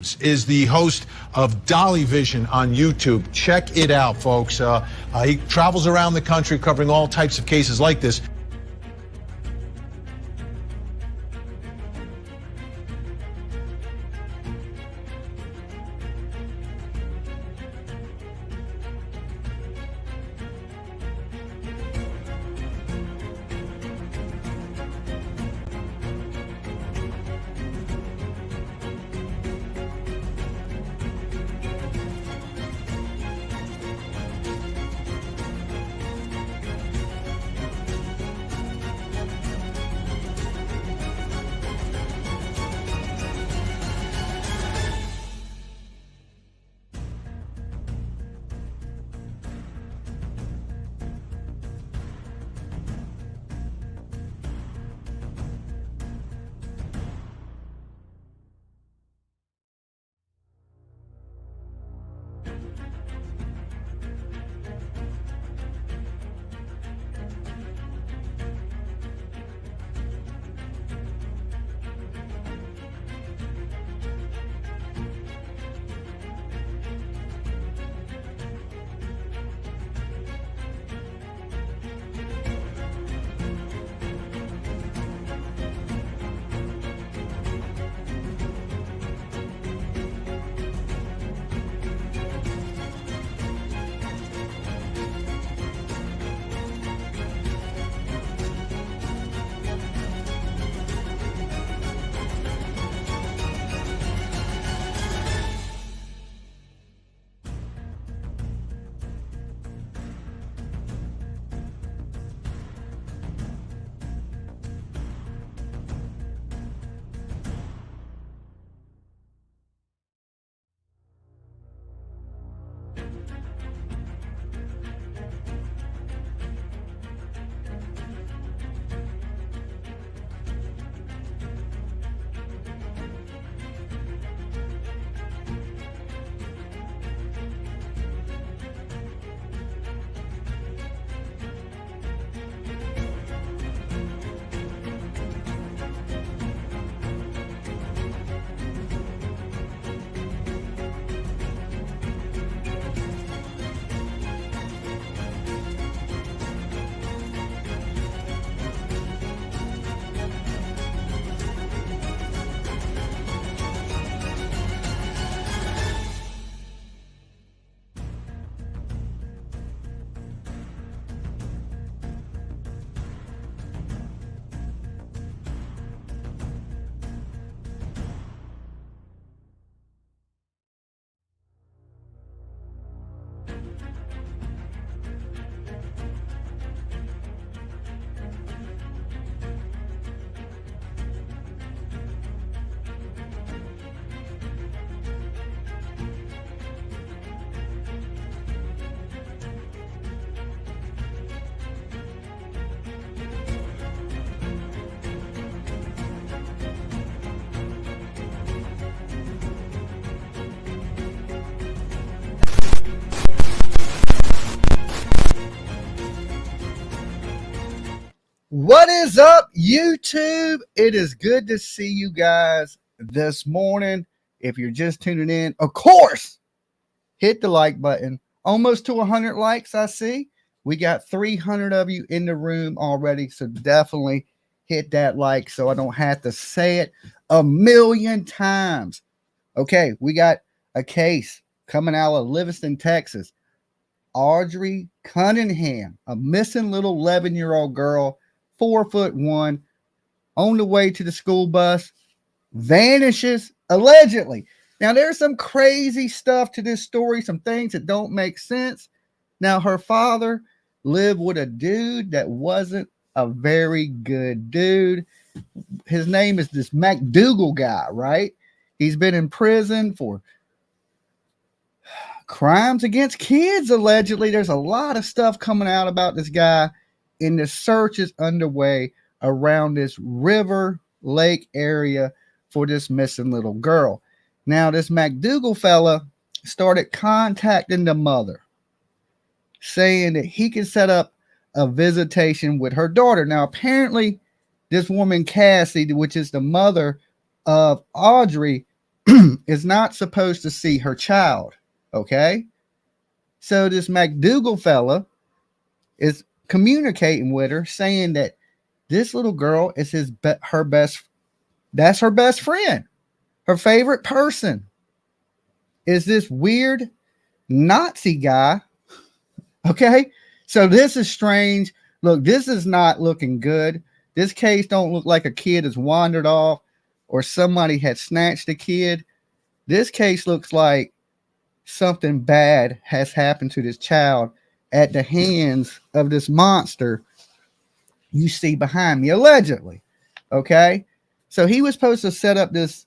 is the host of Dolly Vision on YouTube. Check it out, folks. He travels around the country covering all types of cases like this. What is up, YouTube? It is good to see you guys this morning. If you're just tuning in, of course, hit the like button. Almost to 100 likes, I see. We got 300 of you in the room already, so definitely hit that like so I don't have to say it a million times. Okay, we got a case coming out of Livingston, Texas. Audrii Cunningham, a missing little 11-year-old girl, 4'1", on the way to the school bus, vanishes allegedly. Now, there's some crazy stuff to this story, some things that don't make sense. Now, her father lived with a dude that wasn't a very good dude. His name is this McDougal guy, right? He's been in prison for crimes against kids, allegedly. There's a lot of stuff coming out about this guy, and the search is underway around this river lake area for this missing little girl. Now, this McDougal fella started contacting the mother, saying that he could set up a visitation with her daughter. Now, apparently, this woman, Cassie, which is the mother of Audrii, is not supposed to see her child. Okay. So this McDougal fella is communicating with her, saying that this little girl is her best. That's her best friend. Her favorite person is this weird Nazi guy. Okay. So this is strange. Look, this is not looking good. This case don't look like a kid has wandered off or somebody had snatched a kid. This case looks like something bad has happened to this child at the hands of this monster you see behind me, allegedly. Okay. So he was supposed to set up this.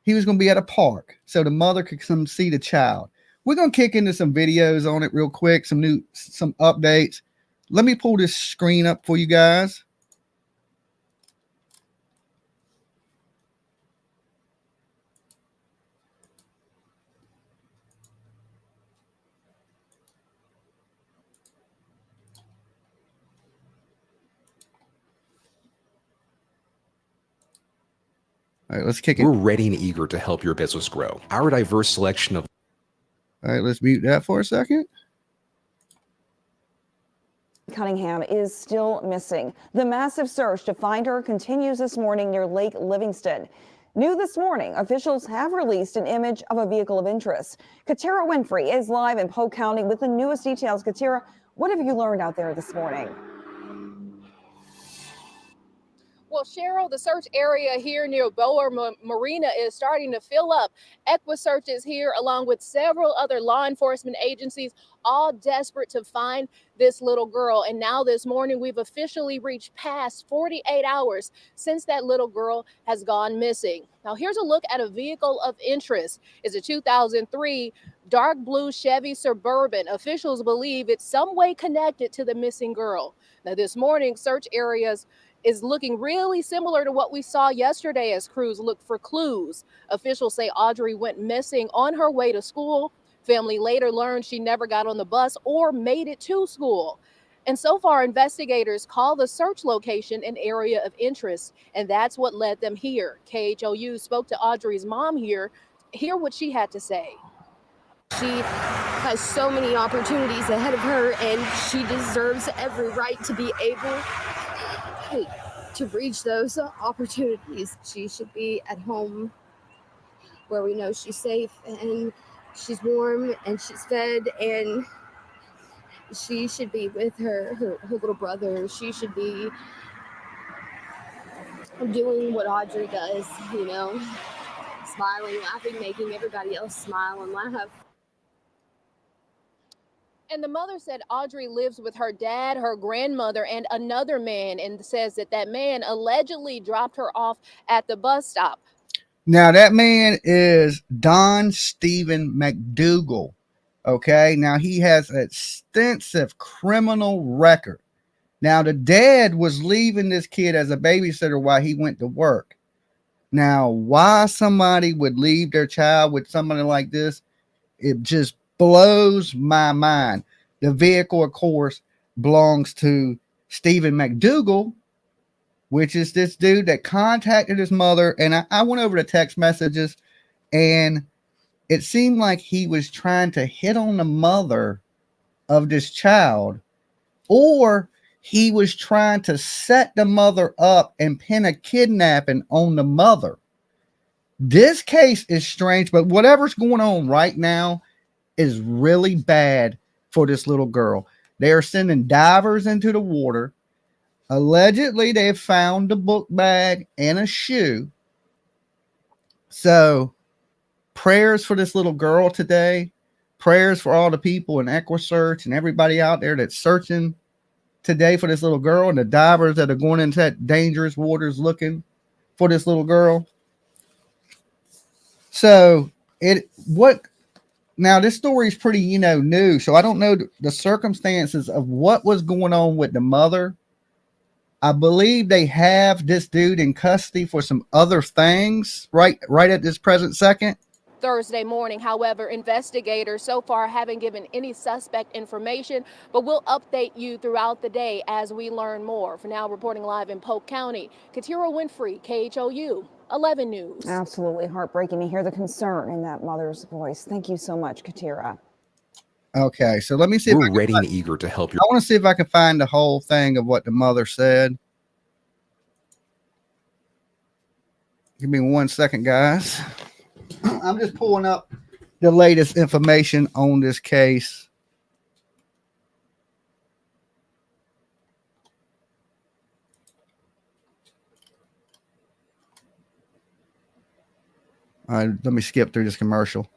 He was going to be at a park so the mother could come see the child. We're going to kick into some videos on it real quick, some updates. Let me pull this screen up for you guys. All right, let's kick it. We're ready and eager to help your business grow. Our diverse selection of... All right, let's mute that for a second. Cunningham is still missing. The massive search to find her continues this morning near Lake Livingston. New this morning, officials have released an image of a vehicle of interest. Katira Winfrey is live in Polk County with the newest details. Katira, what have you learned out there this morning? Well, Cheryl, the search area here near Bower Marina is starting to fill up. EquuSearch is here along with several other law enforcement agencies, all desperate to find this little girl. And now this morning, we've officially reached past 48 hours since that little girl has gone missing. Now, here's a look at a vehicle of interest. It's a 2003 dark blue Chevy Suburban. Officials believe it's some way connected to the missing girl. Now, this morning, search areas is looking really similar to what we saw yesterday as crews looked for clues. Officials say Audrii went missing on her way to school. Family later learned she never got on the bus or made it to school. And so far, investigators call the search location an area of interest, and that's what led them here. KHOU spoke to Audrii's mom here. Hear what she had to say. She has so many opportunities ahead of her, and she deserves every right to be able to reach those opportunities. She should be at home where we know she's safe and she's warm and she's fed, and she should be with her little brother. She should be doing what Audrii does, you know, smiling, laughing, making everybody else smile and laugh. And the mother said Audrii lives with her dad, her grandmother, and another man, and says that that man allegedly dropped her off at the bus stop. Now, that man is Don Stephen McDougal. Okay. Now, he has an extensive criminal record. Now, the dad was leaving this kid as a babysitter while he went to work. Now, why somebody would leave their child with somebody like this, it just blows my mind. The vehicle, of course, belongs to Stephen McDougal, which is this dude that contacted his mother. And I went over the text messages, and it seemed like he was trying to hit on the mother of this child, or he was trying to set the mother up and pin a kidnapping on the mother. This case is strange, but whatever's going on right now is really bad for this little girl. They are sending divers into the water. Allegedly, they have found a book bag and a shoe. So, prayers for this little girl today. Prayers for all the people in EquuSearch and everybody out there that's searching today for this little girl, and the divers that are going into that dangerous waters looking for this little girl. So, now this story is pretty, new. So I don't know the circumstances of what was going on with the mother. I believe they have this dude in custody for some other things right at this present second. Thursday morning, however, investigators so far haven't given any suspect information, but we'll update you throughout the day as we learn more. For now, reporting live in Polk County, Katira Winfrey, KHOU. 11 News. Absolutely heartbreaking to hear the concern in that mother's voice. Thank you so much, Katira. Okay, so let me see. We're ready and eager to help you. I want to see if I can find the whole thing of what the mother said. Give me 1 second, guys. I'm just pulling up the latest information on this case. All right, let me skip through this commercial.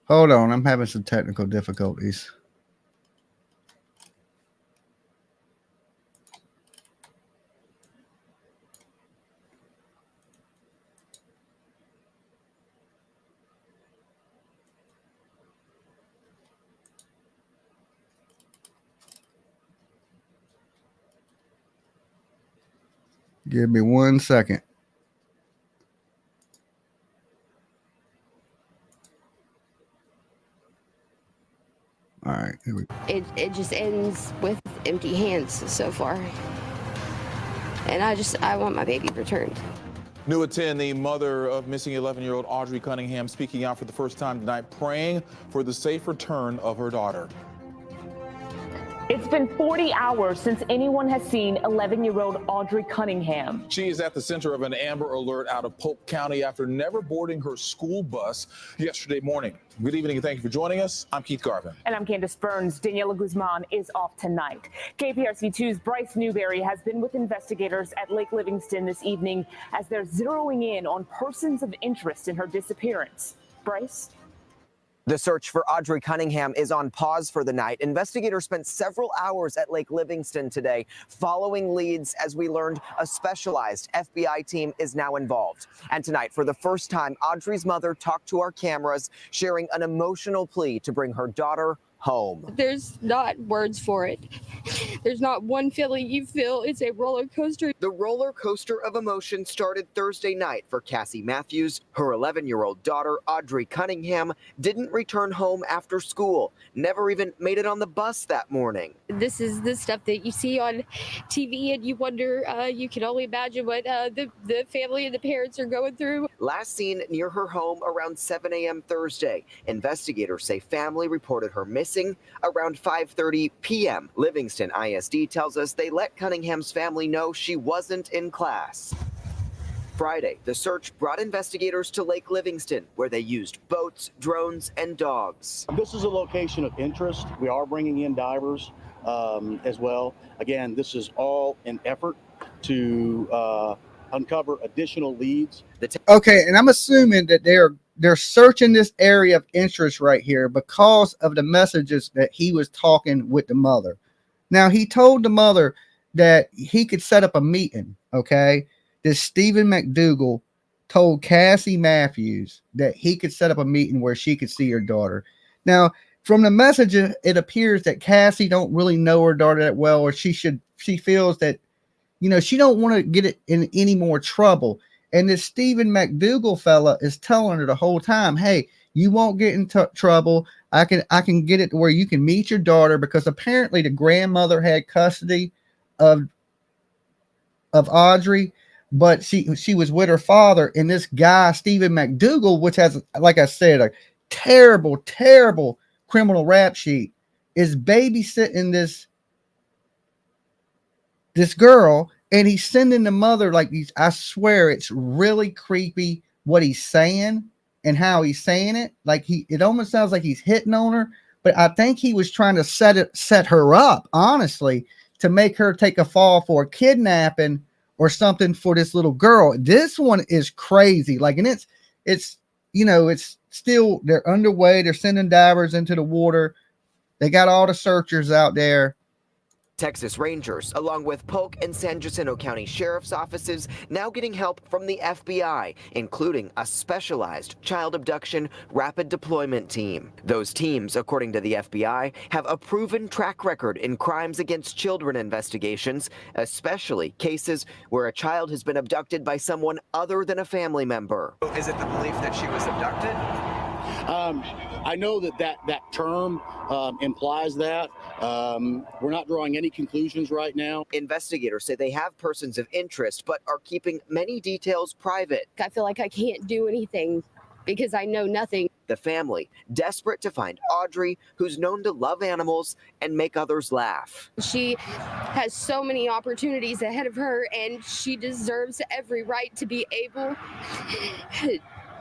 Hold on, I'm having some technical difficulties. Give me 1 second. All right, here we go. It just ends with empty hands so far. And I want my baby returned. New at 10, the mother of missing 11-year-old Audrii Cunningham speaking out for the first time tonight, praying for the safe return of her daughter. It's been 40 hours since anyone has seen 11-year-old Audrii Cunningham. She is at the center of an Amber Alert out of Polk County after never boarding her school bus yesterday morning. Good evening and thank you for joining us. I'm Keith Garvin. And I'm Candace Burns. Daniela Guzman is off tonight. KPRC2's Bryce Newberry has been with investigators at Lake Livingston this evening as they're zeroing in on persons of interest in her disappearance. Bryce? The search for Audrii Cunningham is on pause for the night. Investigators spent several hours at Lake Livingston today following leads as we learned a specialized FBI team is now involved. And tonight, for the first time, Audrii's mother talked to our cameras, sharing an emotional plea to bring her daughter home. There's not words for it. There's not one feeling you feel. It's a roller coaster. The roller coaster of emotion started Thursday night for Cassie Matthews. Her 11-year-old daughter, Audrii Cunningham, didn't return home after school, never even made it on the bus that morning. This is the stuff that you see on TV and you wonder, you can only imagine what the family and the parents are going through. Last seen near her home around 7 a.m. Thursday. Investigators say family reported her missing around 5:30 p.m. Livingston ISD tells us they let Cunningham's family know she wasn't in class. Friday, the search brought investigators to Lake Livingston, where they used boats, drones, and dogs. This is a location of interest. We are bringing in divers as well. Again, this is all an effort to uncover additional leads. Okay, and I'm assuming that they're searching this area of interest right here because of the messages that he was talking with the mother. Now, he told the mother that he could set up a meeting, okay? This Stephen McDougal told Cassie Matthews that he could set up a meeting where she could see her daughter. Now, from the messages, it appears that Cassie don't really know her daughter that well, or she feels that, you know, she don't want to get it in any more trouble. And this Stephen McDougal fella is telling her the whole time, hey, you won't get in trouble. I can get it to where you can meet your daughter, because apparently the grandmother had custody of Audrii, but she was with her father. And this guy, Stephen McDougal, which has, like I said, a terrible, terrible criminal rap sheet, is babysitting this girl. And he's sending the mother like these. I swear it's really creepy what he's saying and how he's saying it. Like it almost sounds like he's hitting on her, but I think he was trying to set her up, honestly, to make her take a fall for a kidnapping or something for this little girl. This one is crazy. Like, and it's you know, it's still, they're underway. They're sending divers into the water. They got all the searchers out there. Texas Rangers, along with Polk and San Jacinto County Sheriff's offices, now getting help from the FBI, including a specialized child abduction rapid deployment team. Those teams, according to the FBI, have a proven track record in crimes against children investigations, especially cases where a child has been abducted by someone other than a family member. Is it the belief that she was abducted? I know that term implies that. We're not drawing any conclusions right now. Investigators say they have persons of interest, but are keeping many details private. I feel like I can't do anything because I know nothing. The family, desperate to find Audrii, who's known to love animals and make others laugh. She has so many opportunities ahead of her, and she deserves every right to be able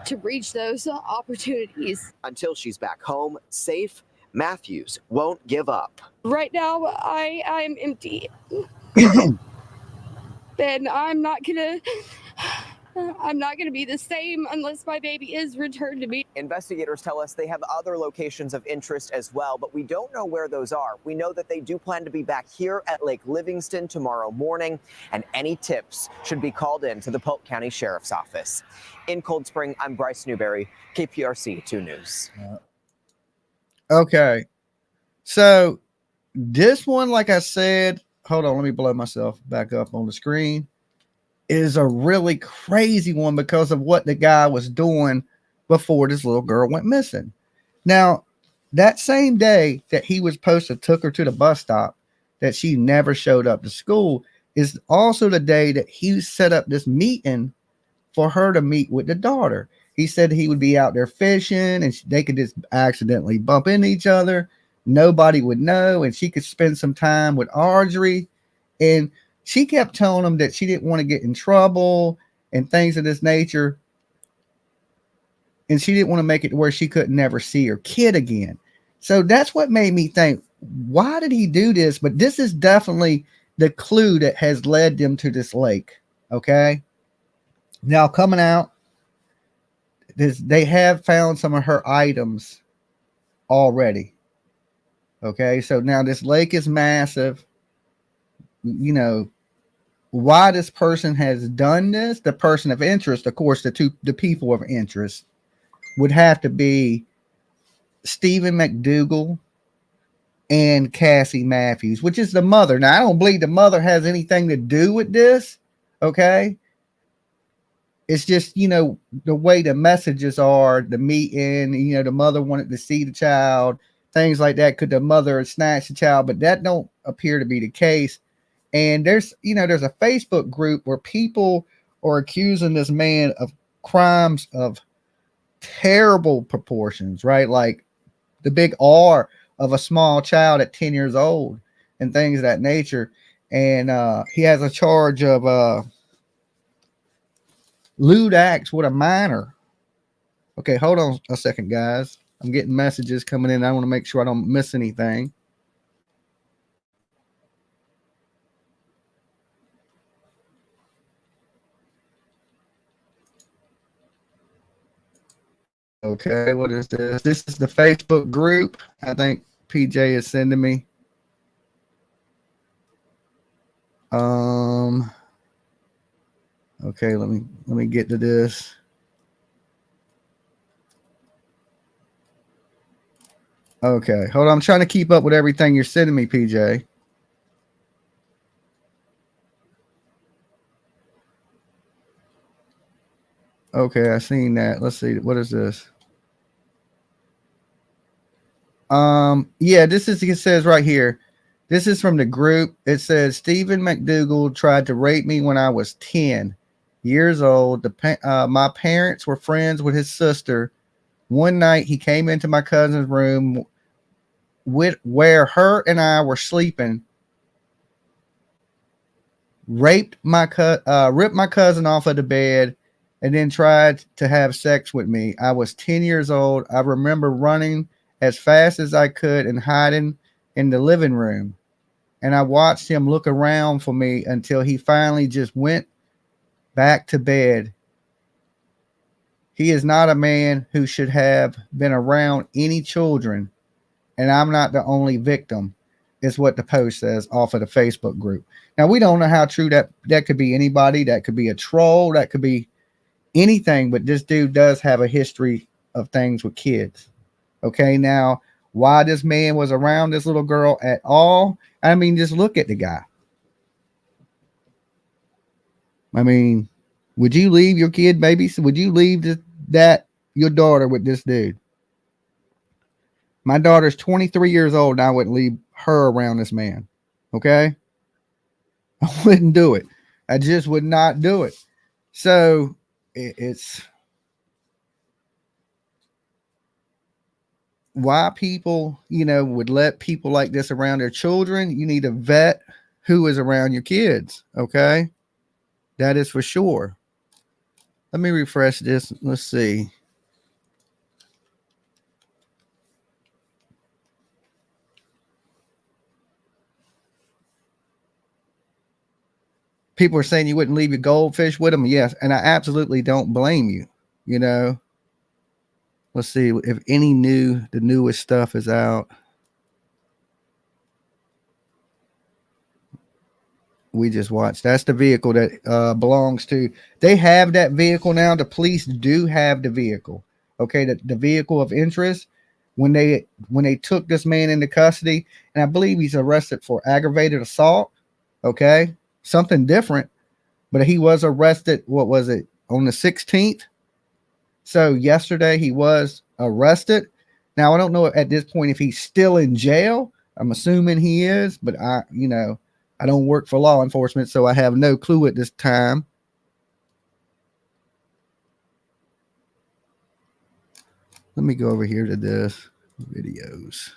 to reach those opportunities. Until she's back home, safe, Matthews won't give up. Right now, I'm empty. And I'm not gonna be the same unless my baby is returned to me. Investigators tell us they have other locations of interest as well, but we don't know where those are. We know that they do plan to be back here at Lake Livingston tomorrow morning, and any tips should be called in to the Polk County Sheriff's Office. In Cold Spring, I'm Bryce Newberry, KPRC 2 News. Okay. So this one, like I said, hold on, let me blow myself back up on the screen, is a really crazy one because of what the guy was doing before this little girl went missing. Now, that same day that he was supposed to took her to the bus stop, that she never showed up to school, is also the day that he set up this meeting for her to meet with the daughter. He said he would be out there fishing and they could just accidentally bump into each other. Nobody would know, and she could spend some time with Audrii. And she kept telling him that she didn't want to get in trouble and things of this nature. And she didn't want to make it where she could never see her kid again. So that's what made me think, why did he do this? But this is definitely the clue that has led them to this lake. Okay. Now coming out, they have found some of her items already. Okay. So now this lake is massive. You know, why this person has done this, the person of interest, of course, the people of interest would have to be Stephen McDougal and Cassie Matthews, which is the mother. Now, I don't believe the mother has anything to do with this. Okay. It's just, you know, the way the messages are, the meeting, you know, the mother wanted to see the child, things like that. Could the mother snatch the child? But that don't appear to be the case. And there's a Facebook group where people are accusing this man of crimes of terrible proportions, right? Like the big R of a small child at 10 years old and things of that nature. And he has a charge of lewd acts with a minor. Okay, hold on a second, guys. I'm getting messages coming in. I want to make sure I don't miss anything. Okay, what is this? This is the Facebook group. I think PJ is sending me. Okay, let me get to this. Okay, hold on. I'm trying to keep up with everything you're sending me, PJ. Okay, I seen that. Let's see. What is this? Yeah, this is, it says right here. This is from the group. It says Stephen McDougal tried to rape me when I was 10 years old. My parents were friends with his sister. One night he came into my cousin's room where her and I were sleeping, ripped my cousin off of the bed, and then tried to have sex with me. I was 10 years old. I remember running as fast as I could and hiding in the living room. And I watched him look around for me until he finally just went back to bed. He is not a man who should have been around any children, and I'm not the only victim. is what the post says off of the Facebook group. Now, we don't know how true that could be anybody. That could be a troll. That could be anything. But this dude does have a history of things with kids. Okay, now, why this man was around this little girl at all? I mean, just look at the guy. I mean, would you leave your kid, baby? Would you leave your daughter with this dude? My daughter's 23 years old, and I wouldn't leave her around this man. Okay? I wouldn't do it. I just would not do it. So it's why people, would let people like this around their children. You need to vet who is around your kids. Okay? That is for sure. Let me refresh this. Let's see. People are saying you wouldn't leave your goldfish with them. Yes. And I absolutely don't blame you. Let's see if the newest stuff is out. We just watched. That's the vehicle that belongs to. They have that vehicle now. The police do have the vehicle. Okay. The vehicle of interest. When they took this man into custody, and I believe he's arrested for aggravated assault. Okay. Something different, but he was arrested. What was it, on the 16th? So yesterday he was arrested. Now I don't know at this point if he's still in jail. I'm assuming he is, but I don't work for law enforcement, so I have no clue at this time. Let me go over here to this videos.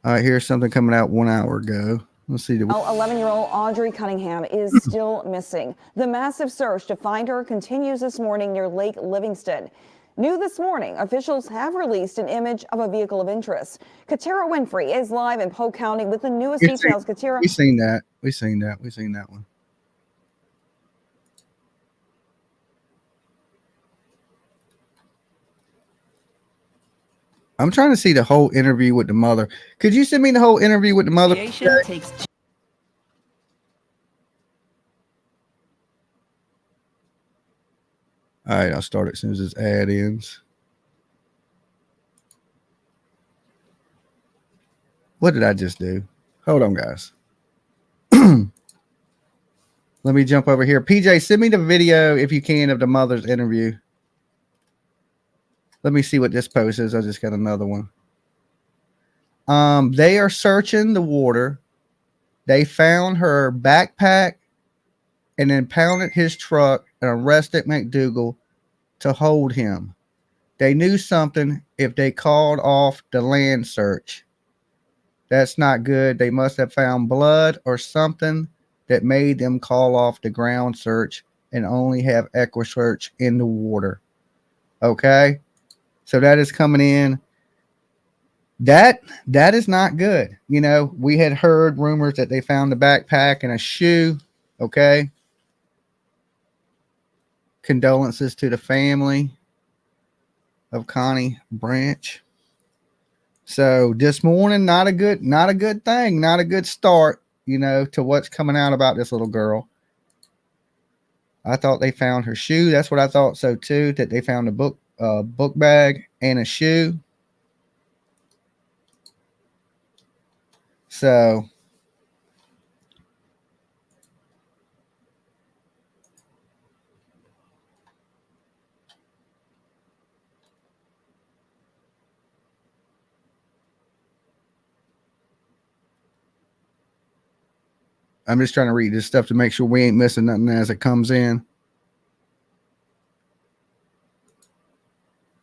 All right, here's something coming out 1 hour ago. Let's see. 11-year-old Audrii Cunningham is still missing. The massive search to find her continues this morning near Lake Livingston. New this morning, officials have released an image of a vehicle of interest. Katara Winfrey is live in Polk County with the newest details. Katara. We've seen that. We've seen that one. I'm trying to see the whole interview with the mother. Could you send me the whole interview with the mother? All right, I'll start it as soon as this ad ends. What did I just do? Hold on, guys. Let me jump over here. PJ, send me the video, if you can, of the mother's interview. Let me see what this post is. I just got another one. They are searching the water. They found her backpack and impounded his truck and arrested McDougal to hold him. They knew something if they called off the land search. That's not good. They must have found blood or something that made them call off the ground search and only have EquuSearch in the water. Okay? So that is coming in. That is not good. We had heard rumors that they found the backpack and a shoe. Okay. Condolences to the family of Connie Branch. So this morning, not a good thing, not a good start, to what's coming out about this little girl. I thought they found her shoe. That's what I thought so too, that they found a book bag and a shoe. So I'm just trying to read this stuff to make sure we ain't missing nothing as it comes in.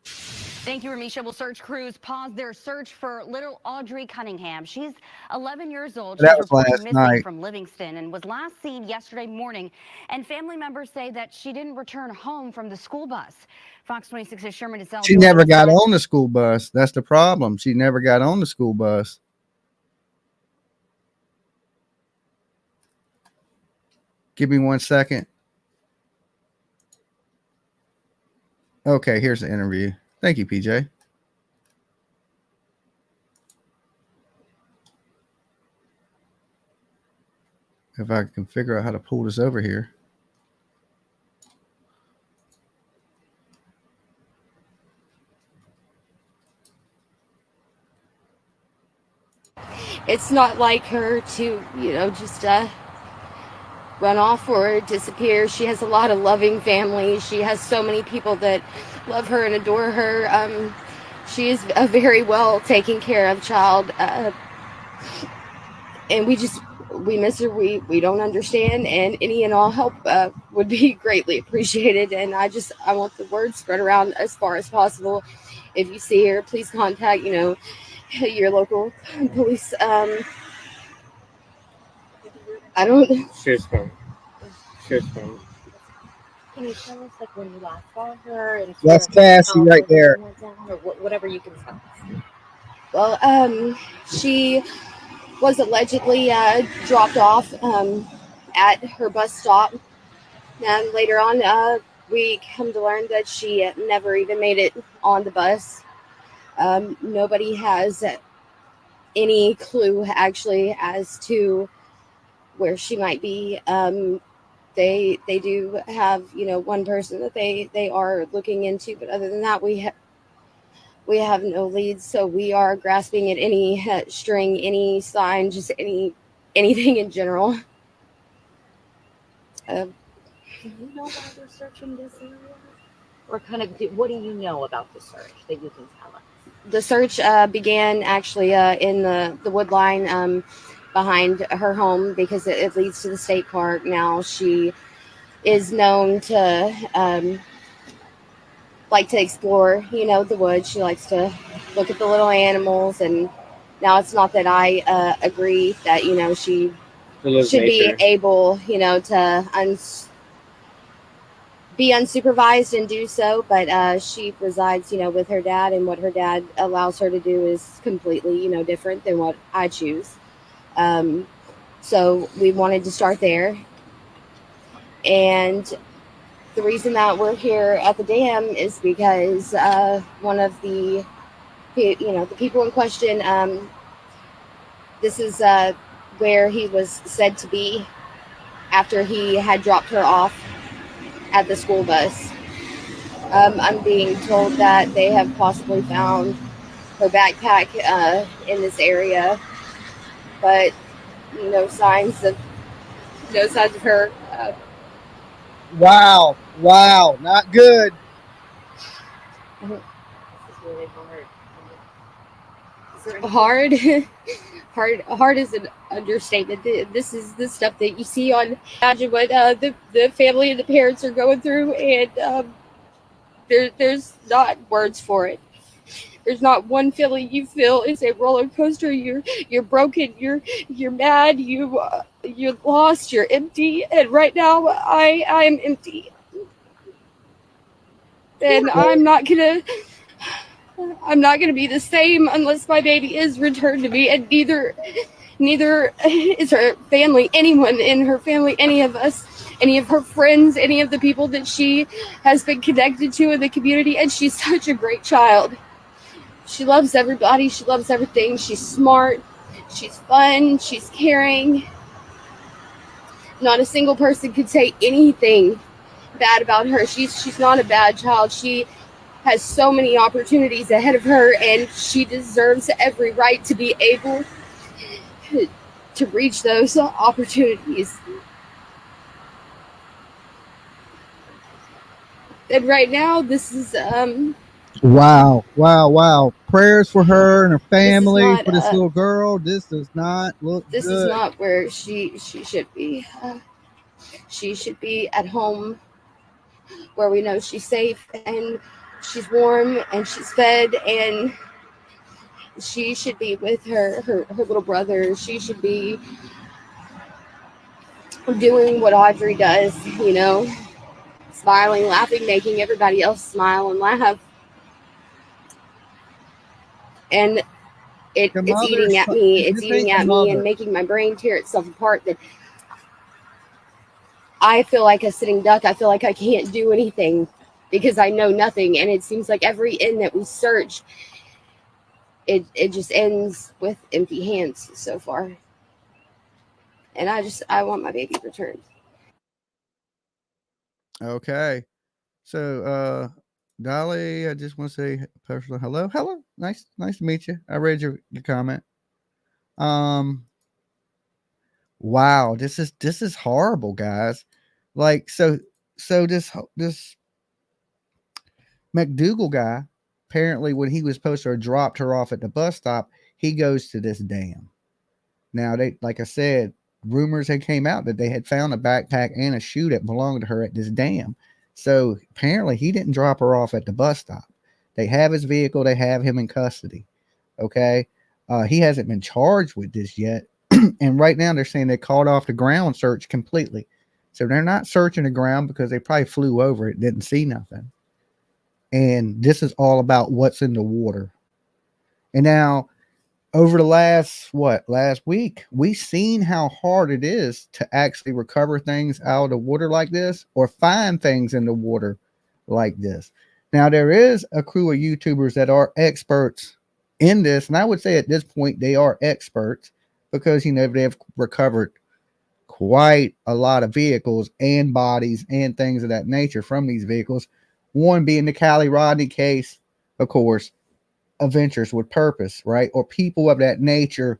Thank you, Ramisha. Well, search crews paused their search for little Audrii Cunningham. She's 11 years old. She was reported missing from Livingston and was last seen yesterday morning. And family members say that she didn't return home from the school bus. Fox 26's Sherman DeSalvo. She never got on the school bus. That's the problem. She never got on the school bus. Give me 1 second. Okay, here's the interview. Thank you, PJ. If I can figure out how to pull this over here. It's not like her to, just run off or disappear. She has a lot of loving family. She has so many people that love her and adore her. She is a very well taken care of child. And we miss her. We don't understand, and any and all help would be greatly appreciated. And I want the word spread around as far as possible. If you see her, please contact, your local police. I don't. She's fine. She's fine. Can you tell us like when you last saw her and That's Cassie right there. or whatever you can tell us? Well, she was allegedly dropped off at her bus stop, and later on, we come to learn that she never even made it on the bus. Nobody has any clue actually as to where she might be. They do have one person that they are looking into, but other than that, we have no leads. So we are grasping at any string, any sign, just anything in general. Do you know why they're searching this area? Or what do you know about the search that you can tell us? The search began actually in the wood line behind her home because it leads to the state park. Now she is known to like to explore, the woods. She likes to look at the little animals, and now it's not that I agree that she should be able to be unsupervised and do so, but she resides with her dad, and what her dad allows her to do is completely different than what I choose. So we wanted to start there, and the reason that we're here at the dam is because one of the people in question, this is where he was said to be after he had dropped her off at the school bus. I'm being told that they have possibly found her backpack in this area, but no signs of her. Wow, not good. This is really Hard. Hard is an understatement. This is the stuff that you see on. Imagine what the family and the parents are going through, and there's not words for it. There's not one feeling you feel. It's a roller coaster. You're broken. You're mad. You're lost. You're empty. And right now, I am empty. And I'm not gonna be the same unless my baby is returned to me. And neither is her family, anyone in her family, any of us, any of her friends, any of the people that she has been connected to in the community. And she's such a great child. She loves everybody. She loves everything. She's smart. She's fun. She's caring. Not a single person could say anything bad about her. She's not a bad child. She has so many opportunities ahead of her, and she deserves every right to be able to reach those opportunities. And right now, this is Wow. Prayers for her and her family, for this little girl. This does not look this good. is not where she should be. She should be at home where we know she's safe and she's warm and she's fed, and she should be with her little brother. She should be doing what Audrey does, smiling, laughing, making everybody else smile and laugh. And it's eating at me. It's eating at me and making my brain tear itself apart. That I feel like a sitting duck. I feel like I can't do anything. because I know nothing. And it seems like every inn that we search, it just ends with empty hands so far. And I want my baby returned. Okay. So, Dolly, I just want to say personal hello. Hello. Nice to meet you. I read your comment. Wow, this is horrible, guys. Like, so this McDougal guy, apparently when he was supposed to have dropped her off at the bus stop, he goes to this dam. Now, they, like I said, rumors had came out that they had found a backpack and a shoe that belonged to her at this dam. So apparently he didn't drop her off at the bus stop. They have his vehicle. They have him in custody. Okay. He hasn't been charged with this yet. And right now they're saying they called off the ground search completely. So they're not searching the ground because they probably flew over it, didn't see nothing. And this is all about what's in the water. And now, over the last week, we've seen how hard it is to actually recover things out of the water like this, or find things in the water like this. Now, there is a crew of YouTubers that are experts in this, and I would say at this point they are experts because, you know, they've recovered quite a lot of vehicles and bodies and things of that nature from these vehicles. One being the Callie Rodney case, of course. Adventures with Purpose, right? Or people of that nature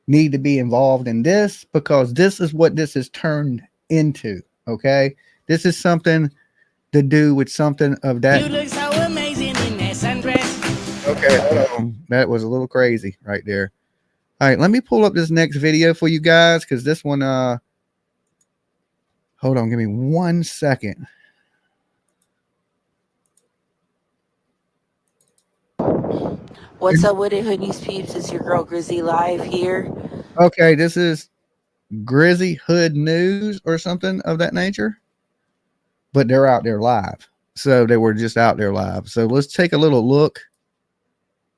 need to be involved in this, because this is what this has turned into. Okay, this is something to do with something of that. You look so amazing in that sundress. Okay, hold on. That was a little crazy right there. All right, let me pull up this next video for you guys, because this one, hold on, give me 1 second. What's up with it, Hoodies peeps? It's your girl Grizzy live here. Okay, this is Grizzy Hood News or something of that nature, but they're out there live. So they were just out there live. So let's take a little look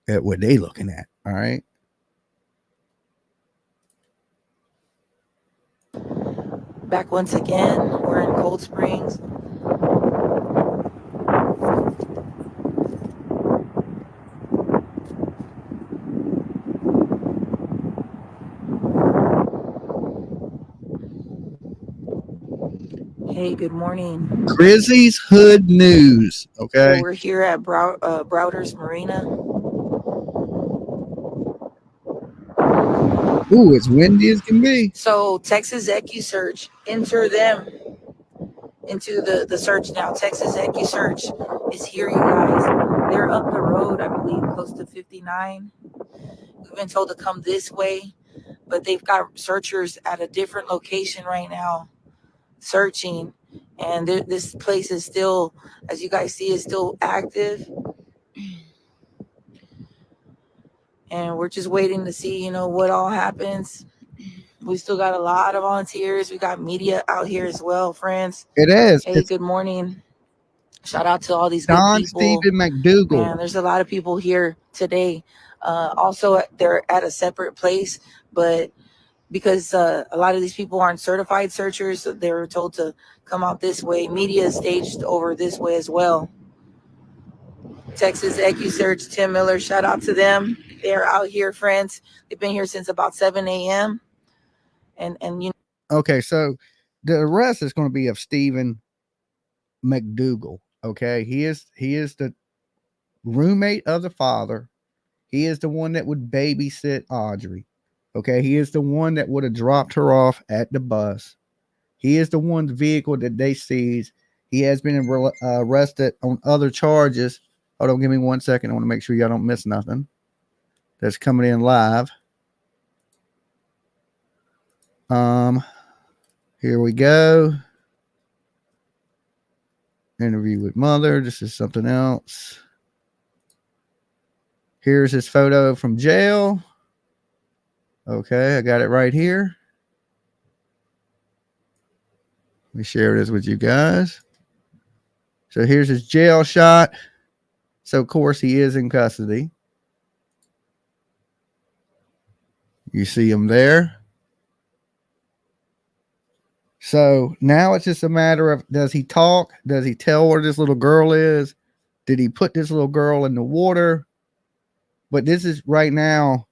at what they looking at. All right. Back once again, we're in Cold Springs. Hey, good morning. Grizzy's Hood News. Okay. So we're here at Browder's Marina. Ooh, it's windy as can be. So Texas EquuSearch, enter them into the search now. Texas EquuSearch is here, you guys. They're up the road, I believe, close to 59. We've been told to come this way, but they've got searchers at a different location right now searching. And this place is still, as you guys see, is still active. And we're just waiting to see, you know, what all happens. We still got a lot of volunteers. We got media out here as well, friends. It is. Hey, good morning. Shout out to all these good Don people. Stephen McDougal. Man, there's a lot of people here today. Also, they're at a separate place, but because a lot of these people aren't certified searchers, so they were told to come out this way. Media is staged over this way as well. Texas EquuSearch, Tim Miller, shout out to them. They're out here, friends. They've been here since about 7 a.m. And you know. Okay, so the arrest is going to be of Stephen McDougal. Okay, he is the roommate of the father. He is the one that would babysit Audrey. Okay, he is the one that would have dropped her off at the bus. He is the one vehicle that they seized. He has been arrested on other charges. Hold on, give me 1 second. I want to make sure y'all don't miss nothing that's coming in live. Here we go. Interview with mother. This is something else. Here's his photo from jail. Okay, I got it right here. Let me share this with you guys. So here's his jail shot. So, of course, he is in custody. You see him there. So now it's just a matter of, does he talk? Does he tell where this little girl is? Did he put this little girl in the water? But this is right now,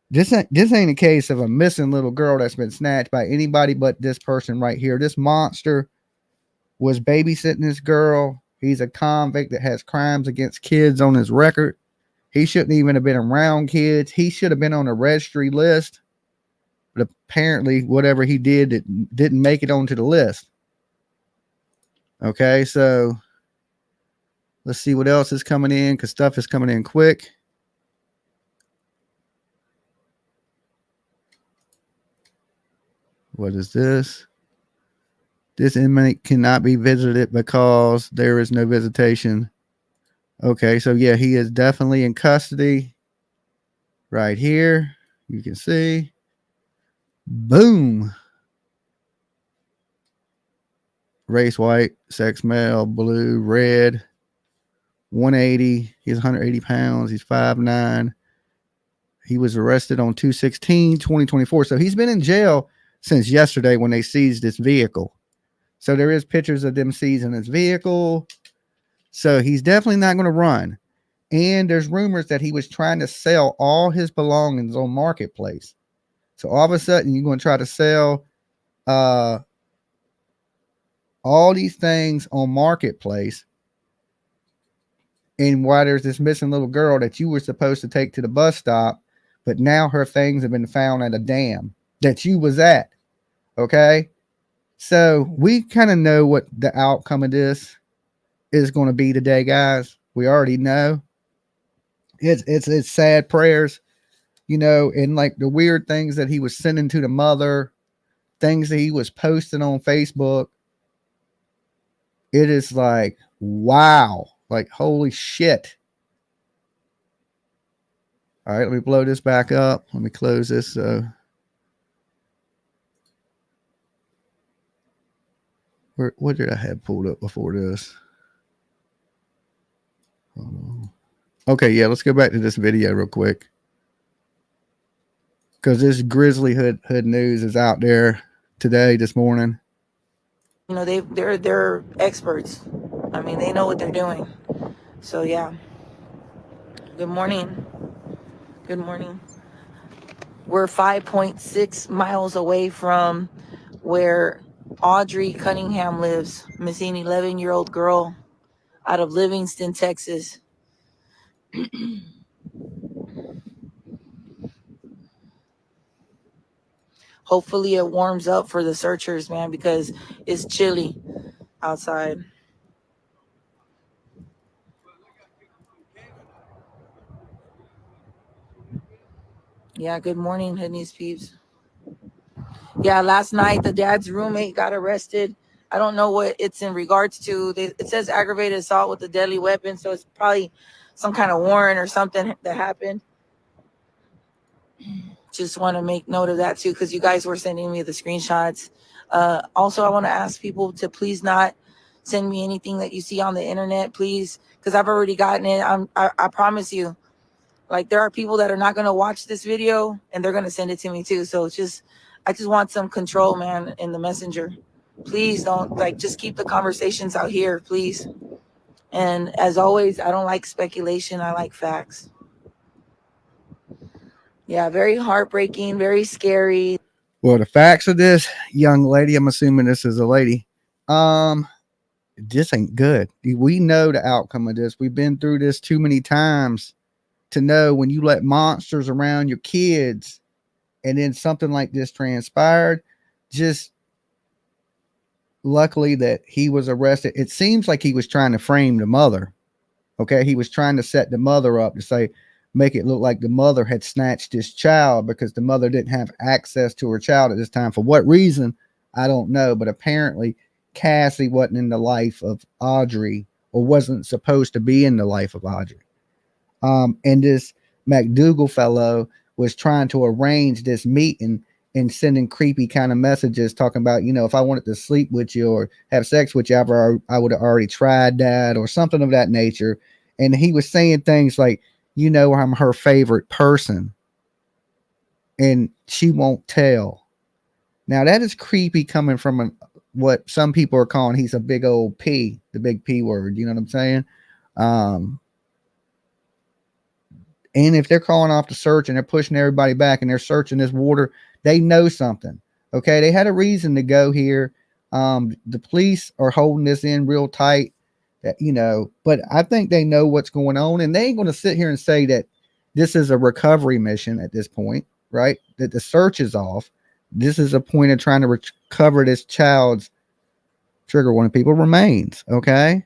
this ain't a case of a missing little girl that's been snatched by anybody but this person right here. This monster was babysitting this girl. He's a convict that has crimes against kids on his record. He shouldn't even have been around kids. He should have been on a registry list. But apparently whatever he did, it didn't make it onto the list. Okay, so let's see what else is coming in, because stuff is coming in quick. What is this? This inmate cannot be visited because there is no visitation. Okay, so yeah, he is definitely in custody. Right here, you can see. Boom. Race white, sex male, blue, red. 180. He's 180 pounds. He's 5'9". He was arrested on 2/16/2024. So he's been in jail since yesterday when they seized this vehicle. So there is pictures of them seizing his vehicle. So he's definitely not going to run. And there's rumors that he was trying to sell all his belongings on Marketplace. So all of a sudden you're going to try to sell all these things on Marketplace. And why there's this missing little girl that you were supposed to take to the bus stop, but now her things have been found at a dam that you was at. Okay. So we kind of know what the outcome of this is going to be today, guys. We already know. It's sad prayers, you know, and like the weird things that he was sending to the mother, things that he was posting on Facebook. It is like, wow, like holy shit. All right, let me blow this back up. Let me close this. What did I have pulled up before this? Okay, yeah, let's go back to this video real quick, because this Grizzly Hood news is out there today, this morning. You know, they're experts. I mean, they know what they're doing. So yeah. Good morning. Good morning. We're 5.6 miles away from where Audrii Cunningham lives, missing 11-year-old girl out of Livingston, Texas. Hopefully it warms up for the searchers, man, because it's chilly outside. Yeah, good morning, Hoodneys peeps. Yeah, last night the dad's roommate got arrested. I don't know what it's in regards to. It says aggravated assault with a deadly weapon, so it's probably some kind of warrant or something that happened. Just want to make note of that too, because you guys were sending me the screenshots. Also, I want to ask people to please not send me anything that you see on the internet, please, because I've already gotten it. I promise you, like, there are people that are not going to watch this video and they're going to send it to me too. So I just want some control, man, in the messenger. Please don't, like, just keep the conversations out here, please. And as always, I don't like speculation. I like facts. Yeah, very heartbreaking, very scary. Well, the facts of this young lady, I'm assuming this is a lady, this ain't good. We know the outcome of this. We've been through this too many times to know when you let monsters around your kids and then something like this transpired. Just luckily that he was arrested. It seems like he was trying to frame the mother. Okay, he was trying to set the mother up to say, make it look like the mother had snatched his child because the mother didn't have access to her child at this time. For what reason, I don't know. But apparently Cassie wasn't in the life of Audrii, or wasn't supposed to be in the life of Audrii. And this McDougal fellow was trying to arrange this meeting and sending creepy kind of messages talking about, you know, if I wanted to sleep with you or have sex with you, I would have already tried that, or something of that nature. And he was saying things like, you know, I'm her favorite person and she won't tell. Now that is creepy coming from what some people are calling he's a big old P, the big P word. You know what I'm saying? And if they're calling off the search and they're pushing everybody back and they're searching this water, they know something. Okay, they had a reason to go here. The police are holding this in real tight, but I think they know what's going on, and they ain't going to sit here and say that this is a recovery mission at this point, right? That the search is off. This is a point of trying to recover this child's trigger warning people remains. Okay,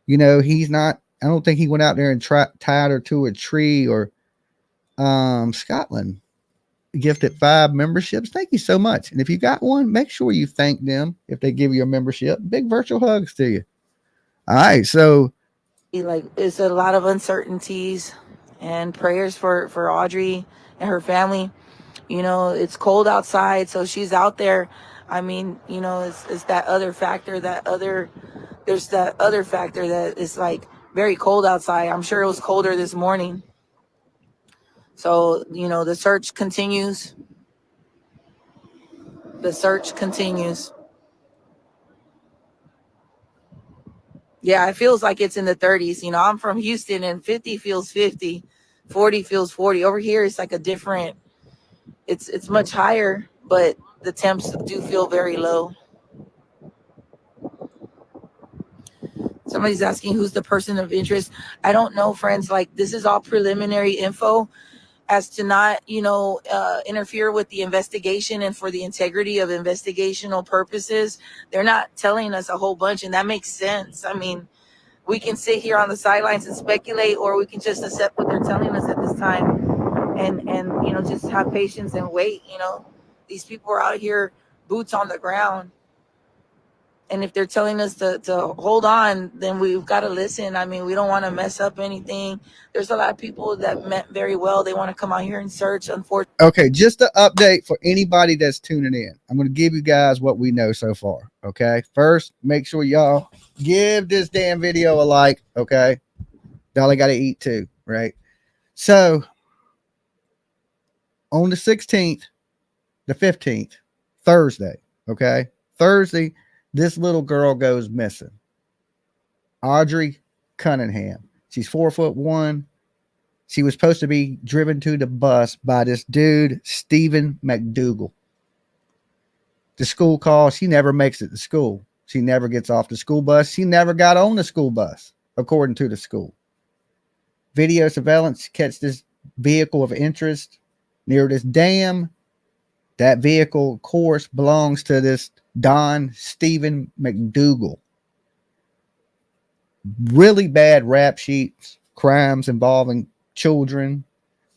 he's not. I don't think he went out there and tied her to a tree or Scotland gifted 5 memberships. Thank you so much. And if you got one, make sure you thank them if they give you a membership. Big virtual hugs to you. All right. So like it's a lot of uncertainties and prayers for Audrii and her family. It's cold outside, so she's out there. I mean, it's that other factor, there's that other factor that is like very cold outside. I'm sure it was colder this morning. So, the search continues. The search continues. Yeah, it feels like it's in the 30s. I'm from Houston, and 50 feels 50, 40 feels 40. Over here, it's like a different, it's much higher, but the temps do feel very low. Somebody's asking who's the person of interest. I don't know, friends. Like, this is all preliminary info as to not, interfere with the investigation and for the integrity of investigational purposes. They're not telling us a whole bunch, and that makes sense. I mean, we can sit here on the sidelines and speculate, or we can just accept what they're telling us at this time and just have patience and wait. These people are out here, boots on the ground. And if they're telling us to hold on, then we've got to listen. I mean, we don't want to mess up anything. There's a lot of people that meant very well. They want to come out here and search. Unfortunately. Okay, just an update for anybody that's tuning in. I'm going to give you guys what we know so far. Okay, first, make sure y'all give this damn video a like. Okay, Dolly got to eat too, right? So on the 16th, the 15th, Thursday. Okay, Thursday. This little girl goes missing. Audrii Cunningham. She's 4'1". She was supposed to be driven to the bus by this dude, Stephen McDougal. The school calls. She never makes it to school. She never gets off the school bus. She never got on the school bus, according to the school. Video surveillance catch this vehicle of interest near this dam. That vehicle, of course, belongs to this Don Stephen McDougal. Really bad rap sheets, crimes involving children,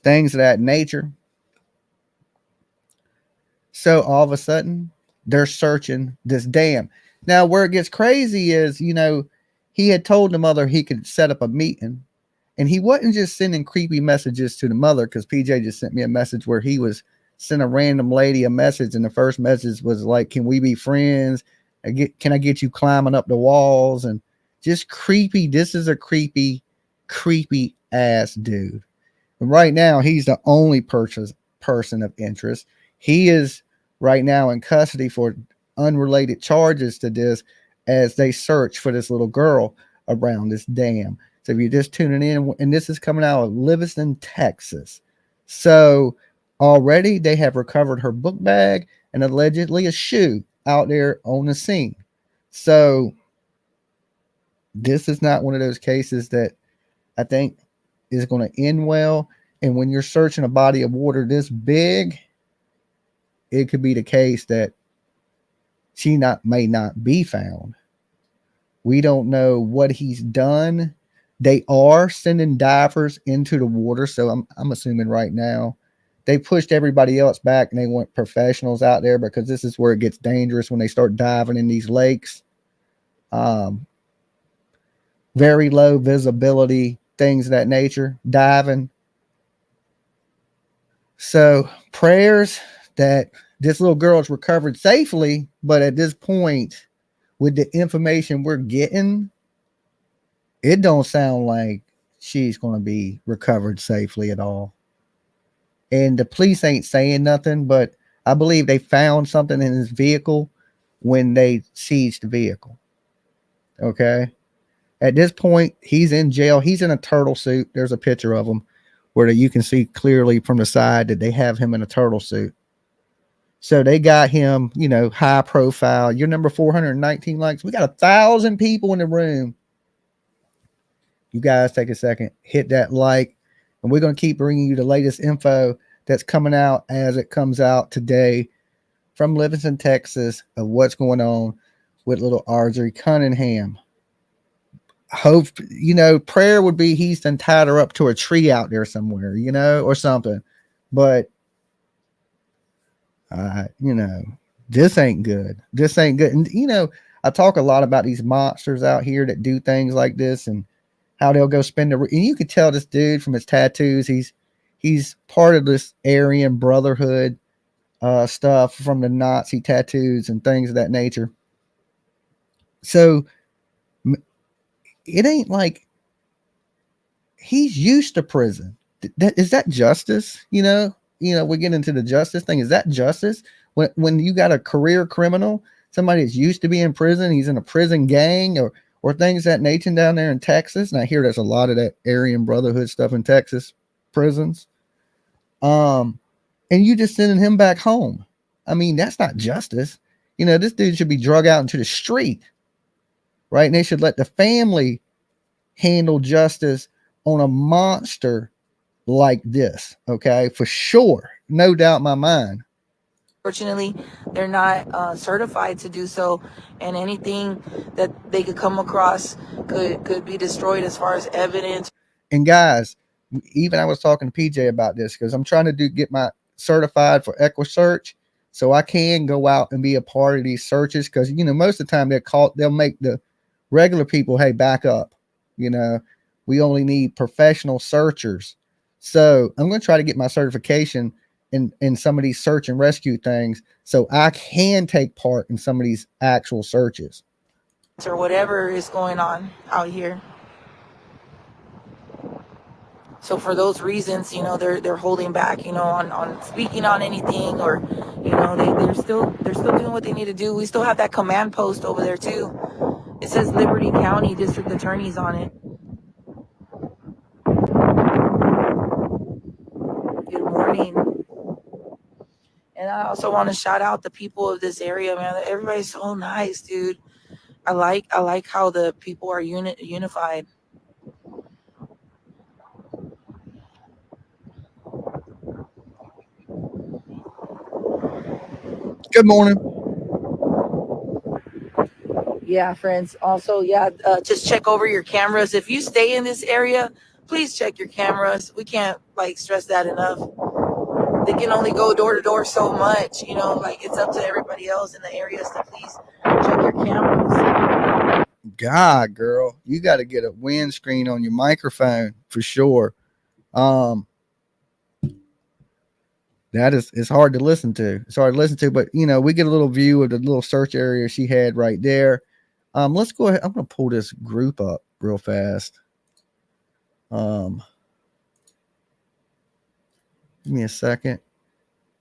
things of that nature. So all of a sudden, they're searching this dam. Now, where it gets crazy is, he had told the mother he could set up a meeting, and he wasn't just sending creepy messages to the mother, because PJ just sent me a message where he was sent a random lady a message, and the first message was like, can we be friends? Can I get you climbing up the walls? And just creepy. This is a creepy ass dude. And right now, he's the only person of interest. He is right now in custody for unrelated charges to this as they search for this little girl around this dam. So if you're just tuning in, and this is coming out of Livingston, Texas. So already they have recovered her book bag and allegedly a shoe out there on the scene. So this is not one of those cases that I think is going to end well. And when you're searching a body of water this big, it could be the case that she may not be found. We don't know what he's done. They are sending divers into the water. So I'm assuming right now they pushed everybody else back and they want professionals out there, because this is where it gets dangerous when they start diving in these lakes. Very low visibility, things of that nature, diving. So prayers that this little girl is recovered safely. But at this point, with the information we're getting, it don't sound like she's going to be recovered safely at all. And the police ain't saying nothing, but I believe they found something in his vehicle when they seized the vehicle. Okay. At this point, he's in jail. He's in a turtle suit. There's a picture of him where you can see clearly from the side that they have him in a turtle suit. So they got him, you know, high profile. Your number 419 likes. We got 1,000 people in the room. You guys take a second, hit that like, and we're going to keep bringing you the latest info that's coming out as it comes out today from Livingston, Texas, of what's going on with little Audrii Cunningham. Hope, you know, prayer would be he's done tied her up to a tree out there somewhere, you know, or something. But, you know, this ain't good. This ain't good. And, you know, I talk a lot about these monsters out here that do things like this and how they'll go spend the, and you could tell this dude from his tattoos, he's part of this Aryan Brotherhood stuff from the Nazi tattoos and things of that nature. So it ain't like he's used to prison. Is that justice? You know, we get into the justice thing. Is that justice when you got a career criminal, somebody that's used to be in prison, he's in a prison gang or things of that nature down there in Texas? And I hear there's a lot of that Aryan Brotherhood stuff in Texas prisons. And you just sending him back home. I mean, that's not justice. You know, this dude should be drug out into the street, right? And they should let the family handle justice on a monster like this. Okay, for sure. No doubt in my mind. Fortunately, they're not certified to do so, and anything that they could come across could be destroyed as far as evidence. And guys, even I was talking to PJ about this because I'm trying to get my certified for EquuSearch, so I can go out and be a part of these searches. Because, you know, most of the time they'll make the regular people, hey, back up. You know, we only need professional searchers. So I'm going to try to get my certification in some of these search and rescue things so I can take part in some of these actual searches. Or whatever is going on out here. So for those reasons, you know, they're holding back, you know, on speaking on anything, or, you know, they're still doing what they need to do. We still have that command post over there too. It says Liberty County District Attorney's on it. Good morning. And I also want to shout out the people of this area, man. Everybody's so nice, dude. I like how the people are unified. Good morning. Yeah, friends. Also, yeah, just check over your cameras. If you stay in this area, please check your cameras. We can't stress that enough. They can only go door to door so much, you know, it's up to everybody else in the areas to please check your cameras. God, girl, you got to get a windscreen on your microphone for sure. It's hard to listen to. It's hard to listen to, but you know, we get a little view of the little search area she had right there. Let's go ahead. I'm going to pull this group up real fast. Give me a second.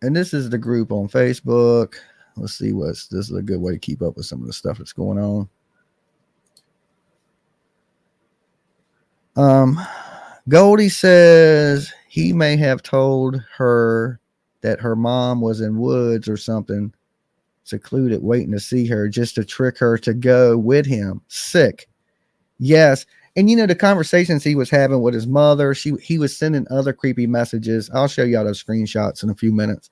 And this is the group on Facebook. Let's see this is a good way to keep up with some of the stuff that's going on. Goldie says he may have told her that her mom was in woods or something, secluded, waiting to see her just to trick her to go with him. Sick. Yes. And you know, the conversations he was having with his mother, he was sending other creepy messages. I'll show y'all those screenshots in a few minutes,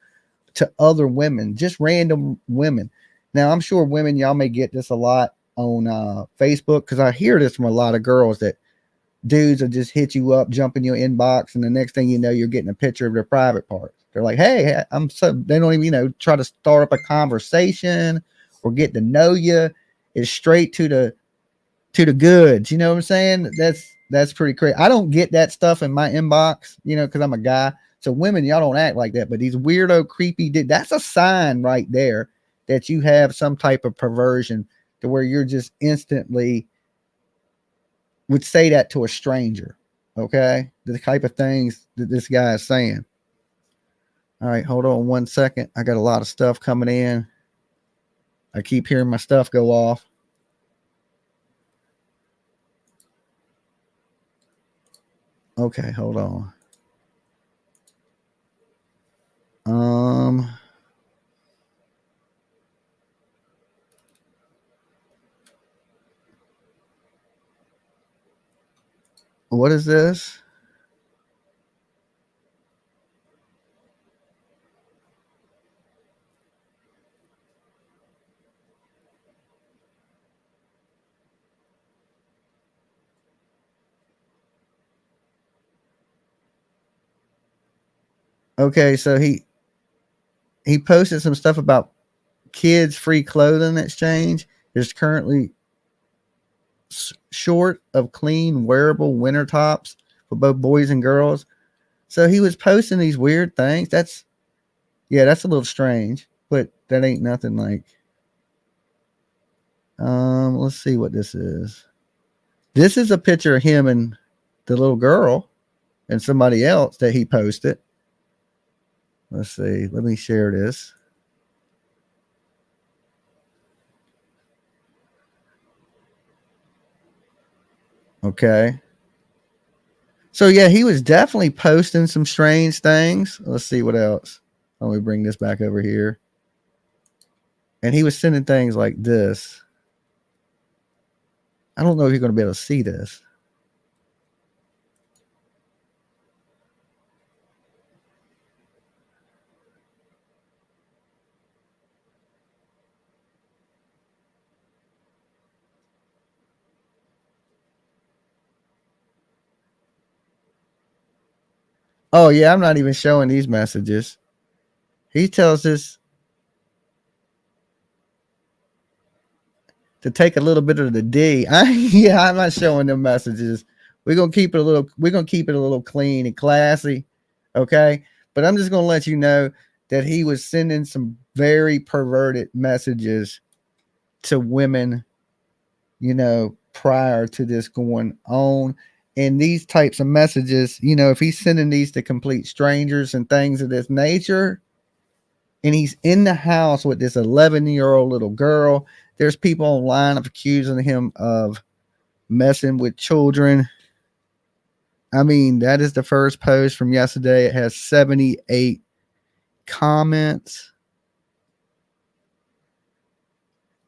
to other women, just random women. Now, I'm sure women, y'all may get this a lot on Facebook, because I hear this from a lot of girls that dudes will just hit you up, jump in your inbox, and the next thing you know, you're getting a picture of their private parts. They're like, hey, they don't even, you know, try to start up a conversation or get to know you. It's straight to the goods. You know what I'm saying? That's pretty crazy. I don't get that stuff in my inbox, you know, because I'm a guy. So women, y'all don't act like that. But these weirdo, creepy, that's a sign right there that you have some type of perversion to where you're just instantly would say that to a stranger. Okay. The type of things that this guy is saying. All right, hold on 1 second. I got a lot of stuff coming in. I keep hearing my stuff go off. Okay, hold on. What is this? Okay, so he posted some stuff about kids free clothing exchange. There's currently short of clean wearable winter tops for both boys and girls. So he was posting these weird things. That's a little strange, but that ain't nothing like. Let's see what this is. This is a picture of him and the little girl and somebody else that he posted. Let's see. Let me share this. Okay. So yeah, he was definitely posting some strange things. Let's see what else. Let me bring this back over here. And he was sending things like this. I don't know if you're going to be able to see this. Oh yeah, I'm not even showing these messages. He tells us to take a little bit of the D. I'm not showing them messages. We're gonna keep it a little clean and classy. Okay. But I'm just gonna let you know that he was sending some very perverted messages to women, prior to this going on. And these types of messages, if he's sending these to complete strangers and things of this nature, and he's in the house with this 11-year-old little girl, there's people online accusing him of messing with children. I mean, that is the first post from yesterday. It has 78 comments,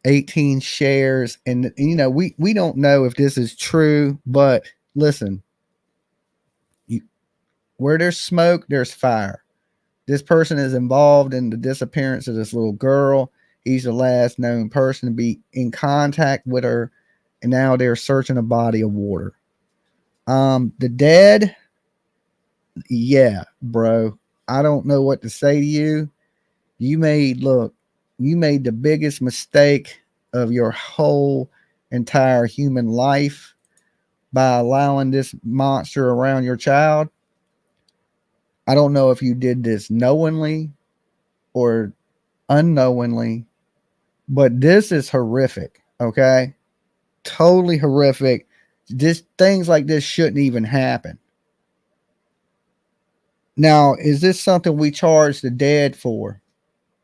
18 shares. And, we don't know if this is true, but listen, where there's smoke, there's fire. This person is involved in the disappearance of this little girl. He's the last known person to be in contact with her, and now they're searching a body of water. The dead, yeah, bro. I don't know what to say to you. You made the biggest mistake of your whole entire human life by allowing this monster around your child. I don't know if you did this knowingly or unknowingly, but this is horrific. Okay. Totally horrific. Things like this shouldn't even happen. Now, is this something we charge the dead for?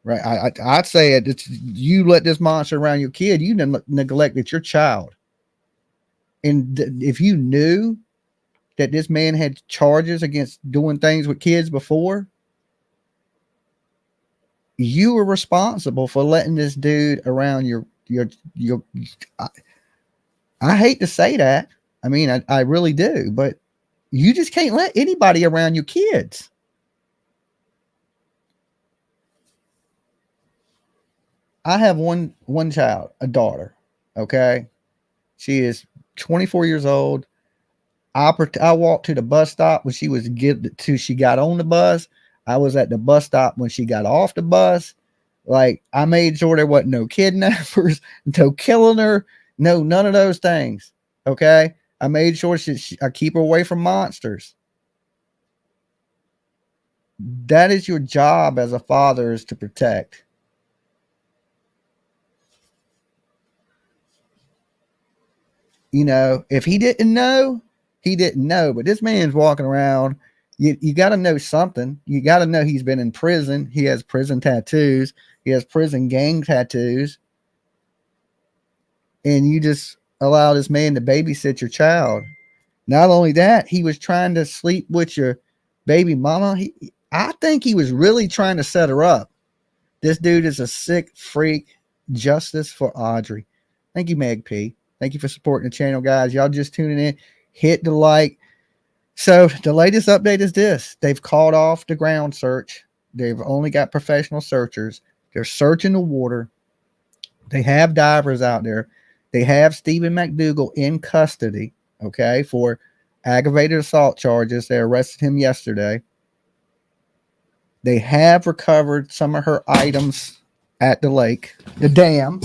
Right. I'd say it's you let this monster around your kid, you neglected your child. And if you knew that this man had charges against doing things with kids before, you were responsible for letting this dude around your I hate to say that. I mean, I really do, but you just can't let anybody around your kids. I have one child, a daughter. Okay. She is 24 years old. I walked to the bus stop when she got on the bus. I was at the bus stop when she got off the bus. Like, I made sure there wasn't no kidnappers, no killing her, no, none of those things. Okay. I made sure I keep her away from monsters. That is your job as a father, is to protect. If he didn't know, he didn't know. But this man's walking around You got to know something. You got to know he's been in prison. He has prison tattoos. He has prison gang tattoos. And you just allow this man to babysit your child. Not only that, he was trying to sleep with your baby mama. I think he was really trying to set her up. This dude is a sick freak. Justice for Audrii. Thank you, Meg P. Thank you for supporting the channel, guys. Y'all just tuning in. Hit the like. So the latest update is this. They've called off the ground search. They've only got professional searchers. They're searching the water. They have divers out there. They have Stephen McDougal in custody, okay, for aggravated assault charges. They arrested him yesterday. They have recovered some of her items at the lake, the dam,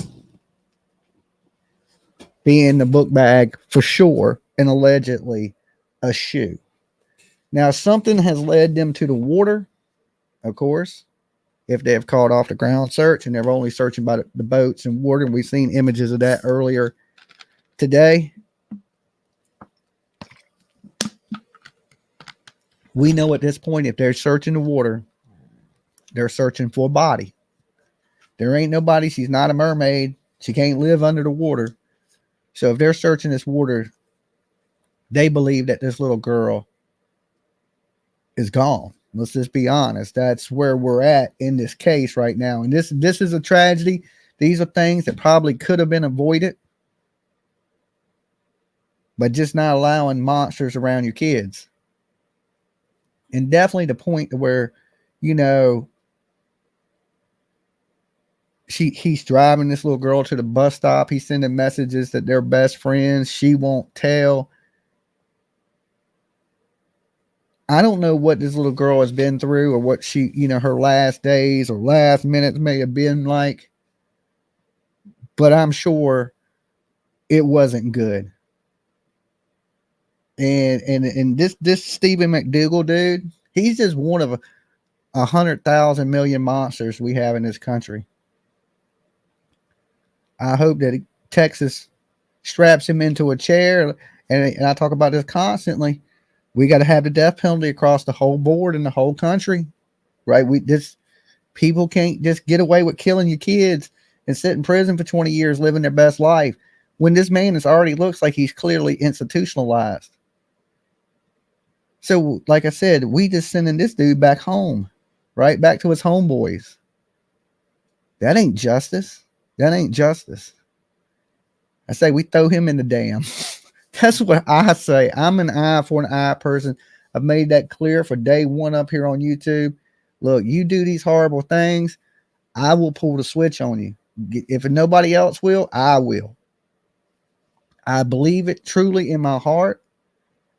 being the book bag for sure, and allegedly a shoe. Now, something has led them to the water, of course, if they have called off the ground search and they're only searching by the boats and water. And we've seen images of that earlier today. We know at this point, if they're searching the water, they're searching for a body. There ain't nobody. She's not a mermaid. She can't live under the water. So if they're searching this water, they believe that this little girl is gone. Let's just be honest. That's where we're at in this case right now. And this is a tragedy. These are things that probably could have been avoided, but just not allowing monsters around your kids. And definitely the point to where, you know, he's driving this little girl to the bus stop. He's sending messages that they're best friends. She won't tell. I don't know what this little girl has been through or what she, you know, her last days or last minutes may have been like, but I'm sure it wasn't good. And this Stephen McDougal dude, he's just one of 100,000 million monsters we have in this country. I hope that Texas straps him into a chair, and I talk about this constantly. We got to have the death penalty across the whole board in the whole country, right? People can't just get away with killing your kids and sit in prison for 20 years living their best life when this man already looks like he's clearly institutionalized. So, like I said, we just sending this dude back home, right? Back to his homeboys. That ain't justice. That ain't justice. I say we throw him in the dam. That's what I say. I'm an eye for an eye person. I've made that clear for day one up here on YouTube. Look, you do these horrible things, I will pull the switch on you. If nobody else will, I will. I believe it truly in my heart.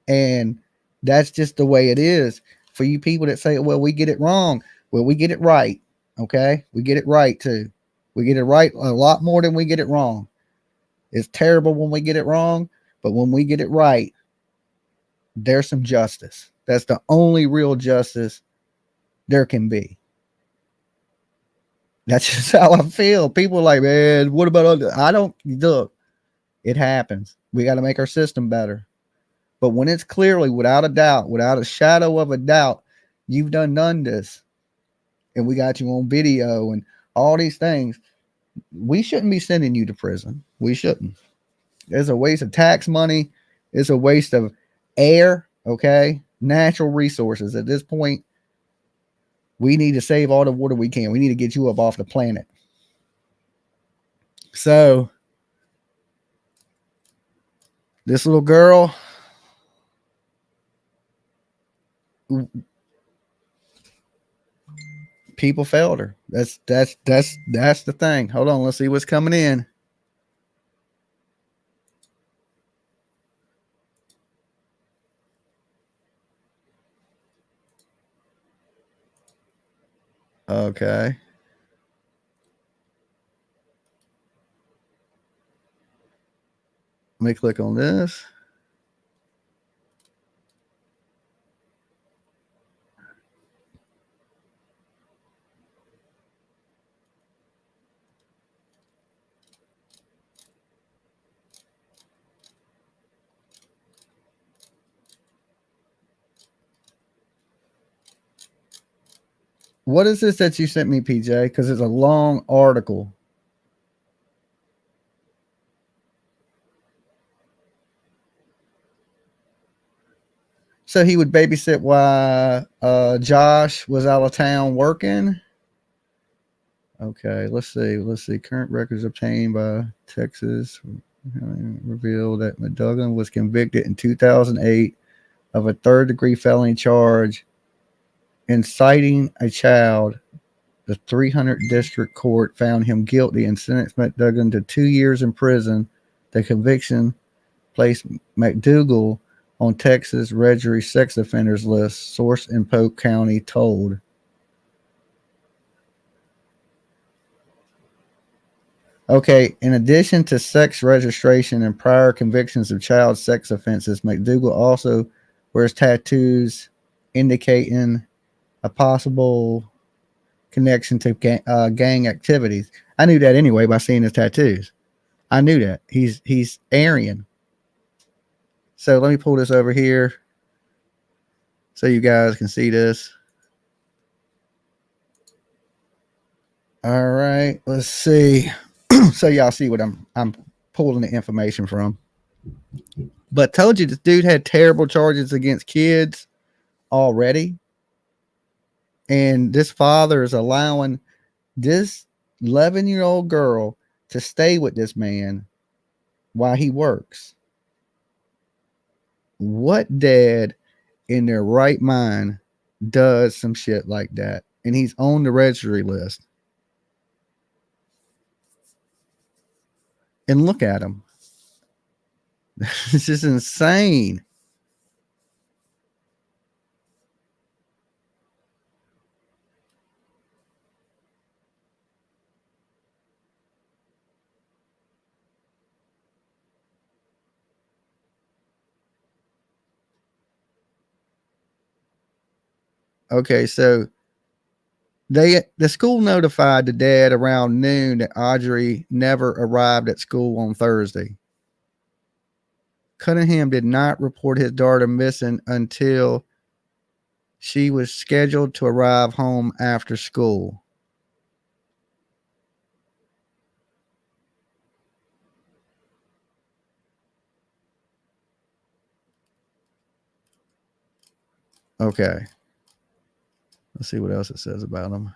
And that's just the way it is. For you people that say, well, we get it wrong. Well, we get it right. Okay? We get it right too. We get it right a lot more than we get it wrong. It's terrible when we get it wrong. But when we get it right, there's some justice. That's the only real justice there can be. That's just how I feel. People are like, man, what about other? I don't look. It happens. We got to make our system better. But when it's clearly, without a doubt, without a shadow of a doubt, you've done this, and we got you on video and all these things, we shouldn't be sending you to prison. We shouldn't. It's a waste of tax money. It's a waste of air, okay? Natural resources. At this point, we need to save all the water we can. We need to get you up off the planet. So, this little girl, people failed her. That's the thing. Hold on, let's see what's coming in. Okay. Let me click on this. What is this that you sent me, PJ? Because it's a long article. So he would babysit while Josh was out of town working. Okay, let's see. Current records obtained by Texas reveal that McDougal was convicted in 2008 of a third-degree felony charge inciting a child. The 300 District Court found him guilty and sentenced McDougal to 2 years in prison. The conviction placed McDougal on Texas Registry sex offenders list, source in Polk County told. Okay, in addition to sex registration and prior convictions of child sex offenses, McDougal also wears tattoos indicating a possible connection to gang activities. I knew that anyway by seeing his tattoos. I knew that. He's Aryan. So let me pull this over here so you guys can see this. All right, let's see. So y'all see what I'm pulling the information from. But told you this dude had terrible charges against kids already. And this father is allowing this 11-year-old girl to stay with this man while he works. What dad in their right mind does some shit like that? And he's on the registry list. And look at him. This is insane. Okay, so the school notified the dad around noon that Audrii never arrived at school on Thursday. Cunningham did not report his daughter missing until she was scheduled to arrive home after school. Okay. Let's see what else it says about him.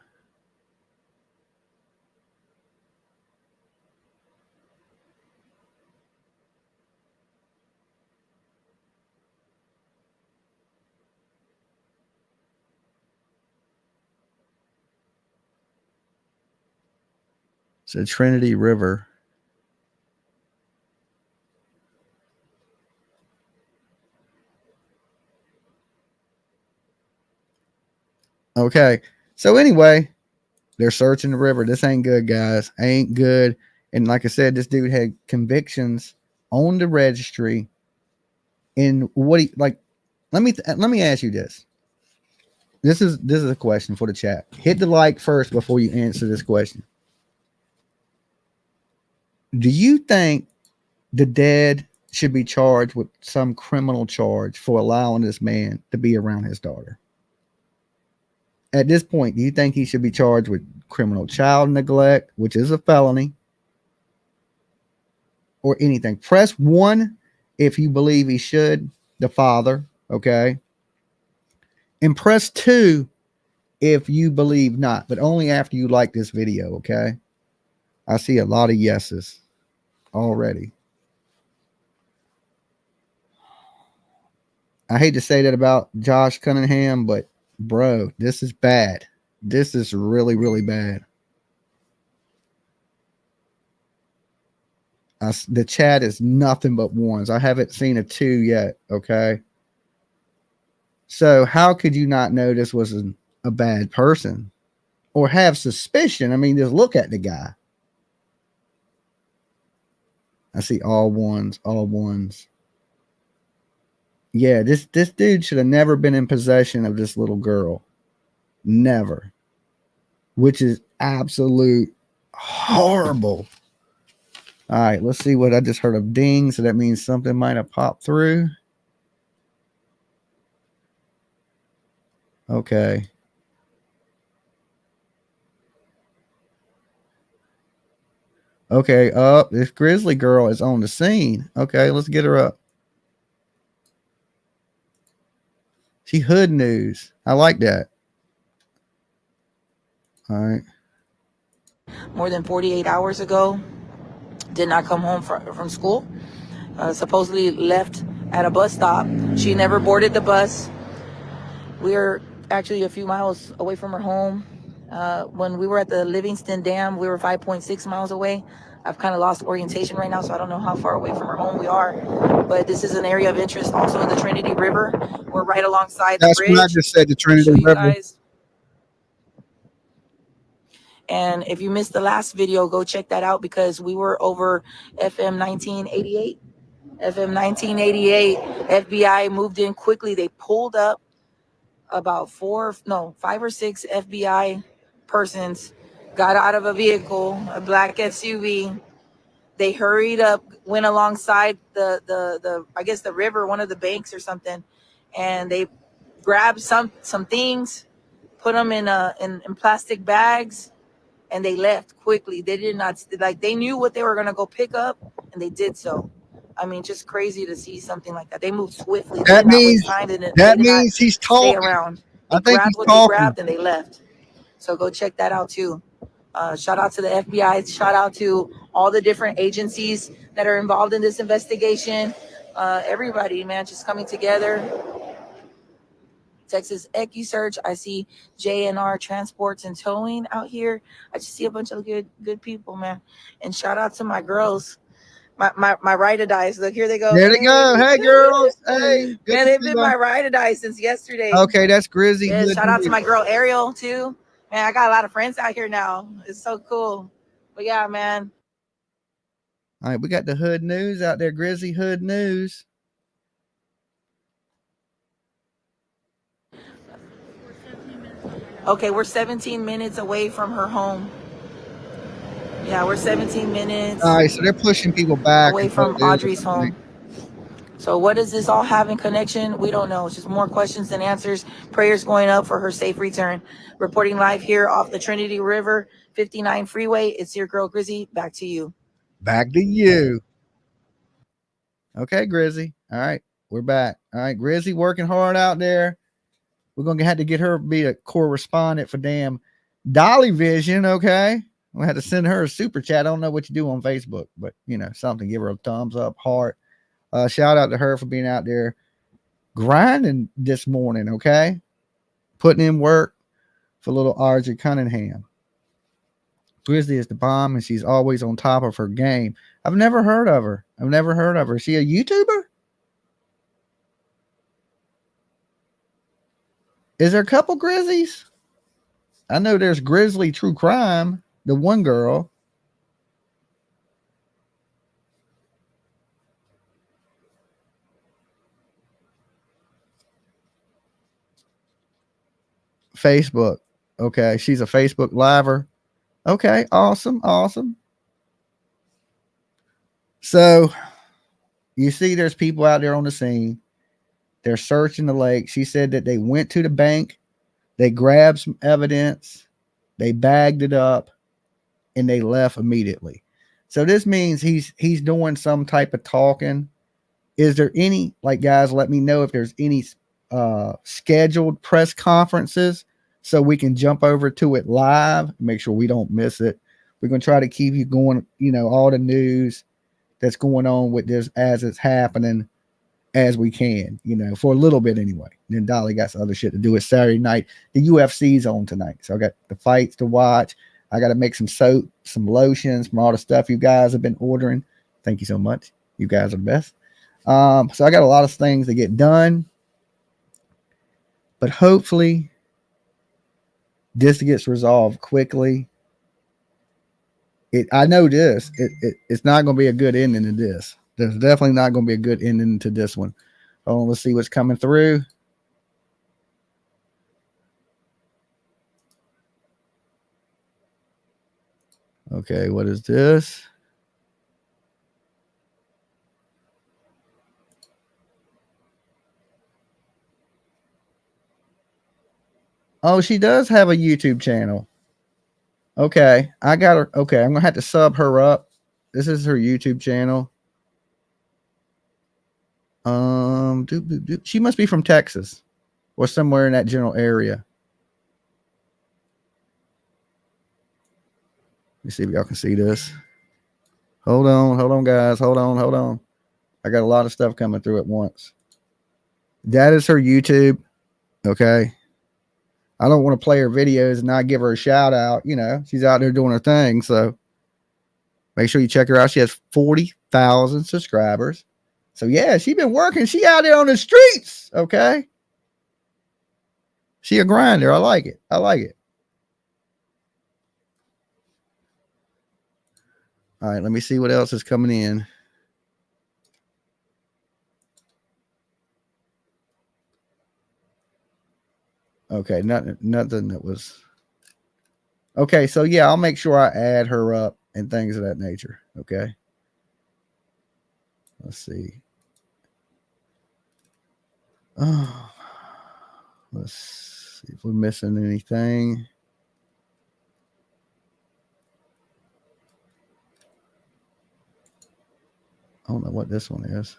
So Trinity River. Okay. So anyway, they're searching the river. This ain't good, guys. Ain't good. And like I said, this dude had convictions on the registry. And what he like, let me ask you this. This is a question for the chat. Hit the like first before you answer this question. Do you think the dad should be charged with some criminal charge for allowing this man to be around his daughter? At this point, do you think he should be charged with criminal child neglect, which is a felony, or anything? Press 1 if you believe he should, the father, okay? And press 2 if you believe not, but only after you like this video, okay? I see a lot of yeses already. I hate to say that about Josh Cunningham, but bro, this is bad. This is really, really bad. The chat is nothing but ones. I haven't seen a 2 yet, okay? So how could you not know this was a bad person or have suspicion? I mean, just look at the guy. I see all ones, all ones. Yeah, this dude should have never been in possession of this little girl. Never. Which is absolute horrible. All right, let's see what I just heard of ding. So that means something might have popped through. Okay. Okay, this grizzly girl is on the scene. Okay, let's get her up. She hood news. I like that. All right. More than 48 hours ago, did not come home from school. Supposedly left at a bus stop. She never boarded the bus. We are actually a few miles away from her home. When we were at the Livingston Dam, we were 5.6 miles away. I've kind of lost orientation right now, so I don't know how far away from her home we are. But this is an area of interest also in the Trinity River. We're right alongside the bridge. That's what I just said, the Trinity Show you River. guys. And if you missed the last video, go check that out because we were over FM 1988. FM 1988, FBI moved in quickly. They pulled up about 5 or 6 FBI persons, got out of a vehicle, a black SUV. They hurried up, went alongside the I guess the river, one of the banks or something, and they grabbed some things, put them in plastic bags, and they left quickly. They did not, like, they knew what they were gonna go pick up, and they did so. I mean, just crazy to see something like that. They moved swiftly. That means he's talking. Stay around. I think he's They talking. grabbed and they left. So go check that out too. Shout out to the FBI. Shout out to all the different agencies that are involved in this investigation. Everybody, man, just coming together. Texas EquuSearch. I see JNR Transports and Towing out here. I just see a bunch of good people, man. And shout out to my girls. My ride or dies. Look, here they go. There they go. Hey, girls. Hey. Man, they've been my ride or die since yesterday. Okay, that's Grizzy. Yeah, shout out to my girl Ariel too. Man, I got a lot of friends out here now. It's so cool. But yeah, man. All right, we got the hood news out there. Grizzy hood news. Okay, we're 17 minutes away from her home. Yeah, we're 17 minutes. All right, so they're pushing people back away from Audrey's home. So what does this all have in connection? We don't know. It's just more questions than answers. Prayers going up for her safe return. Reporting live here off the Trinity River 59 freeway. It's your girl Grizzy. Back to you. Back to you. Okay, Grizzy. All right, we're back. All right, Grizzy working hard out there. We're going to have to get her to be a correspondent for damn Dolly Vision, okay? We had to send her a super chat. I don't know what you do on Facebook, but, you know, something. Give her a thumbs up, heart. Shout out to her for being out there grinding this morning, okay? Putting in work for little Audrii Cunningham. Grizzly is the bomb, and she's always on top of her game. I've never heard of her. Is she a YouTuber? Is there a couple Grizzies? I know there's Grizzly True Crime, the one girl. Facebook. Okay, she's a Facebook liver. Okay, awesome. So you see there's people out there on the scene. They're searching the lake. She said that they went to the bank, they grabbed some evidence, they bagged it up, and they left immediately. So this means he's doing some type of talking. Is there any, like, guys, let me know if there's any scheduled press conferences so we can jump over to it live, make sure we don't miss it. We're going to try to keep you going, you know, all the news that's going on with this as it's happening as we can, you know, for a little bit anyway. Then Dolly got some other shit to do. It's Saturday night. The UFC's on tonight. So I got the fights to watch. I got to make some soap, some lotions from all the stuff you guys have been ordering. Thank you so much. You guys are the best. So I got a lot of things to get done. But hopefully this gets resolved quickly. I know this. It's not going to be a good ending to this. There's definitely not going to be a good ending to this one. Hold on, let's see what's coming through. Okay, what is this? Oh, she does have a YouTube channel. Okay, I got her. Okay, I'm going to have to sub her up This is her YouTube channel. She must be from Texas or somewhere in that general area. Let me see if y'all can see this. Hold on, guys. Hold on. I got a lot of stuff coming through at once. That is her YouTube. Okay. I don't want to play her videos and not give her a shout out. You know, she's out there doing her thing. So make sure you check her out. She has 40,000 subscribers. So yeah, she been working. She out there on the streets. Okay. She a grinder. I like it. All right. Let me see what else is coming in. Okay. Nothing that was. Okay. So yeah, I'll make sure I add her up and things of that nature. Okay. Let's see. Oh, let's see if we're missing anything. I don't know what this one is.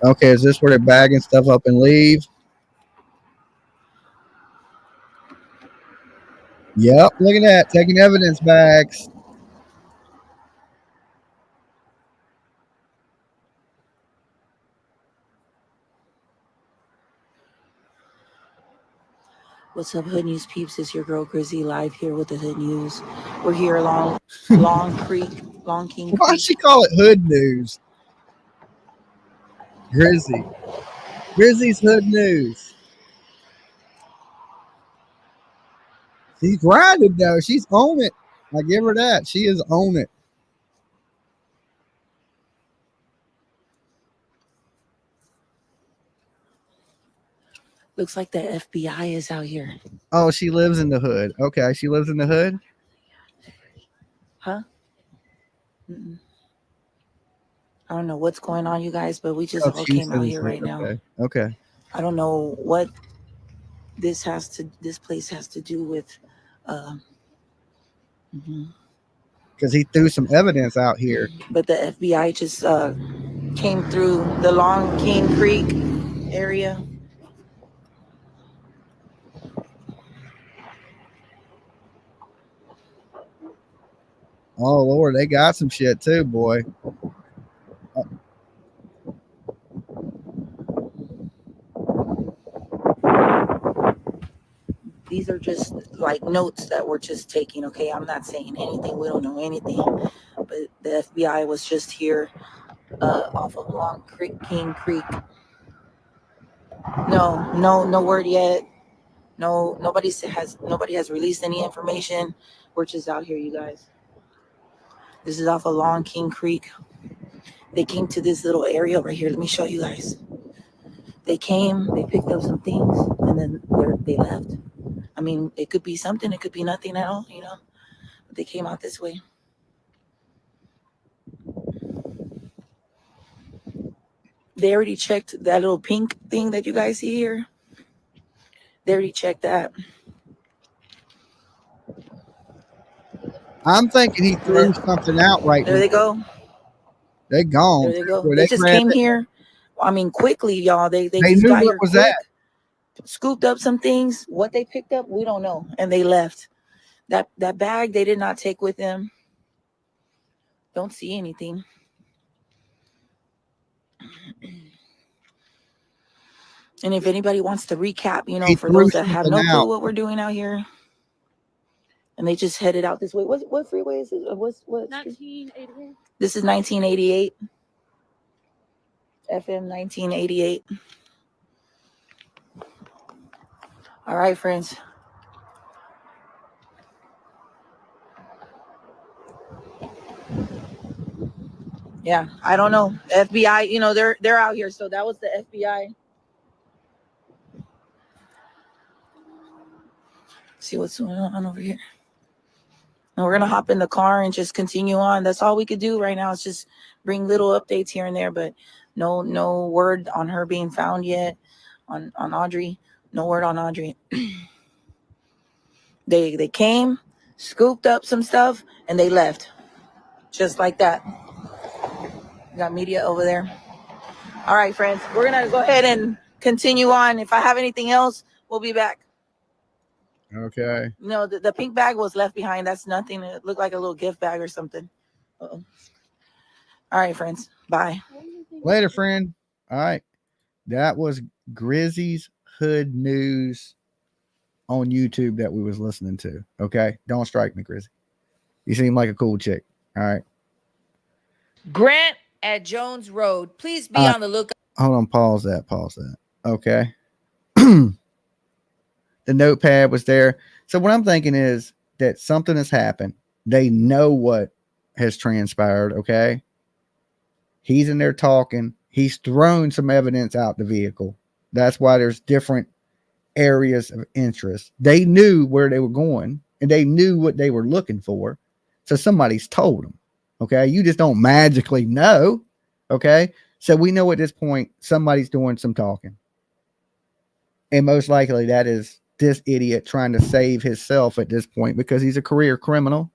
Okay, is this where they're bagging stuff up and leave? Yep, look at that. Taking evidence bags. What's up, Hood News peeps? It's your girl Grizzy live here with the Hood News. We're here along Long King Creek. Why she call it Hood News? Grizzy's Hood News. She's grinded though. She's on it. I give her that. She is on it. Looks like the FBI is out here. Oh, she lives in the hood. Okay, she lives in the hood. Huh? Mm-mm. I don't know what's going on, you guys, but we just all came out here right now. Okay. I don't know what this place has to do with Because he threw some evidence out here. but the FBI just came through the Long King Creek area. Oh Lord, they got some shit too, boy. These are just like notes that we're just taking. Okay, I'm not saying anything. We don't know anything, but the FBI was just here off of Long King Creek. No word yet. Nobody has released any information. We're just out here, you guys. This is off of Long King Creek. They came to this little area right here. Let me show you guys. They came, they picked up some things, and then they left. I mean, it could be something, it could be nothing at all, you know. But they came out this way. They already checked that little pink thing that you guys see here. They already checked that. I'm thinking he threw something out right there. There they go. They're gone. There they go. They just came here. I mean, quickly, y'all. They just knew got what here was quick, that. scooped up some things. What they picked up, we don't know. And they left. That bag they did not take with them. Don't see anything. And if anybody wants to recap, you know, for those that have no clue what we're doing out here, and they just headed out this way. What freeway is it? What's 1988? This is 1988. FM 1988. All right, friends. Yeah, I don't know. FBI, you know, they're out here. So that was the FBI. See what's going on over here. And we're gonna hop in the car and just continue on. That's all we could do right now is just bring little updates here and there, but no word on her being found yet. On Audrii, no word on Audrii. They came, scooped up some stuff, and they left, just like that. We got media over there. All right, friends, we're gonna go ahead and continue on. If I have anything else, we'll be back. Okay. No, the pink bag was left behind. That's nothing. It looked like a little gift bag or something. Uh-oh. All right, friends. Bye. Later, friend. All right. That was Grizzy's Hood News on YouTube that we was listening to. Okay. Don't strike me, Grizzy. You seem like a cool chick. All right. Grant at Jones Road. Please be on the lookout. Hold on. Pause that. Okay. The notepad was there. So what I'm thinking is that something has happened. They know what has transpired. Okay. He's in there talking. He's thrown some evidence out the vehicle. That's why there's different areas of interest. They knew where they were going and they knew what they were looking for. So somebody's told them. Okay. You just don't magically know. Okay. So we know at this point, somebody's doing some talking. And most likely that is this idiot trying to save himself at this point because he's a career criminal.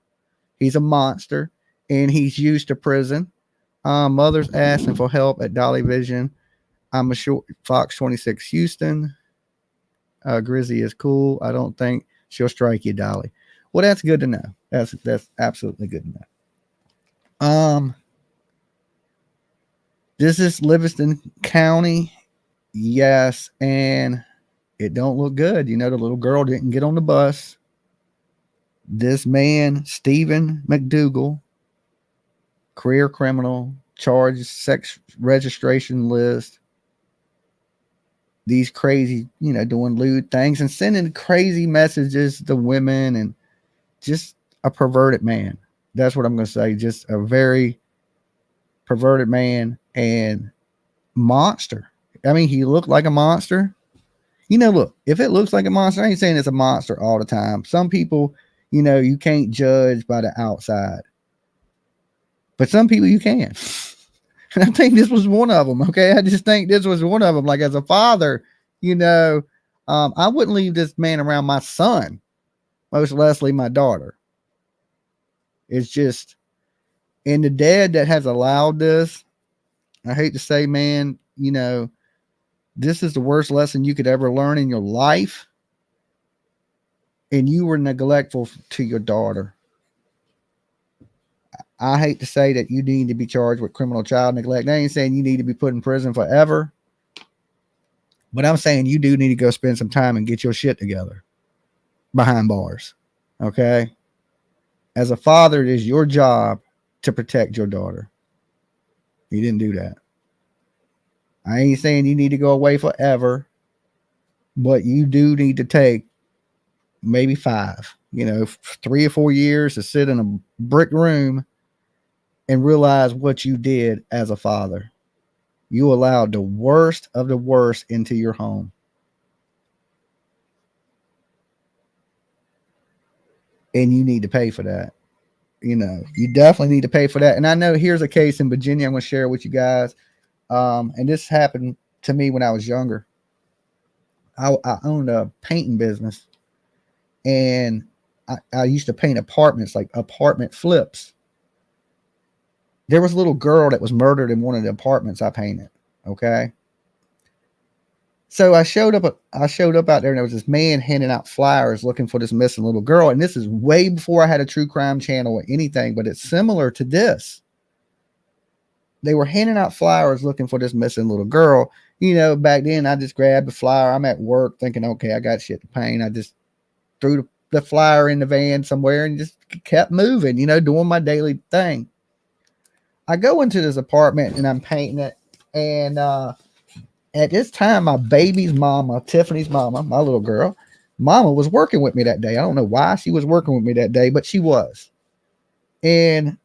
He's a monster and he's used to prison. Mother's asking for help at Dolly Vision. I'm sure Fox 26 Houston. Grizzy is cool. I don't think she'll strike you, Dolly. Well, that's good to know. That's absolutely good to know. This is Livingston County. Yes, and it don't look good. You know, the little girl didn't get on the bus. This man, Stephen McDougal, career criminal, charged, sex registration list. These crazy, you know, doing lewd things and sending crazy messages to women and just a perverted man. That's what I'm going to say. Just a very perverted man and monster. I mean, he looked like a monster. You know, look, if it looks like a monster, I ain't saying it's a monster all the time. Some people, you know, you can't judge by the outside. But some people you can. And I think this was one of them. Okay. I just think this was one of them. Like as a father, you know, I wouldn't leave this man around my son, most lessly my daughter. It's just, and the dad that has allowed this, I hate to say, man, you know, this is the worst lesson you could ever learn in your life. And you were neglectful to your daughter. I hate to say that you need to be charged with criminal child neglect. I ain't saying you need to be put in prison forever. But I'm saying you do need to go spend some time and get your shit together behind bars. Okay? As a father, it is your job to protect your daughter. You didn't do that. I ain't saying you need to go away forever, but you do need to take maybe 5, 3 or 4 years to sit in a brick room and realize what you did as a father. You allowed the worst of the worst into your home. And you need to pay for that. You definitely need to pay for that. And I know here's a case in Virginia I'm going to share with you guys. And this happened to me when I was younger. I owned a painting business. And I used to paint apartments, like apartment flips. There was a little girl that was murdered in one of the apartments I painted. Okay. So I showed up out there and there was this man handing out flyers looking for this missing little girl. And this is way before I had a true crime channel or anything, but it's similar to this. They were handing out flyers looking for this missing little girl. Back then I just grabbed the flyer. I'm at work thinking, okay, I got shit to paint. I just threw the flyer in the van somewhere and just kept moving, doing my daily thing. I go into this apartment and I'm painting it. And at this time, my baby's mama, Tiffany's mama, my little girl, mama was working with me that day. I don't know why she was working with me that day, but she was. And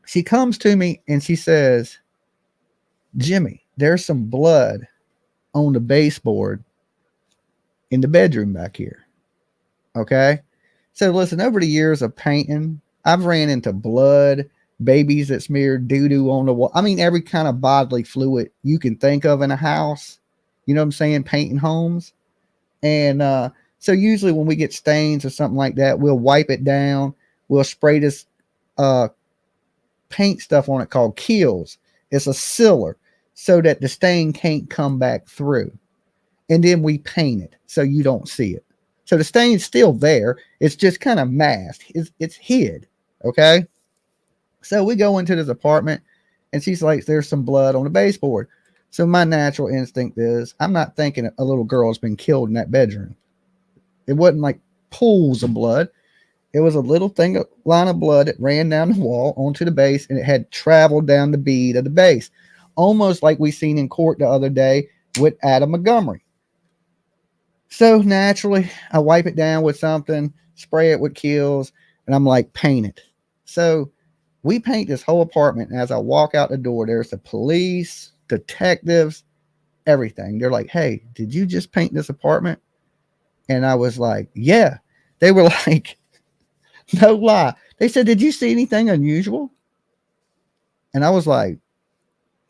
She comes to me and she says, Jimmy, there's some blood on the baseboard in the bedroom back here. Okay. So listen, over the years of painting, I've ran into blood, babies that smeared doo-doo on the wall. I mean, every kind of bodily fluid you can think of in a house. You know what I'm saying? Painting homes. And so usually when we get stains or something like that, we'll wipe it down. We'll spray this paint stuff on it called Kills. It's a sealer so that the stain can't come back through. And then we paint it so you don't see it. So the stain's still there. It's just kind of masked. It's hid. Okay. So we go into this apartment and she's like, there's some blood on the baseboard. So my natural instinct is I'm not thinking a little girl's been killed in that bedroom. It wasn't like pools of blood. It was a little line of blood that ran down the wall onto the base, and it had traveled down the bead of the base, almost like we seen in court the other day with Adam Montgomery. So naturally, I wipe it down with something, spray it with Kills, and I'm like, paint it. So we paint this whole apartment, and as I walk out the door, there's the police, detectives, everything. They're like, hey, did you just paint this apartment? And I was like, yeah. They were like, no lie. They said, did you see anything unusual? And I was like,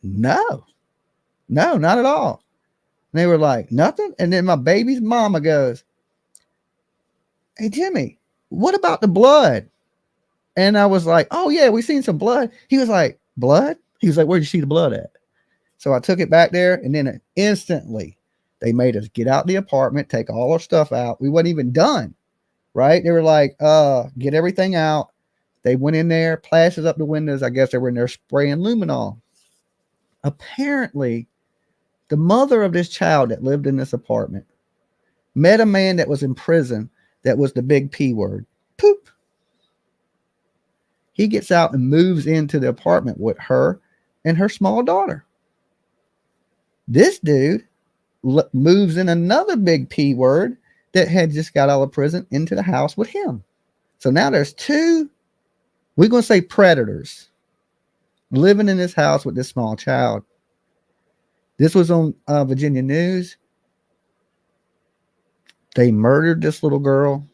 no, not at all. And they were like, nothing. And then my baby's mama goes, hey, Jimmy, what about the blood? And I was like, oh, yeah, we seen some blood. He was like, blood? He was like, where'd you see the blood at? So I took it back there, and then instantly they made us get out the apartment, take all our stuff out. We wasn't even done, right? They were like, get everything out. They went in there, plastered up the windows. I guess they were in there spraying luminol. Apparently, the mother of this child that lived in this apartment met a man that was in prison that was the big P word. Poop. He gets out and moves into the apartment with her and her small daughter. This dude moves in another big P word that had just got out of prison into the house with him. So now there's two, we're going to say predators, living in this house with this small child. This was on Virginia News. They murdered this little girl.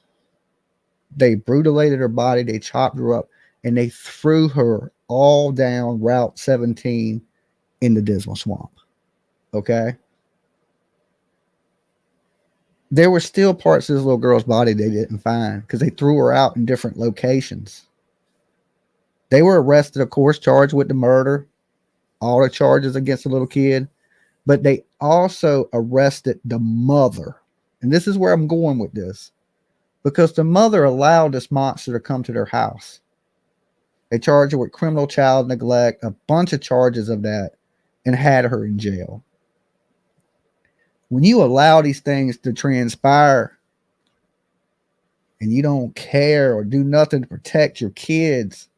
They brutalated her body. They chopped her up, and they threw her all down Route 17 in the Dismal Swamp. Okay. There were still parts of this little girl's body they didn't find because they threw her out in different locations. They were arrested, of course, charged with the murder, all the charges against the little kid, but they also arrested the mother. And this is where I'm going with this, because the mother allowed this monster to come to their house. They charged her with criminal child neglect, a bunch of charges of that, and had her in jail. When you allow these things to transpire and you don't care or do nothing to protect your kids,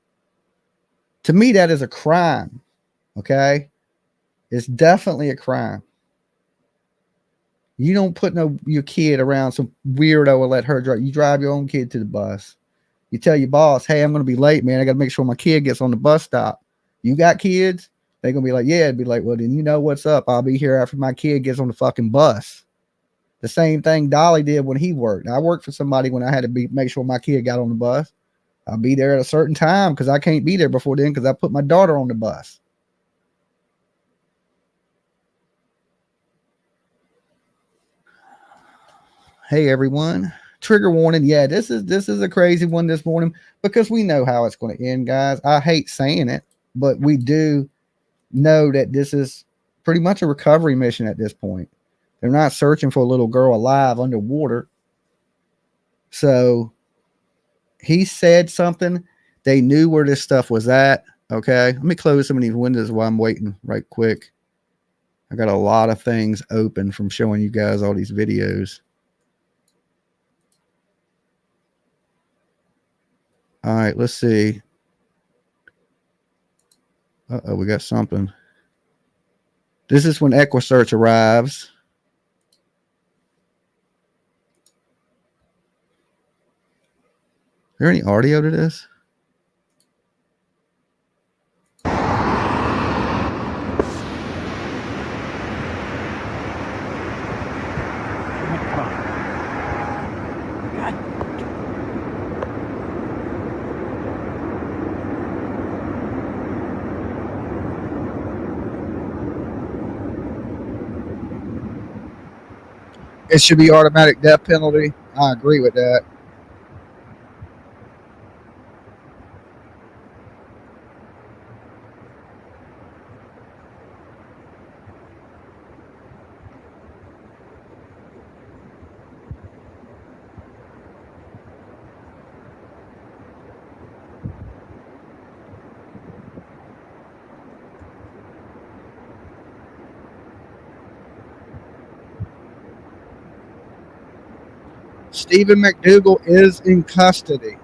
to me, that is a crime. Okay. It's definitely a crime. You don't put your kid around some weirdo and let her drive. You drive your own kid to the bus. You tell your boss, hey, I'm going to be late, man. I got to make sure my kid gets on the bus stop. You got kids? They're going to be like, yeah. It'd be like, well, then you know what's up. I'll be here after my kid gets on the fucking bus. The same thing Dolly did when he worked. I worked for somebody when I had to make sure my kid got on the bus. I'll be there at a certain time because I can't be there before then because I put my daughter on the bus. Hey, everyone. Trigger warning. Yeah, this is a crazy one this morning because we know how it's going to end, guys. I hate saying it, but we do know that this is pretty much a recovery mission at this point. They're not searching for a little girl alive underwater. So he said something. They knew where this stuff was at. Okay. Let me close some of these windows while I'm waiting right quick. I got a lot of things open from showing you guys all these videos. All right, let's see. Uh-oh, we got something. This is when EquuSearch arrives. Is there any audio to this? It should be automatic death penalty. I agree with that. Stephen McDougal is in custody.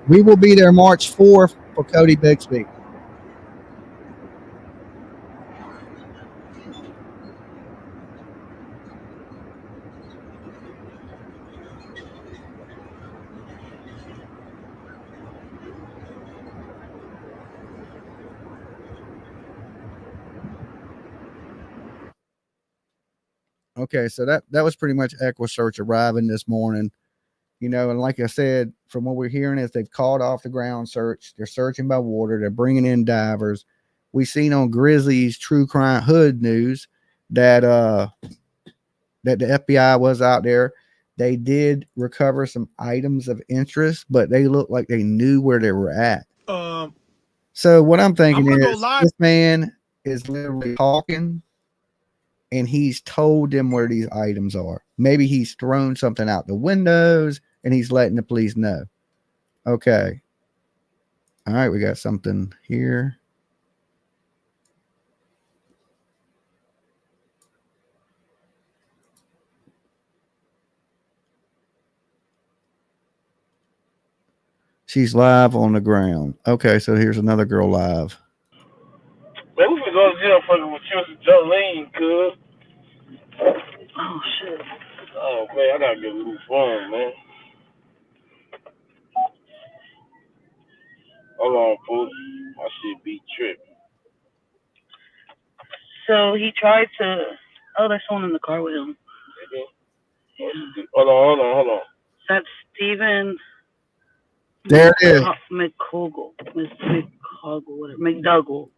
We will be there March 4th for Cody Bixby. Okay, so that was pretty much EquuSearch arriving this morning. You know, and like I said, from what we're hearing is they've called off the ground search. They're searching by water. They're bringing in divers. We seen on Grizzly's True Crime Hood News that that the FBI was out there. They did recover some items of interest, but they looked like they knew where they were at. So what I'm thinking is this man is literally talking and he's told them where these items are. Maybe he's thrown something out the windows and he's letting the police know. Okay. All right, we got something here. She's live on the ground. Okay, so here's another girl live. Man, we finna go to jail fucking with Jolene, cuz. Oh, shit. Oh, man, I gotta get a little fun, man. Hold on, fool. My shit be tripping. So he tried to. Oh, there's someone in the car with him. Yeah. Hold on. That's Stephen. There it is. McCogle. Whatever. McDougal.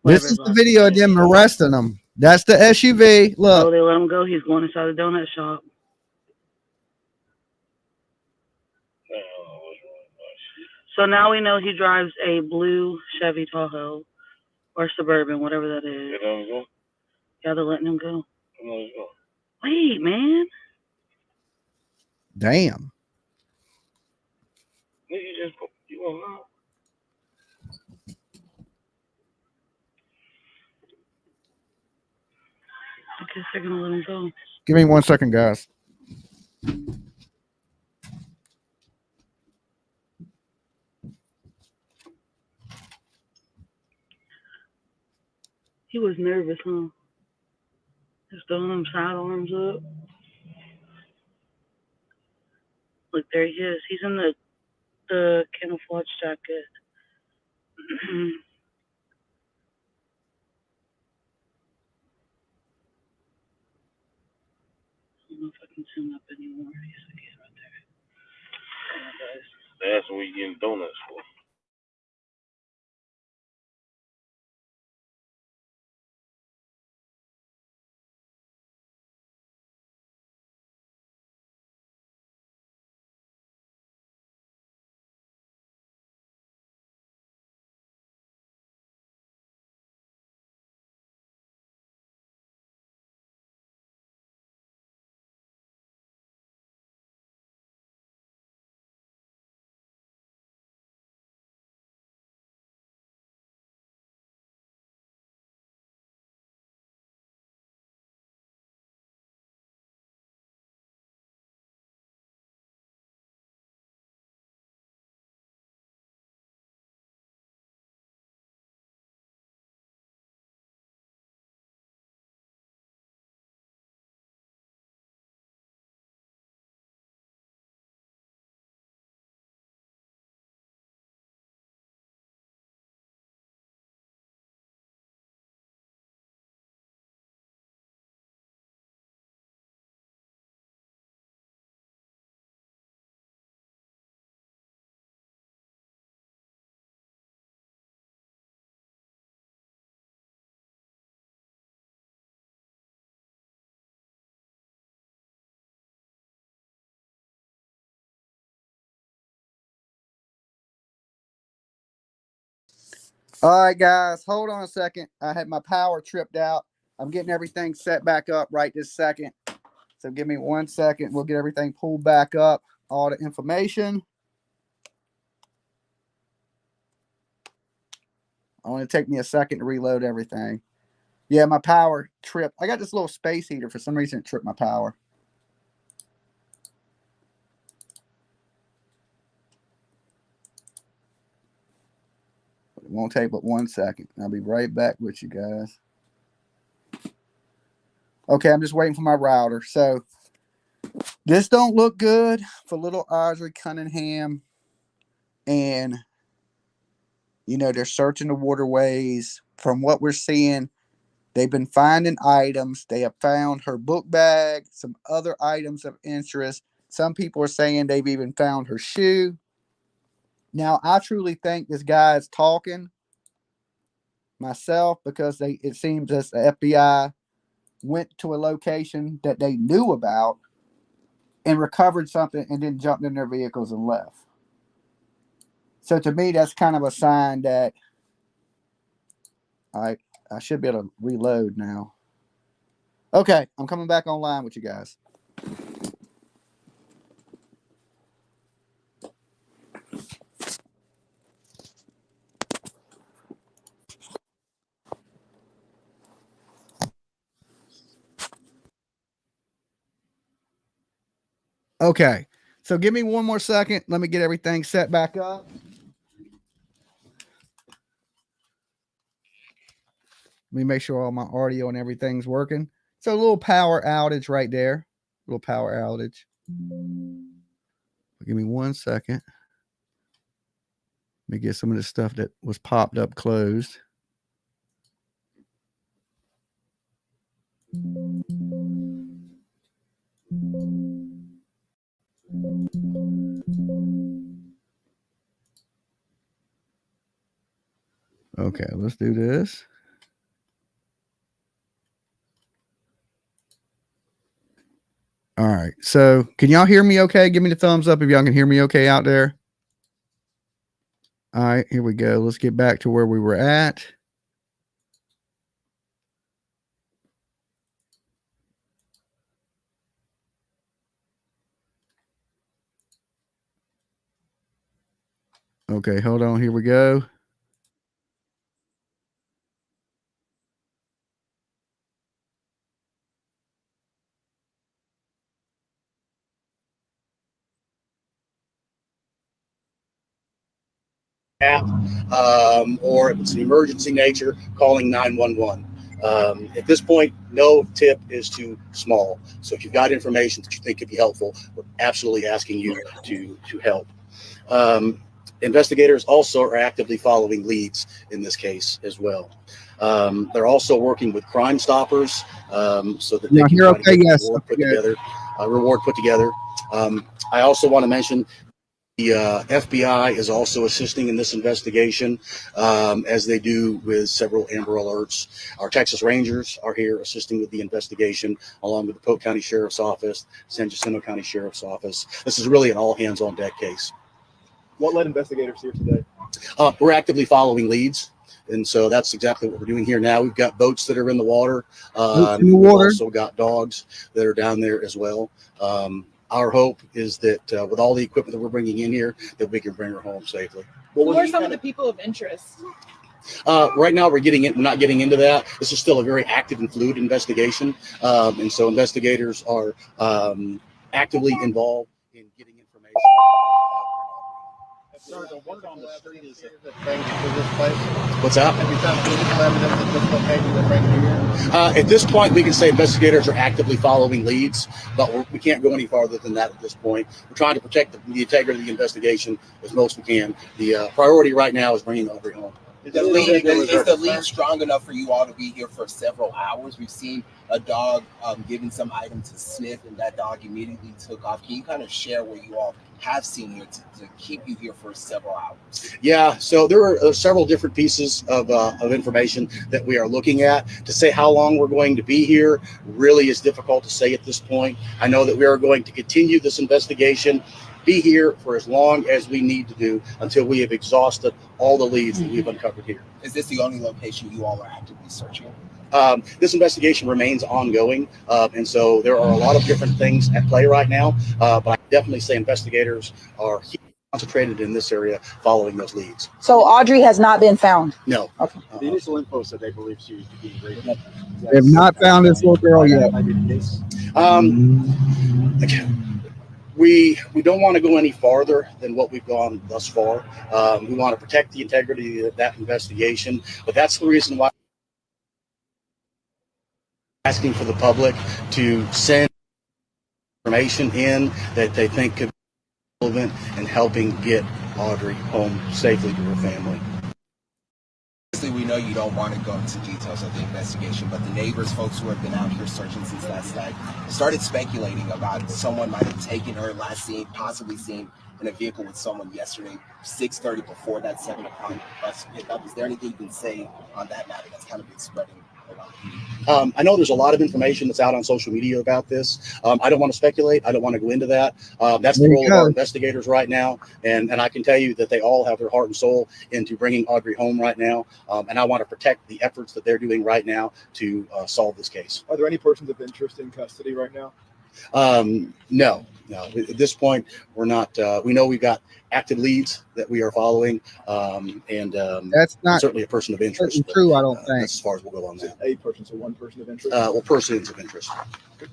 This is the video of them arresting him. That's the SUV. Look. Oh, they let him go. He's going inside the donut shop. So now we know he drives a blue Chevy Tahoe or Suburban, whatever that is. Yeah, they're letting him go. Wait, man. Damn. You won't know. I guess they're gonna let him go. Give me 1 second, guys. He was nervous, huh? Just throwing them sidearms up. Look, there he is. He's in the camouflage jacket. I don't know if I can zoom up anymore. Yes, I can right there. Come on, guys. That's what we getting donuts for. All right, guys, hold on a second. I had my power tripped out. I'm getting everything set back up right this second. So give me 1 second. We'll get everything pulled back up, all the information. Only take me a second to reload everything. Yeah, my power tripped. I got this little space heater. For some reason, it tripped my power. It won't take but 1 second. I'll be right back with you guys. Okay, I'm just waiting for my router. So this don't look good for little Audrii Cunningham. And, you know, they're searching the waterways. From what we're seeing, they've been finding items. They have found her book bag, some other items of interest. Some people are saying they've even found her shoe. Now, I truly think this guy is talking myself, because it seems as the FBI went to a location that they knew about and recovered something and then jumped in their vehicles and left. So to me, that's kind of a sign that I should be able to reload now. Okay, I'm coming back online with you guys. Okay, so give me 1 more second. Let me get everything set back up. Let me make sure all my audio and everything's working. So a little power outage right there. A little power outage. Give me 1 second. Let me get some of the stuff that was popped up closed. Okay, let's do this. All right. So can y'all hear me okay? Give me the thumbs up if y'all can hear me okay out there. All right, here we go. Let's get back to where we were at. Okay, hold on. Here we go. App, or if it's an emergency nature, calling 911. At this point, no tip is too small. So if you've got information that you think could be helpful, we're absolutely asking you to help. Investigators also are actively following leads in this case as well. They're also working with Crime Stoppers so that they can try to get a reward put together. I also want to mention the FBI is also assisting in this investigation, as they do with several Amber Alerts. Our Texas Rangers are here assisting with the investigation, along with the Polk County Sheriff's Office, San Jacinto County Sheriff's Office. This is really an all-hands-on-deck case. What led investigators here today? We're actively following leads. And so that's exactly what we're doing here now. We've got boats that are in the water. We've also got dogs that are down there as well. Our hope is that with all the equipment that we're bringing in here, that we can bring her home safely. Who are some of the people of interest? Right now, we're not getting into that. This is still a very active and fluid investigation. And so investigators are actively involved in getting information. Sir, the word on the street is that things to this place. What's that? Have you found physical evidence at this location that brings you here? At this point, we can say investigators are actively following leads, but we can't go any farther than that at this point. We're trying to protect the integrity of the investigation as most we can. The priority right now is bringing Audrii home. Is the lead strong enough for you all to be here for several hours? We've seen a dog giving some item to sniff, and that dog immediately took off. Can you kind of share what you all have seen here to keep you here for several hours? Yeah, so there are several different pieces of information that we are looking at. To say how long we're going to be here really is difficult to say at this point. I know that we are going to continue this investigation. We are be here for as long as we need to do until we have exhausted all the leads that we've uncovered here. Is this the only location you all are actively searching? This investigation remains ongoing, and so there are a lot of different things at play right now, but I definitely say investigators are concentrated in this area following those leads. So Audrii has not been found? No. Okay. The initial info said they believe she was being raped. They have not found this little girl yet. We don't want to go any farther than what we've gone thus far. We want to protect the integrity of that investigation, but that's the reason why I'm asking for the public to send information in that they think could be relevant in helping get Audrii home safely to her family. We know you don't want to go into details of the investigation, but the neighbors, folks who have been out here searching since last night, started speculating about someone might have taken her last seen, possibly seen in a vehicle with someone yesterday, 6:30 before that 7 o'clock bus pickup. Is there anything you can say on that matter that's kind of been spreading around? I know there's a lot of information that's out on social media about this. I don't want to speculate. I don't want to go into that. That's the role of our investigators right now. And I can tell you that they all have their heart and soul into bringing Audrii home right now. And I want to protect the efforts that they're doing right now to solve this case. Are there any persons of interest in custody right now? No. At this point, we're not. We know we've got active leads that we are following, and that's not certainly a person of interest. True, I don't think. That's as far as we'll go on that. A person, so one person of interest. Well, persons of interest.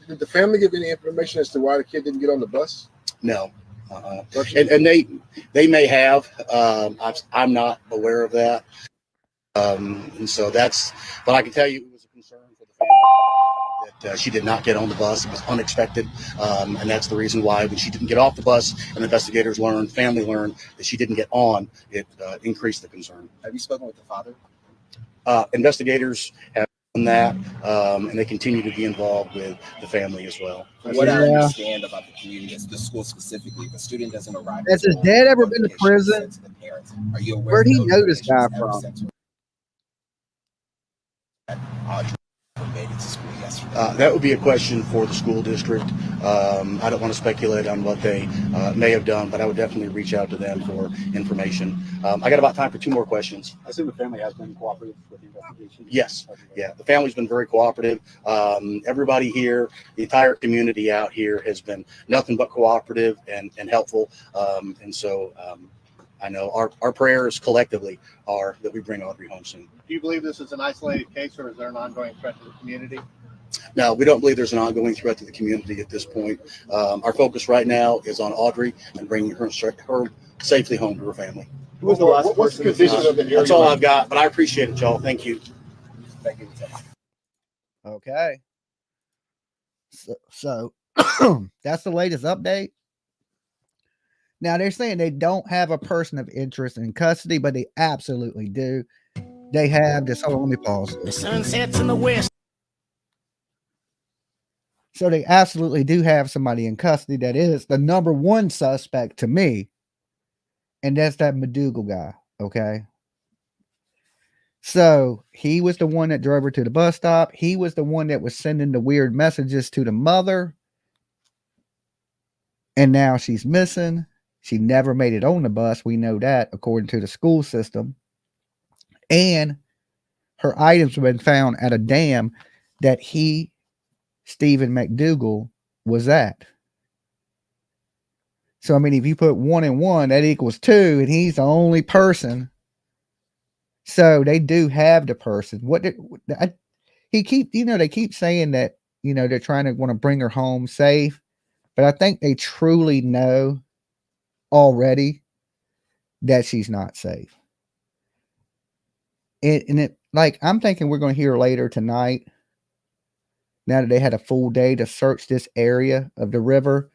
Did the family give any information as to why the kid didn't get on the bus? No. And they may have. I'm not aware of that. And so that's. But I can tell you, it was a concern for the family. She did not get on the bus. It was unexpected, and that's the reason why when she didn't get off the bus and investigators learned, family learned that she didn't get on, it increased the concern. Have you spoken with the father? Investigators have done that, and they continue to be involved with the family as well. What I understand about the community, the school specifically, if a student doesn't arrive. Has his dad ever been to prison? Are you aware? Where'd he know this guy from? Made it to school yesterday. That would be a question for the school district. I don't want to speculate on what they may have done, but I would definitely reach out to them for information. I got about time for 2 more questions. I assume the family has been cooperative with the investigation. Yes. Yeah. The family's been very cooperative. Everybody here, the entire community out here has been nothing but cooperative and helpful. And so I know our prayers collectively are that we bring Audrii home soon. Do you believe this is an isolated case, or is there an ongoing threat to the community? No, we don't believe there's an ongoing threat to the community at this point. Our focus right now is on Audrii and bringing her safely home to her family. Who was the last person? What's the condition of the area? That's all I've got, but I appreciate it, y'all. Thank you. Thank you. Okay. So that's the latest update. Now they're saying they don't have a person of interest in custody, but they absolutely do. They have this. Hold on, let me pause. The sun sets in the west. So they absolutely do have somebody in custody that is the number 1 suspect to me, and that's that McDougal guy. Okay. So he was the one that drove her to the bus stop. He was the one that was sending the weird messages to the mother. And now she's missing. She never made it on the bus. We know that according to the school system. And her items have been found at a dam that Stephen McDougal, was at. So, I mean, if you put 1 and 1, that equals 2, and he's the only person. So they do have the person. They keep saying that, they're trying to want to bring her home safe, but I think they truly know already that she's not safe. I'm thinking we're going to hear later tonight, now that they had a full day to search this area of the river,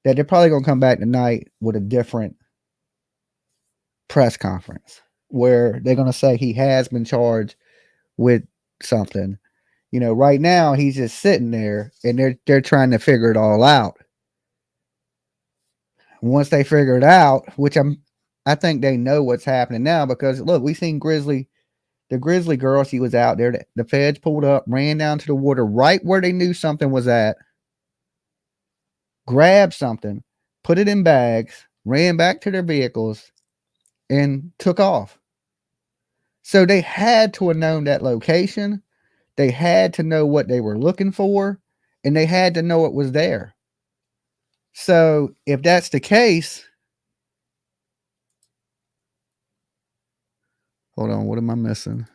that they're probably going to come back tonight with a different press conference where they're going to say he has been charged with something. Right now he's just sitting there and they're trying to figure it all out. Once they figure it out, which I think they know what's happening now, because look, we seen the Grizzly girl, she was out there. The feds pulled up, ran down to the water right where they knew something was at, grabbed something, put it in bags, ran back to their vehicles, and took off. So they had to have known that location. They had to know what they were looking for, and they had to know it was there. So if that's the case, hold on, what am I missing?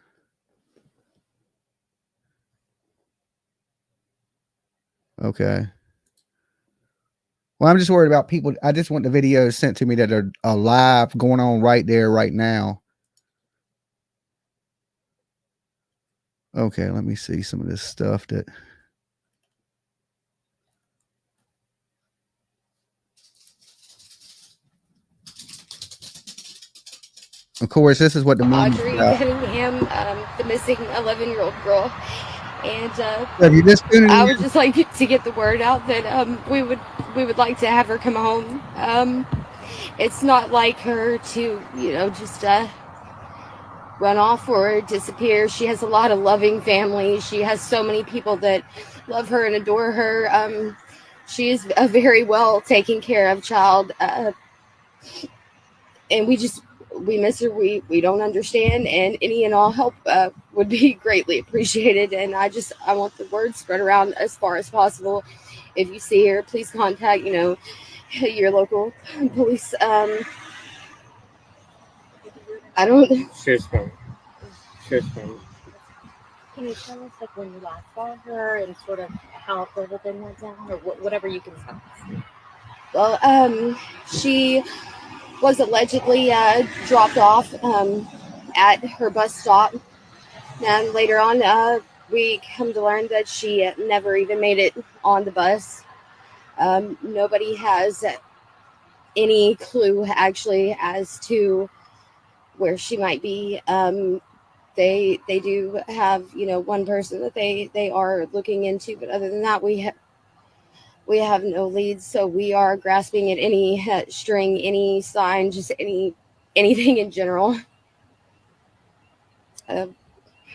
Okay. Well, I'm just worried about people. I just want the videos sent to me that are alive, going on right there, right now. Okay, let me see some of this stuff that. Of course, this is what the movie. Audrii Cunningham, the missing 11-year-old girl, and Have you just tuned I in? would just like to get the word out that we would like to have her come home. It's not like her to just run off or disappear. She has a lot of loving family. She has so many people that love her and adore her. She is a very well taken care of child, and we miss her. We don't understand, and any and all help would be greatly appreciated. And I want the word spread around as far as possible. If you see her, please contact your local police. I don't. System. Can you tell us like when you last saw her and sort of how everything went down, or whatever you can tell us? Well, she was allegedly dropped off at her bus stop, and later on, we come to learn that she never even made it on the bus. Nobody has any clue actually as to where she might be. They do have one person that they are looking into, but other than that, we have no leads. So we are grasping at any string, any sign, just anything in general. Do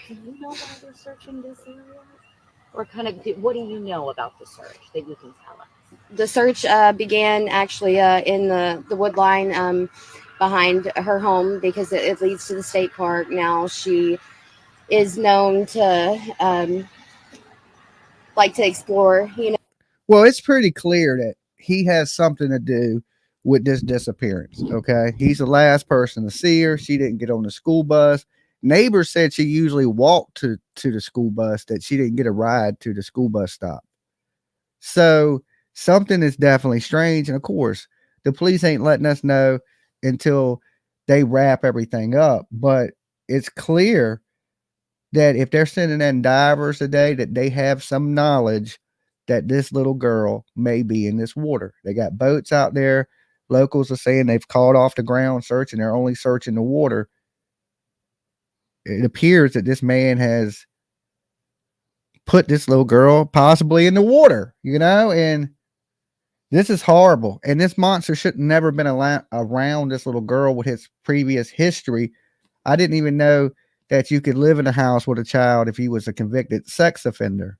you know why they're searching this area? Or kind of what do you know about the search that you can tell us? The search began actually in the wood line behind her home because it leads to the state park. Now she is known to like to explore, Well, it's pretty clear that he has something to do with this disappearance. Okay. He's the last person to see her. She didn't get on the school bus. Neighbors said she usually walked to the school bus, that she didn't get a ride to the school bus stop. So something is definitely strange. And of course, the police ain't letting us know until they wrap everything up. But it's clear that if they're sending in divers today, that they have some knowledge that this little girl may be in this water. They got boats out there. Locals are saying they've called off the ground search and they're only searching the water. It appears that this man has put this little girl possibly in the water, and this is horrible. And this monster should never been around this little girl with his previous history. I didn't even know that you could live in a house with a child if he was a convicted sex offender.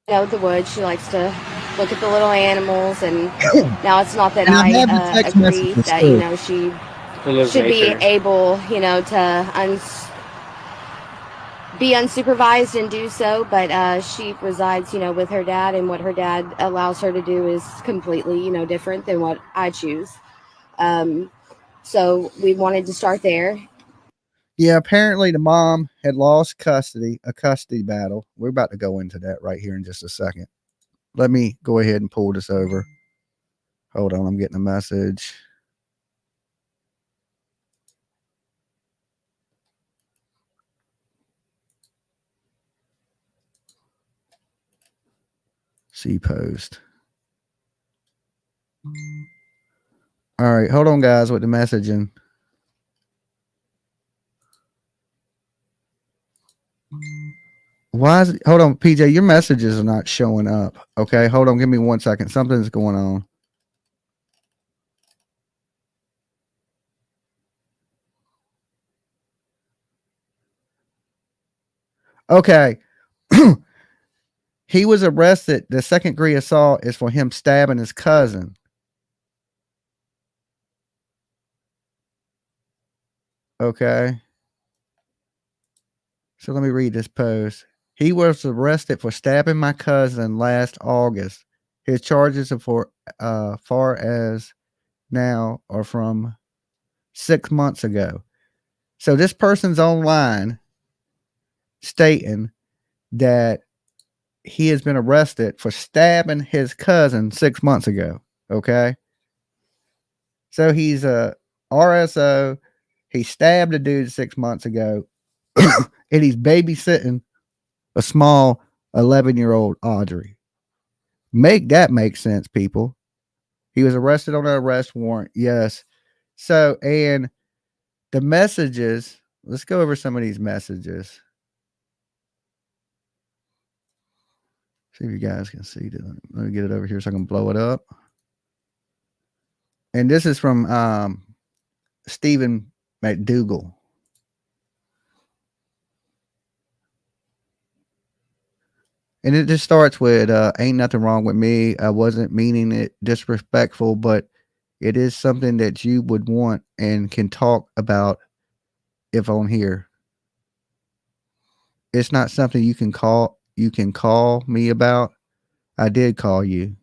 the woods. She likes to look at the little animals, and now it's not that I agree that she should be able to be unsupervised and do so, but she resides with her dad, and what her dad allows her to do is completely different than what I choose. So we wanted to start there. Yeah, apparently the mom had lost a custody battle. We're about to go into that right here in just a second. Let me go ahead and pull this over. Hold on, I'm getting a message. See post. All right, hold on, guys, with the messaging. Why is it? Hold on, PJ, your messages are not showing up. Okay, hold on, give me 1 second. Something's going on. Okay. He was arrested. The second degree assault is for him stabbing his cousin. Okay. So let me read this post. He was arrested for stabbing my cousin last August. His charges are for far as now are from 6 months ago. So this person's online stating that he has been arrested for stabbing his cousin 6 months ago. Okay. So he's a RSO. He stabbed a dude 6 months ago. And he's babysitting a small 11-year-old Audrey. Make that make sense, people. He was arrested on an arrest warrant. Yes. So, and the messages, let's go over some of these messages. See if you guys can see it. Let me get it over here so I can blow it up. And this is from Stephen McDougal. And it just starts with, ain't nothing wrong with me. I wasn't meaning it disrespectful, but it is something that you would want and can talk about if on here. It's not something you can call me about. I did call you.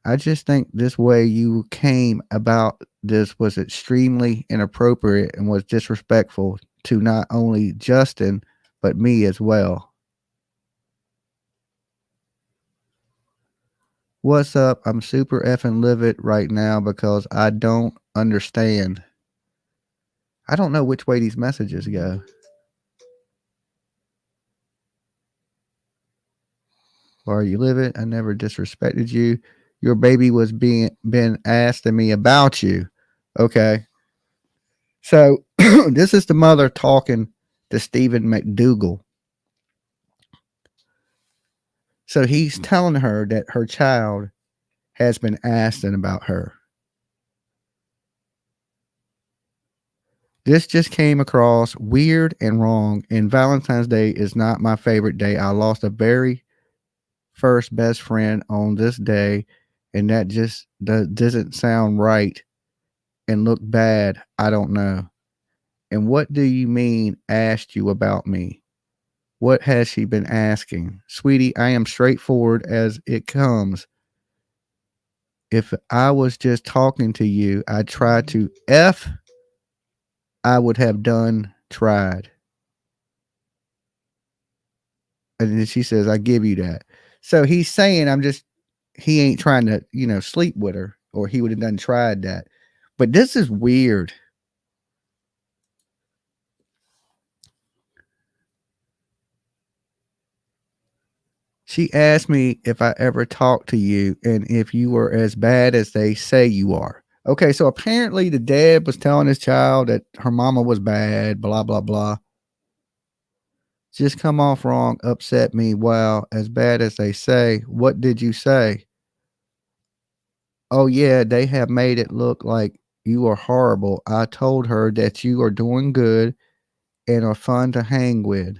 I just think this way you came about this was extremely inappropriate and was disrespectful to not only Justin, but me as well. What's up? I'm super effing livid right now because I don't understand. I don't know which way these messages go. Why are you livid? I never disrespected you. Your baby was been asking me about you. Okay. So this is the mother talking to Stephen McDougal. So he's telling her that her child has been asking about her. This just came across weird and wrong, and Valentine's Day is not my favorite day. I lost a very first best friend on this day, and that just doesn't sound right and look bad. I don't know. And what do you mean asked you about me? What has she been asking? Sweetie, I am straightforward as it comes. If I was just talking to you, I tried to I would have tried. And then she says, I give you that. So he's saying he ain't trying to, sleep with her, or he would have tried that. But this is weird. She asked me if I ever talked to you and if you were as bad as they say you are. Okay, so apparently the dad was telling his child that her mama was bad, blah, blah, blah. Just come off wrong, upset me. Wow, as bad as they say. What did you say? Oh, yeah, they have made it look like you are horrible. I told her that you are doing good and are fun to hang with.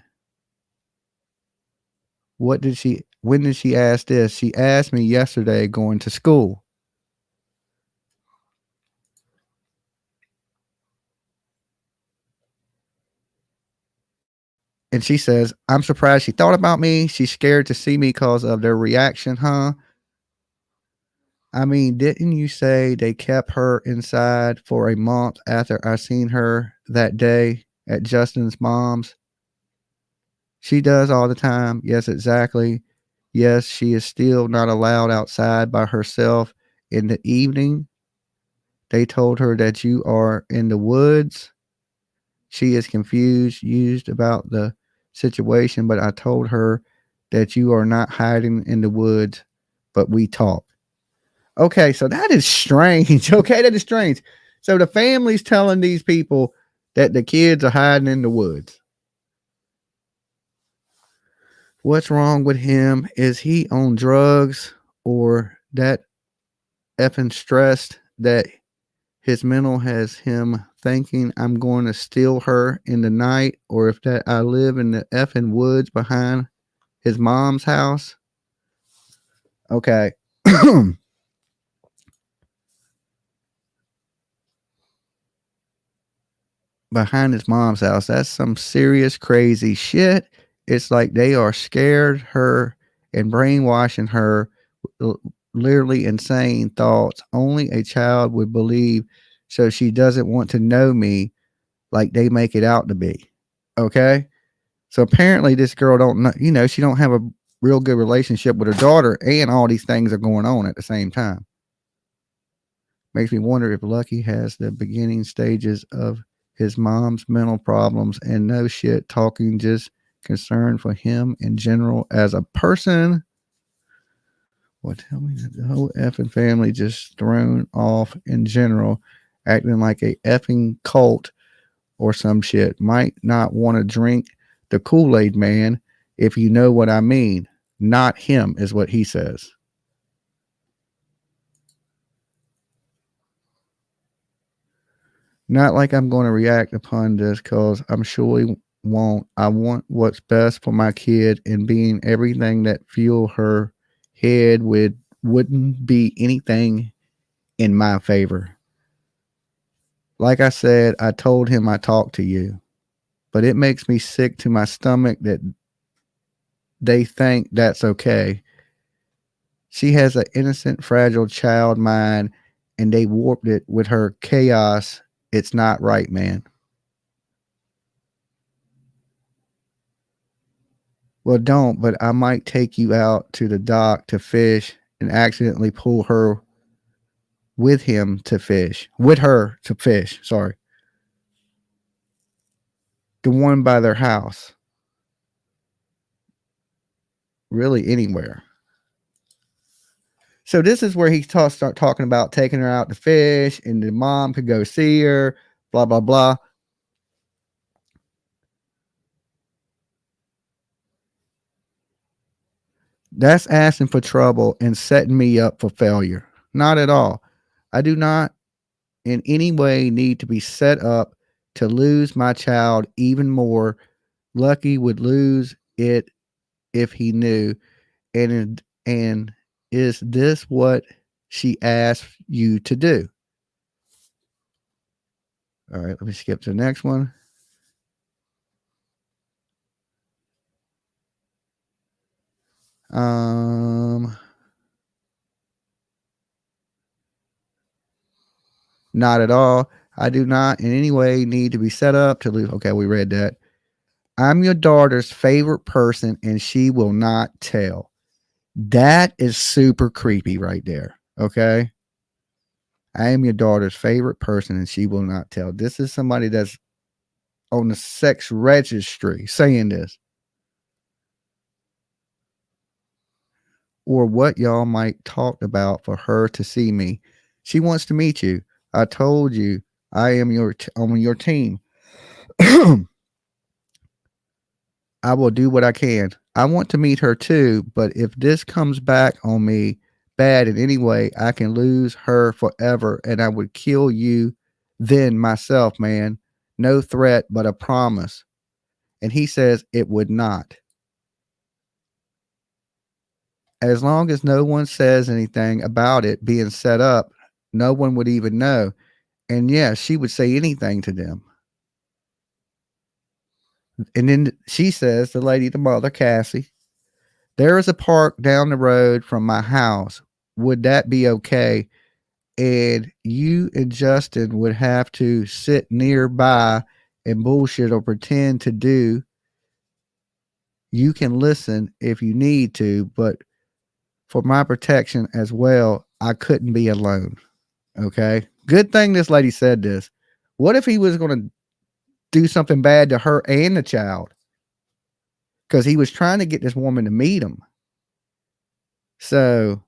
When did she ask this? She asked me yesterday going to school. And she says, I'm surprised she thought about me. She's scared to see me because of their reaction, huh? I mean, didn't you say they kept her inside for a month after I seen her that day at Justin's mom's? She does all the time. Yes, exactly. Yes, she is still not allowed outside by herself in the evening. They told her that you are in the woods. She is confused, used about the situation, but I told her that you are not hiding in the woods, but we talk. Okay, so that is strange. Okay, that is strange. So the family's telling these people that the kids are hiding in the woods. What's wrong with him? Is he on drugs or that effing stressed that his mental has him thinking I'm going to steal her in the night, or if that I live in the effing woods behind his mom's house? Okay. behind his mom's house. That's some serious crazy shit. It's like they are scared her and brainwashing her literally insane thoughts only a child would believe, so she doesn't want to know me like they make it out to be. Okay? So apparently this girl don't know, you know, she don't have a real good relationship with her daughter, and all these things are going on at the same time. Makes me wonder if Lucky has the beginning stages of his mom's mental problems and no shit talking, just concern for him in general as a person. Well, tell me that the whole effing family just thrown off in general, acting like a effing cult or some shit. Might not want to drink the Kool-Aid man, if you know what I mean. Not him, is what he says. Not like I'm going to react upon this, because I'm surely won't. I want what's best for my kid, and being everything that fuel her head wouldn't be anything in my favor. Like I said, I told him I talked to you, but it makes me sick to my stomach that they think that's okay. She has an innocent, fragile child mind, and they warped it with her chaos. It's not right, man. Well, don't, but I might take you out to the dock to fish and accidentally pull her with him to fish. With her to fish, sorry. The one by their house. Really anywhere. So this is where he start talking about taking her out to fish, and the mom could go see her, blah, blah, blah. That's asking for trouble and setting me up for failure. Not at all. I do not in any way need to be set up to lose my child even more. Lucky would lose it if he knew. And is this what she asked you to do? All right, let me skip to the next one. Not at all. I do not in any way need to be set up to lose. Okay, we read that. I'm your daughter's favorite person, and she will not tell. That is super creepy right there. Okay. I am your daughter's favorite person, and she will not tell. This is somebody that's on the sex registry saying this. Or what y'all might talk about for her to see me. She wants to meet you. I told you I am on your team. I will do what I can. I want to meet her too, but if this comes back on me bad in any way, I can lose her forever, and I would kill you then myself, man. No threat, but a promise. And he says it would not. As long as no one says anything about it being set up, no one would even know. And yeah, she would say anything to them. And then she says, the lady, the mother, Cassie, there is a park down the road from my house. Would that be okay? And you and Justin would have to sit nearby and bullshit or pretend to do. You can listen if you need to, but for my protection as well, I couldn't be alone. Okay. Good thing this lady said this. What if he was going to do something bad to her and the child? Because he was trying to get this woman to meet him. So,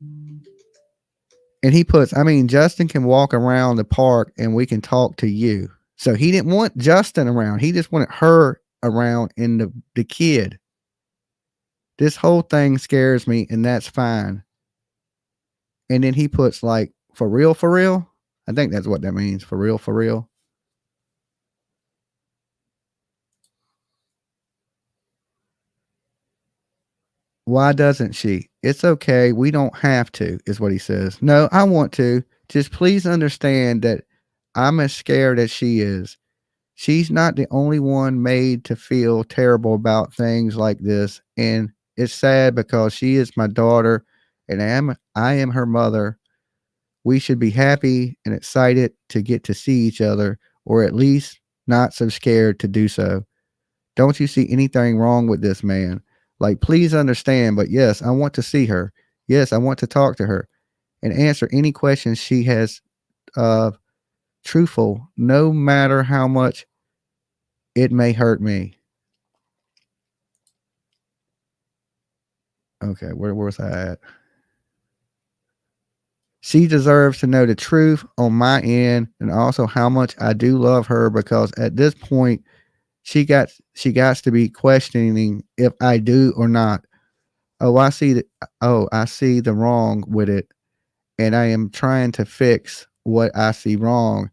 and he puts, I mean, Justin can walk around the park and we can talk to you. So he didn't want Justin around. He just wanted her around and the kid. This whole thing scares me, and that's fine. And then he puts like, for real, for real. I think that's what that means. For real, for real. Why doesn't she? It's okay. We don't have to, is what he says. No, I want to. Just please understand that I'm as scared as she is. She's not the only one made to feel terrible about things like this. And it's sad because she is my daughter and I am her mother. We should be happy and excited to get to see each other, or at least not so scared to do so. Don't you see anything wrong with this, man? Like, please understand, but yes, I want to see her. Yes, I want to talk to her and answer any questions she has, truthful, no matter how much it may hurt me. Okay, where was I at? She deserves to know the truth on my end and also how much I do love her, because at this point she got to be questioning if I do or not. I see the wrong with it, and I am trying to fix what I see wrong.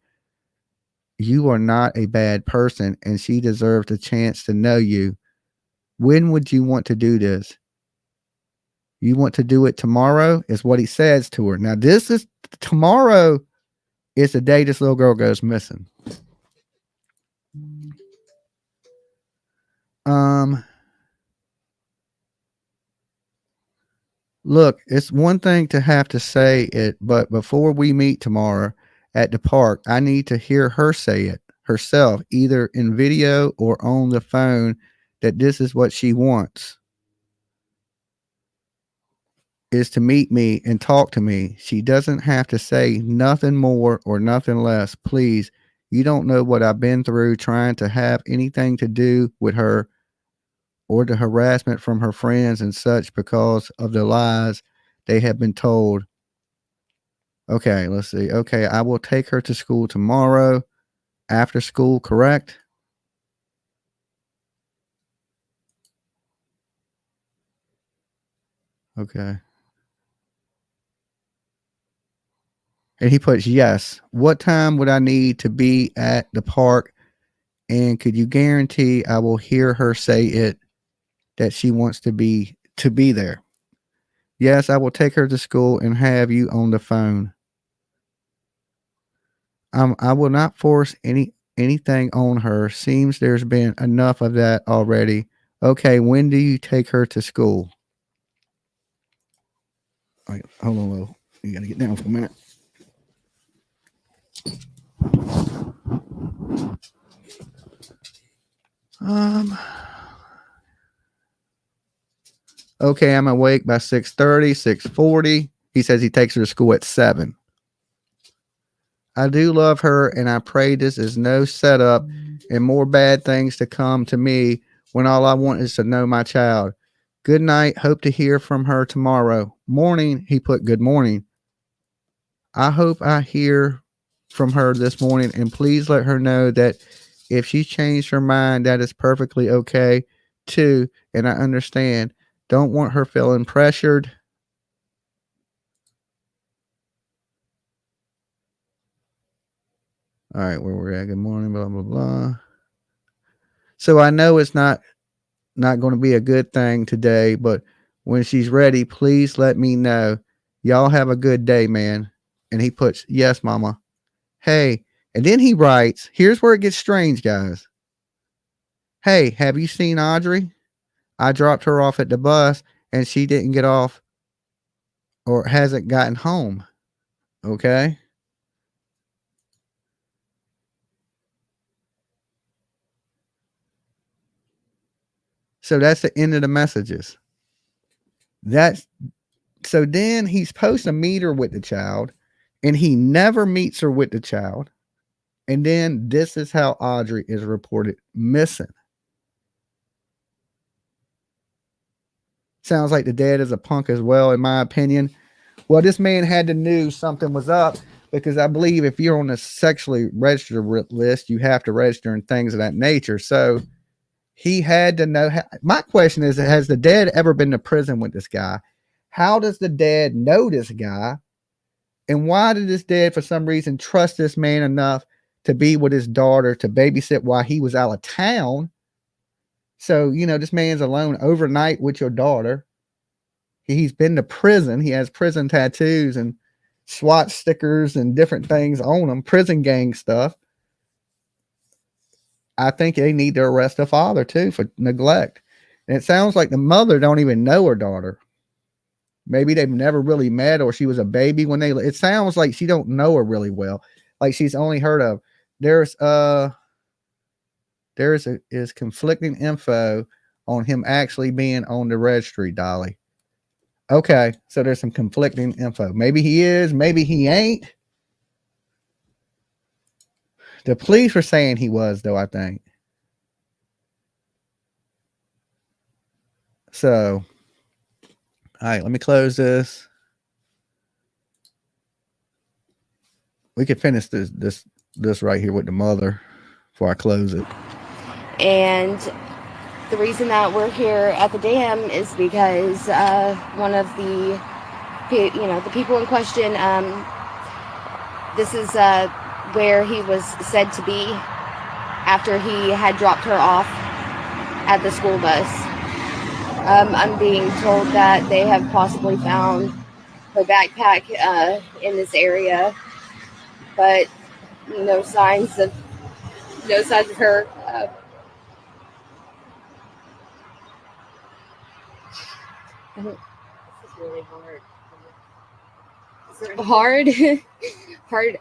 You are not a bad person, and she deserves a chance to know you. When would you want to do this? You want to do it tomorrow, is what he says to her. Now, this is tomorrow is the day this little girl goes missing. Look, it's one thing to have to say it, but before we meet tomorrow at the park, I need to hear her say it herself, either in video or on the phone, that this is what she wants, is to meet me and talk to me. She doesn't have to say nothing more or nothing less. Please, you don't know what I've been through trying to have anything to do with her, or the harassment from her friends and such because of the lies they have been told. Okay, let's see. Okay, I will take her to school tomorrow after school, correct? Okay. And he puts yes. What time would I need to be at the park? And could you guarantee I will hear her say it, that she wants to be there? Yes, I will take her to school and have you on the phone. I will not force anything on her. Seems there's been enough of that already. Okay, when do you take her to school? All right, hold on, Will. You gotta get down for a minute. Okay, I'm awake by 6:30, 6:40. He says he takes her to school at 7. I do love her, and I pray this is no setup and more bad things to come to me when all I want is to know my child. Good night. Hope to hear from her tomorrow. Morning. He put good morning. I hope I hear from her this morning, and please let her know that if she changed her mind, that is perfectly okay too. And I understand. Don't want her feeling pressured. All right, where we're at. Good morning, blah, blah, blah. So I know it's not going to be a good thing today, but when she's ready, please let me know. Y'all have a good day, man. And he puts, yes, mama. Hey, and then he writes, here's where it gets strange, guys. Hey, have you seen Audrey? I dropped her off at the bus and she didn't get off or hasn't gotten home. Okay. So that's the end of the messages. So then he's supposed to meet her with the child, and he never meets her with the child. And then this is how Audrey is reported missing. Sounds like the dad is a punk as well, in my opinion. Well, this man had to know something was up, because I believe if you're on a sexually registered list, you have to register and things of that nature. So he had to know. My question is, has the dad ever been to prison with this guy? How does the dad know this guy? And why did this dad, for some reason, trust this man enough to be with his daughter to babysit while he was out of town? So, this man's alone overnight with your daughter. He's been to prison. He has prison tattoos and SWAT stickers and different things on him, prison gang stuff. I think they need to arrest the father too for neglect. And it sounds like the mother don't even know her daughter. Maybe they've never really met, or she was a baby when they. It sounds like she don't know her really well. Like she's only heard of. There's conflicting info on him actually being on the registry, Dolly. Okay, so there's some conflicting info. Maybe he is, maybe he ain't. The police were saying he was, though, I think. So, all right, let me close this. We could finish this right here with the mother before I close it. And the reason that we're here at the dam is because one of the people in question, this is where he was said to be after he had dropped her off at the school bus. I'm being told that they have possibly found her backpack in this area, but no signs of her. This is really hard.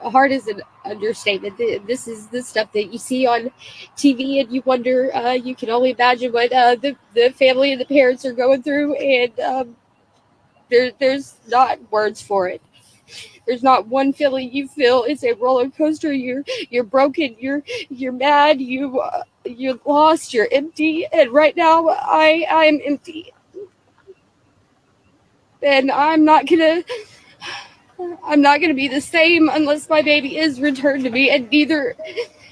Hard is an understatement. This is the stuff that you see on TV, and you wonder. You can only imagine what the family and the parents are going through, and there's not words for it. There's not one feeling you feel. It's a roller coaster. You're broken. You're mad. You're lost. You're empty. And right now, I'm empty. And I'm not gonna be the same unless my baby is returned to me, and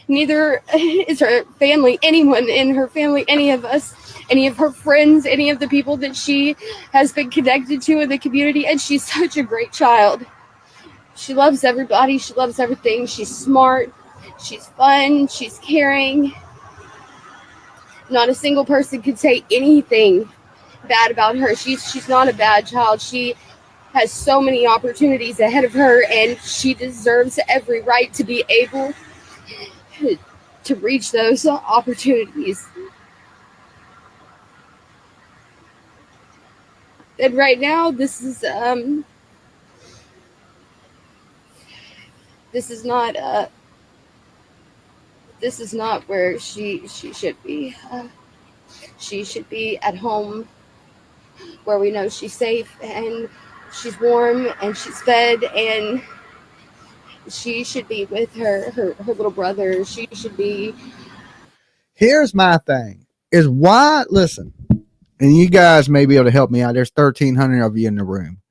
neither is her family, anyone in her family, any of us, any of her friends, any of the people that she has been connected to in the community. And she's such a great child. She loves everybody. She loves everything. She's smart. She's fun. She's caring. Not a single person could say anything bad about her. She's not a bad child. She has so many opportunities ahead of her, and she deserves every right to be able to reach those opportunities. And right now, this is not where she should be. She should be at home, where we know she's safe and she's warm and she's fed, and she should be with her little brother. She should be. Here's my thing is why, listen, and you guys may be able to help me out. There's 1,300 of you in the room.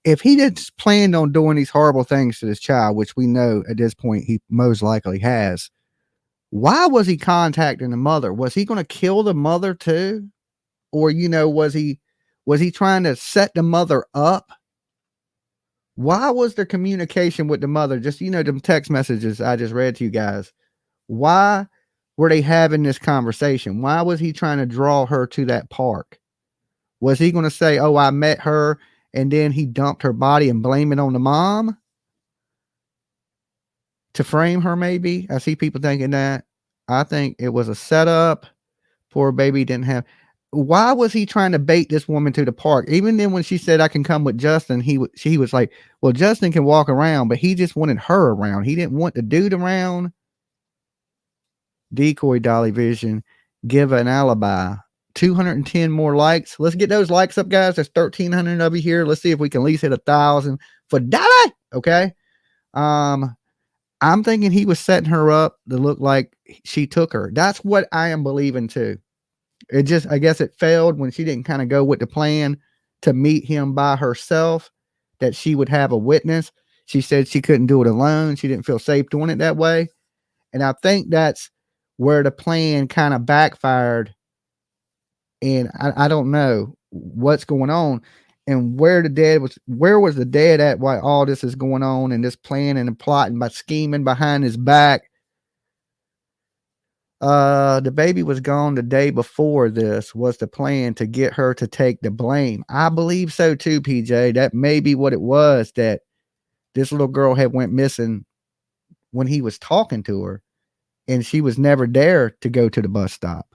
If he just planned on doing these horrible things to this child, which we know at this point he most likely has, why was he contacting the mother? Was he going to kill the mother too? Or, was he trying to set the mother up? Why was there communication with the mother? Just, them text messages I just read to you guys. Why were they having this conversation? Why was he trying to draw her to that park? Was he going to say, oh, I met her, and then he dumped her body and blame it on the mom to frame her? Maybe I see people thinking that. I think it was a setup. Poor baby didn't have. Why was he trying to bait this woman to the park? Even then, when she said I can come with Justin, she was like, well, Justin can walk around, but he just wanted her around. He didn't want the dude around. Decoy Dolly Vision, give an alibi. 210 more likes. Let's get those likes up, guys. There's 1,300 of you here. Let's see if we can at least hit 1,000 for Dolly. Okay. I'm thinking he was setting her up to look like she took her. That's what I am believing too. I guess it failed when she didn't kind of go with the plan to meet him by herself, that she would have a witness. She said she couldn't do it alone. She didn't feel safe doing it that way. And I think that's where the plan kind of backfired. And I don't know what's going on and where was the dad at while all this is going on, and this planning and plotting by scheming behind his back. The baby was gone the day before this was the plan to get her to take the blame. I believe so too, PJ. That may be what it was, that this little girl had went missing when he was talking to her. and she was never there to go to the bus stop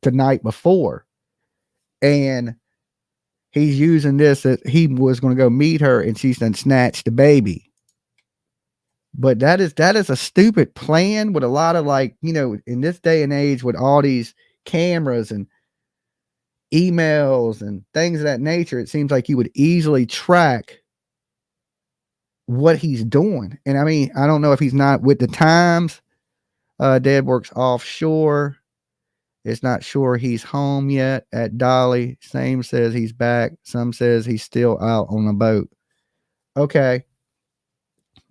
the night before. And he's using this that he was going to go meet her and she's done snatched the baby. But that is a stupid plan with a lot of, like, you know, in this day and age with all these cameras and emails and things of that nature, it seems like you would easily track what he's doing. And I mean, I don't know if he's not with the times. Dad works offshore. It's not sure he's home yet at Dolly. Same says he's back. Some says he's still out on the boat. Okay.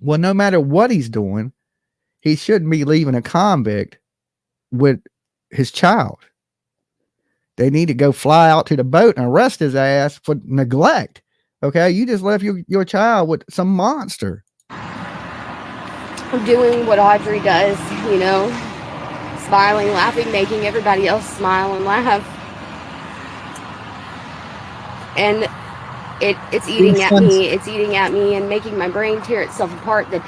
Well, no matter what he's doing, he shouldn't be leaving a convict with his child. They need to go fly out to the boat and arrest his ass for neglect. Okay. You just left your child with some monster. Doing what Audrii does, you know, smiling, laughing, making everybody else smile and laugh. And it's eating at me. It's eating at me and making my brain tear itself apart. That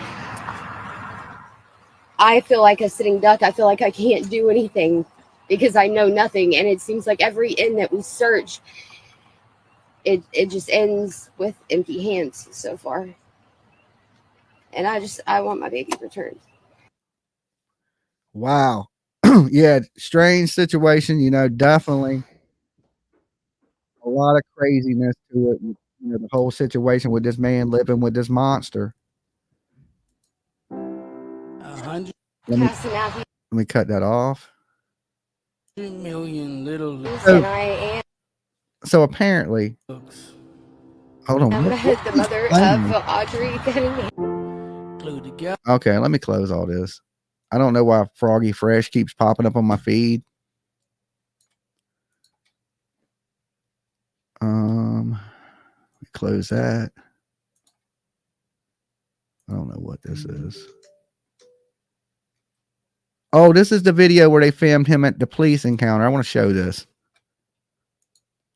I feel like a sitting duck. I feel like I can't do anything because I know nothing. And it seems like every inn that we search, it just ends with empty hands so far. And I want my baby returned. Wow. Yeah, strange situation, you know, definitely a lot of craziness to it. You know, the whole situation with this man living with this monster. Let me cut that off. 100 million little. So apparently, hold on. I'm the mother of Audrii Cunningham. Okay, let me close all this. I don't know why Froggy Fresh keeps popping up on my feed. Close that. I don't know what this is. Oh, this is the video where they filmed him at the police encounter. I want to show this.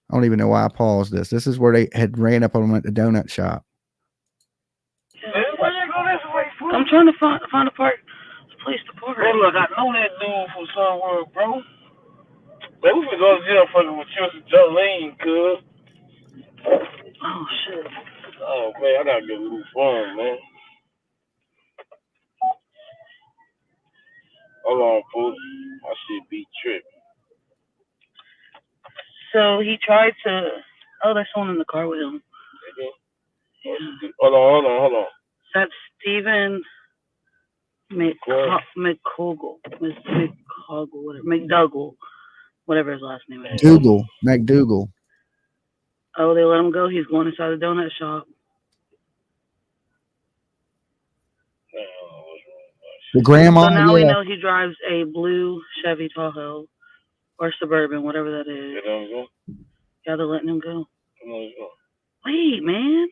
I don't even know why I paused this. This is where they had ran up on him at the donut shop. I'm trying to find a place to park. Bro, look, I know that dude from somewhere, bro. Man, we finna go to jail fucking with Jolene, cuz. Oh, shit. Oh, man, I gotta get a little fun, man. Hold on, fool. I should be tripping. So he tried to. Oh, there's someone in the car with him. Yeah. Hold on. That's Stephen McDougal, whatever his last name is. McDougal. Oh, they let him go. He's going inside the donut shop. The grandma. So now we know he drives a blue Chevy Tahoe or Suburban, whatever that is. Yeah, they're letting him go. Come on, let's go. Wait, man.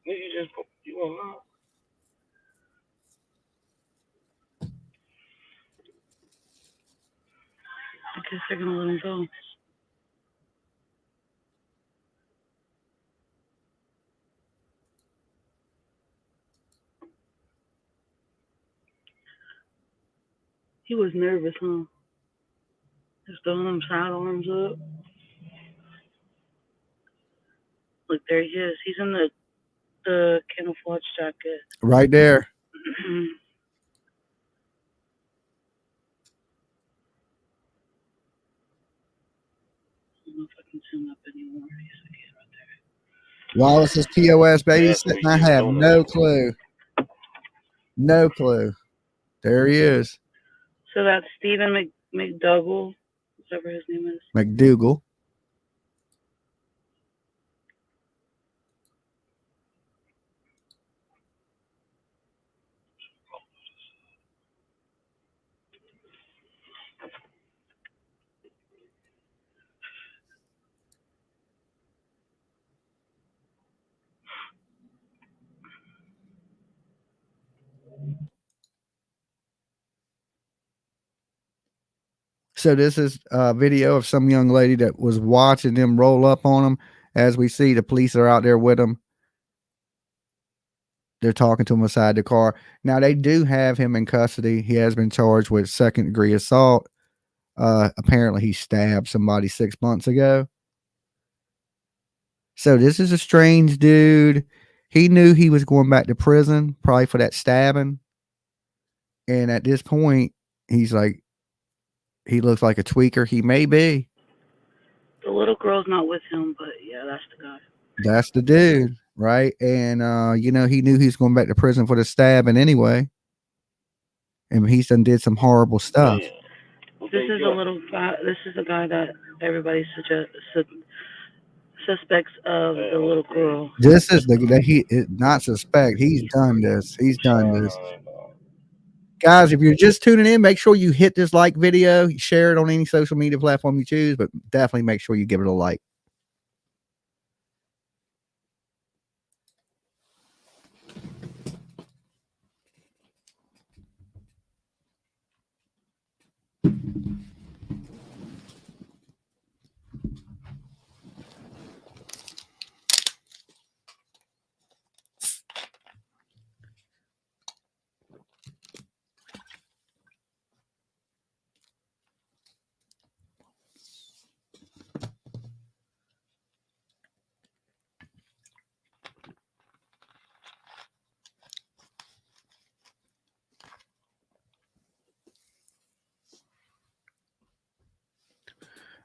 You won't know. I guess they're gonna let him go. He was nervous, huh? Just throwing them sidearms up. Look, there he is. He's in the camouflage jacket. Right there. I don't know if I can zoom up anymore. Wallace's POS babysitting. I have no clue. No clue. There he is. So that's Stephen McDougal, whatever his name is. McDougal. So this is a video of some young lady that was watching them roll up on them. As we see, the police are out there with them. They're talking to him inside the car. Now they do have him in custody. He has been charged with second-degree assault. Apparently he stabbed somebody 6 months ago. So this is a strange dude. He knew he was going back to prison, probably for that stabbing. And at this point, he's like, he looks like a tweaker. He may be. The little girl's not with him, but yeah, that's the guy. That's the dude, right? And you know, he knew he was going back to prison for the stabbing anyway. And he's done did some horrible stuff. This is a little guy. This is the guy that everybody suspects of the little girl. This is the that he not suspect. He's done this. He's done this. Guys, if you're just tuning in, make sure you hit this like video, share it on any social media platform you choose, but definitely make sure you give it a like.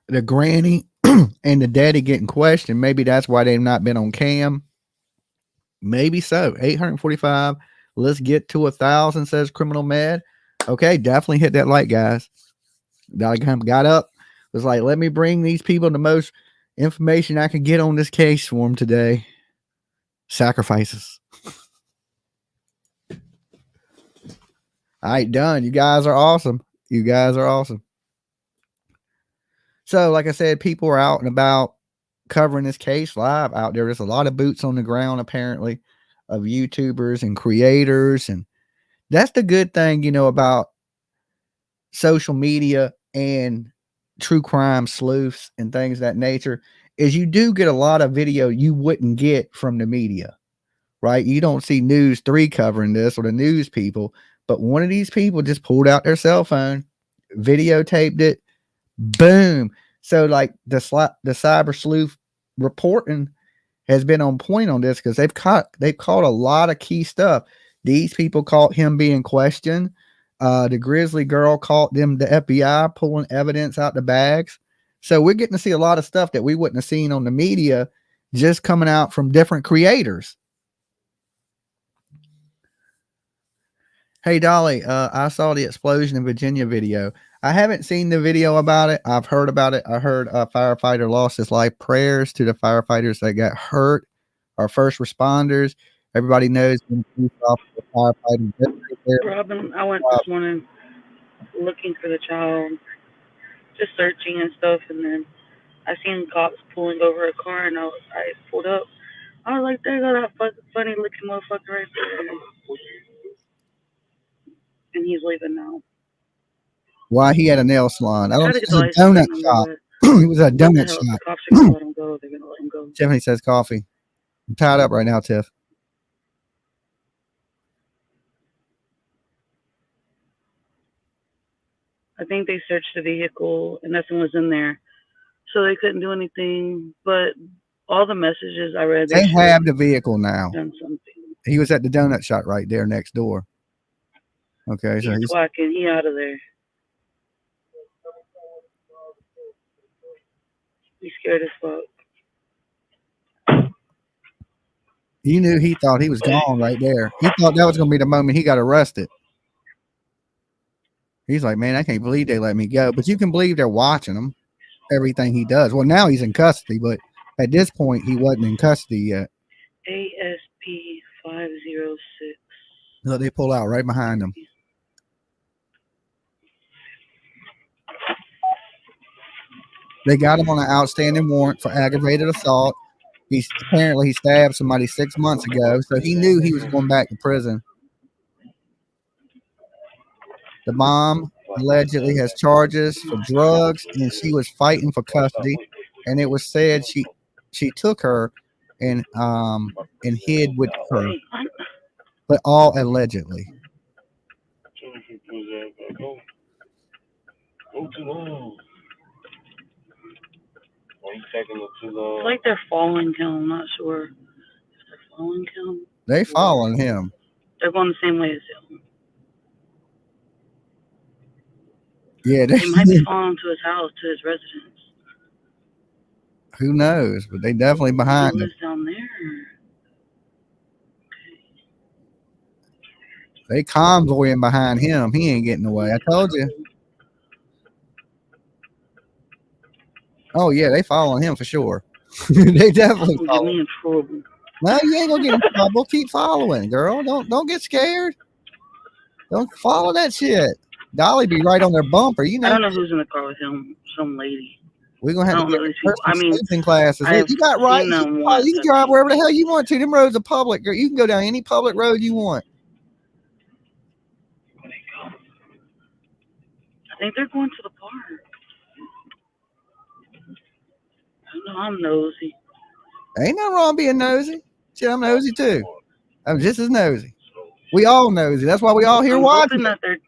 The granny and the daddy getting questioned. Maybe that's why they've not been on cam. Maybe so. 845. Let's get to 1,000, says Criminal Med. Okay, definitely hit that like, guys. Got up, was like, let me bring these people the most information I can get on this case for them today. Sacrifices. All right, done. You guys are awesome. You guys are awesome. So, like I said, people are out and about covering this case live out there. There's a lot of boots on the ground, apparently, of YouTubers and creators. And that's the good thing, you know, about social media and true crime sleuths and things of that nature, is you do get a lot of video you wouldn't get from the media, right? You don't see News 3 covering this or the news people, but one of these people just pulled out their cell phone, videotaped it, boom. So like the cyber sleuth reporting has been on point on this, because they've caught a lot of key stuff. These people caught him being questioned. The Grizzly girl caught them, the FBI pulling evidence out the bags. So we're getting to see a lot of stuff that we wouldn't have seen on the media, just coming out from different creators. Hey, Dolly, I saw the explosion in Virginia video. I haven't seen the video about it. I've heard about it. I heard a firefighter lost his life. Prayers to the firefighters that got hurt, our first responders. Everybody knows when police officers, firefighters. Robin, I went this morning looking for the child, just searching and stuff, and then I seen cops pulling over a car, and I pulled up. I was like, there go that funny looking motherfucker right there. And he's leaving now. Why? He had a nail salon. I don't know. It was a donut shop. It was a donut shop. The cops are going to let him go. They're going to let him go. Tiffany says coffee. I'm tied up right now, Tiff. I think they searched the vehicle and nothing was in there. So they couldn't do anything. But all the messages I read, they have the vehicle now. Done something. He was at the donut shop right there next door. Okay, so he's quacking. He out of there. He's scared as fuck. You knew he thought he was gone right there. He thought that was going to be the moment he got arrested. He's like, man, I can't believe they let me go. But you can believe they're watching him, everything he does. Well, now he's in custody, but at this point, he wasn't in custody yet. ASP 506. Look, they pull out right behind him. They got him on an outstanding warrant for aggravated assault. Apparently he stabbed somebody 6 months ago, so he knew he was going back to prison. The mom allegedly has charges for drugs, and she was fighting for custody. And it was said she took her and hid with her. but all allegedly. Go too long. Why you taking it too long? It's like they're following him. I'm not sure if they're following him. They following him. They're going the same way as him. Yeah, They might be following to his house, to his residence. Who knows? But they definitely behind He him. lives down there. They convoying behind him. He ain't getting away. I told you. Oh yeah, they following him for sure. They definitely Get me in trouble. No, you ain't gonna get in trouble. Keep following, girl. Don't get scared. Don't follow that shit. Dolly be right on their bumper. You know. I don't know who's in the car with him. Some lady. We're gonna have I to don't get know these people. I mean, sleeping classes. I've You got right. seen them You once. can drive wherever the hell you want to. Them roads are public. Girl. You can go down any public road you want. I think they're going to the park. I know I'm nosy. Ain't nothing wrong being nosy. Shit, I'm nosy too. I'm just as nosy. We all nosy. That's why we all here I'm watching. hoping that they're.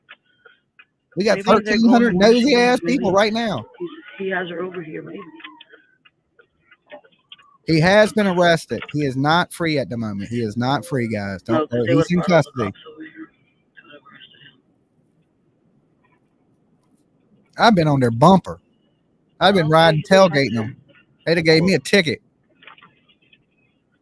We got Maybe they're 1,300 going nosy more ass maybe people right now. He has her over here, maybe. He has been arrested. He is not free at the moment. He is not free, guys. No, Don't. 'cause they He's in would've brought all the custody. cops over here. I've been on their bumper. I've been riding tailgating them. They'd have gave me a ticket.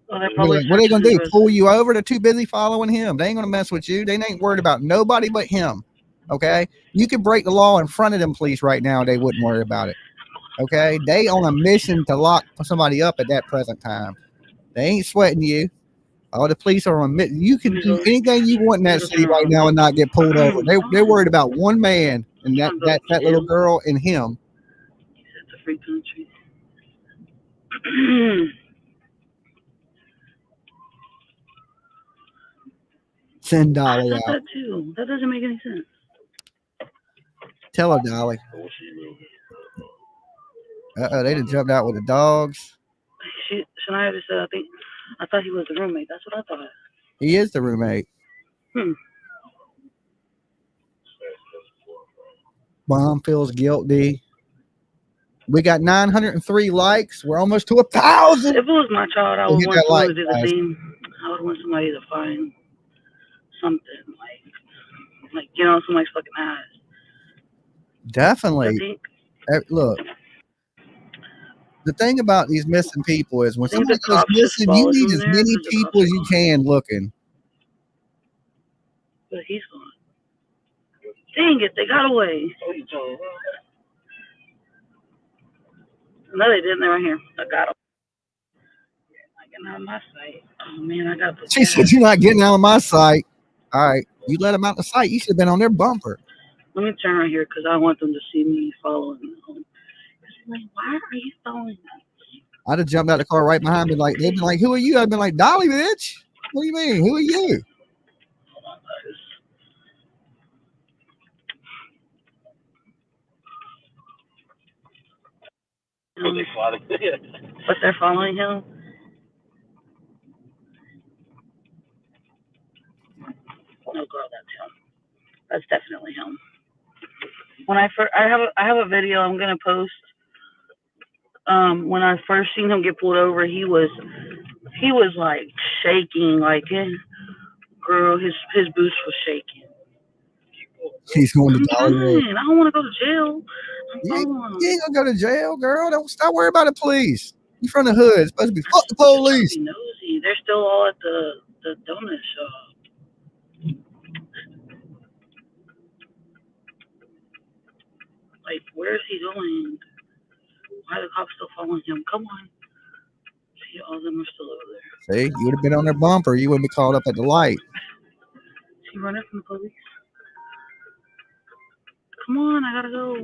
Well, they're Be probably like, what are they gonna searching do? his Pull you over? They're too busy following him. They ain't gonna mess with you. They ain't worried about nobody but him. Okay, you could break the law in front of them police right now. They wouldn't worry about it. Okay, they on a mission to lock somebody up at that present time. They ain't sweating you. All the police are on. You can do anything you want in that city right now and not get pulled over. They're worried about one man and that little girl and him. It's a free country. Send Dolly I thought out. that too. That doesn't make any sense. Tell her, Dolly. They done jumped out with the dogs. Shania just said, I thought he was the roommate. That's what I thought. He is the roommate. Mom feels guilty. We got 903 likes. We're almost to 1,000. If it was my child, I would Hit want that someone like, to do the guys. same. I would want somebody to find something like get on somebody's fucking ass. Definitely. Look, the thing about these missing people is when somebody goes missing, you need as many people as you can looking. But he's gone. Dang it, they got away. No, they didn't. They're right here. I got them. I get out of my sight. Oh man, I got the. She said, "You're not getting out of my sight." All right, you let them out the sight. You should have been on their bumper. Let me turn right here because I want them to see me following them. Like, why are you following me? I'd have jumped out the car right behind me. Like they'd been like, "Who are you?" I'd been like, "Dolly, bitch. What do you mean? Who are you?" But they're following him. No, girl, that's him. That's definitely him. When I have a video I'm gonna post. When I first seen him get pulled over, he was like shaking, like girl, his boots was shaking. He's going to Dolly. I don't want to go to jail. You ain't gonna go to jail, girl. Don't stop worrying about the police. You from the hood. It's supposed to be fuck the police. Nosy. They're still all at the donut shop. Like, where is he going? Why are the cops still following him? Come on. See, all of them are still over there. See, you would have been on their bumper. You wouldn't be called up at the light. Is he running from the police? Come on, I gotta go.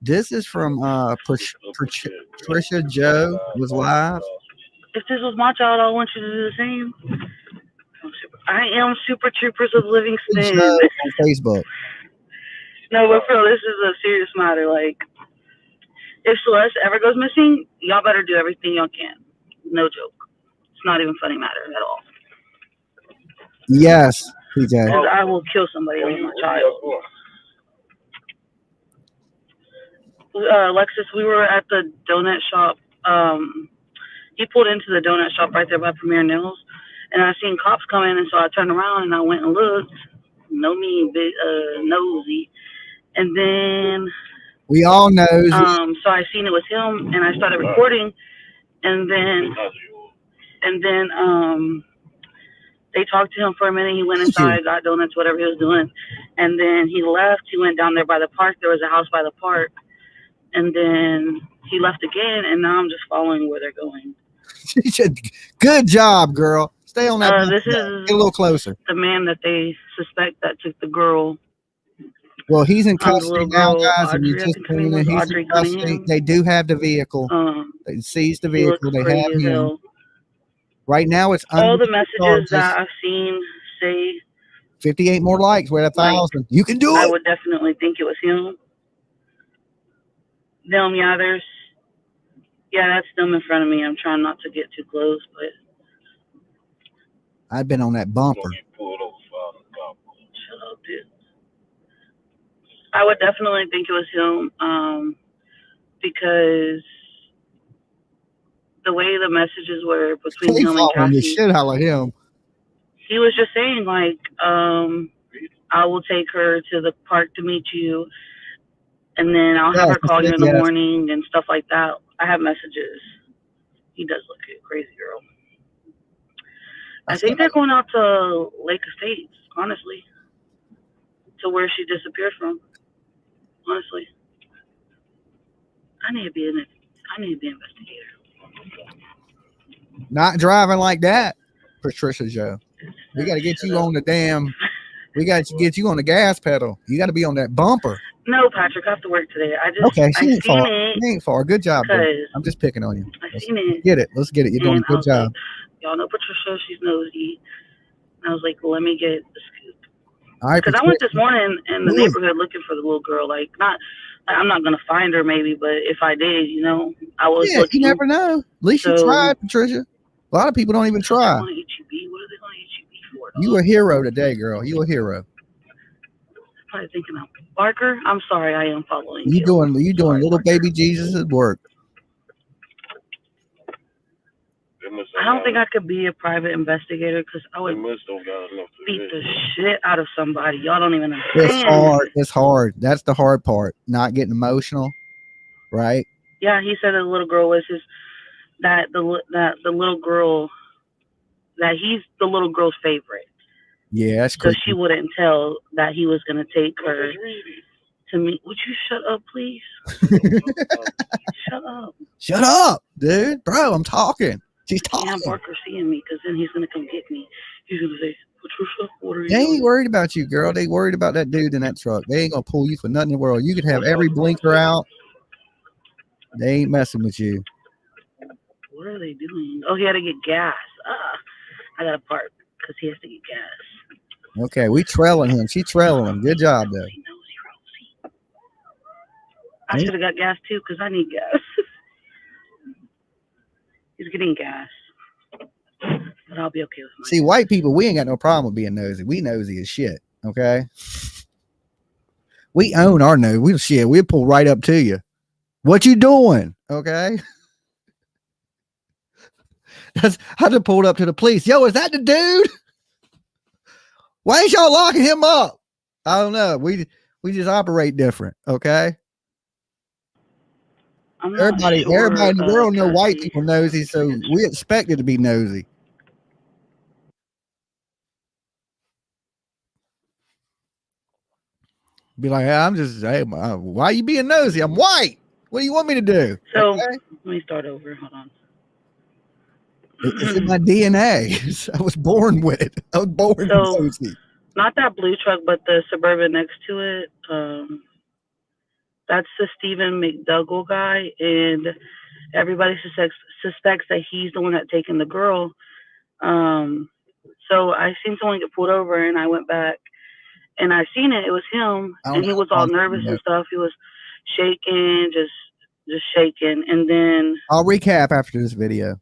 This is from Patricia Joe was live. If this was my child, I want you to do the same. I am Super Troopers of Livingston. Joe on Facebook. No, but for real, this is a serious matter. Like, if Celeste ever goes missing, y'all better do everything y'all can. No joke. It's not even funny matter at all. Yes, PJ. Because I will kill somebody over my child. Alexis, we were at the donut shop. He pulled into the donut shop right there by Premier Nils, and I seen cops coming, and so I turned around and I went and looked. Know me, big nosy, and then we all know. So I seen it was him, and I started recording, and then they talked to him for a minute. He went inside, got donuts, whatever he was doing, and then he left. He went down there by the park. There was a house by the park, and then he left again. And now I'm just following where they're going. Good job, girl. Stay on that. This is Get a little closer. The man that they suspect that took the girl. Well, he's in custody now, girl, guys. And Audrey, you just I think her name was he's Audrey in custody. Cunningham. They do have the vehicle. They seized the vehicle. They have him. Hell. Right now, it's All under the messages charges. that I've seen say 58 more likes. We're at 1,000. You can do it. I would definitely think it was him. Them, that's them in front of me. I'm trying not to get too close, but I've been on that bumper. shut up, dude. I would definitely think it was him, because the way the messages were between him and Following the Cassie, shit out of him. he was just saying like, I will take her to the park to meet you, and then I'll have her call you in the morning and stuff like that. I have messages. He does look a crazy girl. I think they're going out to Lake Estates, honestly, to where she disappeared from. Honestly, I need to be an investigator. Not driving like that, Patricia Joe. We got to get you on the damn. We got to get you on the gas pedal. You got to be on that bumper. No, Patrick, I have to work today. Okay, she I ain't far. it. She ain't far. Good job, dude. I'm just picking on you. I seen it. Get it. Let's get it. You're doing a good job. Y'all know Patricia. She's nosy. I was like, well, let me get the scoop. All right, because I went this morning in the neighborhood looking for the little girl. Like, I'm not gonna find her maybe, but if I did, I was looking. You never know. At least you tried, Patricia. A lot of people don't even try. What are they gonna HEB for? You a hero today, girl. You a hero. Probably thinking of Barker. I'm sorry, I am following you. You doing little baby Jesus at work. I don't think I could be a private investigator because I would beat the shit out of somebody. Y'all don't even understand. It's hard. It's hard. That's the hard part. Not getting emotional, right? Yeah, he said the little girl was the little girl that he's the little girl's favorite. Yeah, that's so creepy. she wouldn't tell that he was gonna take her to meet. Would you shut up, please? Shut up. Shut up, dude, bro. I'm talking. She's talking. Yeah, Barker seeing me because then he's gonna come get me. He's gonna say, Patricia, what are you They ain't doing? worried about you, girl. They worried about that dude in that truck. They ain't gonna pull you for nothing in the world. You could have every blinker out. They ain't messing with you. What are they doing? Oh, he had to get gas. I gotta park because he has to get gas. Okay, we trailing him. She trailing him. Good job, though. I should have got gas too because I need gas. He's getting gas, but I'll be okay with mine. See, white people, we ain't got no problem with being nosy. We nosy as shit. Okay, we own our nose. We'll pull right up to you. What you doing? Okay. I just pulled up to the police. Yo, is that the dude? Why ain't y'all locking him up? I don't know. We just operate different. Okay. Everybody in the world know white people nosy, so we expect it to be nosy. Be like, hey, why you being nosy? I'm white. What do you want me to do? So let me start over. Hold on. It's in my DNA. I was born with it. I was born nosy. Not that blue truck, but the Suburban next to it. That's the Stephen McDougall guy, and everybody suspects that he's the one that taken the girl. So I seen someone get pulled over, and I went back, and I seen it. It was him, and he was all nervous and stuff. He was shaking, just shaking, and then I'll recap after this video.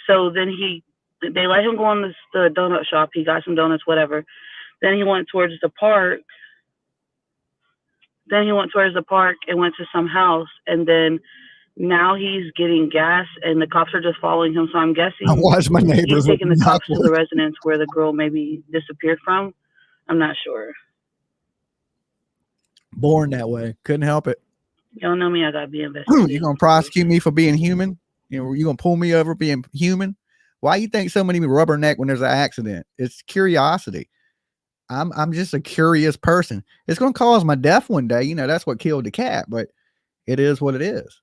So then he They let him go in the donut shop. He got some donuts, whatever. Then he went towards the park. And went to some house. And then now he's getting gas, and the cops are just following him. So I'm guessing I watched my neighbors he's taking the cops to knuckles. the residence where the girl maybe disappeared from. I'm not sure. Born that way. Couldn't help it. Y'all know me. I got to be investigated. You gonna prosecute me for being human? You gonna pull me over being human? Why you think so many rubberneck when there's an accident? It's curiosity. I'm just a curious person. It's gonna cause my death one day. That's what killed the cat, but it is what it is.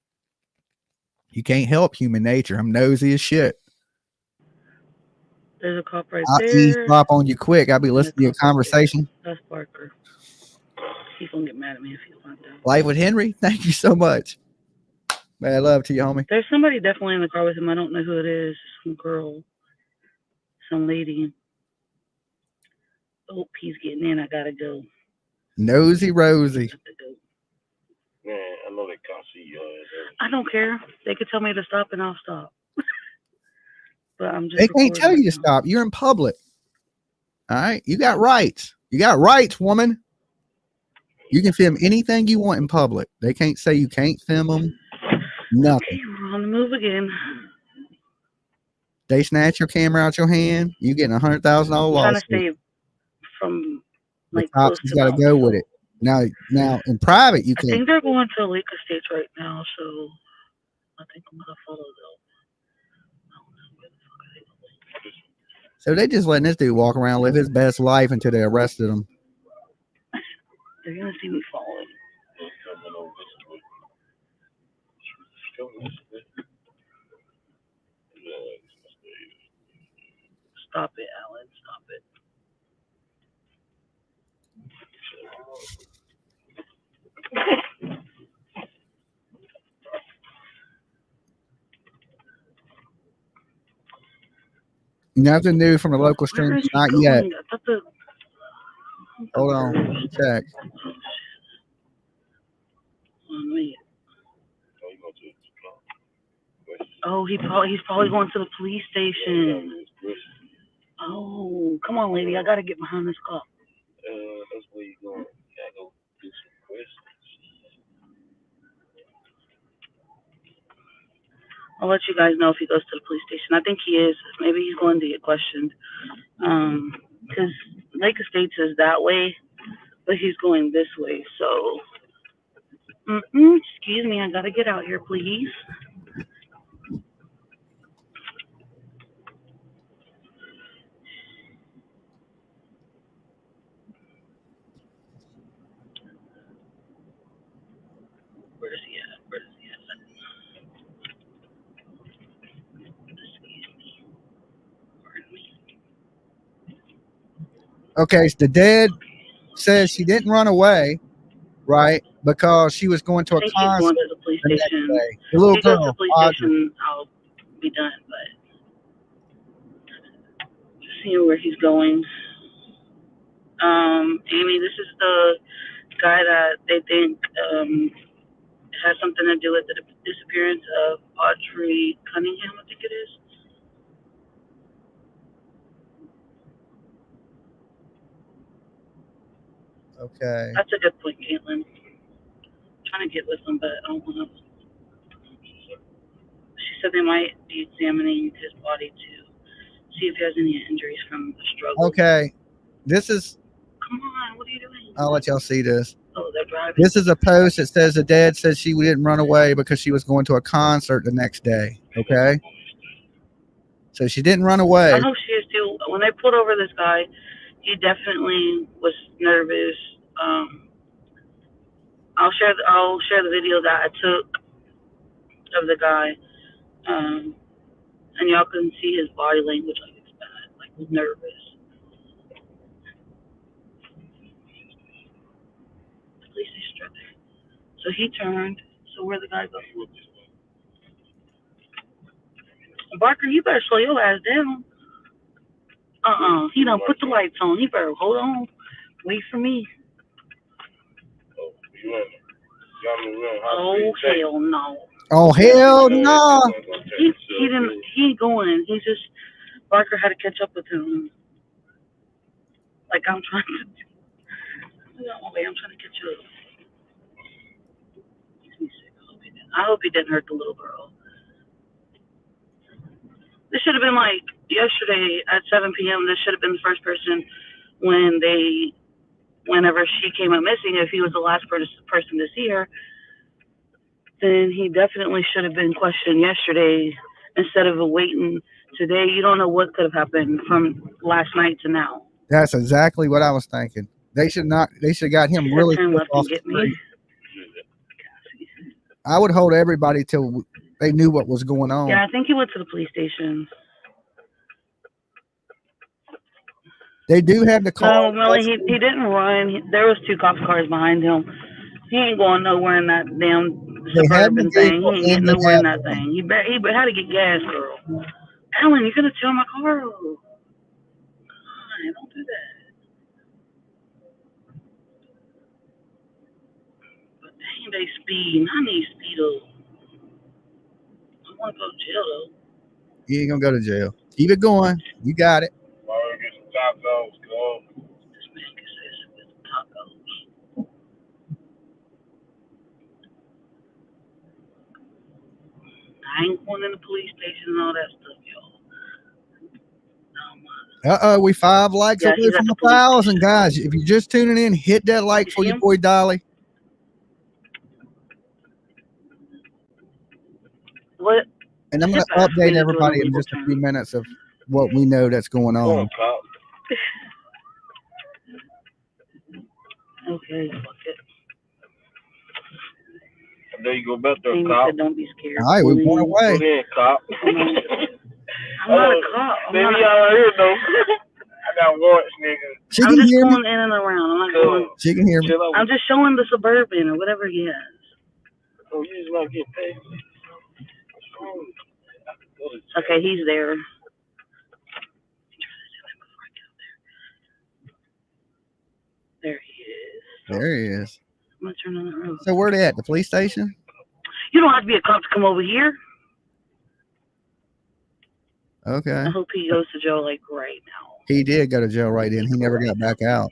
You can't help human nature. I'm nosy as shit. There's a cop right I'll there. eavesdrop on you quick. I'll be listening to your conversation. That's Parker. He's gonna get mad at me if he finds out. Life with Henry. Thank you so much. Man, love to you, homie. There's somebody definitely in the car with him. I don't know who it is. Some girl. Some lady. Oh, he's getting in. I gotta go. Nosy Rosie. Man, I know they can't see you. I don't care. They could tell me to stop and I'll stop. But I'm just. They can't tell you to stop. You're in public. All right. You got rights. You got rights, woman. You can film anything you want in public. They can't say you can't film them. Nothing. Okay, we're on the move again. They snatch your camera out your hand. You getting $100,000 loss. Trying to stay from the cops has got to go with it. Now in private you I can. think they're going to Lake Estates right now, so I think I'm gonna follow them. So they just letting this dude walk around, live his best life until they arrested him. They're gonna see me following. Stop it, Alan. Stop it. Nothing new from the local streams, not yet. Hold on, let me check. Oh, he's probably going to the police station. Oh, come on, lady. I gotta get behind this cop. That's where you going. You gotta go do some questions. I'll let you guys know if he goes to the police station. I think he is. Maybe he's going to get questioned. Because Lake Estates is that way, but he's going this way. So, excuse me. I gotta get out here, please. Where's he at? Okay, so the dad says she didn't run away, right? Because she was going to a concert. Going to the police station. The little if he goes girl, to the police Audrey. station, I'll be done. But just seeing where he's going. Amy, this is the guy that they think has something to do with the disappearance of Audrii Cunningham, I think it is. Okay. That's a good point, Caitlin. Trying to get with him, but I don't know. She said they might be examining his body to see if he has any injuries from the struggle. Okay. This is. Come on, what are you doing? I'll let y'all see this. Oh, they're driving. This is a post that says the dad says she didn't run away because she was going to a concert the next day. Okay. So she didn't run away. I know she is too. When they pulled over this guy, he definitely was nervous. I'll share the video that I took of the guy, and y'all can see his body language, like it's bad, like he's nervous. Police is right there. So he turned. So where the guy go? Barker, you better slow your ass down. He done put the lights on. He better hold on. Wait for me. Oh, hell no. Oh, hell no. He didn't. He ain't going. He's just Parker had to catch up with him. Like I'm trying to. No, wait, I'm trying to catch up. I hope he didn't hurt the little girl. This should have been like yesterday at 7 p.m. This should have been the first person whenever she came up missing. If he was the last person to see her, then he definitely should have been questioned yesterday instead of waiting today. You don't know what could have happened from last night to now. That's exactly what I was thinking. They should have got him really Turn left off and get the me. street. I would hold everybody till they knew what was going on. Yeah, I think he went to the police station. They do have the car. No, Millie, he didn't run. There was 2 cops cars behind him. He ain't going nowhere in that damn Suburban thing. He ain't getting nowhere in that thing. He had to get gas, girl. Alan, you're gonna tear my car up. Don't do that. But dang, they speeding. I need speed up. I want to go to jail though. You ain't gonna go to jail. Keep it going. You got it. Get some tacos, go. This man can say with tacos. I ain't going in the police station and all that stuff, y'all. We 5 likes away from 1,000, guys. If you're just tuning in, hit that like for your boy Dolly. What? And I'm going to update everybody in just a few minutes of what we know that's going on. Okay, fuck it. There you go back there, Amy cop. said, don't be scared. All right, we're going away. Go ahead, cop. I'm not a cop. Baby, y'all right here, though. I got warrants, nigga. I'm just going in and around. I'm not going. She can hear me. I'm just showing the Suburban or whatever he has. Oh, you just not getting paid. Okay, he's there. There he is. There he is. I'm gonna turn on the road. So where they at? The police station? You don't have to be a cop to come over here. Okay. I hope he goes to jail like right now. He did go to jail right in. He never got back out.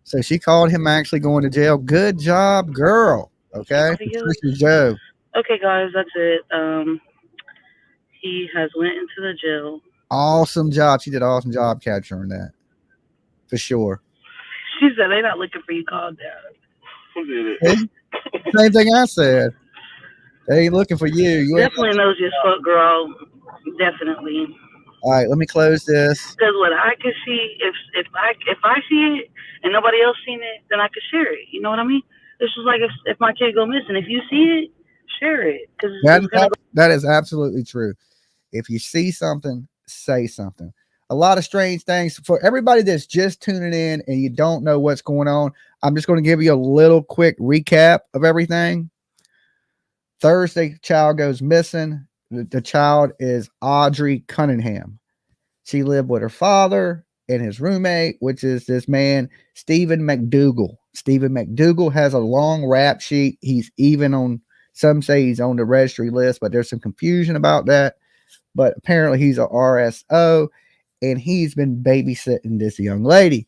So she called him actually going to jail. Good job, girl. Okay. Patricia Joe. Okay, guys, that's it. He has went into the jail. Awesome job. She did an awesome job capturing that. For sure. She said they're not looking for you, called down. Who did it? Same thing I said. They ain't looking for you. You Definitely knows your fuck, girl. Definitely. All right, let me close this. Because what I can see, if I see it and nobody else seen it, then I can share it. You know what I mean? This is like if my kid go missing. If you see it, share it. Because That is absolutely true. If you see something, say something. A lot of strange things for everybody that's just tuning in and you don't know what's going on. I'm just going to give you a little quick recap of everything. Thursday, child goes missing. The child is Audrii Cunningham. She lived with her father and his roommate, which is this man, Stephen McDougal. Stephen McDougal has a long rap sheet. He's even on, some say he's on the registry list, but there's some confusion about that. But apparently he's a RSO, and he's been babysitting this young lady.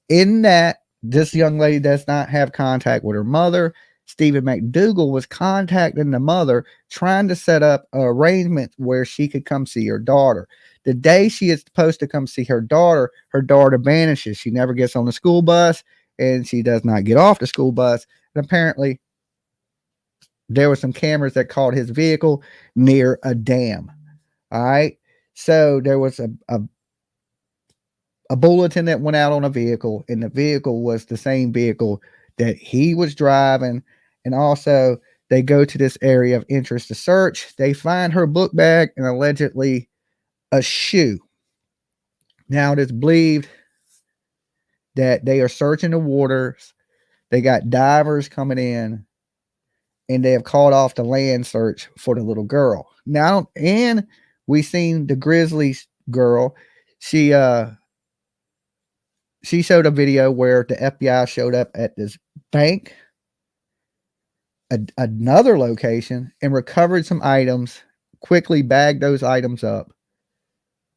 In that, this young lady does not have contact with her mother. Stephen McDougal was contacting the mother, trying to set up an arrangement where she could come see her daughter. The day she is supposed to come see her daughter vanishes. She never gets on the school bus, and she does not get off the school bus. And apparently, there were some cameras that caught his vehicle near a dam. All right. So there was a bulletin that went out on a vehicle, and the vehicle was the same vehicle that he was driving. And also they go to this area of interest to search. They find her book bag and allegedly a shoe. Now it is believed that they are searching the waters. They got divers coming in, and they have called off the land search for the little girl. Now, and we seen the Grizzly girl. She showed a video where the FBI showed up at this bank, another location, and recovered some items, quickly bagged those items up,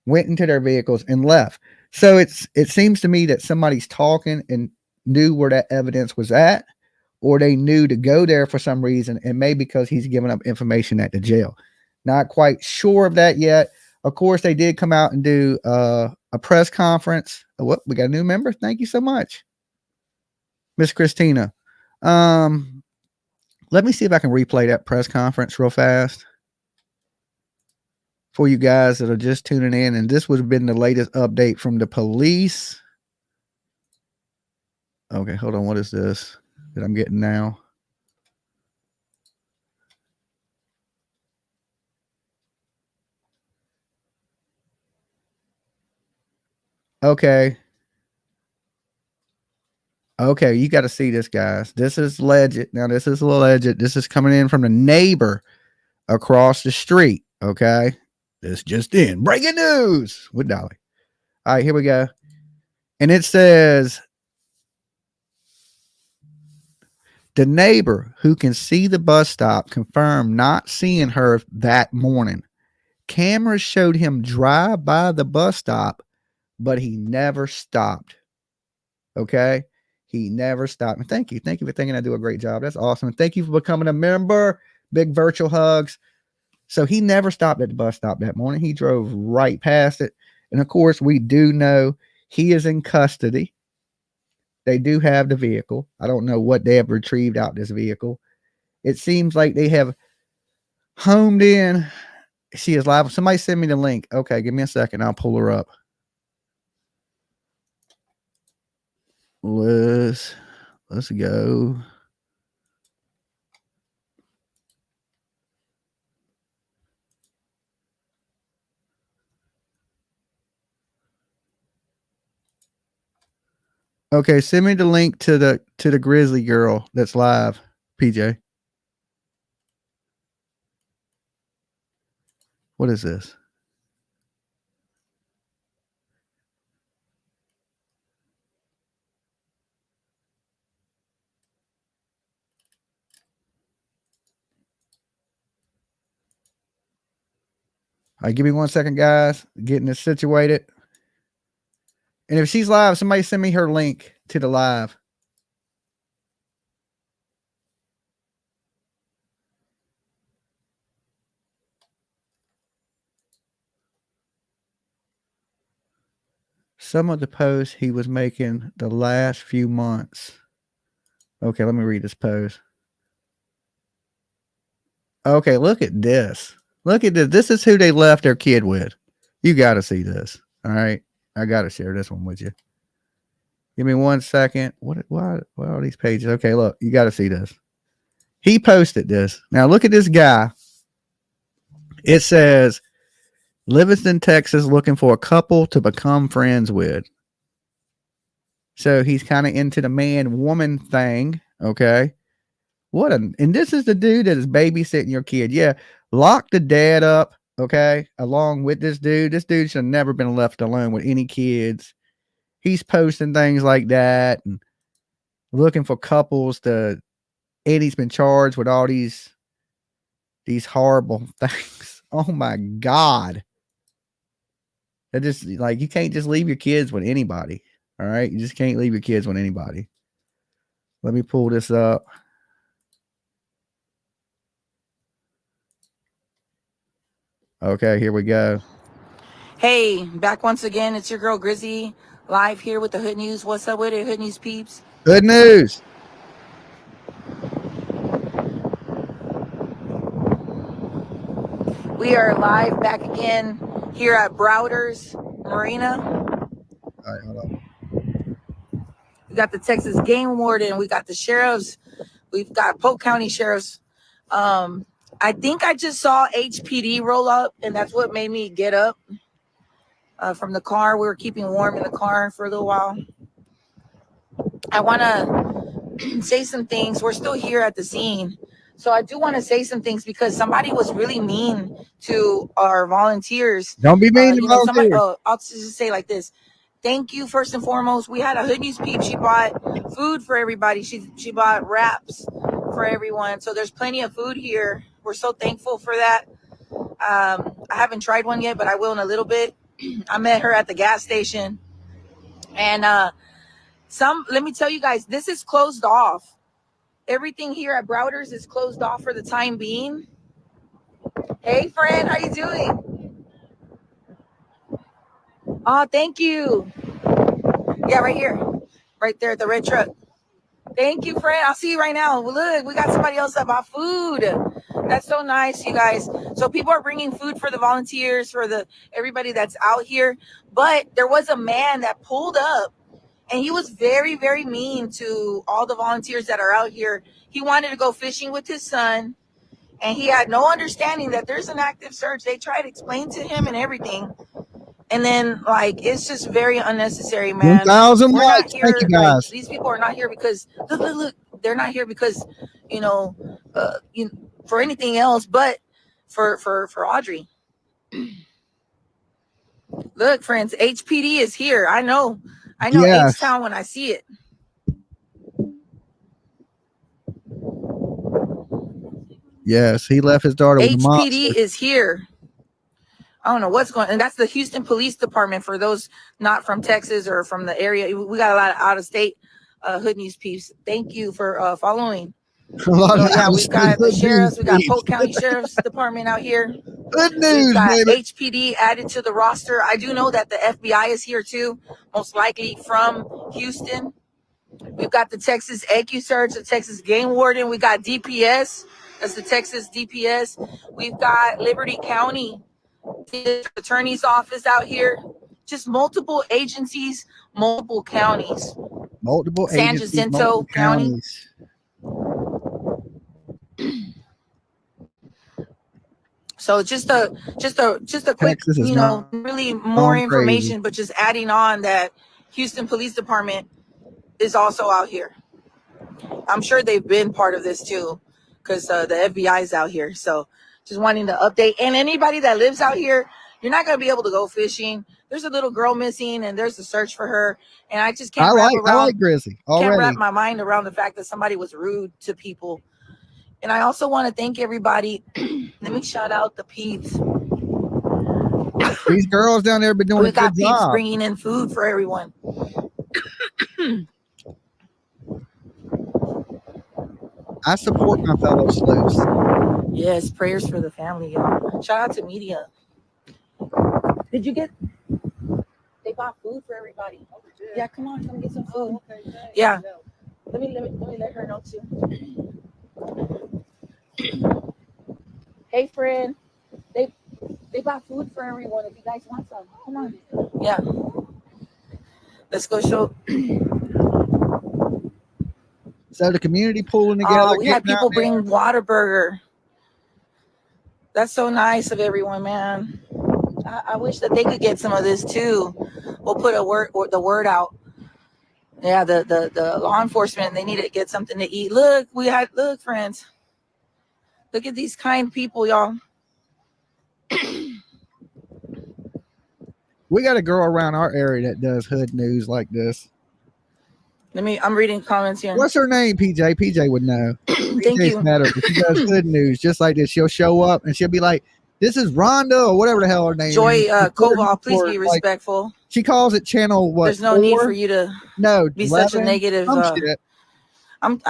went into their vehicles, and left. So it seems to me that somebody's talking and knew where that evidence was at, or they knew to go there for some reason, and maybe because he's giving up information at the jail. Not quite sure of that yet. Of course, they did come out and do a press conference. What, we got a new member? Thank you so much, Miss Christina. Let me see if I can replay that press conference real fast for you guys that are just tuning in. And this would have been the latest update from the police. Okay, hold on. What is this that I'm getting now? Okay. Okay, you got to see this, guys. This is legit. Now, this is legit. This is coming in from the neighbor across the street. Okay. This just in. Breaking news with Dolly. All right, here we go. And it says, the neighbor who can see the bus stop confirmed not seeing her that morning. Cameras showed him drive by the bus stop, but he never stopped. Okay. He never stopped. And thank you. Thank you for thinking I do a great job. That's awesome. And thank you for becoming a member. Big virtual hugs. So he never stopped at the bus stop that morning. He drove right past it. And of course, we do know he is in custody. They do have the vehicle. I don't know what they have retrieved out this vehicle. It seems like they have homed in. She is live. Somebody send me the link. Okay, give me a second. I'll pull her up. Let's go. Okay, send me the link to the Grizzly girl that's live, PJ. What is this? All right, give me 1 second, guys. Getting this situated. And if she's live, somebody send me her link to the live. Some of the posts he was making the last few months. Okay, let me read this post. Okay, look at this. Look at this. This is who they left their kid with. You got to see this. All right. I got to share this one with you. Give me 1 second. Why are these pages? Okay, look, you got to see this. He posted this. Now, look at this guy. It says, Livingston, Texas, looking for a couple to become friends with. So he's kind of into the man-woman thing. Okay. And this is the dude that is babysitting your kid. Yeah. Lock the dad up. Okay. Along with this dude. This dude should have never been left alone with any kids. He's posting things like that and looking for couples to, and he's been charged with all these horrible things. Oh my God. That just like, you can't just leave your kids with anybody. All right. You just can't leave your kids with anybody. Let me pull this up. Okay, here we go. Hey, back once again. It's your girl Grizzy, live here with the Hood News. What's up with it, Hood News peeps? Good news. We are live back again here at Browder's Marina. All right, hold on. We got the Texas Game Warden. We got the sheriffs. We've got Polk County sheriffs. I think I just saw HPD roll up, and that's what made me get up from the car. We were keeping warm in the car for a little while. I want to say some things. We're still here at the scene. So I do want to say some things because somebody was really mean to our volunteers. Don't be mean to volunteers. I'll just say like this. Thank you, first and foremost. We had a Hood News peep. She bought food for everybody. She bought wraps for everyone. So there's plenty of food here. We're so thankful for that. I haven't tried one yet, but I will in a little bit. I met her at the gas station. And let me tell you guys, this is closed off. Everything here at Browder's is closed off for the time being. Hey, friend, how you doing? Oh, thank you. Yeah, right here. Right there, the red truck. Thank you, friend. I'll see you right now. Look, we got somebody else that bought food. That's so nice, you guys. So people are bringing food for the volunteers, for everybody that's out here. But there was a man that pulled up, and he was very, very mean to all the volunteers that are out here. He wanted to go fishing with his son, and he had no understanding that there's an active search. They tried to explain to him and everything. And then, like, it's just very unnecessary, man. 1,000 We're not likes. here, Thank you, guys. like, these people are not here because, look. They're not here because, for anything else but for Audrii. Look, friends, HPD is here. I know Yes. H-Town when I see it. Yes, he left his daughter with a monster. HPD is here. I don't know what's going on. And that's the Houston Police Department for those not from Texas or from the area. We got a lot of out-of-state Hood News peeps. Thank you for following. A lot of Yeah, we've got the Hood sheriffs. News We got peeps. Polk-County Sheriff's Department out here. Good news, We've got baby. HPD added to the roster. I do know that the FBI is here too, most likely from Houston. We've got the Texas EquuSearch, the Texas Game Warden. We got DPS. That's the Texas DPS. We've got Liberty County Attorney's Office out here. Just multiple agencies, multiple counties. Multiple San agencies, Jacinto multiple County. counties. So just a quick, Texas is not really more gone information, crazy. but just adding on that Houston Police Department is also out here. I'm sure they've been part of this too, because the FBI is out here. So just wanting to update. And anybody that lives out here, you're not going to be able to go fishing. There's a little girl missing, and there's a search for her. And I just can't I like Grizzly already. Can't wrap my mind around the fact that somebody was rude to people. And I also want to thank everybody. Let me shout out the peeps. These girls down there have been doing a good peeps job. bringing in food for everyone. I support my fellow sleuths. Yes, prayers for the family, y'all. Shout out to media. Did you get? They bought food for everybody. Yeah, come get some food. Yeah, let me let her know too. Hey, friend, they bought food for everyone. If you guys want some, come on. Yeah, let's go show. So the community pulling together. We had people bring Whataburger. That's so nice of everyone, man. I wish that they could get some of this too. We'll put the word out. Yeah, the law enforcement, they need to get something to eat. Look, friends. Look at these kind people, y'all. We got a girl around our area that does hood news like this. I'm reading comments here. What's her name, PJ? PJ would know. Thank PJ's you. met her, but she does hood news just like this. She'll show up and she'll be like, "This is Rhonda," or whatever the hell her name Joy is. Koval, please be respectful. Like, she calls it channel what? There's no need for you to be 11? such a negative. Shit. I'm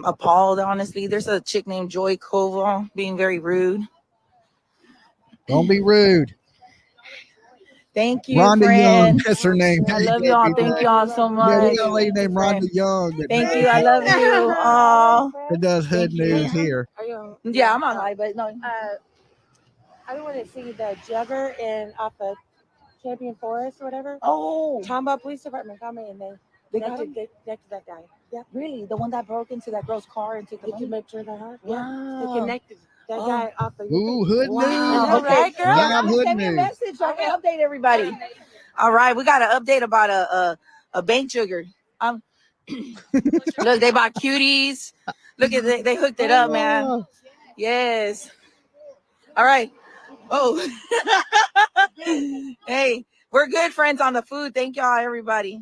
appalled, honestly. There's a chick named Joy Koval being very rude. Don't be rude. Thank you, Rhonda friend. Young, that's her name. I love y'all. Thank y'all so much. Yeah, we got a lady named Rhonda Young. Thank you. I love you. Oh, it does hood news here. Yeah, I'm on live, but no. I don't want to see the jugger in off of Champion Forest or whatever. Oh, Tomball Police Department got me, and they connected that guy. Yeah, really, the one that broke into that girl's car and took the money. make sure that hard. Wow. Yeah, they connected that guy off of. Ooh, hood news. Wow. Okay, girl. Live hood Send me a news. message so I can update everybody. All right, we got an update about a bank jugger. Look, they bought cuties. Look at they hooked it up, man. Yes. All right. Oh. Hey, we're good friends on the food. Thank y'all, everybody.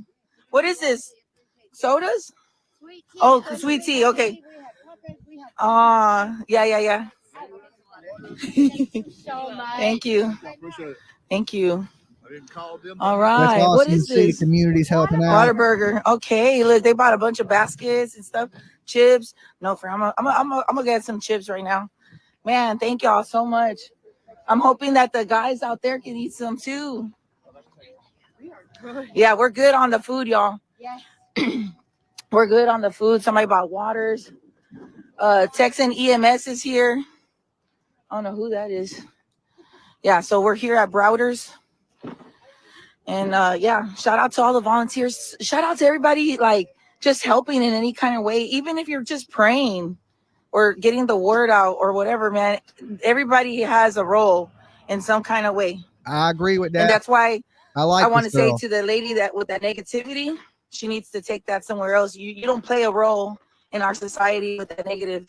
What is this? Sodas? Sweet tea. Oh, sweet tea. Okay. Yeah. Thank you. Thank you. All That's right. What awesome to is see the this? community's helping out. Whataburger. Okay, look, they bought a bunch of baskets and stuff. Chips. No, for I'm gonna get some chips right now. Man, thank y'all so much. I'm hoping that the guys out there can eat some too. Yeah, we're good on the food, y'all. Yes. We're good on the food. Somebody bought waters. Texan EMS is here. I don't know who that is. Yeah, so we're here at Browder's. And yeah, shout out to all the volunteers. Shout out to everybody like just helping in any kind of way, even if you're just praying or getting the word out or whatever, man. Everybody has a role in some kind of way. I agree with that. And that's why I want to say girl. to the lady that with that negativity, she needs to take that somewhere else. You don't play a role in our society with that negative.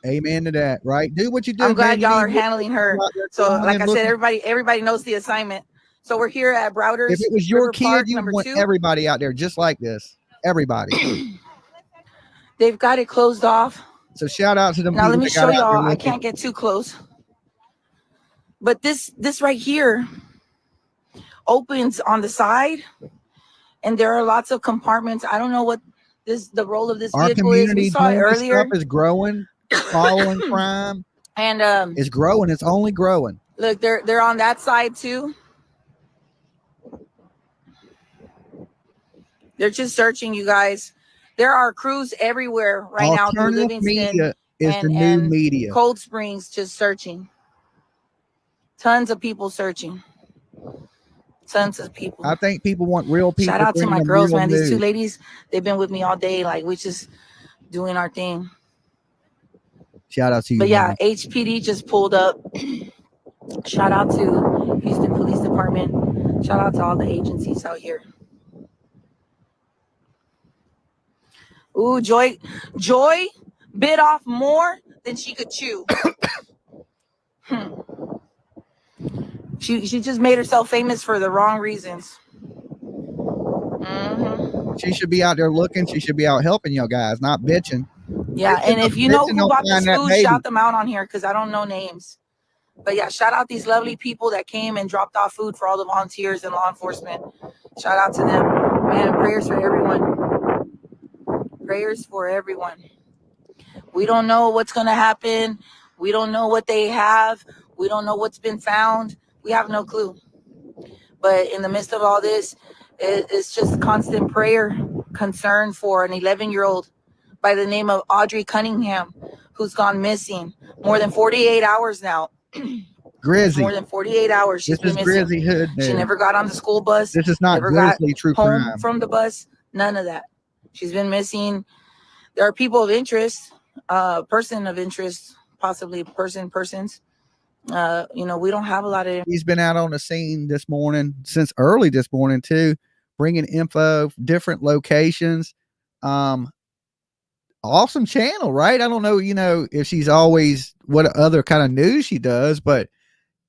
Amen to that, right? Do what you do. I'm glad man. y'all are handling her. So like I said, everybody knows the assignment. So we're here at Browder's. If it was your River kid, Park, you'd number want 2. everybody out there just like this. Everybody. They've got it closed off. So shout out to them. Now let me show y'all. I looking. can't get too close. But this right here opens on the side, and there are lots of compartments. I don't know what the role of this vehicle is. We saw it earlier. Stuff is growing, following crime, and it's growing. It's only growing. Look, they're on that side too. They're just searching, you guys. There are crews everywhere right now through Livingston media is the new and media. Cold Springs, just searching. Tons of people searching. Tons of people. I think people want real people. Shout out to my girls, man. News. These 2 ladies, they've been with me all day. Like, we just doing our thing. Shout out to you. But yeah, HPD just pulled up. Shout out to Houston Police Department. Shout out to all the agencies out here. Ooh, Joy bit off more than she could chew. She just made herself famous for the wrong reasons. She should be out there looking. She should be out helping y'all guys, not bitching. Yeah, and if you know who bought this food, shout them out on here because I don't know names. But yeah, shout out these lovely people that came and dropped off food for all the volunteers and law enforcement. Shout out to them. Man, prayers for everyone. Prayers for everyone. We don't know what's going to happen. We don't know what they have. We don't know what's been found. We have no clue. But in the midst of all this, it's just constant prayer, concern for an 11-year-old by the name of Audrii Cunningham, who's gone missing more than 48 hours now. Grizzy. More than 48 hours. She's been missing. Grizzy hood. She never got on the school bus. This is not never got true home crime. from the bus. None of that. She's been missing. There are people of interest, person of interest, possibly persons. You know, we don't have a lot of. He's been out on the scene this morning, since early this morning too, bringing info, different locations. Awesome channel, right? I don't know, you know, if she's always what other kind of news she does, but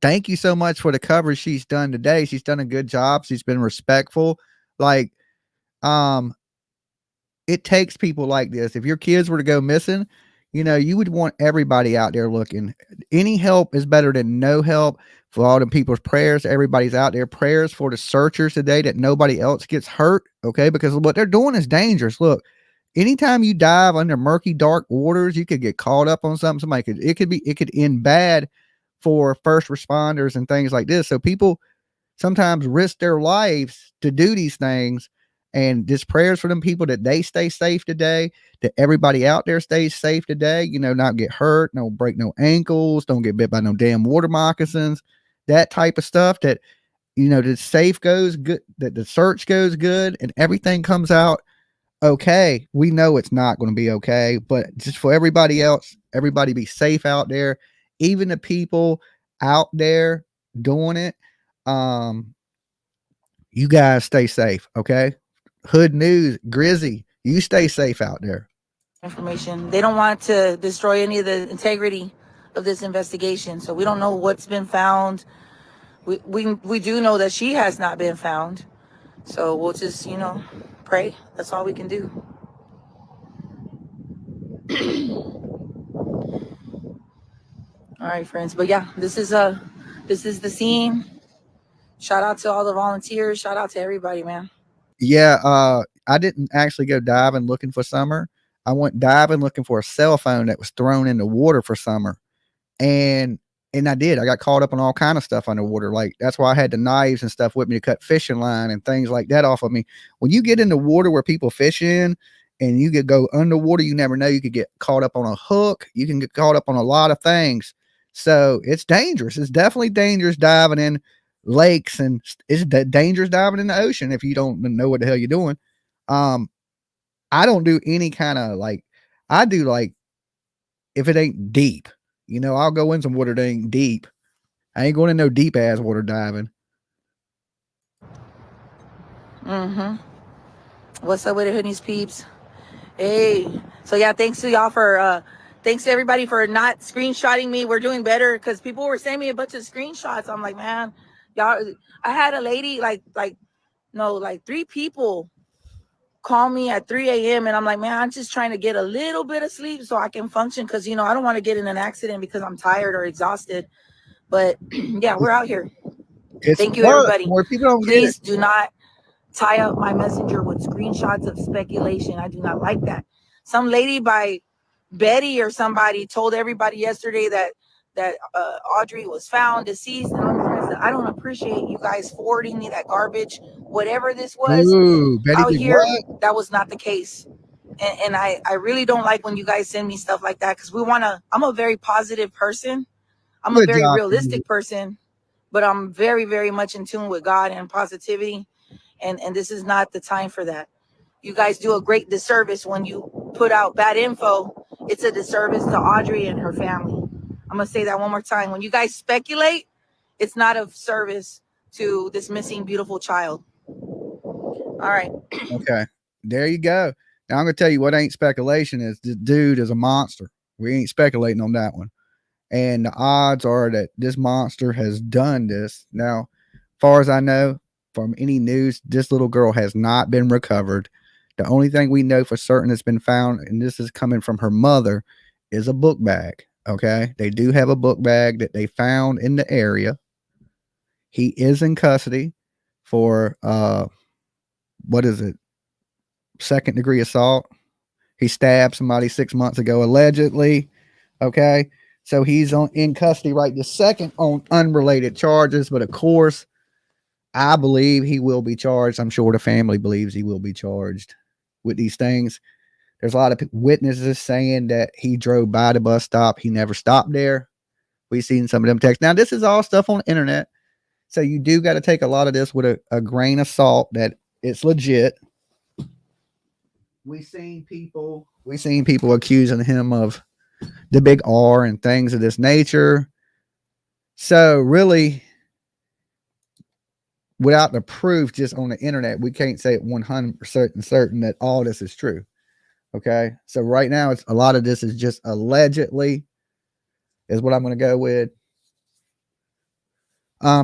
thank you so much for the coverage she's done today. She's done a good job. She's been respectful. Like, it takes people like this. If your kids were to go missing, you know, you would want everybody out there looking. Any help is better than no help. For all the people's prayers, everybody's out there. Prayers for the searchers today that nobody else gets hurt, okay? Because what they're doing is dangerous. Look, anytime you dive under murky, dark waters, you could get caught up on something. It could end bad for first responders and things like this. So people sometimes risk their lives to do these things. And just prayers for them people that they stay safe today, that everybody out there stays safe today, you know, not get hurt, don't break no ankles, don't get bit by no damn water moccasins, that type of stuff, that, you know, the safe goes good, that the search goes good and everything comes out okay. We know it's not going to be okay, but just for everybody else, everybody be safe out there, even the people out there doing it. You guys stay safe, okay? Hood News, Grizzy, you stay safe out there. Information. They don't want to destroy any of the integrity of this investigation. So we don't know what's been found. We do know that she has not been found. So we'll just, you know, pray. That's all we can do. All right, friends. But yeah, this is This is the scene. Shout out to all the volunteers. Shout out to everybody, man. Yeah, I didn't actually go diving looking for Summer. I went diving looking for a cell phone that was thrown in the water for Summer. And I did. I got caught up on all kind of stuff underwater. Like, that's why I had the knives and stuff with me to cut fishing line and things like that off of me. When you get in the water where people fish in and you could go underwater, you never know. You could get caught up on a hook. You can get caught up on a lot of things. So it's dangerous. It's definitely dangerous diving in lakes, and it's dangerous diving in the ocean if you don't know what the hell you're doing. I don't do any kind of like, I do like, if it ain't deep, you know, I'll go in some water that ain't deep. I ain't going in no deep ass water diving. What's up with it, hoodies peeps? Hey, so yeah, thanks to y'all for thanks to everybody for not screenshotting me. We're doing better because people were sending me a bunch of screenshots. I'm like, man, y'all, I had a lady like 3 people call me at 3 a.m. and I'm like, man, I'm just trying to get a little bit of sleep so I can function, because you know I don't want to get in an accident because I'm tired or exhausted. But yeah, we're out here. Thank you, everybody. Please do not tie up my messenger with screenshots of speculation. I do not like that. Some lady by Betty or somebody told everybody yesterday that Audrey was found deceased. And I don't appreciate you guys forwarding me that garbage. Whatever this was Betty out did here, what? that was not the case. And I really don't like when you guys send me stuff like that, because I'm a very positive person. I'm a very realistic person, but I'm very, very much in tune with God and positivity. And this is not the time for that. You guys do a great disservice when you put out bad info. It's a disservice to Audrey and her family. I'm going to say that one more time. When you guys speculate, it's not of service to this missing beautiful child. All right. Okay. There you go. Now I'm going to tell you what ain't speculation is. This dude is a monster. We ain't speculating on that one. And the odds are that this monster has done this. Now, far as I know, from any news, this little girl has not been recovered. The only thing we know for certain that's been found, and this is coming from her mother, is a book bag. Okay. They do have a book bag that they found in the area. He is in custody for, what is it? 2nd-degree assault. He stabbed somebody 6 months ago, allegedly. Okay. So he's in custody right this second on unrelated charges. But of course, I believe he will be charged. I'm sure the family believes he will be charged with these things. There's a lot of witnesses saying that he drove by the bus stop. He never stopped there. We've seen some of them texts. Now, this is all stuff on the internet. So you do got to take a lot of this with a grain of salt that it's legit. We've seen people accusing him of the big R and things of this nature. So really, without the proof just on the internet, we can't say it 100% certain that all this is true. Okay. So right now, a lot of this is just allegedly is what I'm going to go with.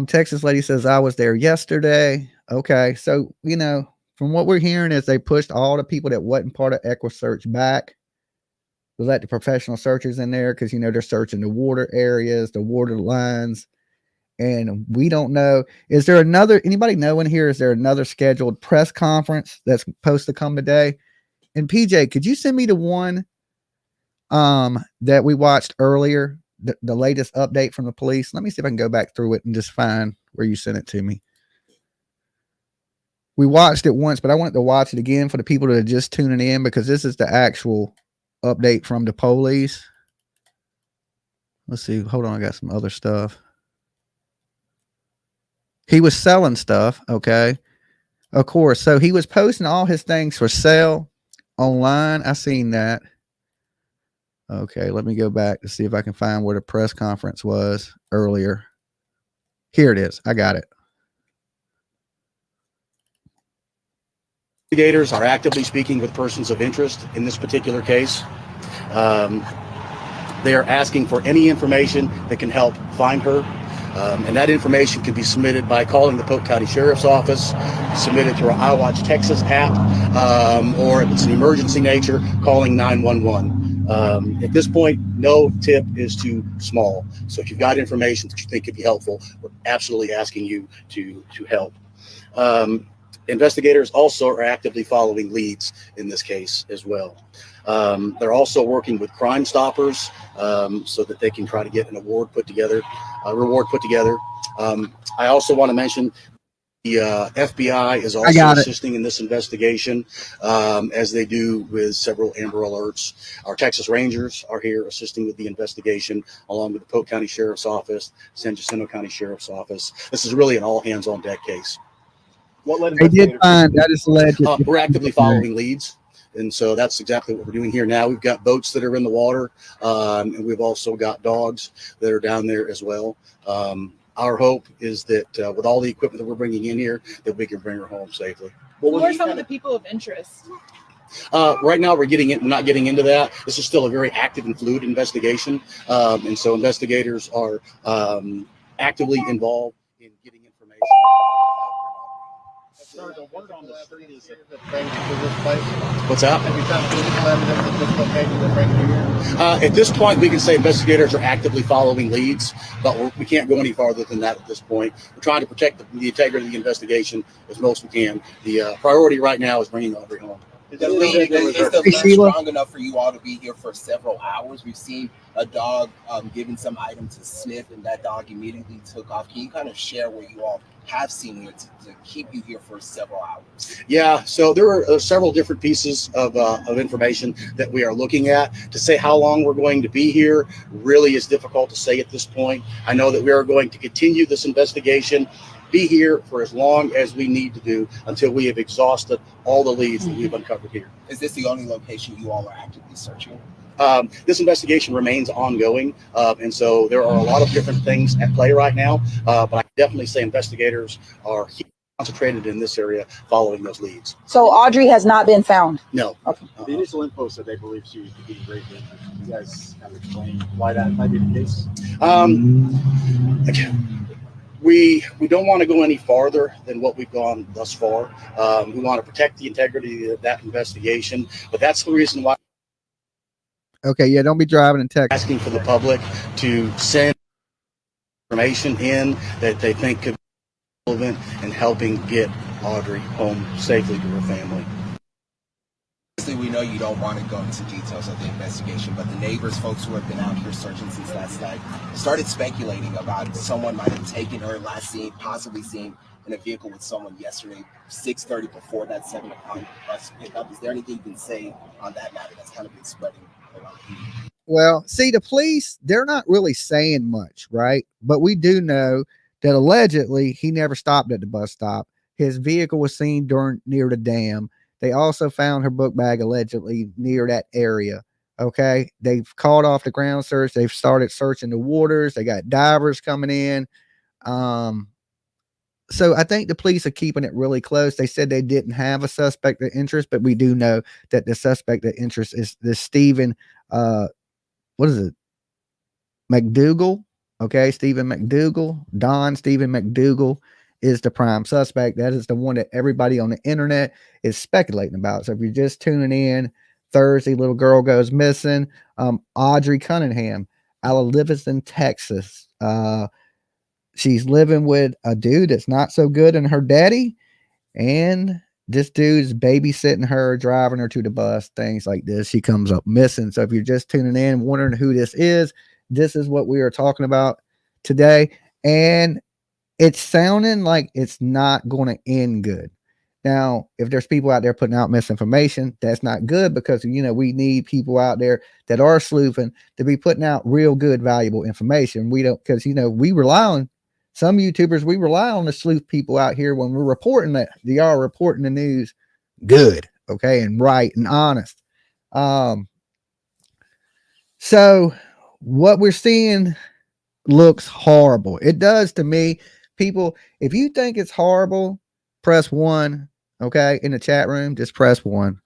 Texas lady says, I was there yesterday. Okay. So, you know, from what we're hearing is they pushed all the people that wasn't part of EquuSearch back. They let the professional searchers in there because, you know, they're searching the water areas, the water lines. And we don't know. Is there anybody know in here? Is there another scheduled press conference that's supposed to come today? And PJ, could you send me the one that we watched earlier, the latest update from the police? Let me see if I can go back through it and just find where you sent it to me. We watched it once, but I wanted to watch it again for the people that are just tuning in, because this is the actual update from the police. Let's see. Hold on. I got some other stuff. He was selling stuff. Okay. Of course. So he was posting all his things for sale online. I seen that. Okay. Let me go back to see if I can find where the press conference was earlier. Here it is. I got it. Investigators are actively speaking with persons of interest in this particular case. They are asking for any information that can help find her. And that information can be submitted by calling the Polk-County Sheriff's Office, submitted through our iWatch Texas app, or if it's an emergency nature, calling 911. At this point, no tip is too small. So if you've got information that you think could be helpful, we're absolutely asking you to help. Investigators also are actively following leads in this case as well. They're also working with Crime Stoppers so that they can try to get an reward put together. I also want to mention the FBI is also assisting in this investigation, as they do with several Amber Alerts. Our Texas Rangers are here assisting with the investigation, along with the Polk County Sheriff's Office, San Jacinto County Sheriff's Office. This is really an all-hands-on-deck case. What led they did find that is alleged. We're actively following leads, and so that's exactly what we're doing here now. We've got boats that are in the water, and we've also got dogs that are down there as well. Our hope is that with all the equipment that we're bringing in here, that we can bring her home safely. Who are some of the people of interest? Right now, we're not getting into that. This is still a very active and fluid investigation, and so investigators are actively involved in getting information. Sir, the word on the street is that things to this place. What's that? Have you found physical evidence at this location that brings you here? At this point, we can say investigators are actively following leads, but we can't go any farther than that at this point. We're trying to protect the integrity of the investigation as most we can. The priority right now is bringing Audrii home. Is the lead strong enough for you all to be here for several hours? We've seen a dog given some item to sniff, and that dog immediately took off. Can you kind of share what you all have seen here to keep you here for several hours? Yeah, so there are several different pieces of information that we are looking at. To say how long we're going to be here really is difficult to say at this point. I know that we are going to continue this investigation, be here for as long as we need to do until we have exhausted all the leads that we've uncovered here. Is this the only location you all are actively searching? This investigation remains ongoing, and so there are a lot of different things at play right now, but I can definitely say investigators are concentrated in this area following those leads. So Audrii has not been found? No. Okay. The initial info said they believe she was being raped. You guys kind of explain why that might be the case? We don't want to go any farther than what we've gone thus far. We want to protect the integrity of that investigation, but that's the reason why. Okay, yeah, don't be driving in Texas. Asking for the public to send information in that they think could be relevant in helping get Audrii home safely to her family. We know you don't want to go into details of the investigation, but the neighbors, folks who have been out here searching since last night, started speculating about someone might have taken her last seen, possibly seen in a vehicle with someone yesterday, 6:30 before that 7 o'clock bus pickup. Is there anything you can say on that matter that's kind of been spreading around? Well, see, the police, they're not really saying much, right? But we do know that allegedly he never stopped at the bus stop. His vehicle was seen near the dam. They also found her book bag allegedly near that area. Okay. They've called off the ground search. They've started searching the waters. They got divers coming in. So I think the police are keeping it really close. They said they didn't have a suspect of interest, but we do know that the suspect of interest is this Stephen, what is it? McDougal. Okay. Stephen McDougal, Don Stephen McDougal is the prime suspect. That is the one that everybody on the internet is speculating about. So if you're just tuning in, Thursday, little girl goes missing. Audrii Cunningham out of Livingston, Texas. She's living with a dude that's not so good and her daddy. And this dude's babysitting her, driving her to the bus, things like this. She comes up missing. So if you're just tuning in, wondering who this is what we are talking about today. And it's sounding like it's not going to end good. Now, if there's people out there putting out misinformation, that's not good because, you know, we need people out there that are sleuthing to be putting out real good, valuable information. We don't, because, you know, we rely on some YouTubers, we rely on the sleuth people out here when we're reporting that they are reporting the news good, okay, and right and honest. So what we're seeing looks horrible. It does to me. People, if you think it's horrible, press 1. Okay, in the chat room, just press 1.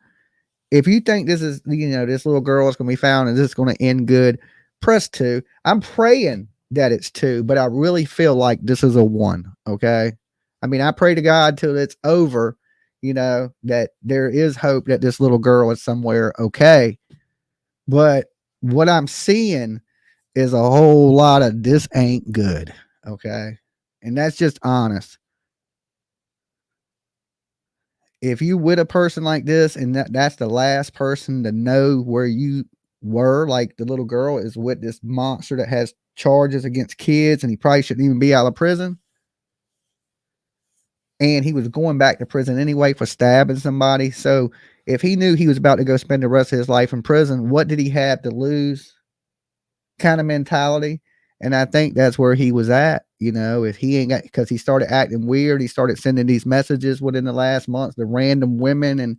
If you think this is, you know, this little girl is going to be found and this is going to end good, press 2. I'm praying that it's 2, but I really feel like this is a 1. Okay, I mean, I pray to God till it's over, you know, that there is hope that this little girl is somewhere okay. But what I'm seeing is a whole lot of this ain't good. Okay. And that's just honest. If you with a person like this and that's the last person to know where you were, like the little girl is with this monster that has charges against kids and he probably shouldn't even be out of prison. And he was going back to prison anyway for stabbing somebody. So if he knew he was about to go spend the rest of his life in prison, what did he have to lose? Kind of mentality. And I think that's where he was at, you know, if he ain't got, because he started acting weird. He started sending these messages within the last month to random women. And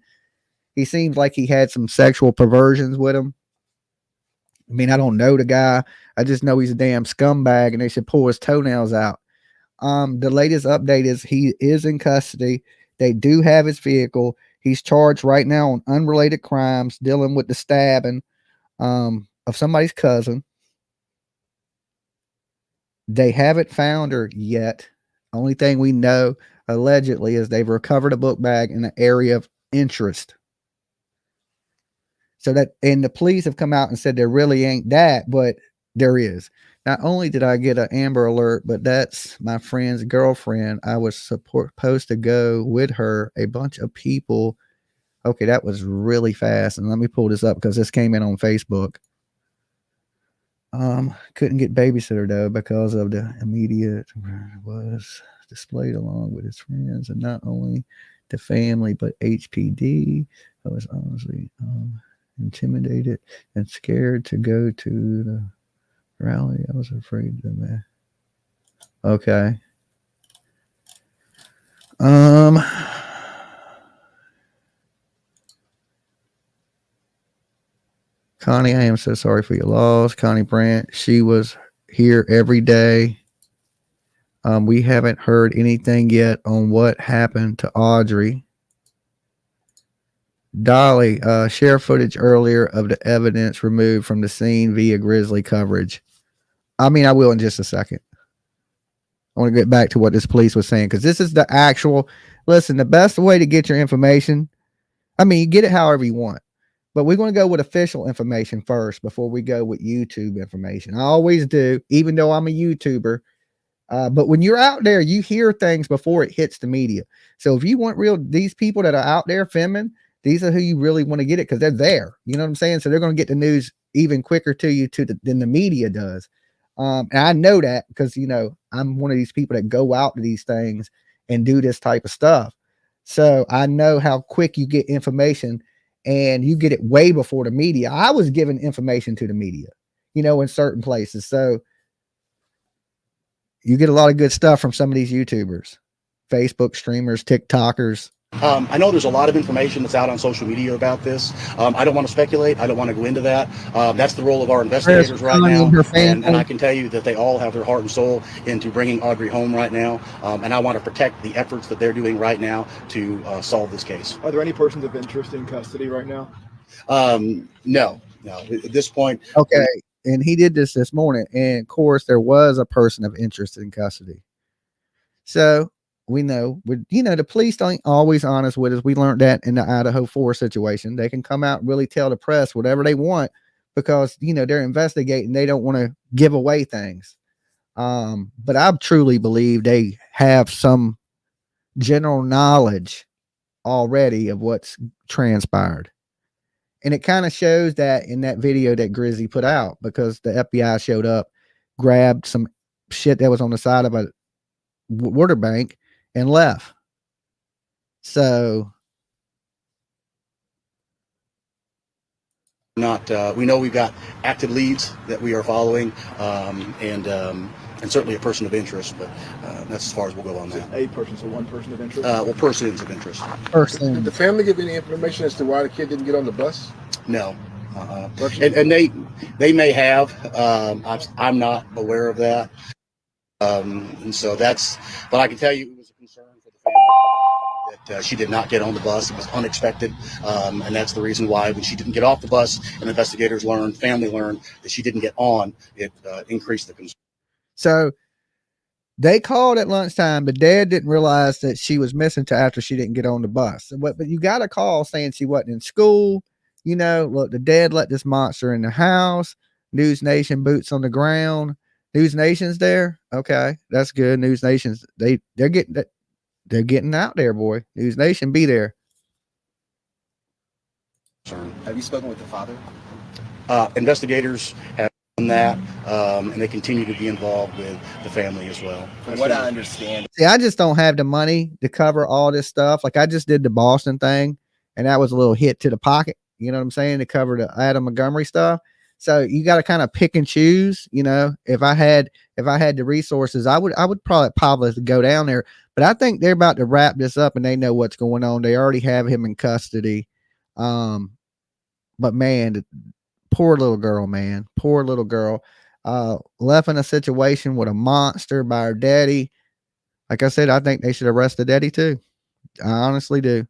he seems like he had some sexual perversions with him. I mean, I don't know the guy. I just know he's a damn scumbag and they should pull his toenails out. The latest update is he is in custody. They do have his vehicle. He's charged right now on unrelated crimes, dealing with the stabbing of somebody's cousin. They haven't found her yet. Only thing we know allegedly is they've recovered a book bag in an area of interest. So that, and the police have come out and said there really ain't that, but there is. Not only did I get an Amber Alert, but that's my friend's girlfriend. I was supposed to go with her. A bunch of people. Okay, that was really fast. And let me pull this up because this came in on Facebook. Couldn't get babysitter though because of the immediate was displayed along with his friends, and not only the family but HPD. I was honestly intimidated and scared to go to the rally. I was afraid of that. Okay. Connie, I am so sorry for your loss. Connie Brandt, she was here every day. We haven't heard anything yet on what happened to Audrii. Dolly, share footage earlier of the evidence removed from the scene via Grizzly coverage. I mean, I will in just a second. I want to get back to what this police was saying because this is the actual, listen, the best way to get your information. I mean, you get it however you want. But we're going to go with official information first before we go with YouTube information. I always do, even though I'm a YouTuber. But when you're out there, you hear things before it hits the media. So if you want these people that are out there filming, these are who you really want to get it because they're there. You know what I'm saying? So they're going to get the news even quicker to you than the media does. And I know that because, you know, I'm one of these people that go out to these things and do this type of stuff. So I know how quick you get information. And you get it way before the media. I was giving information to the media, you know, in certain places. So you get a lot of good stuff from some of these YouTubers, Facebook streamers, TikTokers. I know there's a lot of information that's out on social media about this. I don't want to speculate. I don't want to go into that. That's the role of our investigators right now. And I can tell you that they all have their heart and soul into bringing Audrii home right now. And I want to protect the efforts that they're doing right now to solve this case. Are there any persons of interest in custody right now? No. At this point. Okay. And he did this morning. And of course, there was a person of interest in custody. So we know, the police ain't always honest with us. We learned that in the Idaho 4 situation. They can come out and really tell the press whatever they want because, you know, they're investigating. They don't want to give away things. But I truly believe they have some general knowledge already of what's transpired. And it kind of shows that in that video that Grizzy put out because the FBI showed up, grabbed some shit that was on the side of a water bank and left. So we know we've got active leads that we are following, and certainly a person of interest, but that's as far as we'll go on that. A person, so one person of interest? Well, persons of interest. Did the family give any information as to why the kid didn't get on the bus? No. And they may have. I'm not aware of that. And so that's, but I can tell you it was a concern for the family that she did not get on the bus. It was unexpected. And that's the reason why when she didn't get off the bus and investigators learned, family learned that she didn't get on, it increased the concern. So they called at lunchtime, but dad didn't realize that she was missing till after she didn't get on the bus. But you got a call saying she wasn't in school. You know, look, the dead let this monster in the house. News Nation boots on the ground. News Nation's there. Okay, that's good. News Nation's they're getting out there, boy. News Nation be there. Have you spoken with the father? Investigators have done that, and they continue to be involved with the family as well. From what I understand, See, I just don't have the money to cover all this stuff. Like I just did the Boston thing, and that was a little hit to the pocket. You know what I'm saying? To cover the Adam Montgomery stuff. So you got to kind of pick and choose. You know, if I had the resources, I would probably go down there. But I think they're about to wrap this up, and they know what's going on. They already have him in custody. But man, poor little girl, man, poor little girl, left in a situation with a monster by her daddy. Like I said, I think they should arrest the daddy too. I honestly do.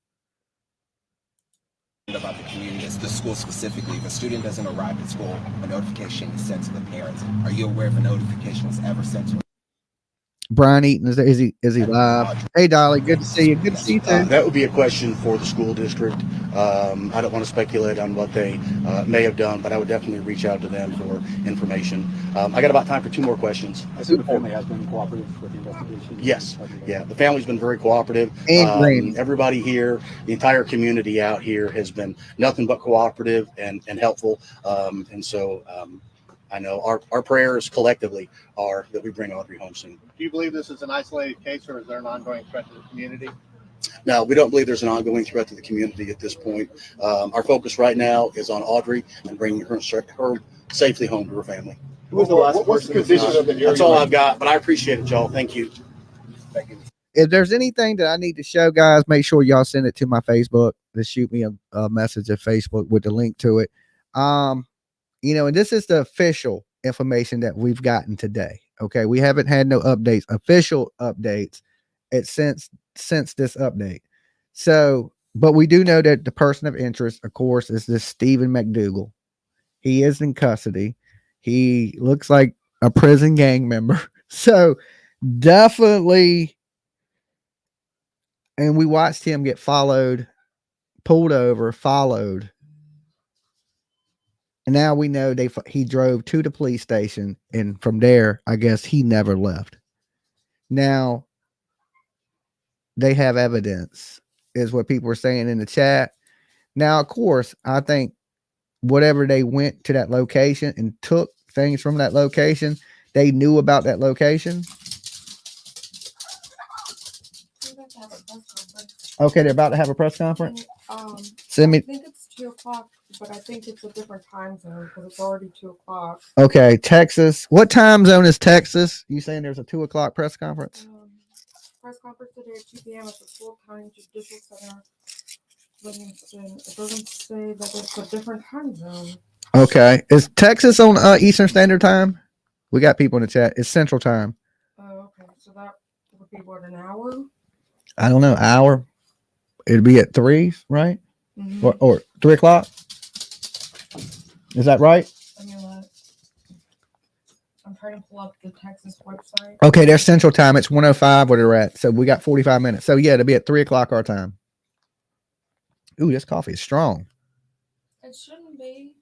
About the community, it's the school specifically. If a student doesn't arrive at school, a notification is sent to the parents. Are you aware if a notification was ever sent to? Brian Eaton, is he live? Hey, Dolly, good to see you. Good to see you too. That would be a question for the school district. I don't want to speculate on what they may have done, but I would definitely reach out to them for information. I got about time for 2 more questions. I assume the family has been cooperative with the investigation. Yes. Yeah. The family's been very cooperative. Everybody here, the entire community out here has been nothing but cooperative and helpful. And so I know our prayers collectively are that we bring Audrii home soon. Do you believe this is an isolated case, or is there an ongoing threat to the community? No, we don't believe there's an ongoing threat to the community at this point. Our focus right now is on Audrii and bringing her safely home to her family. What's the condition of the area? That's all I've got, but I appreciate it, y'all. Thank you. Thank you. If there's anything that I need to show, guys, make sure y'all send it to my Facebook. Just shoot me a message at Facebook with the link to it. You know, and this is the official information that we've gotten today. Okay, we haven't had no updates, official updates, since this update. So, but we do know that the person of interest, of course, is this Stephen McDougal. He is in custody. He looks like a prison gang member. So, definitely. And we watched him get followed, pulled over, followed. And now we know he drove to the police station, and from there, I guess he never left. Now, they have evidence, is what people are saying in the chat. Now, of course, I think whatever they went to that location and took things from that location, they knew about that location. Okay, they're about to have a press conference. Send me. I think it's 2 o'clock, but I think it's a different time zone because it's already 2 o'clock. Okay, Texas. What time zone is Texas? You saying there's a 2 o'clock press conference? Press conference today at 2 p.m. at the polk-county Judicial Center, Livingston. It doesn't say that it's a different time zone. Okay, is Texas on Eastern Standard Time? We got people in the chat. It's Central Time. Oh, okay. So that would be what, an hour? I don't know, hour. It'd be at 3, right? Mm-hmm. Or 3 o'clock. Is that right? I mean, I'm trying to pull up the Texas website. Okay, there's Central Time. It's 1:05 where they're at. So we got 45 minutes. So yeah, it'll be at 3 o'clock our time. Ooh, this coffee is strong. It shouldn't be.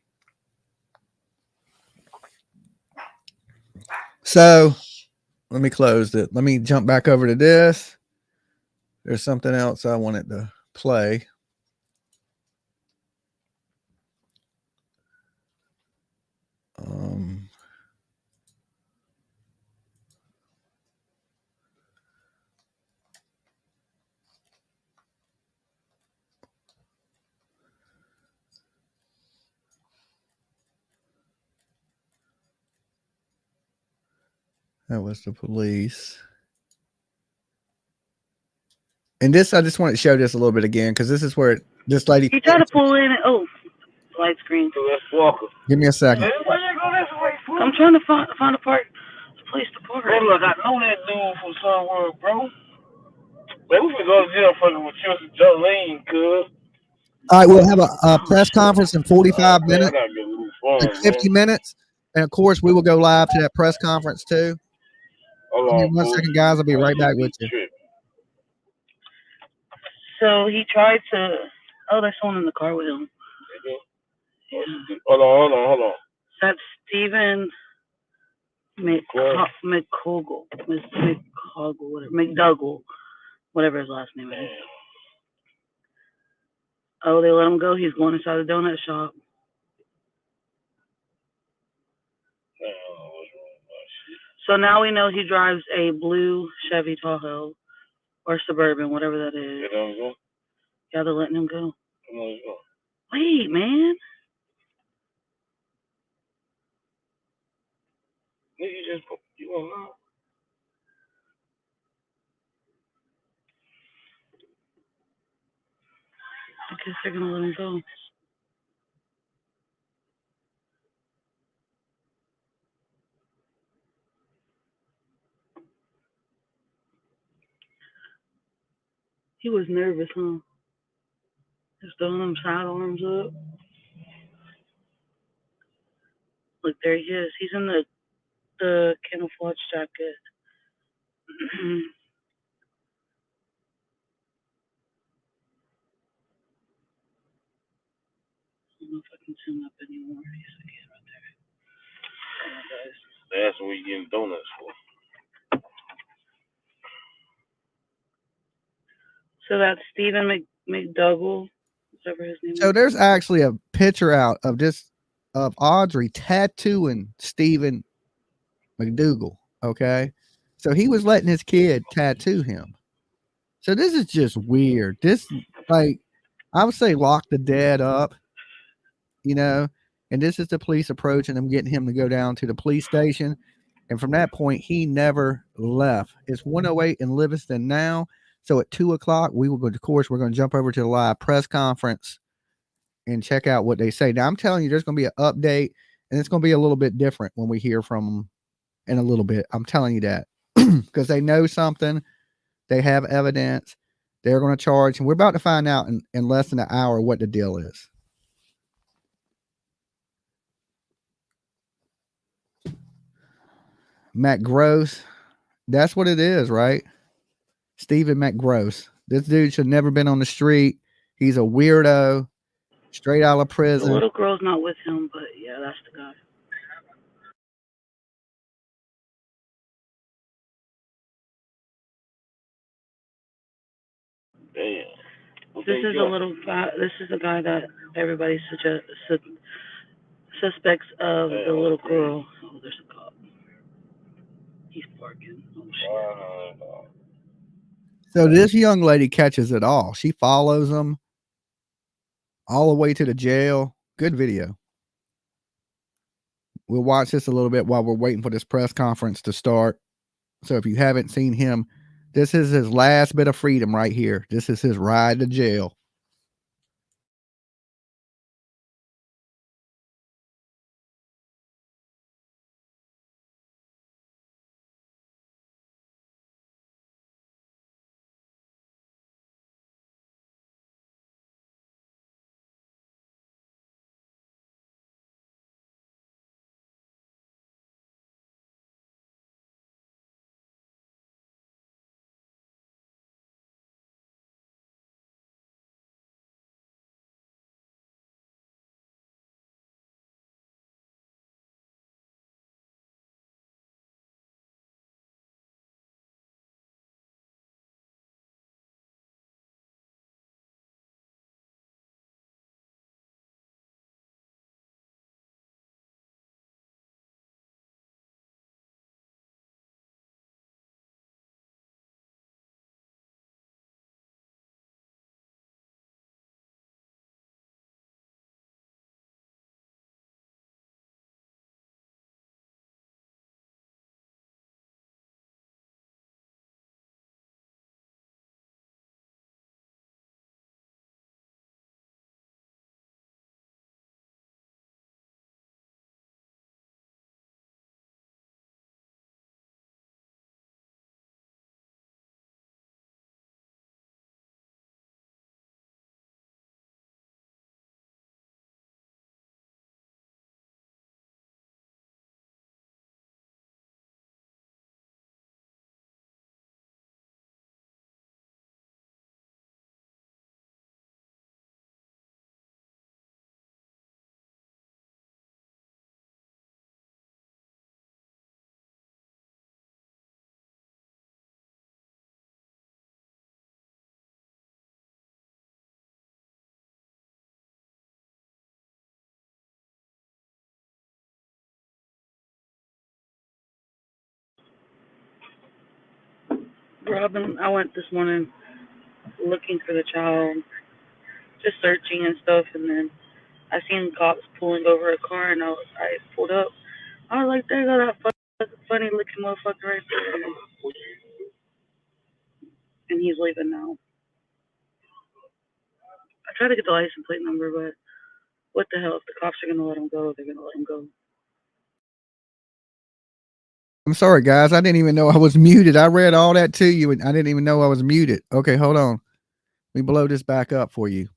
So let me close it. Let me jump back over to this. There's something else I wanted to play. That was the police. And this, I just want to show this a little bit again, because this is where this lady. He tried to pull in. Light screen. Give me a second. I'm trying to find a place to park. Hey, look, I know that dude from somewhere, bro. Man, we finna go to jail fucking with Jolene, cuz. All right, we'll have a press conference in 45 minutes, like 50 minutes. And of course, we will go live to that press conference too. Give me 1 second, guys. I'll be right back with you. So he tried to. Oh, there's someone in the car with him. Hold on. That's Stephen McCogle, McDougall, whatever his last name is. Oh, they let him go. He's going inside the donut shop. So now we know he drives a blue Chevy Tahoe or Suburban, whatever that is. Yeah, they're letting him go. Come on, let's go. Wait, man. You won't know. I guess they're gonna let him go. He was nervous, huh? Just throwing them sidearms up. Look, there he is. He's in the camouflage jacket. I don't know if I can zoom up anymore. Yes, I can right there. Oh, guys. That's what we getting donuts for. So that's Stephen McDougall, whatever his name is. So there's actually a picture out of Audrey tattooing Stephen McDougall. Okay. So he was letting his kid tattoo him. So this is just weird. This, like, I would say lock the dead up, you know, and this is the police approaching him, getting him to go down to the police station. And from that point, he never left. It's 1:08 in Livingston now. So at 2 o'clock, we're going to jump over to the live press conference and check out what they say. Now, I'm telling you, there's going to be an update, and it's going to be a little bit different when we hear from them in a little bit. I'm telling you that because they know something. They have evidence. They're going to charge, and we're about to find out in less than an hour what the deal is. Matt Gross. That's what it is, right? Stephen McGross. This dude should never been on the street. He's a weirdo, straight out of prison. The little girl's not with him, but yeah, that's the guy. Damn. This is a little guy. This is the guy that everybody suspects of the little girl. Oh, there's a cop. He's parking. Oh shit. So this young lady catches it all. She follows him all the way to the jail. Good video. We'll watch this a little bit while we're waiting for this press conference to start. So if you haven't seen him, this is his last bit of freedom right here. This is his ride to jail. Robin, I went this morning looking for the child, just searching and stuff, and then I seen cops pulling over a car, and I pulled up. I was like, there go that funny looking motherfucker right there. And he's leaving now. I tried to get the license plate number, but what the hell? If the cops are going to let him go, they're going to let him go. I'm sorry, guys. I didn't even know I was muted. I read all that to you, and I didn't even know I was muted. Okay, hold on. Let me blow this back up for you.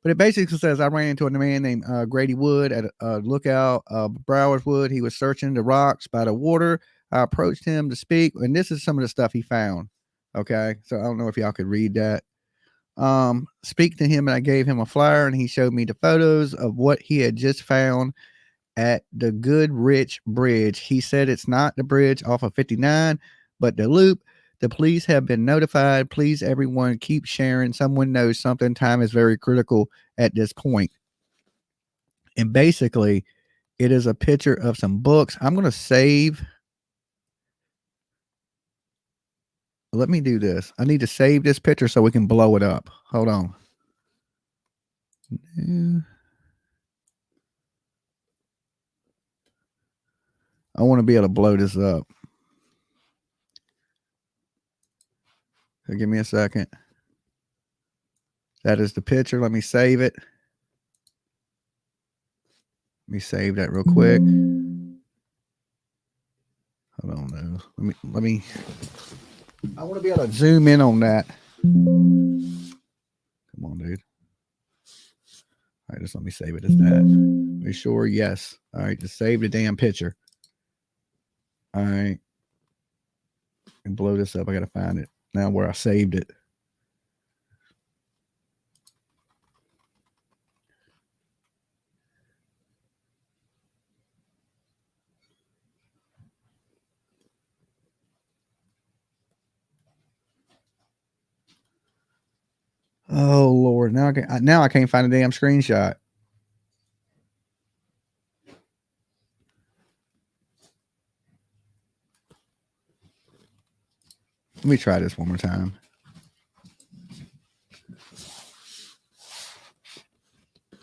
But it basically says I ran into a man named Grady Wood at a lookout Browers Wood. He was searching the rocks by the water. I approached him to speak, and this is some of the stuff he found. Okay, so I don't know if y'all could read that. Speak to him, and I gave him a flyer, and he showed me the photos of what he had just found at the Goodrich Bridge. He said it's not the bridge off of 59, but the loop. The police have been notified. Please, everyone, keep sharing. Someone knows something. Time is very critical at this point. And basically, it is a picture of some books. I'm going to save. Let me do this. I need to save this picture so we can blow it up. Hold on. I want to be able to blow this up. So give me a second. That is the picture. Let me save it. Let me save that real quick. Hold on, no. Let me. I want to be able to zoom in on that. Come on, dude. All right, just let me save it as that. Are you sure? Yes. All right, just save the damn picture. All right. And blow this up. I got to find it now where I saved it. Oh Lord! Now I can't find a damn screenshot. Let me try this one more time.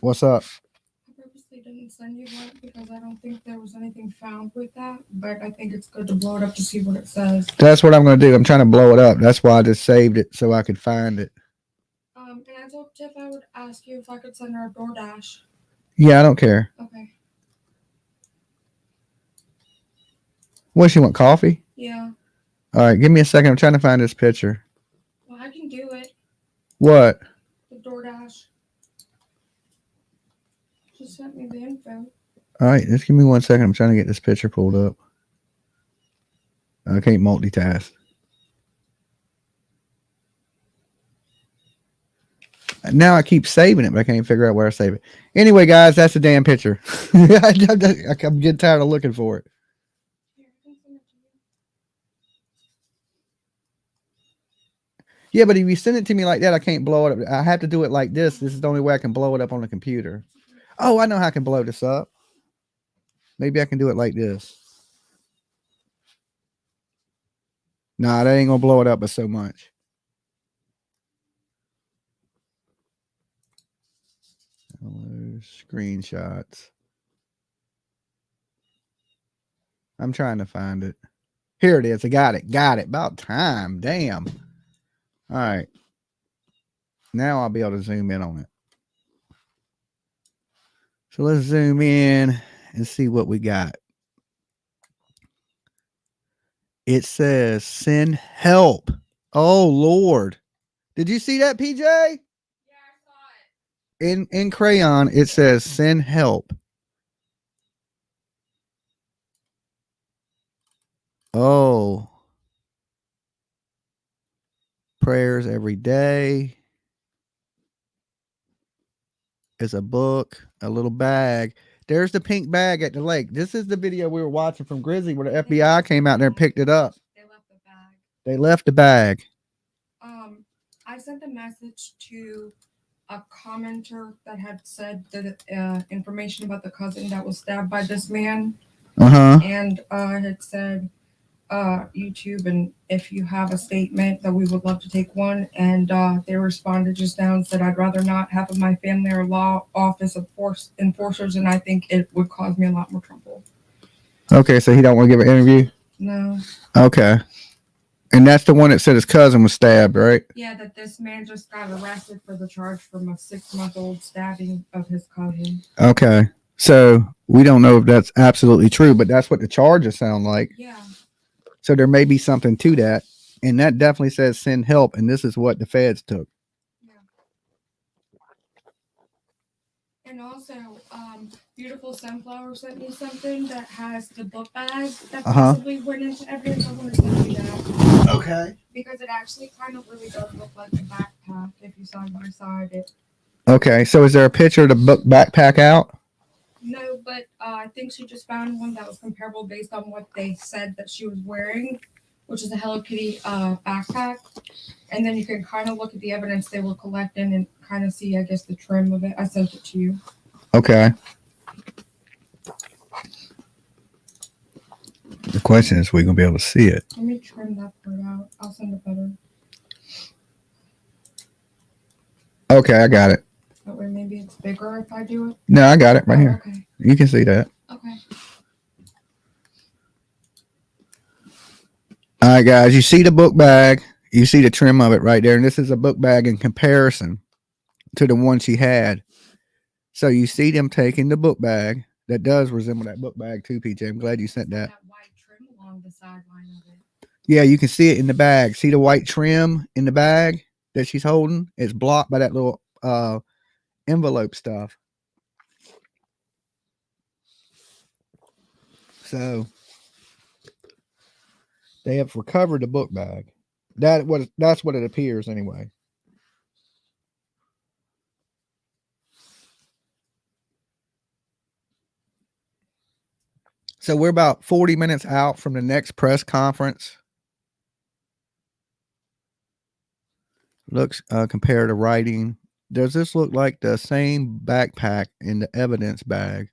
What's up? I purposely didn't send you one because I don't think there was anything found with that, but I think it's good to blow it up to see what it says. That's what I'm going to do. I'm trying to blow it up. That's why I just saved it so I could find it. And I told Tiff I would ask you if I could send her a DoorDash. Yeah, I don't care. Okay. What, she want coffee? Yeah. All right, give me a second. I'm trying to find this picture. Well, I can do it. What? The DoorDash. She sent me the info. All right, just give me 1 second. I'm trying to get this picture pulled up. I can't multitask. Now I keep saving it, but I can't figure out where I save it. Anyway, guys, that's the damn picture. I'm getting tired of looking for it. Yeah, but if you send it to me like that, I can't blow it up. I have to do it like this. This is the only way I can blow it up on the computer. Oh, I know how I can blow this up. Maybe I can do it like this. Nah, that ain't gonna blow it up by so much. Screenshots. I'm trying to find it. Here it is. I got it. Got it. About time. Damn. All right. Now I'll be able to zoom in on it. So let's zoom in and see what we got. It says send help. Oh Lord. Did you see that, PJ? Yeah, I saw it. In crayon, it says send help. Oh. Prayers every day. Is a book, a little bag. There's the pink bag at the lake. This is the video we were watching from Grizzly where the FBI came out there and picked it up. They left the bag. They left the bag. I sent a message to a commenter that had said the information about the cousin that was stabbed by this man. Uh-huh. And had said YouTube, and if you have a statement that we would love to take one. And they responded just now and said, I'd rather not have my family or law office enforcers, and I think it would cause me a lot more trouble. Okay, so he don't want to give an interview? No. Okay. And that's the one that said his cousin was stabbed, right? Yeah, that this man just got arrested for the charge from a 6-month-old stabbing of his cousin. Okay. So we don't know if that's absolutely true, but that's what the charges sound like. Yeah. So there may be something to that. And that definitely says send help. And this is what the feds took. And also, Beautiful Sunflower sent me something that has the book bag that possibly went into evidence. I want to send you that. Okay. Because it actually kind of really does look like a backpack if you side by side it. Okay. So is there a picture of the book backpack out? No, but I think she just found one that was comparable based on what they said that she was wearing, which is a Hello Kitty backpack. And then you can kind of look at the evidence they were collecting and kind of see, I guess, the trim of it. I sent it to you. Okay. The question is, we're going to be able to see it. Let me trim that part out. I'll send it better. Okay, I got it. That way maybe it's bigger if I do it. No, I got it right here. Okay. You can see that. Okay. All right, guys, you see the book bag. You see the trim of it right there. And this is a book bag in comparison to the one she had. So you see them taking the book bag. That does resemble that book bag too, PJ. I'm glad you sent that. That white trim along the sideline of it. Yeah, you can see it in the bag. See the white trim in the bag that she's holding? It's blocked by that little envelope stuff. So they have recovered the book bag. That's what it appears anyway. So we're about 40 minutes out from the next press conference. Looks compared to writing. Does this look like the same backpack in the evidence bag?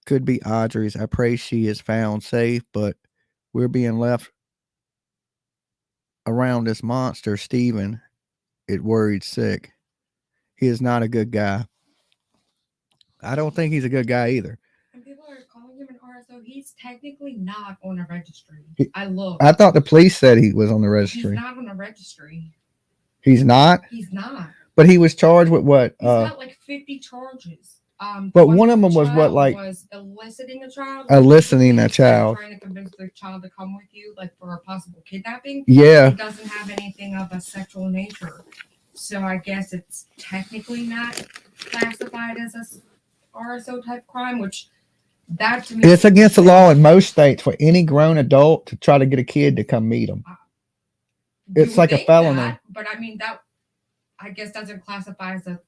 Could be Audrey's. I pray she is found safe, but we're being left around this monster, Stephen. It worried sick. He is not a good guy. I don't think he's a good guy either. And people are calling him an RSO. He's technically not on a registry. I looked. I thought the police said he was on the registry. He's not on a registry. He's not? He's not. But he was charged with what? He's got like 50 charges. But one of them was what, like was eliciting a child. Eliciting a child. Trying to convince the child to come with you, like for a possible kidnapping. Yeah. It doesn't have anything of a sexual nature, so I guess it's technically not classified as a RSO type crime, which that to me it's against the law in most states for any grown adult to try to get a kid to come meet them. It's like a felony. But I mean that I guess doesn't classify as a.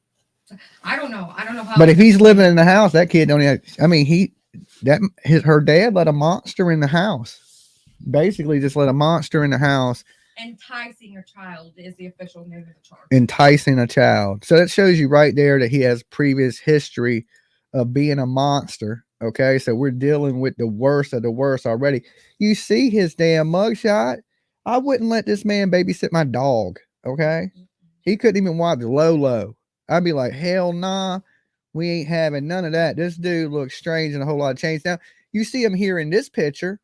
I don't know. I don't know how. But if he's living in the house, that kid don't have. I mean, her dad let a monster in the house. Basically, just let a monster in the house. Enticing a child is the official name of the charge. Enticing a child. So that shows you right there that he has previous history of being a monster. Okay, so we're dealing with the worst of the worst already. You see his damn mugshot. I wouldn't let this man babysit my dog. Okay, he couldn't even watch Lolo. I'd be like, hell nah, we ain't having none of that. This dude looks strange and a whole lot of change. Now, you see him here in this picture.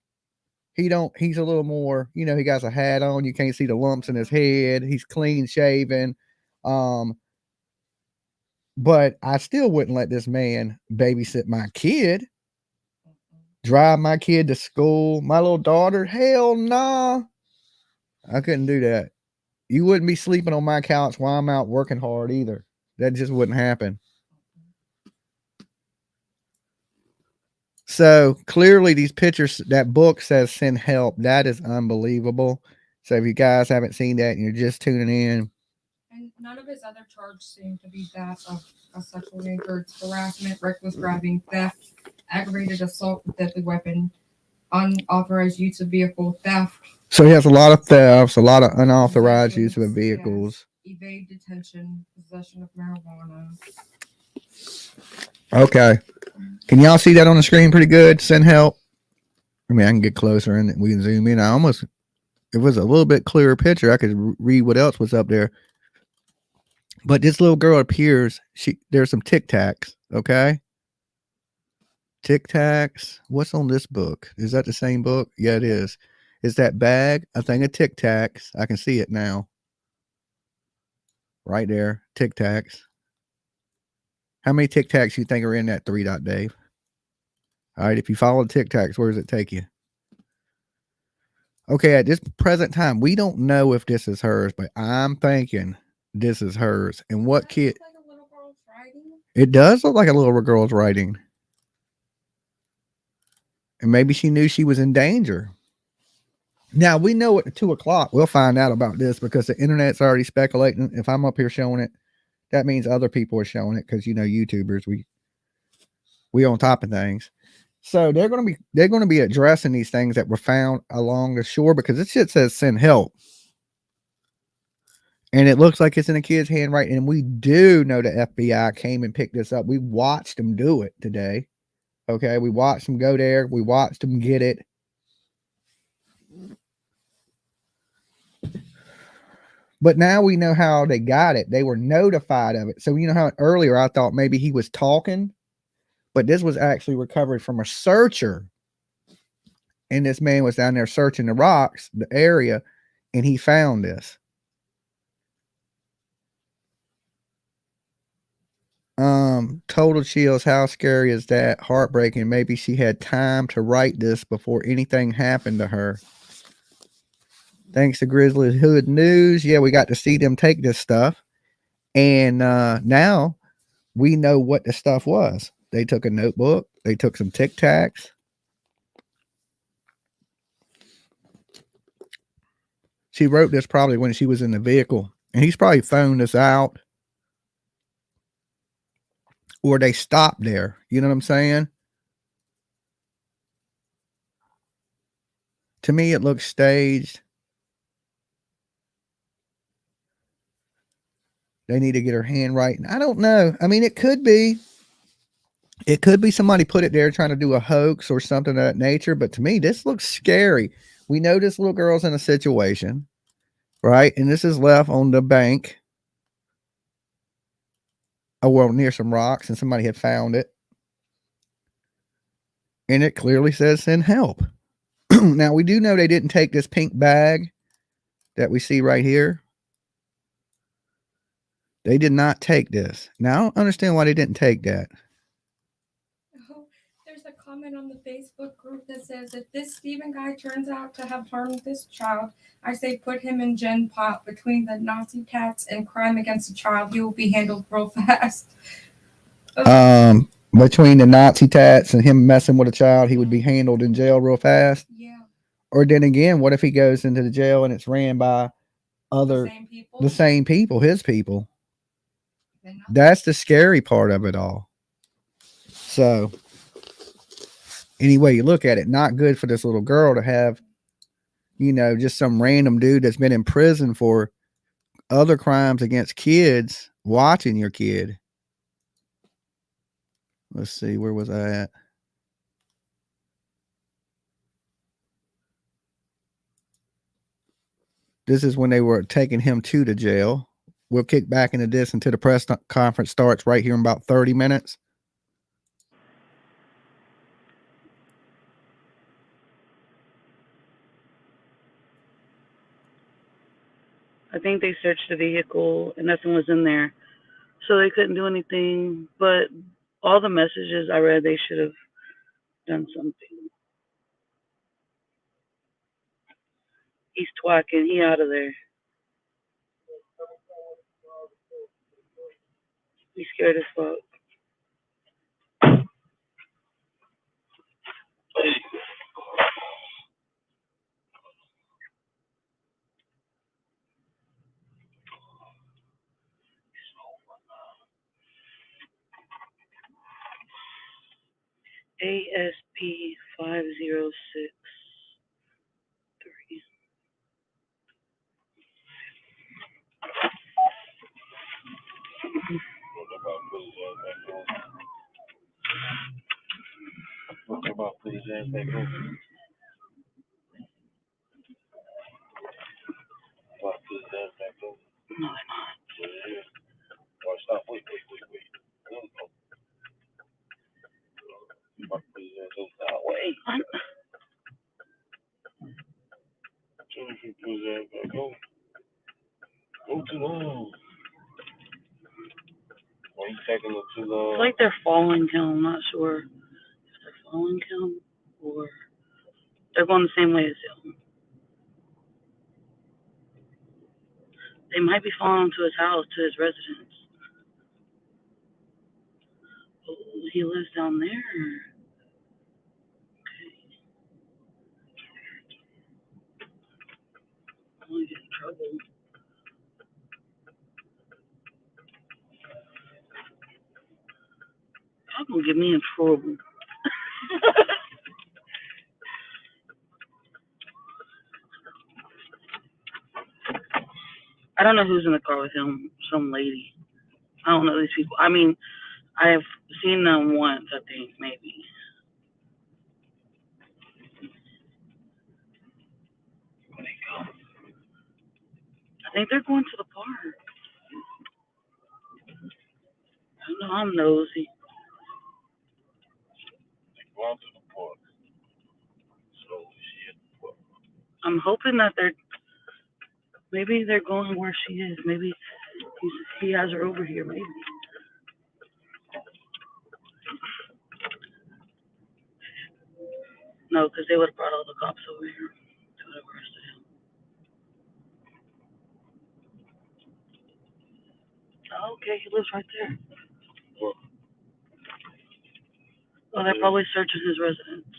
He's a little more, he got a hat on. You can't see the lumps in his head. He's clean shaven. But I still wouldn't let this man babysit my kid. Drive my kid to school. My little daughter, hell nah. I couldn't do that. You wouldn't be sleeping on my couch while I'm out working hard either. That just wouldn't happen. So clearly these pictures, that book says send help. That is unbelievable. So if you guys haven't seen that and you're just tuning in. And none of his other charges seem to be that of a sexual nature. It's harassment, reckless driving, theft, aggravated assault with deadly weapon, unauthorized use of vehicle, theft. So he has a lot of thefts, a lot of unauthorized use of vehicles. Yes. Evade detention, possession of marijuana. Okay. Can y'all see that on the screen pretty good? Send help. I mean, I can get closer and we can zoom in. If it was a little bit clearer picture, I could read what else was up there. But this little girl appears, there's some Tic Tacs, okay? Tic Tacs. What's on this book? Is that the same book? Yeah, it is. Is that bag a thing of Tic Tacs? I can see it now. Right there, Tic Tacs. How many Tic Tacs you think are in that 3-dot, Dave? All right, if you follow Tic Tacs, where does it take you? Okay, at this present time, we don't know if this is hers, but I'm thinking this is hers. And what kid? Like a little girl's writing. It does look like a little girl's writing. And maybe she knew she was in danger. Now, we know at 2 o'clock, we'll find out about this because the internet's already speculating. If I'm up here showing it, that means other people are showing it because, you know, YouTubers, we on top of things. So they're going to be addressing these things that were found along the shore because this shit says send help. And it looks like it's in a kid's handwriting. And we do know the FBI came and picked this up. We watched them do it today. Okay. We watched them go there. We watched them get it. But now we know how they got it. They were notified of it. So, you know how earlier I thought maybe he was talking, but this was actually recovered from a searcher. And this man was down there searching the rocks, the area, and he found this. Total chills. How scary is that? Heartbreaking. Maybe she had time to write this before anything happened to her. Thanks to Grizzly Hood News. Yeah, we got to see them take this stuff. And now we know what the stuff was. They took a notebook. They took some Tic Tacs. She wrote this probably when she was in the vehicle. And he's probably phoned us out. Or they stopped there. You know what I'm saying? To me, it looks staged. They need to get her handwriting. I don't know. I mean, it could be. It could be somebody put it there trying to do a hoax or something of that nature. But to me, this looks scary. We know this little girl's in a situation, right? And this is left on the bank. Oh, well, near some rocks, and somebody had found it. And it clearly says send help. Now, we do know they didn't take this pink bag that we see right here. They did not take this. Now, I don't understand why they didn't take that. There's a comment on the Facebook group that says, if this Stephen guy turns out to have harmed this child, I say put him in Gen Pop. Between the Nazi tats and crime against a child, he will be handled real fast. Between the Nazi tats and him messing with a child, he would be handled in jail real fast. Yeah. Or then again, what if he goes into the jail and it's ran by the same people, his people? That's the scary part of it all. So any way you look at it, not good for this little girl to have, you know, just some random dude that's been in prison for other crimes against kids watching your kid. Let's see, where was I at? This is when they were taking him to the jail. We'll kick back into this until the press conference starts right here in about 30 minutes. I think they searched the vehicle and nothing was in there. So they couldn't do anything. But all the messages I read, they should have done something. He's twacking. He out of there. He's scared as fuck. ASP 5063. What about put his ass back over? No, they're not. Yeah. Watch out. Wait. Wait. Go too long. Why you taking it too long? It's like they're following him. I'm not sure if they're following him or they're going the same way as him. They might be following him to his house, to his residence. Oh, he lives down there. I'm gonna get in trouble. Y'all gonna get me in trouble. I don't know who's in the car with him. Some lady. I don't know these people. I mean, I've seen them once, I think, maybe. Where they go? I think they're going to the park. I don't know. I'm nosy. Going to the park. So she at the park. I'm hoping that maybe they're going where she is. Maybe he has her over here. Maybe. No, because they would have brought all the cops over here to have arrested him. Oh, okay, he lives right there. Well, they're probably searching his residence.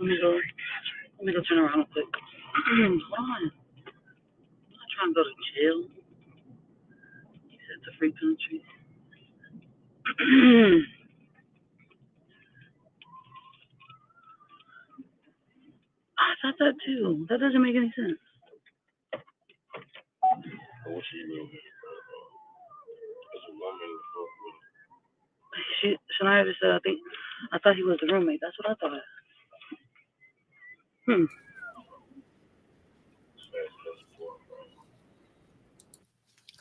Let me go turn around real quick. Hold on. I'm not trying to go to jail. It's a free country. I thought that too. That doesn't make any sense. What she mean? Shania just said, I thought he was the roommate. That's what I thought.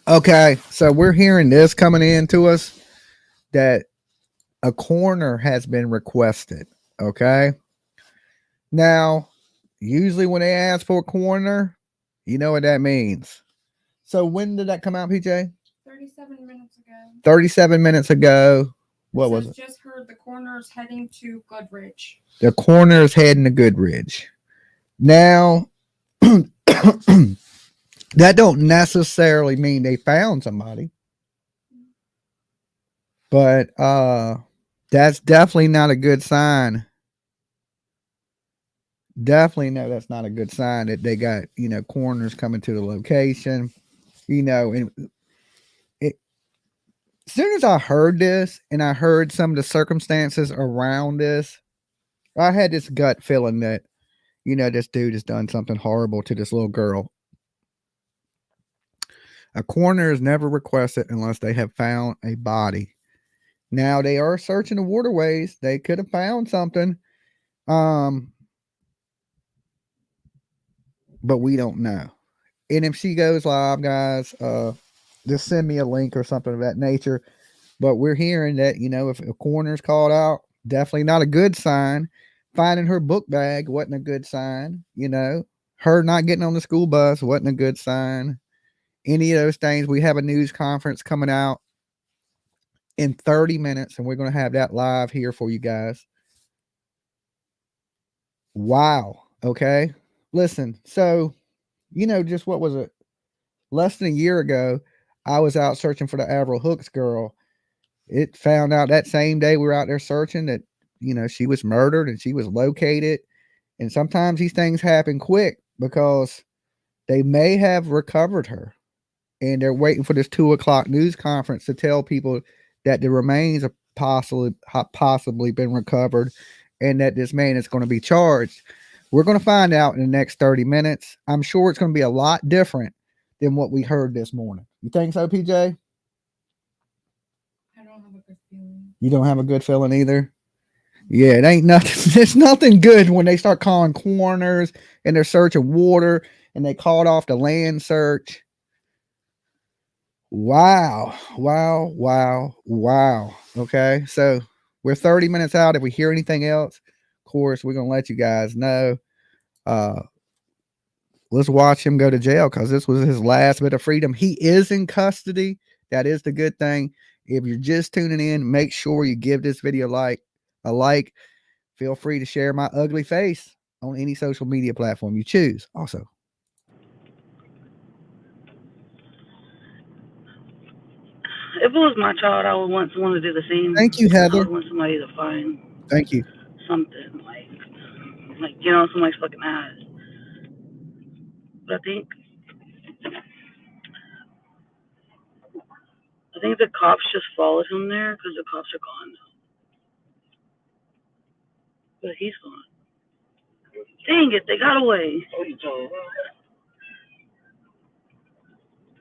Okay, so we're hearing this coming in to us that a coroner has been requested. Okay. Now, usually when they ask for a coroner, you know what that means. So when did that come out, PJ? 37 minutes ago. 37 minutes ago. What was it? Just heard the coroner's heading to Goodridge. The coroner's heading to Goodridge. Now, that don't necessarily mean they found somebody. But that's definitely not a good sign. Definitely no, that's not a good sign that they got, coroners coming to the location, and as soon as I heard this and I heard some of the circumstances around this, I had this gut feeling that, this dude has done something horrible to this little girl. A coroner is never requested unless they have found a body. Now they are searching the waterways. They could have found something. But we don't know. And if she goes live, guys, just send me a link or something of that nature. But we're hearing that, if a coroner's called out, definitely not a good sign. Finding her book bag wasn't a good sign. Her not getting on the school bus wasn't a good sign. Any of those things. We have a news conference coming out in 30 minutes, and we're going to have that live here for you guys. Wow. Okay. Listen, so, just what was it? Less than a year ago, I was out searching for the Avril Hooks girl. It found out that same day we were out there searching that, she was murdered and she was located. And sometimes these things happen quick because they may have recovered her. And they're waiting for this 2:00 news conference to tell people that the remains are possibly been recovered and that this man is going to be charged. We're going to find out in the next 30 minutes. I'm sure it's going to be a lot different than what we heard this morning. You think so, PJ? I don't have a good feeling. You don't have a good feeling either? Yeah, it ain't nothing. It's nothing good when they start calling coroners and they're searching water and they called off the land search. Wow. Okay, so we're 30 minutes out. If we hear anything else, of course, we're going to let you guys know. Let's watch him go to jail because this was his last bit of freedom. He is in custody. That is the good thing. If you're just tuning in, make sure you give this video a like. Feel free to share my ugly face on any social media platform you choose. Also, If it was my child, I would want someone to do the same. thank you, I Heather. would want somebody to find Thank you. something like get on somebody's fucking ass. But I think the cops just followed him there because the cops are gone now. But he's gone. Dang it, they got away.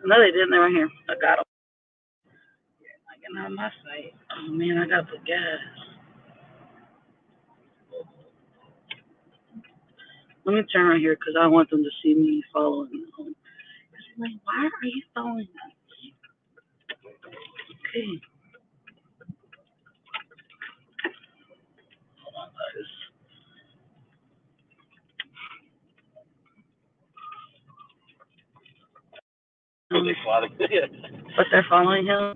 No, they didn't. They're right here. I got them. I get out of my sight. Oh man, I got the gas. Let me turn right here because I want them to see me following them. Like, why are you following me? Okay. Hold on, guys. But they're following him.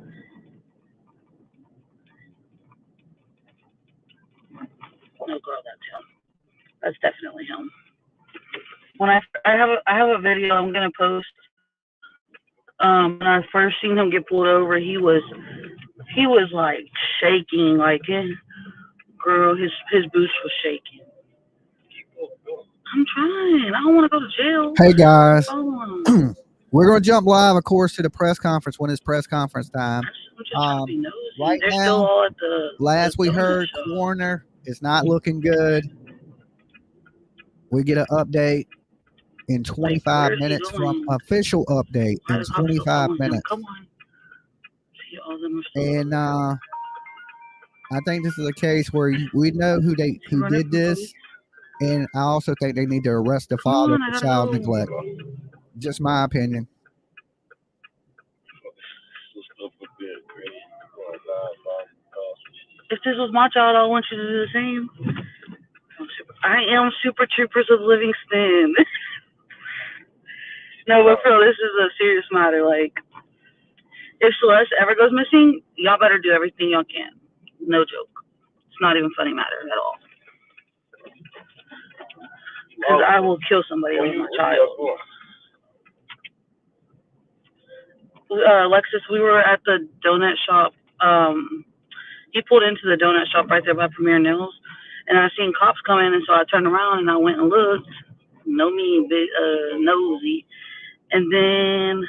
No, girl, that's him. That's definitely him. When I have a video I'm gonna post. When I first seen him get pulled over, he was like shaking, like girl, his boots was shaking. I'm trying. I don't want to go to jail. Hey guys, we're going to jump live, of course, to the press conference when it's press conference time. Right They're now, still all at the last we heard, show. coroner is not looking good. We get an update in 25 minutes from official update in 25 minutes. Come on. See, all of them are still And I think this is a case where we know who did this, and I also think they need to arrest the father for child neglect. Just my opinion. If this was my child, I want you to do the same. I am Super Troopers of Livingston. No, but for real, this is a serious matter. Like, if Celeste ever goes missing, y'all better do everything y'all can. No joke. It's not even a funny matter at all. Because I will kill somebody over my child. Alexis, we were at the donut shop. He pulled into the donut shop right there by Premier Nails, and I seen cops coming, and so I turned around and I went and looked. Know me, big nosy. And then,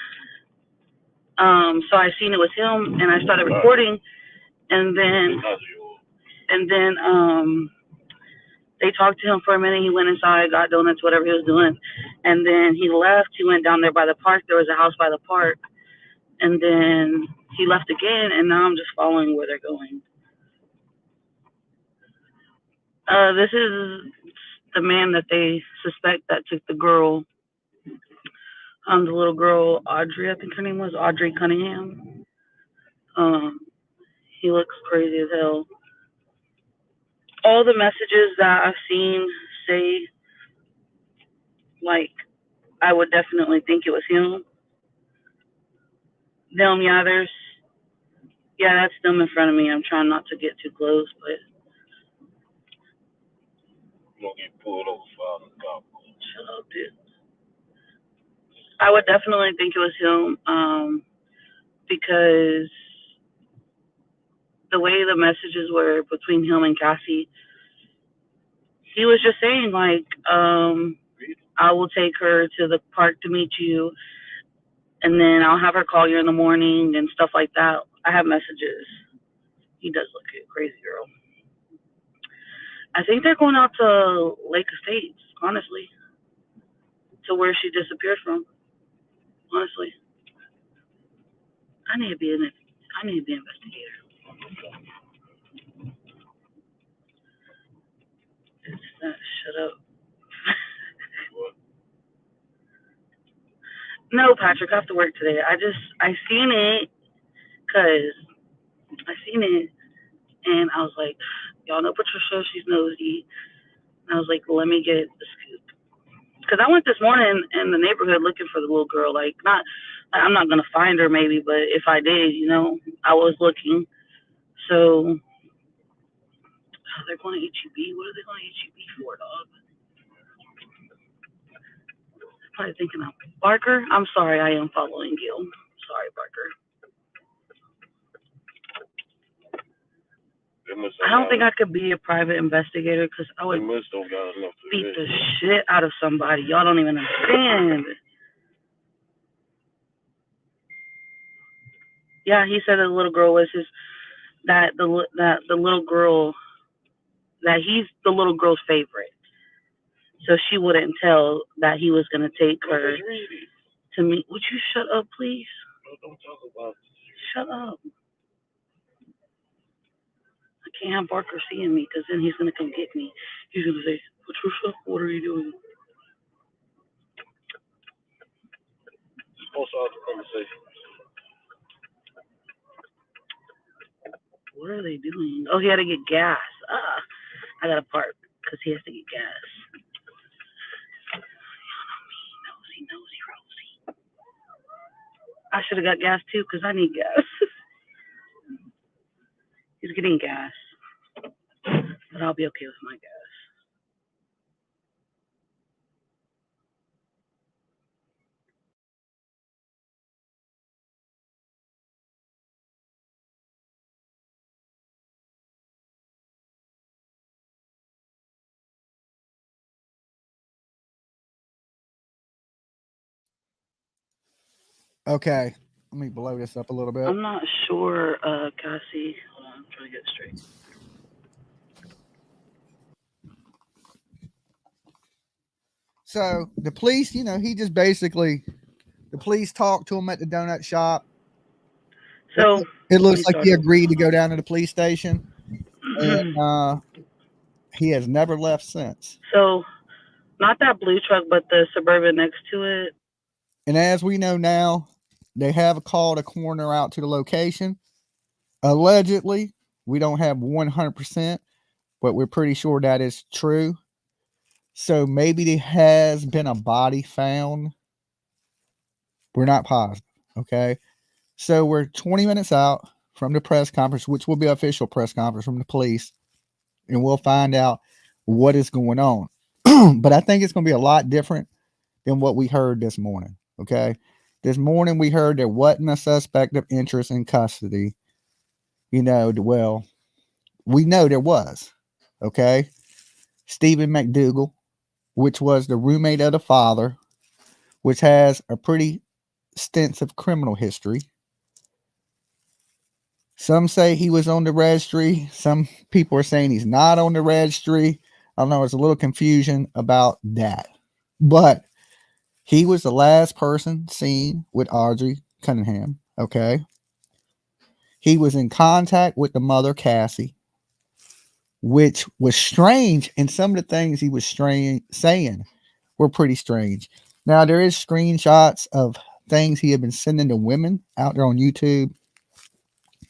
so I seen it was him, and I started recording, and then, they talked to him for a minute. He went inside, got donuts, whatever he was doing, and then he left. He went down there by the park. There was a house by the park, and then he left again, and now I'm just following where they're going. This is the man that they suspect that took the girl. The little girl, Audrey, I think her name was Audrii Cunningham. He looks crazy as hell. All the messages that I've seen say, like, I would definitely think it was him. Them, that's them in front of me. I'm trying not to get too close, but. You're gonna get pulled over for the cop. Shut up, dude. I would definitely think it was him, because the way the messages were between him and Cassie, he was just saying, like, I will take her to the park to meet you, and then I'll have her call you in the morning and stuff like that. I have messages. He does look a crazy girl. I think they're going out to Lake Estates, honestly, to where she disappeared from. honestly. I need to be an investigator. Shut up. No, Patrick, I have to work today. I seen it and I was like, y'all know Patricia, she's nosy. And I was like, let me get the scoop. Because I went this morning in the neighborhood looking for the little girl. I'm not going to find her maybe, but if I did, I was looking. So, they're going to HEB. What are they going to HEB for, dog? Probably thinking of Barker. I'm sorry, I am following Gil. Sorry, Barker. I don't think I could be a private investigator because I would beat the shit out of somebody. Y'all don't even understand. Yeah, he said that the little girl was that the little girl, that he's the little girl's favorite. So she wouldn't tell that he was going to take her to meet. Would you shut up, please? Don't talk about this. Shut up. I can't have Barker seeing me because then he's going to come get me. He's going to say, Patricia, what are you doing? Supposed to have the conversation. What are they doing? Oh, he had to get gas. I got to park because he has to get gas. Nosy Rosie. I should have got gas too because I need gas. He's getting gas, but I'll be okay with my gas. Okay, let me blow this up a little bit. I'm not sure, Cassie. Hold on, I'm trying to get it straight. So the police, he just basically, the police talked to him at the donut shop. So it looks like he agreed to go down to the police station, and he has never left since. So, not that blue truck, but the Suburban next to it. And as we know now, they have called a coroner out to the location. Allegedly, we don't have 100%, but we're pretty sure that is true. So maybe there has been a body found. We're not positive. Okay. So we're 20 minutes out from the press conference, which will be an official press conference from the police. And we'll find out what is going on. But I think it's going to be a lot different than what we heard this morning. Okay. This morning we heard there wasn't a suspect of interest in custody. Well, we know there was. Okay. Stephen McDougal, which was the roommate of the father, which has a pretty extensive criminal history. Some say he was on the registry. Some people are saying he's not on the registry. I don't know. There's a little confusion about that. But he was the last person seen with Audrii Cunningham. Okay. He was in contact with the mother, Cassie, which was strange. And some of the things he was saying were pretty strange. Now, there is screenshots of things he had been sending to women out there on YouTube.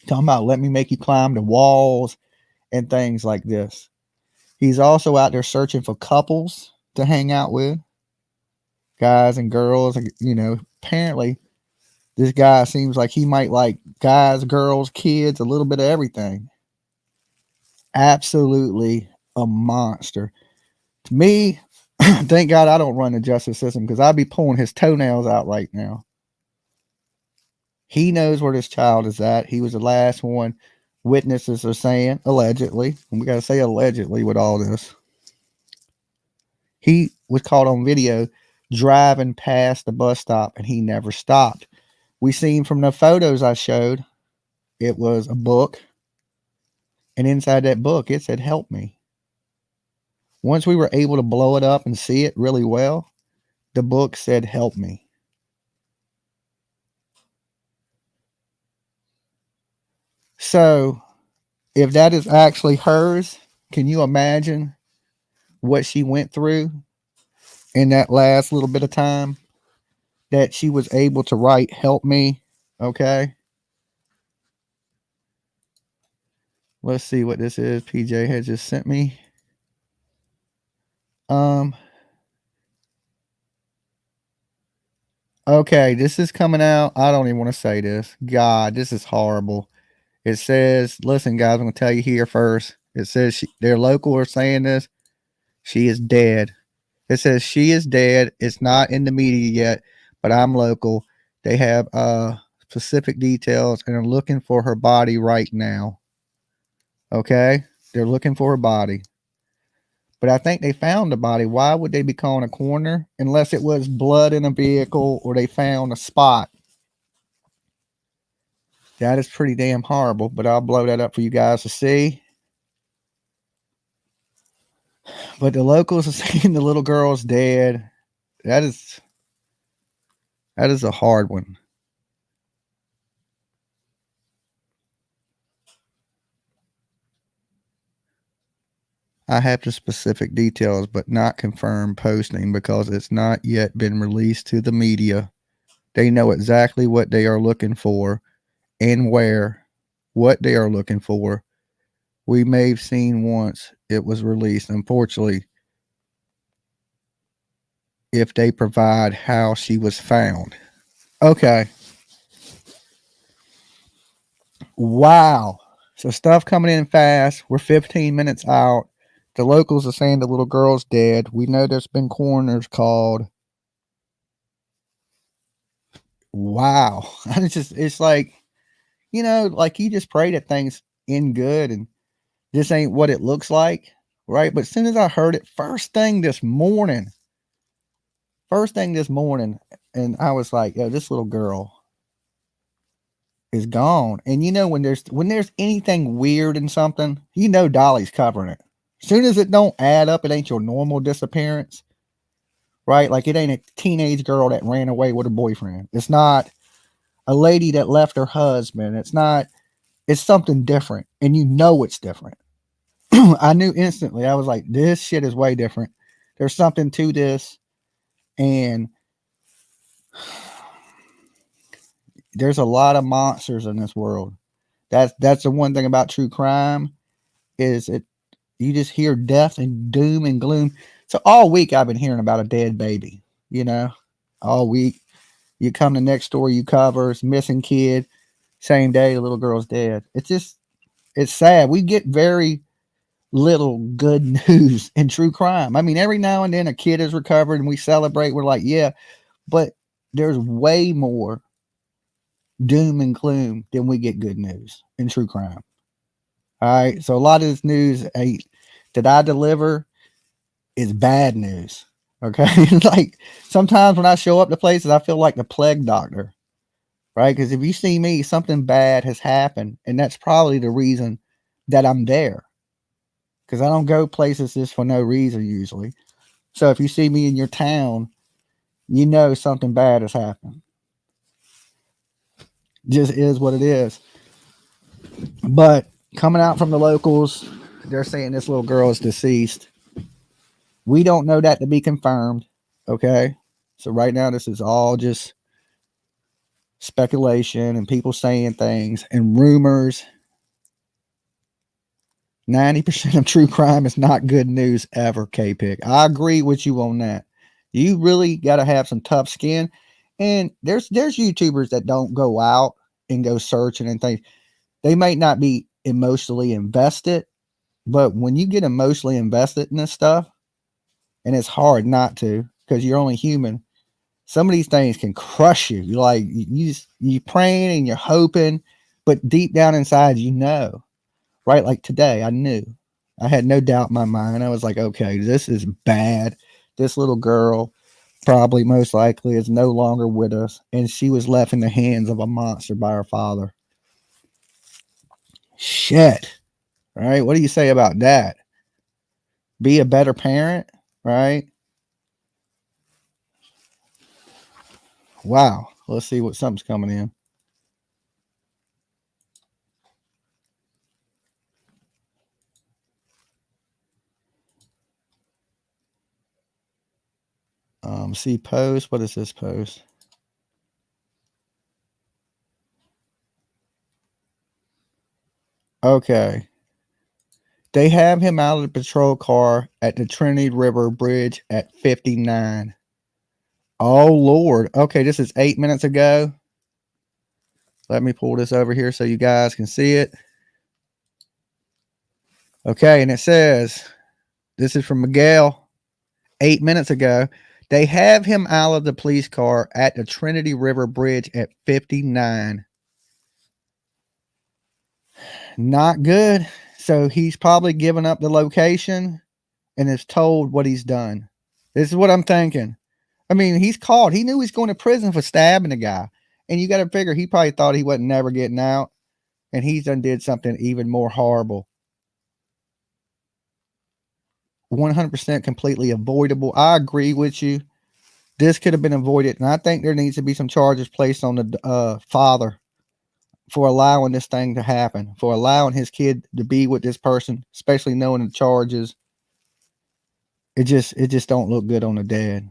Talking about, let me make you climb the walls and things like this. He's also out there searching for couples to hang out with. Guys and girls, apparently this guy seems like he might like guys, girls, kids, a little bit of everything. Absolutely a monster. To me, thank God I don't run the justice system because I'd be pulling his toenails out right now. He knows where this child is at. He was the last one. Witnesses are saying, allegedly, and we got to say allegedly with all this. He was caught on video driving past the bus stop and he never stopped. We seen from the photos I showed, it was a book. And inside that book, it said, help me. Once we were able to blow it up and see it really well, the book said, help me. So if that is actually hers, can you imagine what she went through in that last little bit of time that she was able to write, help me? Okay. Let's see what this is. PJ had just sent me. Okay, this is coming out. I don't even want to say this. God, this is horrible. It says, listen, guys, I'm going to tell you here first. It says their local are saying this. She is dead. It says she is dead. It's not in the media yet, but I'm local. They have specific details and are looking for her body right now. Okay? They're looking for her body. But I think they found the body. Why would they be calling a coroner unless it was blood in a vehicle or they found a spot? That is pretty damn horrible, but I'll blow that up for you guys to see. But the locals are saying the little girl's dead. That is a hard one. I have the specific details, but not confirmed posting because it's not yet been released to the media. They know exactly what they are looking for and where, what they are looking for. We may have seen once it was released. Unfortunately, if they provide how she was found. Okay. Wow. So stuff coming in fast. We're 15 minutes out. The locals are saying the little girl's dead. We know there's been coroners called. Wow. It's like, like you just pray that things end good and this ain't what it looks like. Right. But as soon as I heard it first thing this morning, and I was like, yo, this little girl is gone. And when there's anything weird in something, Dolly's covering it. As soon as it don't add up, it ain't your normal disappearance, right? Like it ain't a teenage girl that ran away with her boyfriend. It's not a lady that left her husband. It's something different. And it's different. I knew instantly. I was like, this shit is way different. There's something to this. And there's a lot of monsters in this world. That's the one thing about true crime is you just hear death and doom and gloom. So all week I've been hearing about a dead baby, all week. You come to next door, you cover, it's missing kid, same day, the little girl's dead. It's sad. We get very little good news in true crime. I mean, every now and then a kid is recovered and we celebrate. We're like, yeah, but there's way more doom and gloom than we get good news in true crime. All right. So a lot of this news that I deliver is bad news. Okay. Like sometimes when I show up to places, I feel like the plague doctor, right? Because if you see me, something bad has happened. And that's probably the reason that I'm there. Because I don't go places just for no reason usually. So if you see me in your town, something bad has happened. Just is what it is. But coming out from the locals, they're saying this little girl is deceased. We don't know that to be confirmed. Okay. So right now, this is all just speculation and people saying things and rumors. 90% of true crime is not good news ever, K-Pick. I agree with you on that. You really got to have some tough skin. And there's YouTubers that don't go out and go searching and things. They might not be emotionally invested, but when you get emotionally invested in this stuff, and it's hard not to because you're only human, some of these things can crush you. You're like, you're praying and you're hoping, but deep down inside, right? Like today, I knew. I had no doubt in my mind. I was like, okay, this is bad. This little girl probably most likely is no longer with us. And she was left in the hands of a monster by her father. Shit. Right? What do you say about that? Be a better parent, right? Wow. Let's see what something's coming in. See post. What is this post? Okay. They have him out of the patrol car at the Trinity River Bridge at 59. Oh, Lord. Okay, this is 8 minutes ago. Let me pull this over here so you guys can see it. Okay, and it says, this is from Miguel, 8 minutes ago. They have him out of the police car at the Trinity River Bridge at 59. Not good. So he's probably given up the location and is told what he's done. This is what I'm thinking. I mean, he's caught. He knew he's going to prison for stabbing a guy. And you got to figure he probably thought he wasn't never getting out. And he's done did something even more horrible. 100% completely avoidable. I agree with you. This could have been avoided. And I think there needs to be some charges placed on the father for allowing this thing to happen, for allowing his kid to be with this person, especially knowing the charges. It just don't look good on the dad.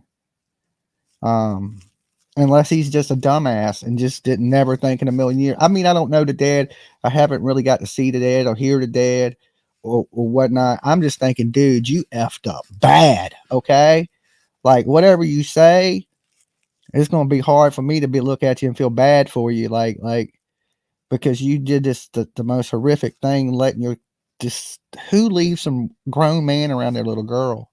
Unless he's just a dumbass and just didn't never think in a million years. I mean, I don't know the dad. I haven't really got to see the dad or hear the dad or whatnot. I'm just thinking, dude, you effed up bad. Okay. Like whatever you say, it's going to be hard for me to look at you and feel bad for you. Like, because you did this, the most horrific thing, letting your, just who leaves some grown man around their little girl?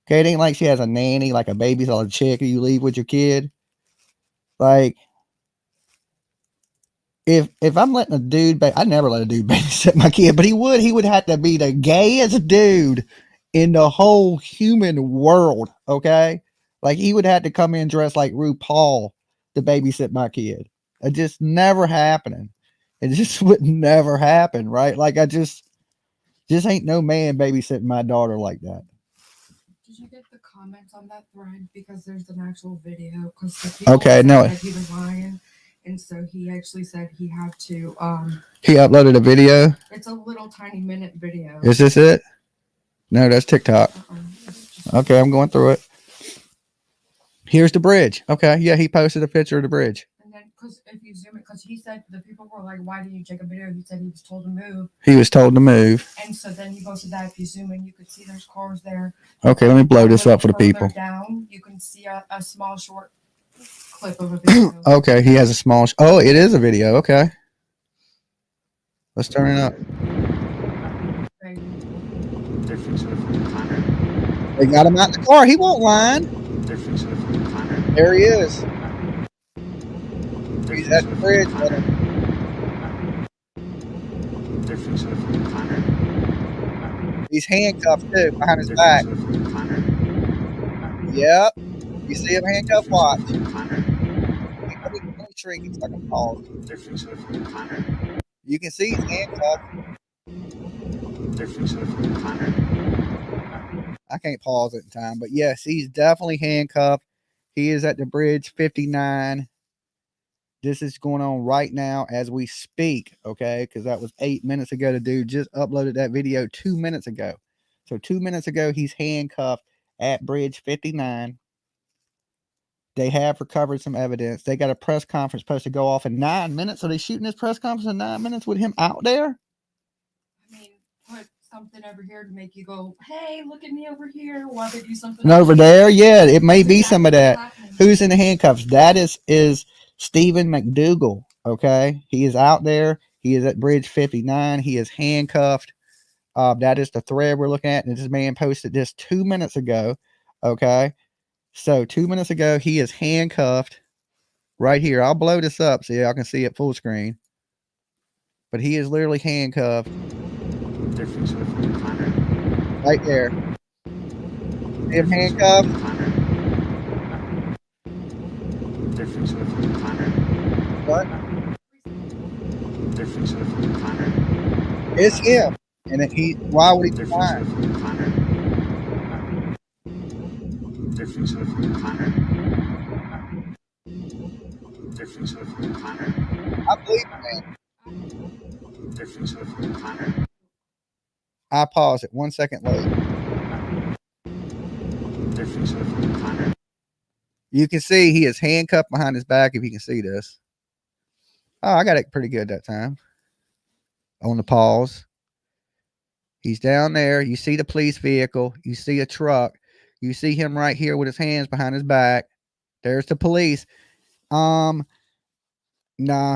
Okay, it ain't like she has a nanny, like a babysitter chick you leave with your kid. Like, if I'm letting a dude, I never let a dude babysit my kid, but he would have to be the gayest dude in the whole human world. Okay, like he would have to come in dressed like RuPaul to babysit my kid. It just never happening. It just would never happen, right? Like I just ain't no man babysitting my daughter like that. Did you get the comments on that thread? Because there's an actual video. Because the people Okay, said no. that he was lying, and so he actually said he had to. He uploaded a video. It's a little tiny minute video. Is this it? No, that's TikTok. Okay, I'm going through it. Here's the bridge. Okay, yeah, he posted a picture of the bridge. And then, because if you zoom it, because he said the people were like, "Why did you take a video?" He said he was told to move. He was told to move. And so then you go to that. If you zoom in, you could see there's cars there. Okay, let me blow this up for the people. Down, you can see a small short clip of a video. Okay, he has a small. Oh, it is a video. Okay, let's turn it up. They got him out in the car. He won't line. There he is. He's at the bridge. He's handcuffed too, behind his back. Yep. You see him handcuffed? Watch. Let me shrink it so I can pause. You can see he's handcuffed. I can't pause it in time, but yes, he's definitely handcuffed. He is at the bridge 59. This is going on right now as we speak, okay? Because that was 8 minutes ago. The dude just uploaded that video 2 minutes ago. So 2 minutes ago, he's handcuffed at bridge 59. They have recovered some evidence. They got a press conference supposed to go off in 9 minutes. Are they shooting this press conference in 9 minutes with him out there? I mean, put something over here to make you go, "Hey, look at me over here." While they do something over there, yeah, it may be some of that. Who's in the handcuffs? That is Stephen McDougal. Okay, he is out there. He is at bridge 59. He is handcuffed. That is the thread we're looking at, and this man posted this 2 minutes ago. Okay, so 2 minutes ago he is handcuffed right here. I'll blow this up so y'all can see it full screen. But he is literally handcuffed right there. See him handcuffed? What? It's him. And why would he be lying? I believe it, man. I pause it 1 second late. You can see he is handcuffed behind his back if you can see this. Oh, I got it pretty good that time. On the pause. He's down there. You see the police vehicle. You see a truck. You see him right here with his hands behind his back. There's the police. Nah,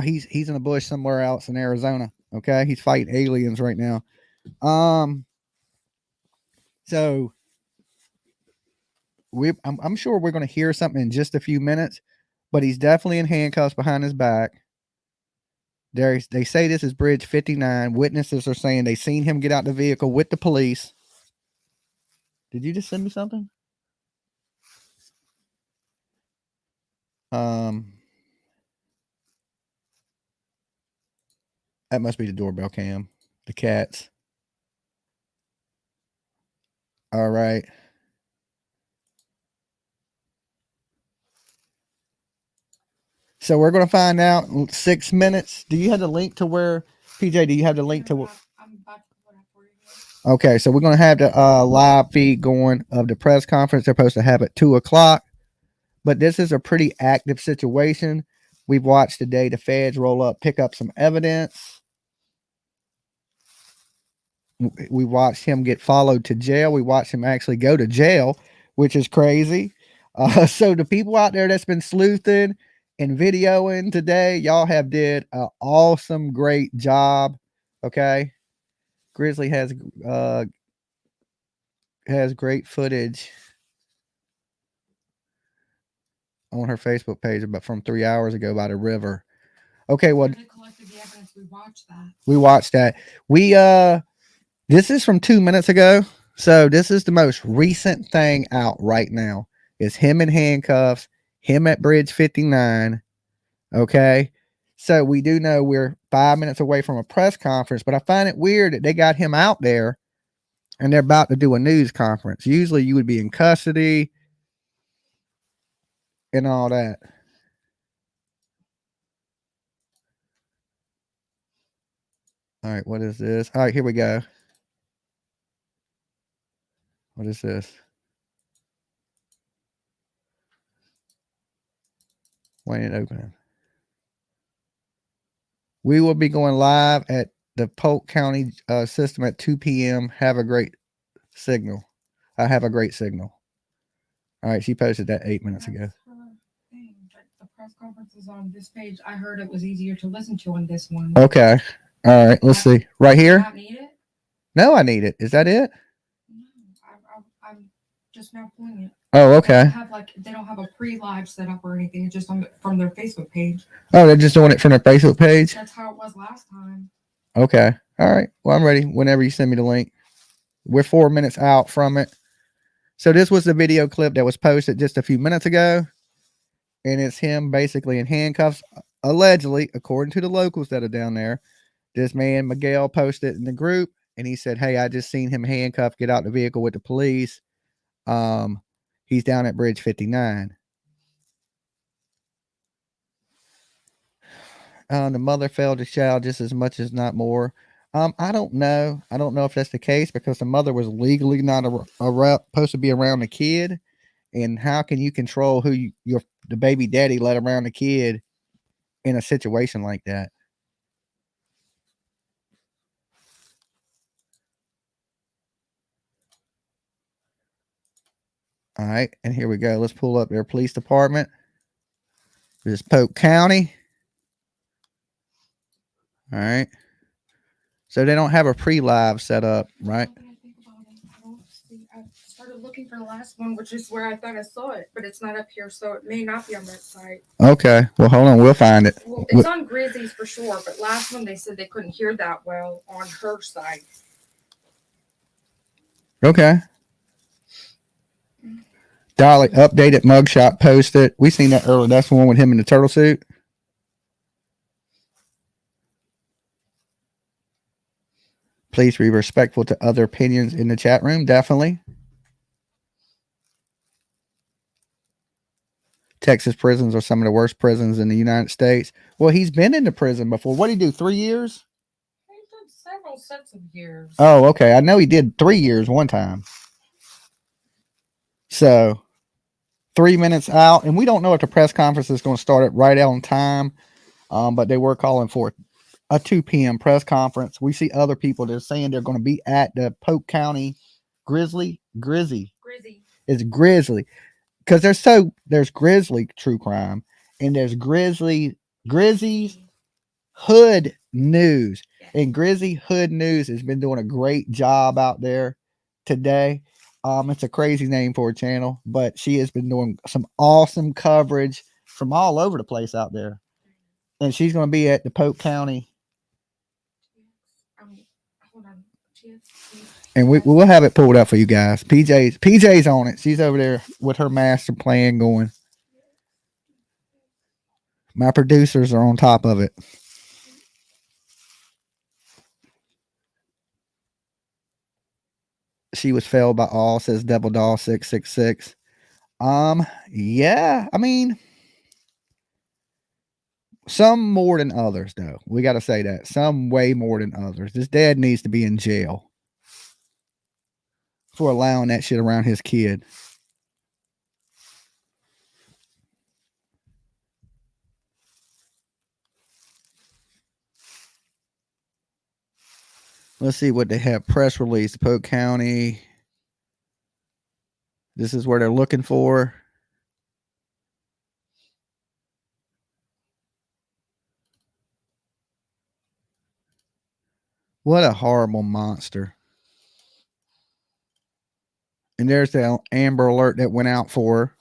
he's in the bush somewhere else in Arizona. Okay, he's fighting aliens right now. So I'm sure we're going to hear something in just a few minutes, but he's definitely in handcuffs behind his back. They say this is Bridge 59. Witnesses are saying they seen him get out the vehicle with the police. Did you just send me something? That must be the doorbell cam. The cats. All right. So we're going to find out in 6 minutes. Do you have the link to where, PJ, do you have the link to? Okay, so we're going to have the live feed going of the press conference. They're supposed to have at 2 o'clock. But this is a pretty active situation. We've watched today the feds roll up, pick up some evidence. We watched him get followed to jail. We watched him actually go to jail, which is crazy. So the people out there that's been sleuthing and videoing today, y'all have did an awesome, great job. Okay. Grizzly has great footage on her Facebook page, but from 3 hours ago by the river. Okay, well, we watched that. This is from 2 minutes ago. So this is the most recent thing out right now. Is him in handcuffs, him at Bridge 59. Okay. So we do know we're 5 minutes away from a press conference, but I find it weird that they got him out there and they're about to do a news conference. Usually you would be in custody and all that. All right, what is this? All right, here we go. What is this? Why ain't it opening? We will be going live at the polk-county system at 2 p.m. Have a great signal. I have a great signal. All right, she posted that 8 minutes ago. The press conference is on this page. I heard it was easier to listen to on this one. Okay. All right, let's see. Right here? Not need it? No, I need it. Is that it? I'm just now pulling it. Oh, okay. They don't have a pre-live set up or anything. It's just from their Facebook page. Oh, they're just doing it from their Facebook page? That's how it was last time. Okay. All right. Well, I'm ready whenever you send me the link. We're 4 minutes out from it. So this was the video clip that was posted just a few minutes ago. And it's him basically in handcuffs, allegedly, according to the locals that are down there. This man, Miguel, posted in the group, and he said, hey, I just seen him handcuffed, get out the vehicle with the police. He's down at Bridge 59. The mother failed the child just as much as not more. I don't know. I don't know if that's the case because the mother was legally not supposed to be around the kid. And how can you control who the baby daddy let around the kid in a situation like that? All right, and here we go. Let's pull up their police department. This is Polk County. All right. So they don't have a pre-live set up, right? I started looking for the last one, which is where I thought I saw it, but it's not up here, so it may not be on that site. Okay. Well, hold on. We'll find it. Well, it's on Grizzly's for sure, but last one they said they couldn't hear that well on her side. Okay. Dolly updated mugshot posted. We seen that earlier. That's the one with him in the turtle suit. Please be respectful to other opinions in the chat room. Definitely. Texas prisons are some of the worst prisons in the United States. Well, he's been in the prison before. What did he do? 3 years? He did several sets of years. Oh, okay. I know he did 3 years one time. So 3 minutes out, and we don't know if the press conference is going to start at right on time, but they were calling for a 2 p.m. press conference. We see other people that are saying they're going to be at the Polk-County Grizzy. It's Grizzly, because there's Grizzly True Crime, and there's Grizzy's Hood News, and Grizzy Hood News has been doing a great job out there today. It's a crazy name for a channel, but she has been doing some awesome coverage from all over the place out there, and she's going to be at the Polk-County. And we'll have it pulled up for you guys. PJ's on it. She's over there with her master plan going. My producers are on top of it. She was felled by all, says Double Doll 666. Yeah, I mean, some more than others, though. We got to say that. Some way more than others. This dad needs to be in jail for allowing that shit around his kid. Let's see what they have. Press release, Polk County. This is where they're looking for. What a horrible monster. And there's the Amber Alert that went out for her.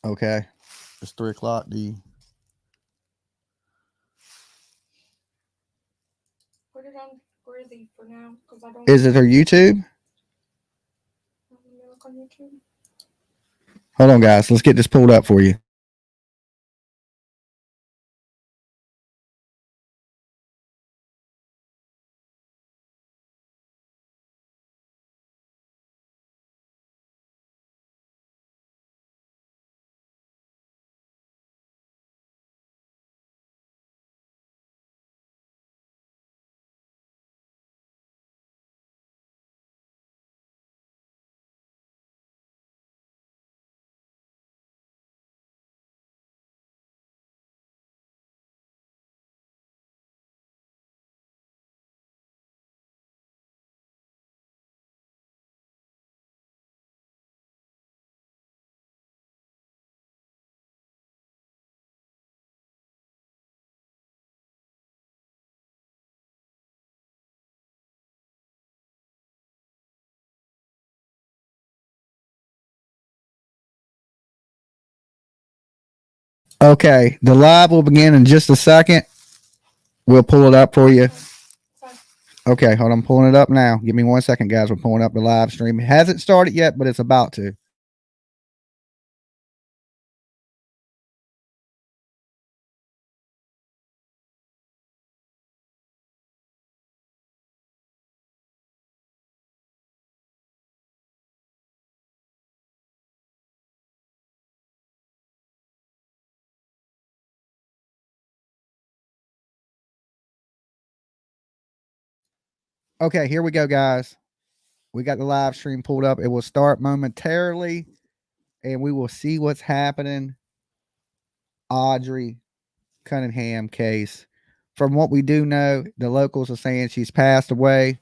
Okay. It's 3 o'clock. Put it on Grizzy for now, because I don't. Is it her YouTube? Look on YouTube. Hold on, guys. Let's get this pulled up for you. Okay, the live will begin in just a second. We'll pull it up for you. Okay, hold on. I'm pulling it up now. Give me 1 second, guys. We're pulling up the live stream. It hasn't started yet, but it's about to. Okay, here we go, guys. We got the live stream pulled up. It will start momentarily, and we will see what's happening. Audrii Cunningham case. From what we do know, the locals are saying she's passed away.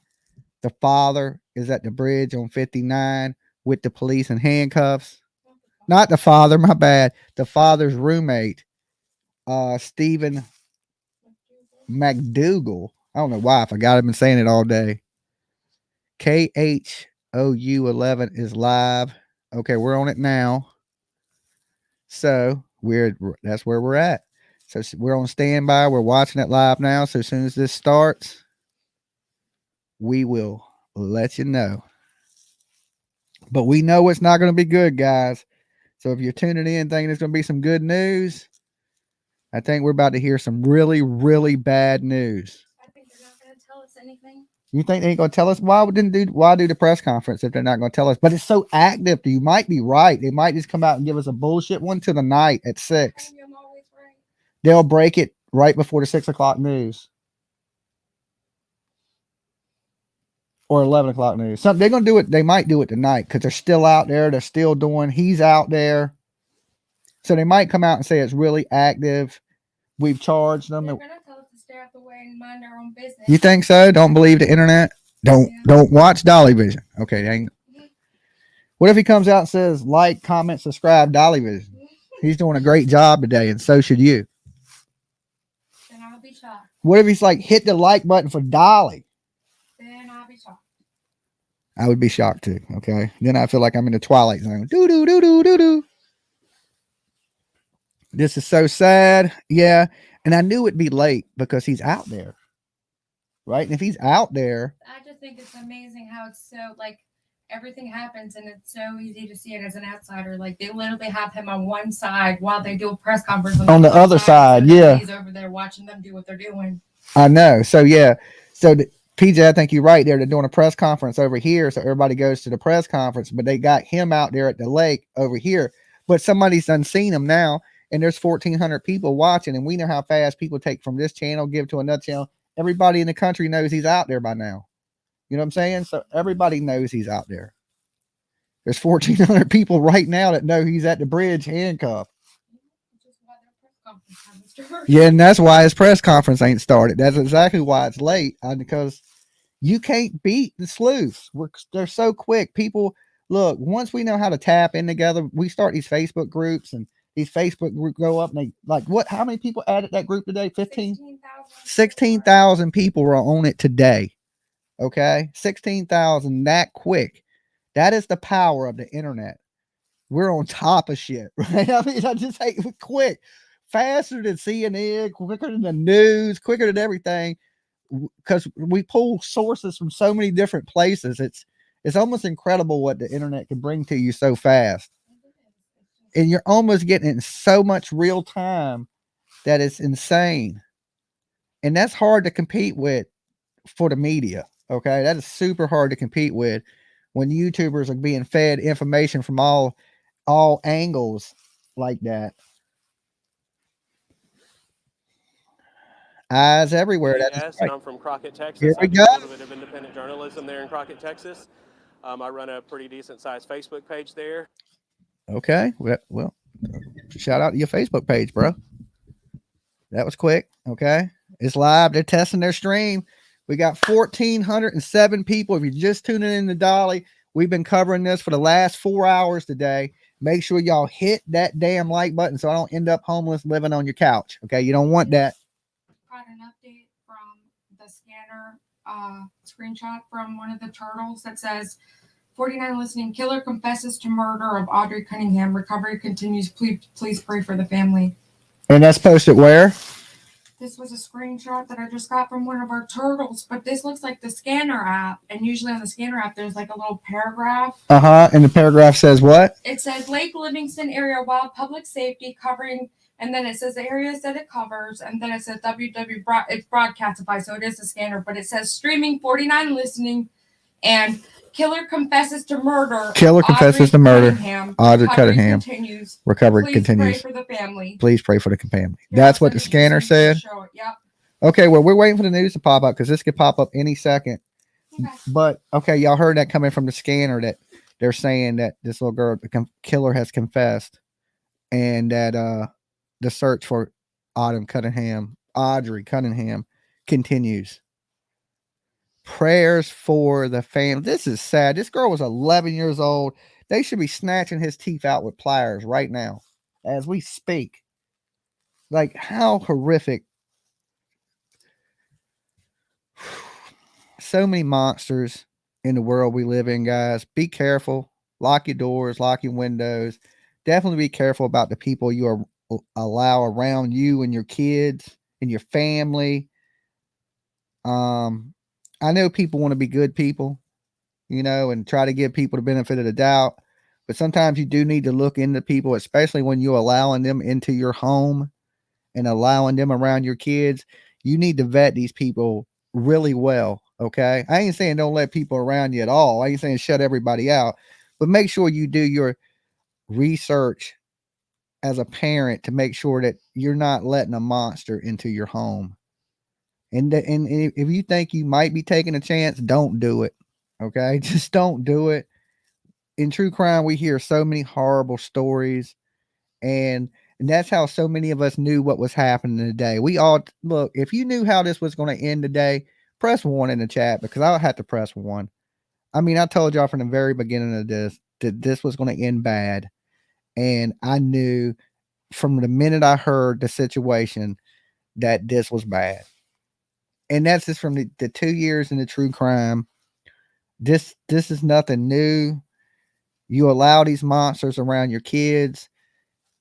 The father is at the bridge on 59 with the police in handcuffs. Not the father, my bad. The father's roommate, Stephen McDougal. I don't know why. I forgot. I've been saying it all day. KHOU 11 is live. Okay, we're on it now. So that's where we're at. So we're on standby. We're watching it live now. So as soon as this starts, we will let you know. But we know it's not going to be good, guys. So if you're tuning in thinking it's going to be some good news, I think we're about to hear some really, really bad news. I think they're not going to tell us anything. You think they ain't gonna tell us? Why do the press conference if they're not gonna tell us? But it's so active. You might be right. They might just come out and give us a bullshit one to the night at 6. They'll break it right before the 6 o'clock news or 11 o'clock news. So they're gonna do it. They might do it tonight because they're still out there. They're still doing. He's out there, so they might come out and say it's really active. We've charged them. They're gonna tell us to stay out the way and mind our own business. You think so? Don't believe the internet. Don't watch Dolly Vision. Okay, dang. What if he comes out and says like, comment, subscribe, Dolly Vision? He's doing a great job today, and so should you. Then I'll be shocked. What if he's like, hit the like button for Dolly? Then I'll be shocked. I would be shocked too. Okay, then I feel like I'm in the Twilight Zone. Do do do do do do. This is so sad. Yeah, and I knew it'd be late because he's out there, right? And if he's out there, I just think it's amazing how it's so like everything happens and it's so easy to see it as an outsider. Like they literally have him on one side while they do a press conference on the other side. So Yeah, he's over there watching them do what they're doing. I know. So yeah, so PJ, I think you're right there. They're doing a press conference over here, so everybody goes to the press conference, but they got him out there at the lake over here. But somebody's done seen him now, and there's 1,400 people watching, and we know how fast people take from this channel, give to another channel. Everybody in the country knows he's out there by now. You know what I'm saying? So everybody knows he's out there. There's 1,400 people right now that know he's at the bridge handcuffed. Yeah, and that's why his press conference ain't started. That's exactly why it's late, because you can't beat the sleuths. They're so quick. People, look, once we know how to tap in together, we start these Facebook groups, and these Facebook groups go up, and they like, what? How many people added that group today? 16,000 people were on it today. Okay, 16,000 that quick. That is the power of the internet. We're on top of shit, right? I mean, I just hate quick, faster than CNN, quicker than the news, quicker than everything, because we pull sources from so many different places. It's almost incredible what the internet can bring to you so fast, and you're almost getting it in so much real time that it's insane, and that's hard to compete with for the media. Okay, that is super hard to compete with when YouTubers are being fed information from all angles like that. Eyes everywhere. That's right. I'm from Crockett, Texas. Here we I do go. a little bit of independent journalism there in Crockett, Texas. I run a pretty decent sized Facebook page there. Okay, well, shout out to your Facebook page, bro. That was quick. Okay, it's live. They're testing their stream. We got 1,407 people. If you're just tuning in to Dolly, we've been covering this for the last 4 hours today. Make sure y'all hit that damn like button so I don't end up homeless living on your couch. Okay, you don't want that. Got an update from the scanner screenshot from one of the turtles that says 49 listening, killer confesses to murder of Audrii Cunningham. Recovery continues. Please pray for the family. And that's posted where? This was a screenshot that I just got from one of our turtles, but this looks like the scanner app. And usually on the scanner app, there's like a little paragraph. And the paragraph says what? It says Lake Livingston area wild public safety covering, and then it says the areas that it covers, and then it says it's broadcastified, so it is a scanner, but it says streaming 49 listening, and killer confesses to murder. Killer confesses to murder. Audrii Cunningham. Continues. Recovery Please continues. Pray for the family. Please pray for the family. That's what the scanner said. Yep. Okay, well, we're waiting for the news to pop up because this could pop up any second. Okay. But okay, y'all heard that coming from the scanner that they're saying that this little girl, the killer, has confessed, and that the search for Audrii Cunningham continues. Prayers for the family. This is sad. This girl was 11 years old. They should be snatching his teeth out with pliers right now as we speak. Like, how horrific. So many monsters in the world we live in, guys. Be careful. Lock your doors, lock your windows. Definitely be careful about the people you allow around you and your kids and your family. I know people want to be good people, and try to give people the benefit of the doubt. But sometimes you do need to look into people, especially when you're allowing them into your home and allowing them around your kids. You need to vet these people really well. Okay. I ain't saying don't let people around you at all. I ain't saying shut everybody out, but make sure you do your research as a parent to make sure that you're not letting a monster into your home. And if you think you might be taking a chance, don't do it. Okay. Just don't do it. In true crime, we hear so many horrible stories, and that's how so many of us knew what was happening today. We all look, if you knew how this was going to end today, press 1 in the chat, because I'll have to press 1. I mean, I told y'all from the very beginning of this that this was going to end bad. And I knew from the minute I heard the situation that this was bad. And that's just from the 2 years in the true crime. This is nothing new. You allow these monsters around your kids,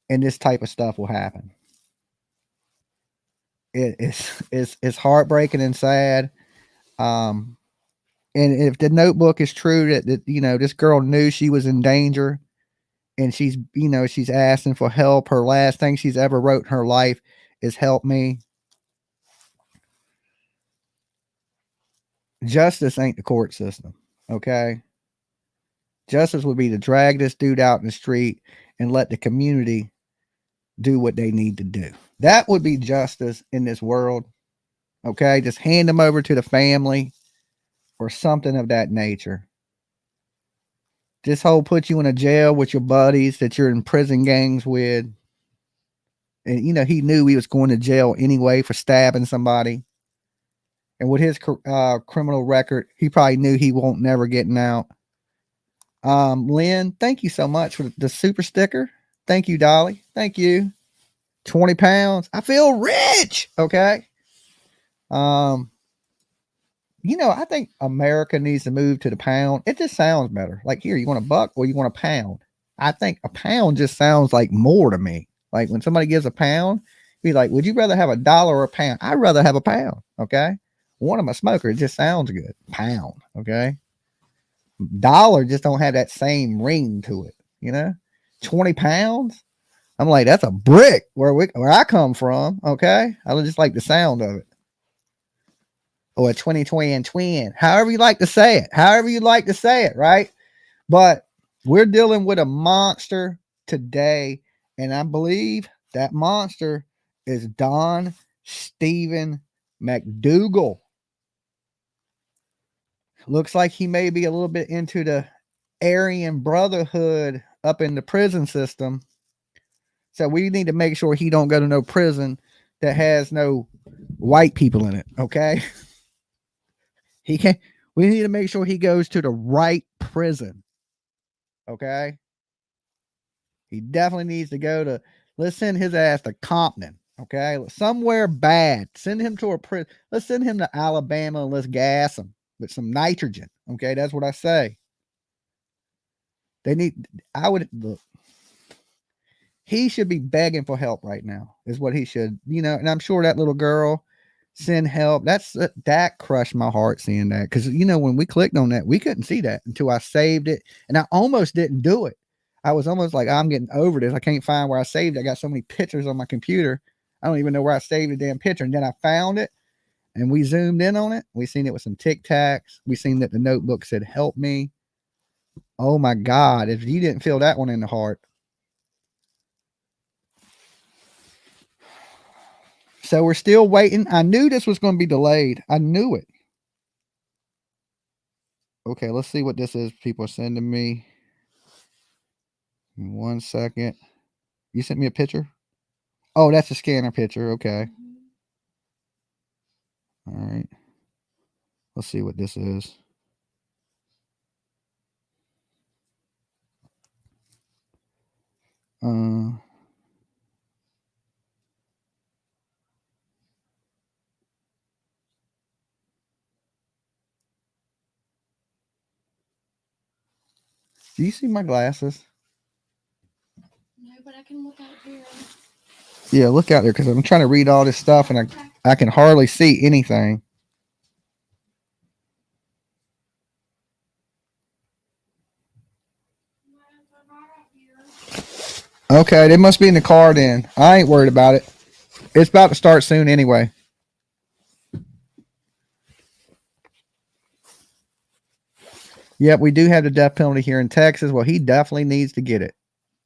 and this type of stuff will happen. It's heartbreaking and sad. And if the notebook is true that this girl knew she was in danger, and she's asking for help. Her last thing she's ever wrote in her life is "help me." Justice ain't the court system. Okay. Justice would be to drag this dude out in the street and let the community do what they need to do. That would be justice in this world. Okay. Just hand them over to the family or something of that nature. This whole put you in a jail with your buddies that you're in prison gangs with. And, he knew he was going to jail anyway for stabbing somebody. And with his criminal record, he probably knew he won't never getting out. Lynn, thank you so much for the super sticker. Thank you, Dolly. Thank you. 20 pounds. I feel rich. Okay. I think America needs to move to the pound. It just sounds better. Like, here, you want a buck or you want a pound? I think a pound just sounds like more to me. Like when somebody gives a pound, be like, would you rather have $1 or a pound? I'd rather have a pound. Okay. One of my smoker, it just sounds good. Pound. Okay. Dollar just don't have that same ring to it. 20 pounds. I'm like, that's a brick where I come from. Okay. I just like the sound of it. Or a 2020 and twin. However you like to say it. Right. But we're dealing with a monster today. And I believe that monster is Don Stephen McDougal. Looks like he may be a little bit into the Aryan Brotherhood up in the prison system. So we need to make sure he don't go to no prison that has no white people in it. Okay. We need to make sure he goes to the right prison. Okay. He definitely needs to go let's send his ass to Compton. Okay. Somewhere bad. Send him to a prison. Let's send him to Alabama and let's gas him with some nitrogen. Okay. That's what I say. Look. He should be begging for help right now is what he should, and I'm sure that little girl send help. That crushed my heart seeing that. Cause when we clicked on that, we couldn't see that until I saved it. And I almost didn't do it. I was almost like, I'm getting over this. I can't find where I saved it. I got so many pictures on my computer. I don't even know where I saved the damn picture. And then I found it and we zoomed in on it. We seen it with some Tic Tacs. We seen that the notebook said, help me. Oh my God. If you didn't feel that one in the heart. So we're still waiting. I knew this was going to be delayed. I knew it. Okay, let's see what this is. People are sending me. 1 second. You sent me a picture? Oh, that's a scanner picture. Okay. All right. Let's see what this is. Do you see my glasses? No, but I can look out here. Yeah, look out there because I'm trying to read all this stuff and I can hardly see anything. Okay, they must be in the car then. I ain't worried about it. It's about to start soon anyway. Yep, we do have the death penalty here in Texas. Well, he definitely needs to get it.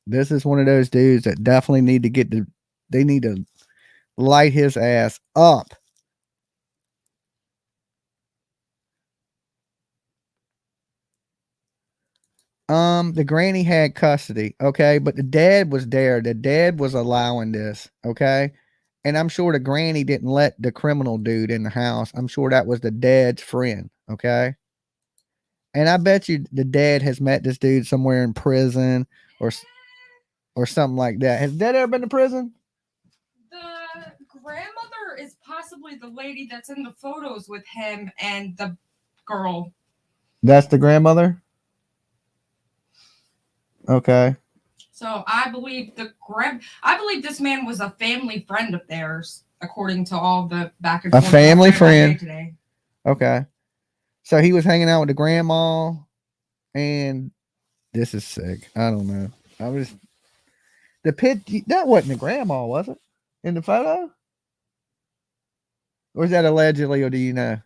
This is one of those dudes that definitely need to get the. They need to light his ass up. The granny had custody, okay, but the dad was there. The dad was allowing this, okay, and I'm sure the granny didn't let the criminal dude in the house. I'm sure that was the dad's friend, okay, and I bet you the dad has met this dude somewhere in prison or something like that. Has dad ever been to prison? The grandmother is possibly the lady that's in the photos with him and the girl. That's the grandmother. Okay. So I believe I believe this man was a family friend of theirs, according to all the back and forth. A family friend. Today. Okay. So he was hanging out with the grandma, and this is sick. I don't know. The pit, that wasn't the grandma, was it? In the photo? Or is that allegedly, or do you know?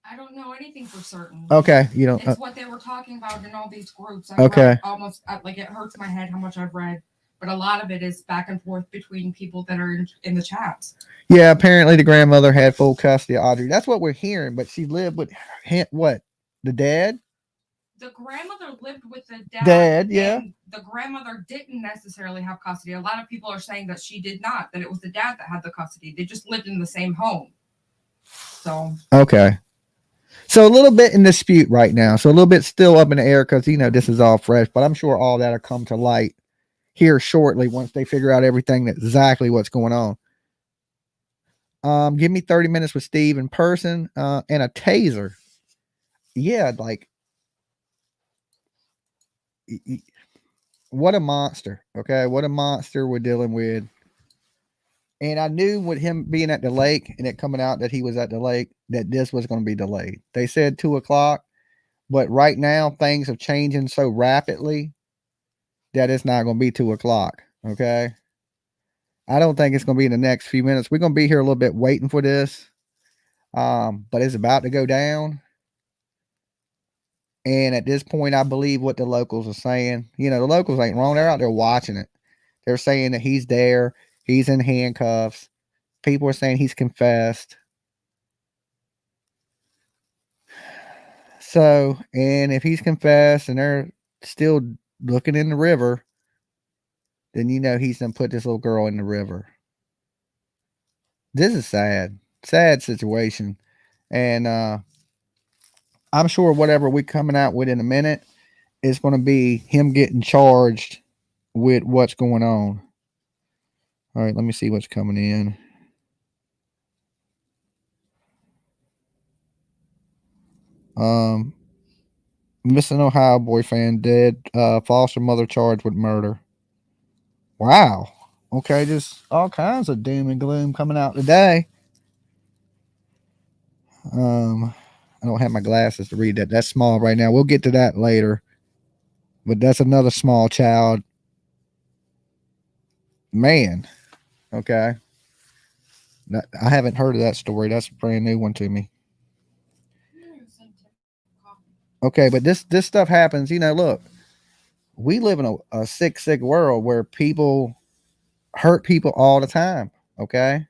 I don't know anything for certain. Okay, you don't. It's what they were talking about in all these groups. Okay. Almost like it hurts my head how much I've read, but a lot of it is back and forth between people that are in the chats. Yeah, apparently the grandmother had full custody of Audrey. That's what we're hearing, but she lived with what? The dad? The grandmother lived with the dad. Dad, yeah. And the grandmother didn't necessarily have custody. A lot of people are saying that she did not, that it was the dad that had the custody. They just lived in the same home. So. Okay. So a little bit in dispute right now. So a little bit still up in the air because, this is all fresh, but I'm sure all that will come to light here shortly once they figure out everything, exactly what's going on. Give me 30 minutes with Steve in person and a taser. Yeah, like, what a monster. Okay, what a monster we're dealing with. And I knew with him being at the lake and it coming out that he was at the lake, that this was going to be delayed. They said 2 o'clock, but right now things are changing so rapidly that it's not going to be 2 o'clock. Okay. I don't think it's going to be in the next few minutes. We're going to be here a little bit waiting for this. But it's about to go down. And at this point, I believe what the locals are saying. The locals ain't wrong. They're out there watching it. They're saying that he's there. He's in handcuffs. People are saying he's confessed. So, and if he's confessed and they're still looking in the river, then he's going to put this little girl in the river. This is sad. Sad situation. And I'm sure whatever we're coming out with in a minute is going to be him getting charged with what's going on. All right, let me see what's coming in. Missing Ohio boyfriend dead. Foster mother charged with murder. Wow. Okay, just all kinds of doom and gloom coming out today. I don't have my glasses to read that. That's small right now. We'll get to that later. But that's another small child. Man. Okay. I haven't heard of that story. That's a brand new one to me. Okay, but this stuff happens. Look, we live in a sick world where people hurt people all the time. Okay.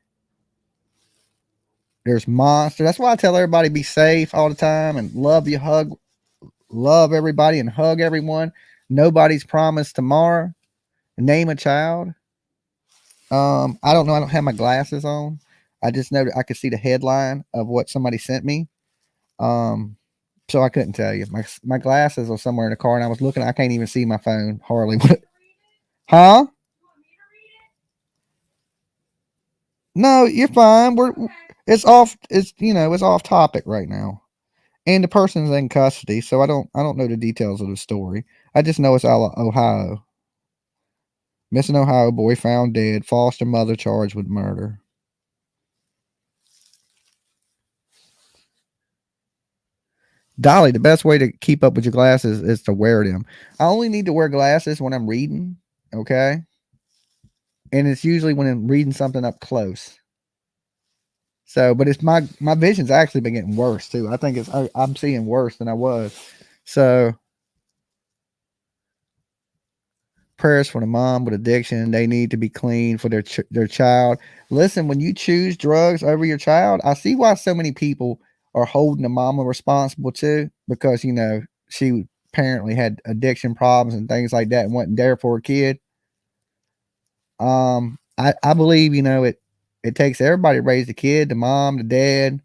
There's monsters. That's why I tell everybody be safe all the time and love everybody and hug everyone. Nobody's promised tomorrow. Name a child. I don't know. I don't have my glasses on. I just know that I could see the headline of what somebody sent me. So I couldn't tell you. My glasses are somewhere in the car and I was looking. I can't even see my phone hardly. Huh? No, you're fine. It's off. It's off topic right now. And the person's in custody, so I don't know the details of the story. I just know it's out of Ohio. Missing Ohio boy found dead. Foster mother charged with murder. Dolly, the best way to keep up with your glasses is to wear them. I only need to wear glasses when I'm reading, okay? And it's usually when I'm reading something up close. So, but it's my vision's actually been getting worse too. I think I'm seeing worse than I was. So prayers for the mom with addiction. They need to be clean for their child. Listen, when you choose drugs over your child, I see why so many people are holding the mama responsible too, because she apparently had addiction problems and things like that and wasn't there for a kid. I believe it takes everybody to raise the kid, the mom, the dad,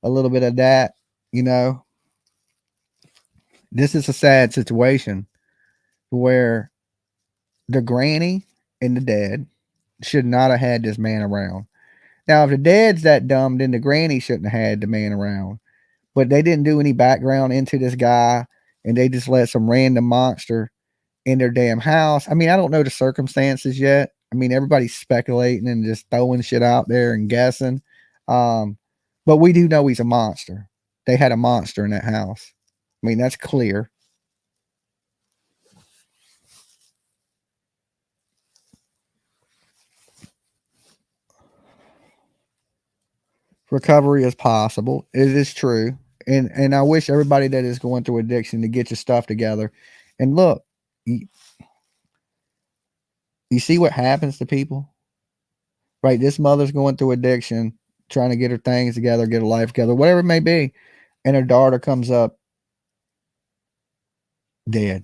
a little bit of that. This is a sad situation where the granny and the dad should not have had this man around. Now, if the dad's that dumb, then the granny shouldn't have had the man around. But they didn't do any background into this guy, and they just let some random monster in their damn house. I mean, I don't know the circumstances yet. I mean, everybody's speculating and just throwing shit out there and guessing. But we do know he's a monster. They had a monster in that house. I mean, that's clear. Recovery is possible. It is true. And I wish everybody that is going through addiction to get your stuff together. And look, you see what happens to people, right? This mother's going through addiction, trying to get her things together, get her life together, whatever it may be. And her daughter comes up dead.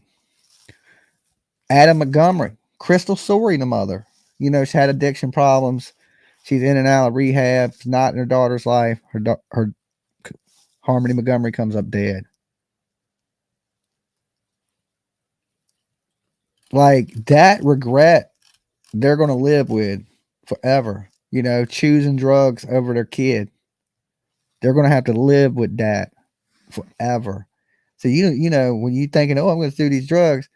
Adam Montgomery, Crystal Sorey, the mother, she had addiction problems. She's in and out of rehab. It's not in her daughter's life. Her Harmony Montgomery comes up dead. Like that regret, they're going to live with forever. Choosing drugs over their kid. They're going to have to live with that forever. So when you're thinking, oh, I'm going to do these drugs,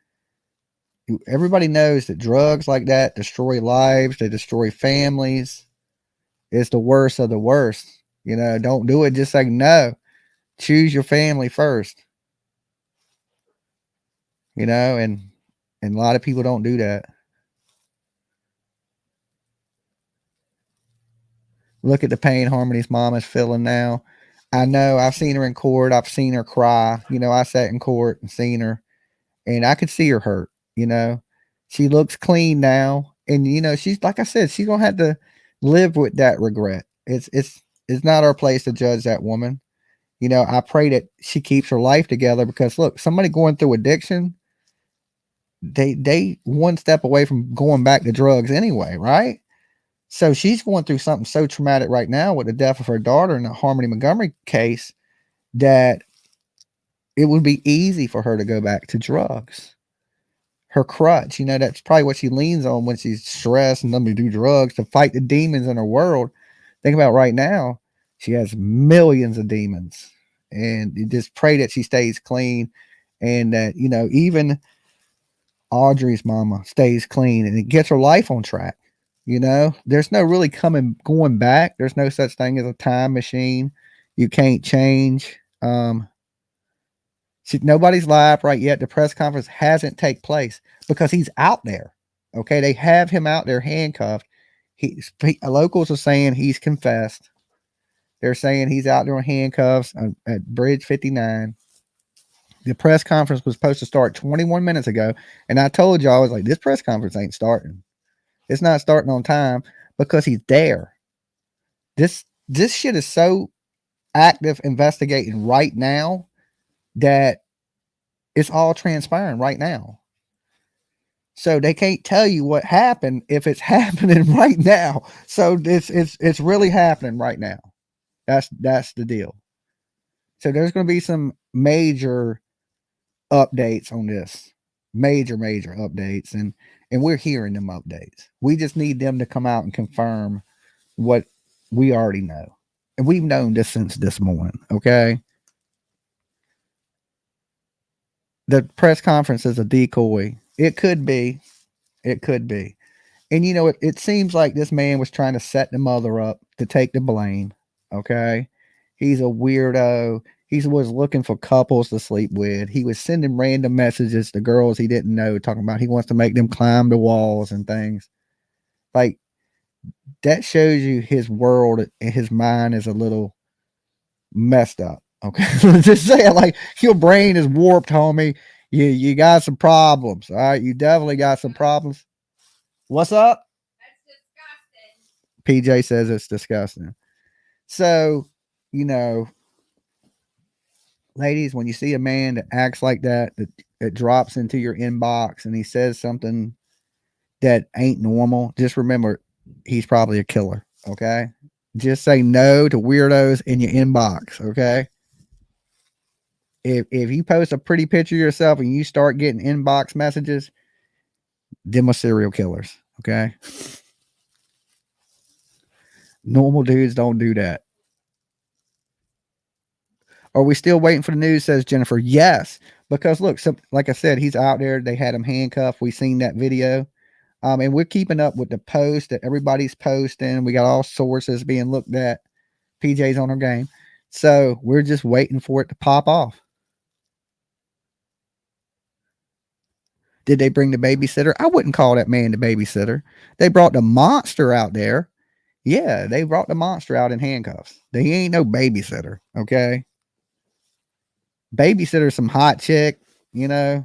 everybody knows that drugs like that destroy lives. They destroy families. It's the worst of the worst. Don't do it. Just like, no, choose your family first. And a lot of people don't do that. Look at the pain Harmony's mom is feeling now. I know I've seen her in court. I've seen her cry. I sat in court and seen her, and I could see her hurt. She looks clean now. And, she's, like I said, she's going to have to live with that regret. It's not our place to judge that woman. I pray that she keeps her life together, because look, somebody going through addiction, they one step away from going back to drugs anyway, right? So she's going through something so traumatic right now with the death of her daughter in the Harmony Montgomery case, that it would be easy for her to go back to drugs. Her crutch, that's probably what she leans on when she's stressed and let me do drugs to fight the demons in her world. Think about right now, she has millions of demons, and you just pray that she stays clean, and that, even Audrey's mama stays clean and it gets her life on track. There's no really going back. There's no such thing as a time machine. You can't change. Nobody's live right yet. The press conference hasn't taken place because he's out there. Okay. They have him out there handcuffed. Locals are saying he's confessed. They're saying he's out there in handcuffs at Bridge 59. The press conference was supposed to start 21 minutes ago. And I told y'all, I was like, this press conference ain't starting. It's not starting on time because he's there. This shit is so active investigating right now that it's all transpiring right now. So they can't tell you what happened if it's happening right now. So it's really happening right now. That's the deal. So there's going to be some major updates on this. Major updates. And we're hearing them updates. We just need them to come out and confirm what we already know. And we've known this since this morning. Okay. The press conference is a decoy. It could be. And it seems like this man was trying to set the mother up to take the blame. Okay. He's a weirdo. He was looking for couples to sleep with. He was sending random messages to girls he didn't know, talking about he wants to make them climb the walls and things. Like, that shows you his world and his mind is a little messed up. Okay, just say it like your brain is warped, homie. You got some problems. All right, you definitely got some problems. What's up? PJ says it's disgusting. So, ladies, when you see a man that acts like that drops into your inbox and he says something that ain't normal, just remember he's probably a killer. Okay, just say no to weirdos in your inbox. Okay. If you post a pretty picture of yourself and you start getting inbox messages, them are serial killers. Okay. Normal dudes don't do that. Are we still waiting for the news? Says Jennifer. Yes, because look, like I said, he's out there. They had him handcuffed. We seen that video. And we're keeping up with the post that everybody's posting. We got all sources being looked at. PJ's on her game. So we're just waiting for it to pop off. Did they bring the babysitter? I wouldn't call that man the babysitter. They brought the monster out there. Yeah, they brought the monster out in handcuffs. He ain't no babysitter. Okay. Babysitter, some hot chick, that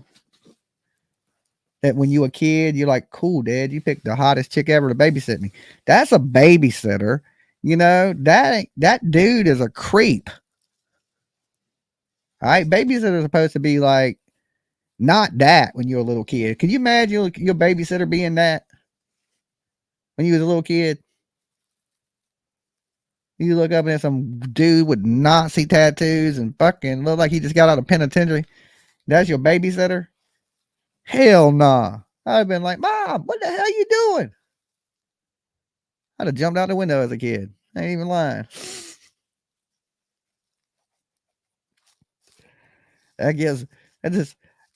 when you a kid, you're like, cool, dad, you picked the hottest chick ever to babysit me. That's a babysitter. That dude is a creep. All right. Babysitter is supposed to be like, not that when you're a little kid. Can you imagine your babysitter being that when you was a little kid? You look up and there's some dude with Nazi tattoos and fucking look like he just got out of penitentiary. That's your babysitter? Hell nah. I've been like, Mom, what the hell you doing? I'd have jumped out the window as a kid. I ain't even lying.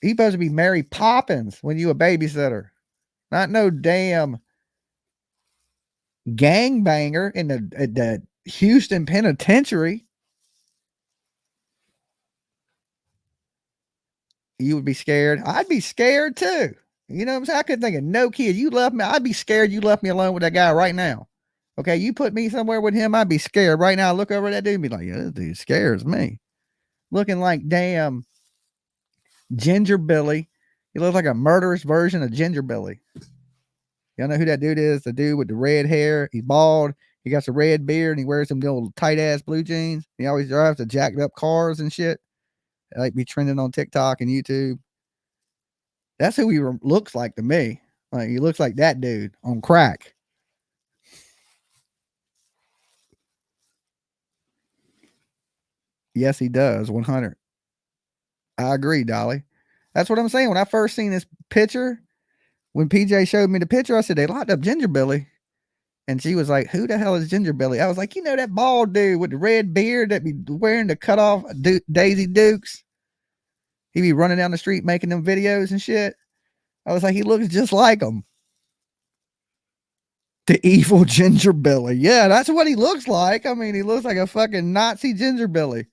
He's supposed to be Mary Poppins when you a babysitter. Not no damn gangbanger in the Houston penitentiary. You would be scared. I'd be scared too. You know what I'm saying? I could think of no kid. You left me. I'd be scared you left me alone with that guy right now. Okay, you put me somewhere with him, I'd be scared right now. I look over at that dude and be like, yeah, this dude scares me. Looking like damn Ginger Billy. He looks like a murderous version of Ginger Billy. Y'all know who that dude is? The dude with the red hair. He's bald. He got some red beard and he wears some little tight ass blue jeans. He always drives the jacked up cars and shit. Like be trending on TikTok and YouTube. That's who he looks like to me. Like he looks like that dude on crack. Yes, he does. 100. I agree, Dolly. That's what I'm saying. When I first seen this picture, when PJ showed me the picture, I said, they locked up Ginger Billy. And she was like, who the hell is Ginger Billy? I was like, that bald dude with the red beard that be wearing the cut off Daisy Dukes. He be running down the street making them videos and shit. I was like, he looks just like him. The evil Ginger Billy. Yeah, that's what he looks like. I mean, he looks like a fucking Nazi Ginger Billy.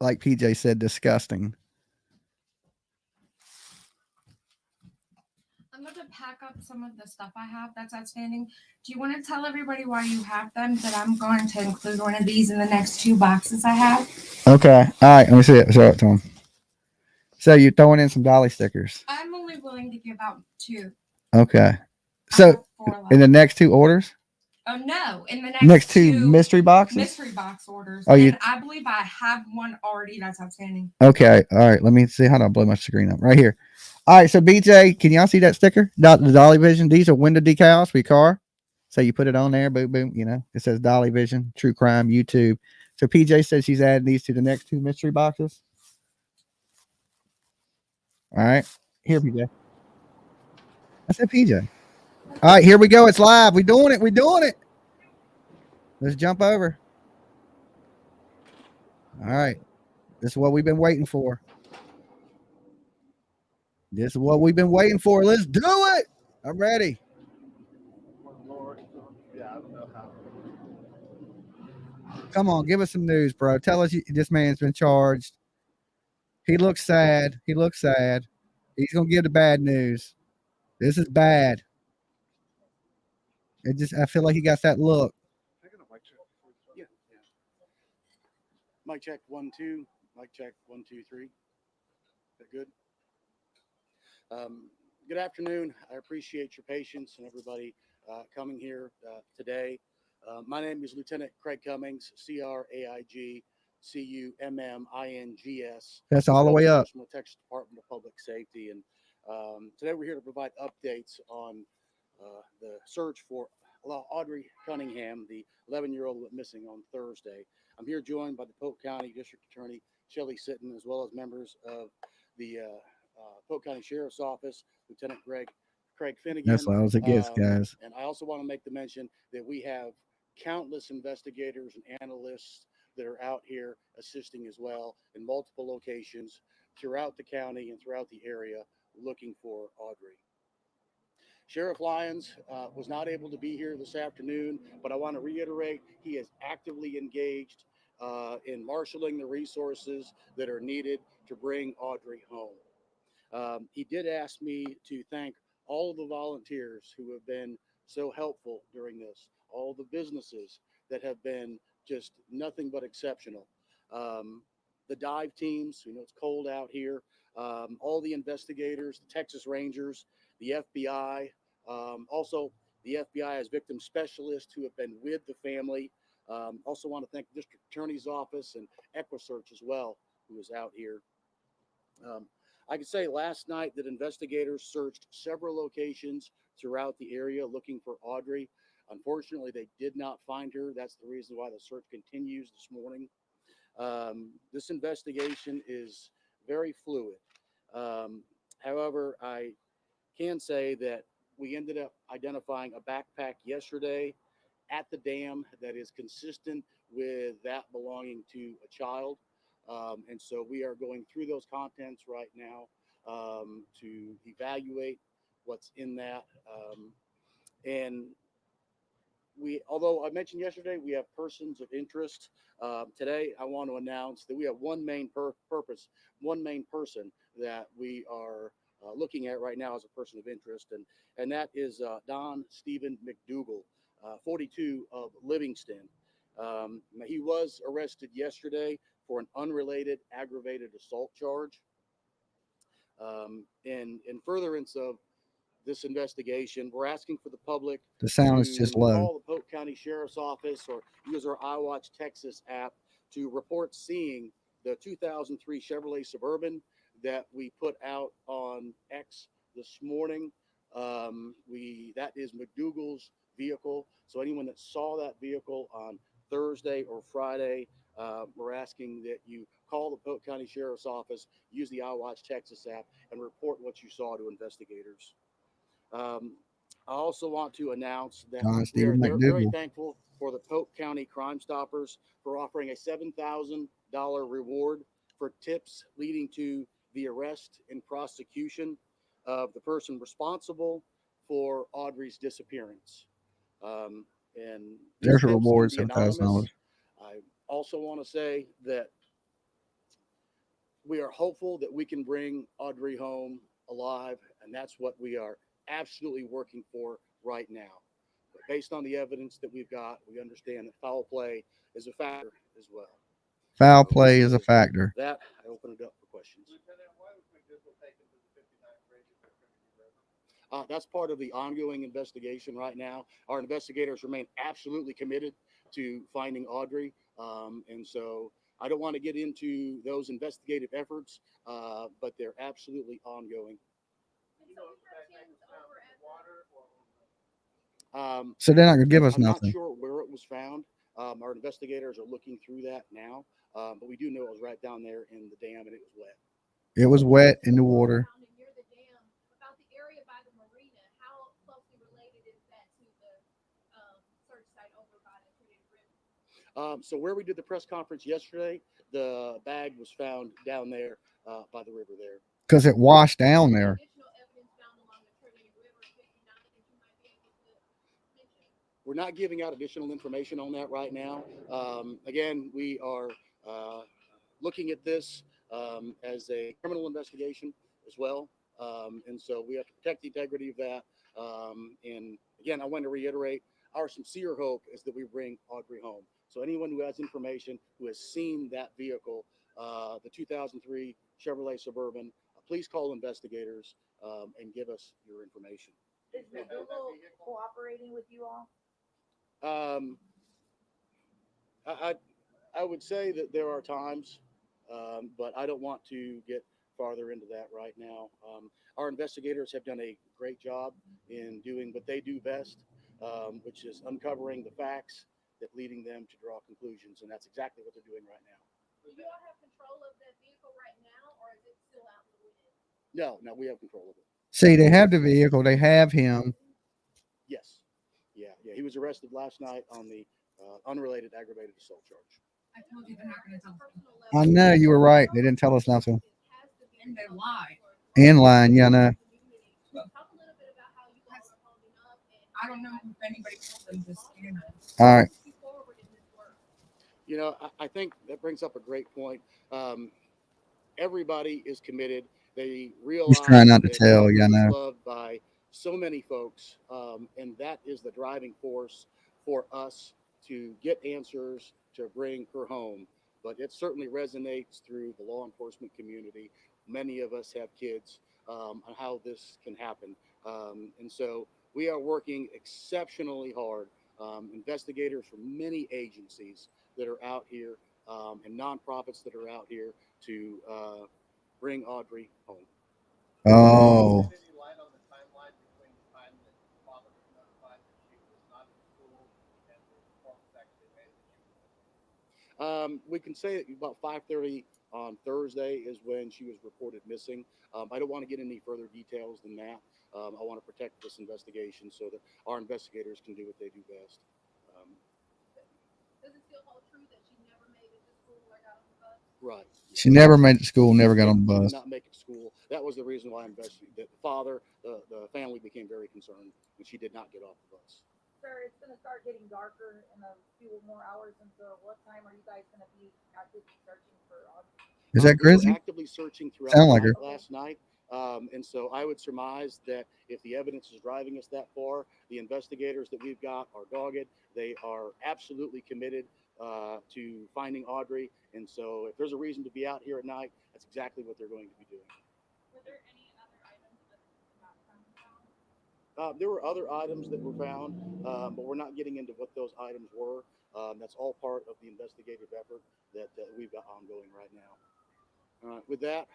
Like PJ said, disgusting. I'm going to pack up some of the stuff I have that's outstanding. Do you want to tell everybody why you have them? That I'm going to include one of these in the next 2 boxes I have. Okay. All right. Let me see it. Show it to him. So you're throwing in some Dolly stickers. I'm only willing to give out 2. Okay. So in the next 2 orders? Oh no! In the next 2 mystery boxes. Mystery box orders. Oh, and I believe I have one already that's outstanding. Okay. All right. Let me see. How do I blow my screen up? Right here. All right. So BJ, can y'all see that sticker? The Dolly Vision. These are window decals for your car. So you put it on there. Boom, boom. It says Dolly Vision, True Crime, YouTube. So PJ says she's adding these to the next 2 mystery boxes. All right. Here, PJ. I said PJ. All right, here we go. It's live. We're doing it. Let's jump over. All right. This is what we've been waiting for. Let's do it. I'm ready. Come on, give us some news, bro. Tell us this man's been charged. He looks sad. He's going to give the bad news. This is bad. It just, I feel like he got that look. Yeah. Mic check 1 2. Mic check 1 2 3. Is that good? Good afternoon. I appreciate your patience and everybody coming here today. My name is Lieutenant Craig Cummings, CRAIG-CUMMINGS. That's all the way up. From the Texas Department of Public Safety, and today we're here to provide updates on the search for Audrii Cunningham, the 11-year-old who went missing on Thursday. I'm here joined by the Polk County District Attorney Shelley Sitton, as well as members of the Polk County Sheriff's Office, Lieutenant Craig Finnegan. That's what I was against, guys. And I also want to make the mention that we have countless investigators and analysts that are out here assisting as well in multiple locations throughout the county and throughout the area looking for Audrii. Sheriff Lyons was not able to be here this afternoon, but I want to reiterate he is actively engaged in marshaling the resources that are needed to bring Audrii home. He did ask me to thank all of the volunteers who have been so helpful during this, all the businesses that have been just nothing but exceptional. The dive teams, we know it's cold out here, all the investigators, the Texas Rangers, the FBI, also the FBI as victim specialists who have been with the family. Also want to thank the District Attorney's Office and EquuSearch as well, who is out here. I can say last night that investigators searched several locations throughout the area looking for Audrii. Unfortunately, they did not find her. That's the reason why the search continues this morning. This investigation is very fluid. However, I can say that we ended up identifying a backpack yesterday at the dam that is consistent with that belonging to a child. And so we are going through those contents right now to evaluate what's in that. And although I mentioned yesterday, we have persons of interest. Today, I want to announce that we have one main person that we are looking at right now as a person of interest, and that is Don Stephen McDougal, 42 of Livingston. He was arrested yesterday for an unrelated aggravated assault charge. In furtherance of this investigation, we're asking for the public The sound is just low. Call the Polk County Sheriff's Office or use our iWatch Texas app to report seeing the 2003 Chevrolet Suburban that we put out on X this morning. That is McDougal's vehicle. So anyone that saw that vehicle on Thursday or Friday, we're asking that you call the Polk County Sheriff's Office, use the iWatch Texas app, and report what you saw to investigators. I also want to announce that they're very thankful for the Polk County Crime Stoppers for offering a $7,000 reward for tips leading to the arrest and prosecution of the person responsible for Audrii's disappearance. And there's a reward, $7,000. I also want to say that we are hopeful that we can bring Audrii home alive, and that's what we are absolutely working for right now. But based on the evidence that we've got, we understand that foul play is a factor as well. Foul play is a factor. That I open it up for questions. That's part of the ongoing investigation right now. Our investigators remain absolutely committed to finding Audrii, and so I don't want to get into those investigative efforts, but they're absolutely ongoing. So they're not gonna give us nothing. I'm not sure where it was found. Our investigators are looking through that now, but we do know it was right down there in the dam, and it was wet. It was wet in the water. So where we did the press conference yesterday, the bag was found down there by the river there. Because it washed down there. We're not giving out additional information on that right now. Again, we are looking at this as a criminal investigation as well. And so we have to protect the integrity of that. And again, I want to reiterate, our sincere hope is that we bring Audrii home. So anyone who has information, who has seen that vehicle, the 2003 Chevrolet Suburban, please call investigators and give us your information. Is the Google cooperating with you all? I would say that there are times, but I don't want to get farther into that right now. Our investigators have done a great job in doing what they do best, which is uncovering the facts that leading them to draw conclusions, and that's exactly what they're doing right now. Do you all have control of that vehicle right now, or is it still out in the wind? No, we have control of it. See, they have the vehicle. They have him. Yes. Yeah. He was arrested last night on the unrelated aggravated assault charge. I told you they're not going to tell us. I know you were right. They didn't tell us nothing. And they lie. In line, yeah, I know. I don't know if anybody told them to scan it. All right. You know, I think that brings up a great point. Everybody is committed. They realize Just trying not to that tell, Audrii yeah, I is know. loved by so many folks, and that is the driving force for us to get answers to bring her home. But it certainly resonates through the law enforcement community. Many of us have kids on how this can happen. And so we are working exceptionally hard. Investigators from many agencies that are out here and nonprofits that are out here to bring Audrii home. Oh. We can say that about 5:30 on Thursday is when she was reported missing. I don't want to get any further details than that. I want to protect this investigation so that our investigators can do what they do best. Does it still hold true that she never made it to school or got on the bus? Right. She never made it to school, never got on the She bus. did not make it to school. That was the reason why I investigated. The father, the family became very concerned when she did not get off the bus. Sir, it's going to start getting darker in a few more hours. Until what time are you guys going to be actively searching for Audrii? Is that We were Grizzly? actively searching throughout Sound the like night her. last night. And so I would surmise that if the evidence is driving us that far, the investigators that we've got are dogged. They are absolutely committed to finding Audrii. And so if there's a reason to be out here at night, that's exactly what they're going to be doing. Were there any other items that not found? There were other items that were found, but we're not getting into what those items were. That's all part of the investigative effort that we've got ongoing right now. All right, with that.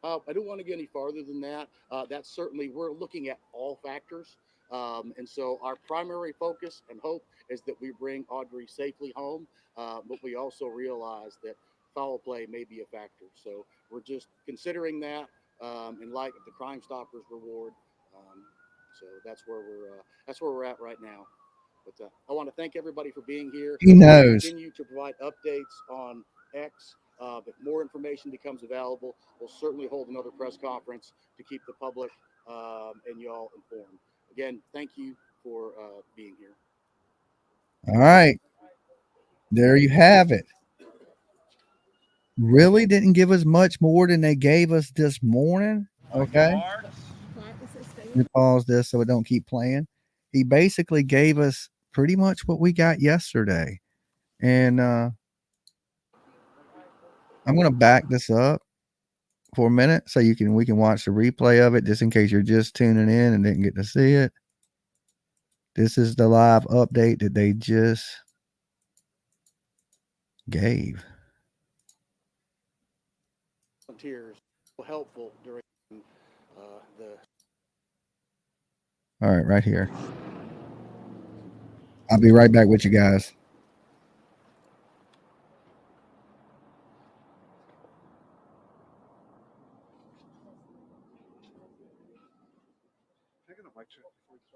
I don't want to get any farther than that. That's certainly, we're looking at all factors. And so our primary focus and hope is that we bring Audrii safely home. But we also realize that foul play may be a factor. So we're just considering that in light of the Crime Stoppers reward. So that's where we're at right now. But I want to thank everybody for being here. He knows. We'll continue to provide updates on X. If more information becomes available, we'll certainly hold another press conference to keep the public and y'all informed. Again, thank you for being here. All right. There you have it. Really didn't give us much more than they gave us this morning. Okay. Let me pause this so it don't keep playing. He basically gave us pretty much what we got yesterday. And I'm going to back this up for a minute so we can watch the replay of it just in case you're just tuning in and didn't get to see it. This is the live update that they just gave. Volunteers were helpful during the. All right here. I'll be right back with you guys.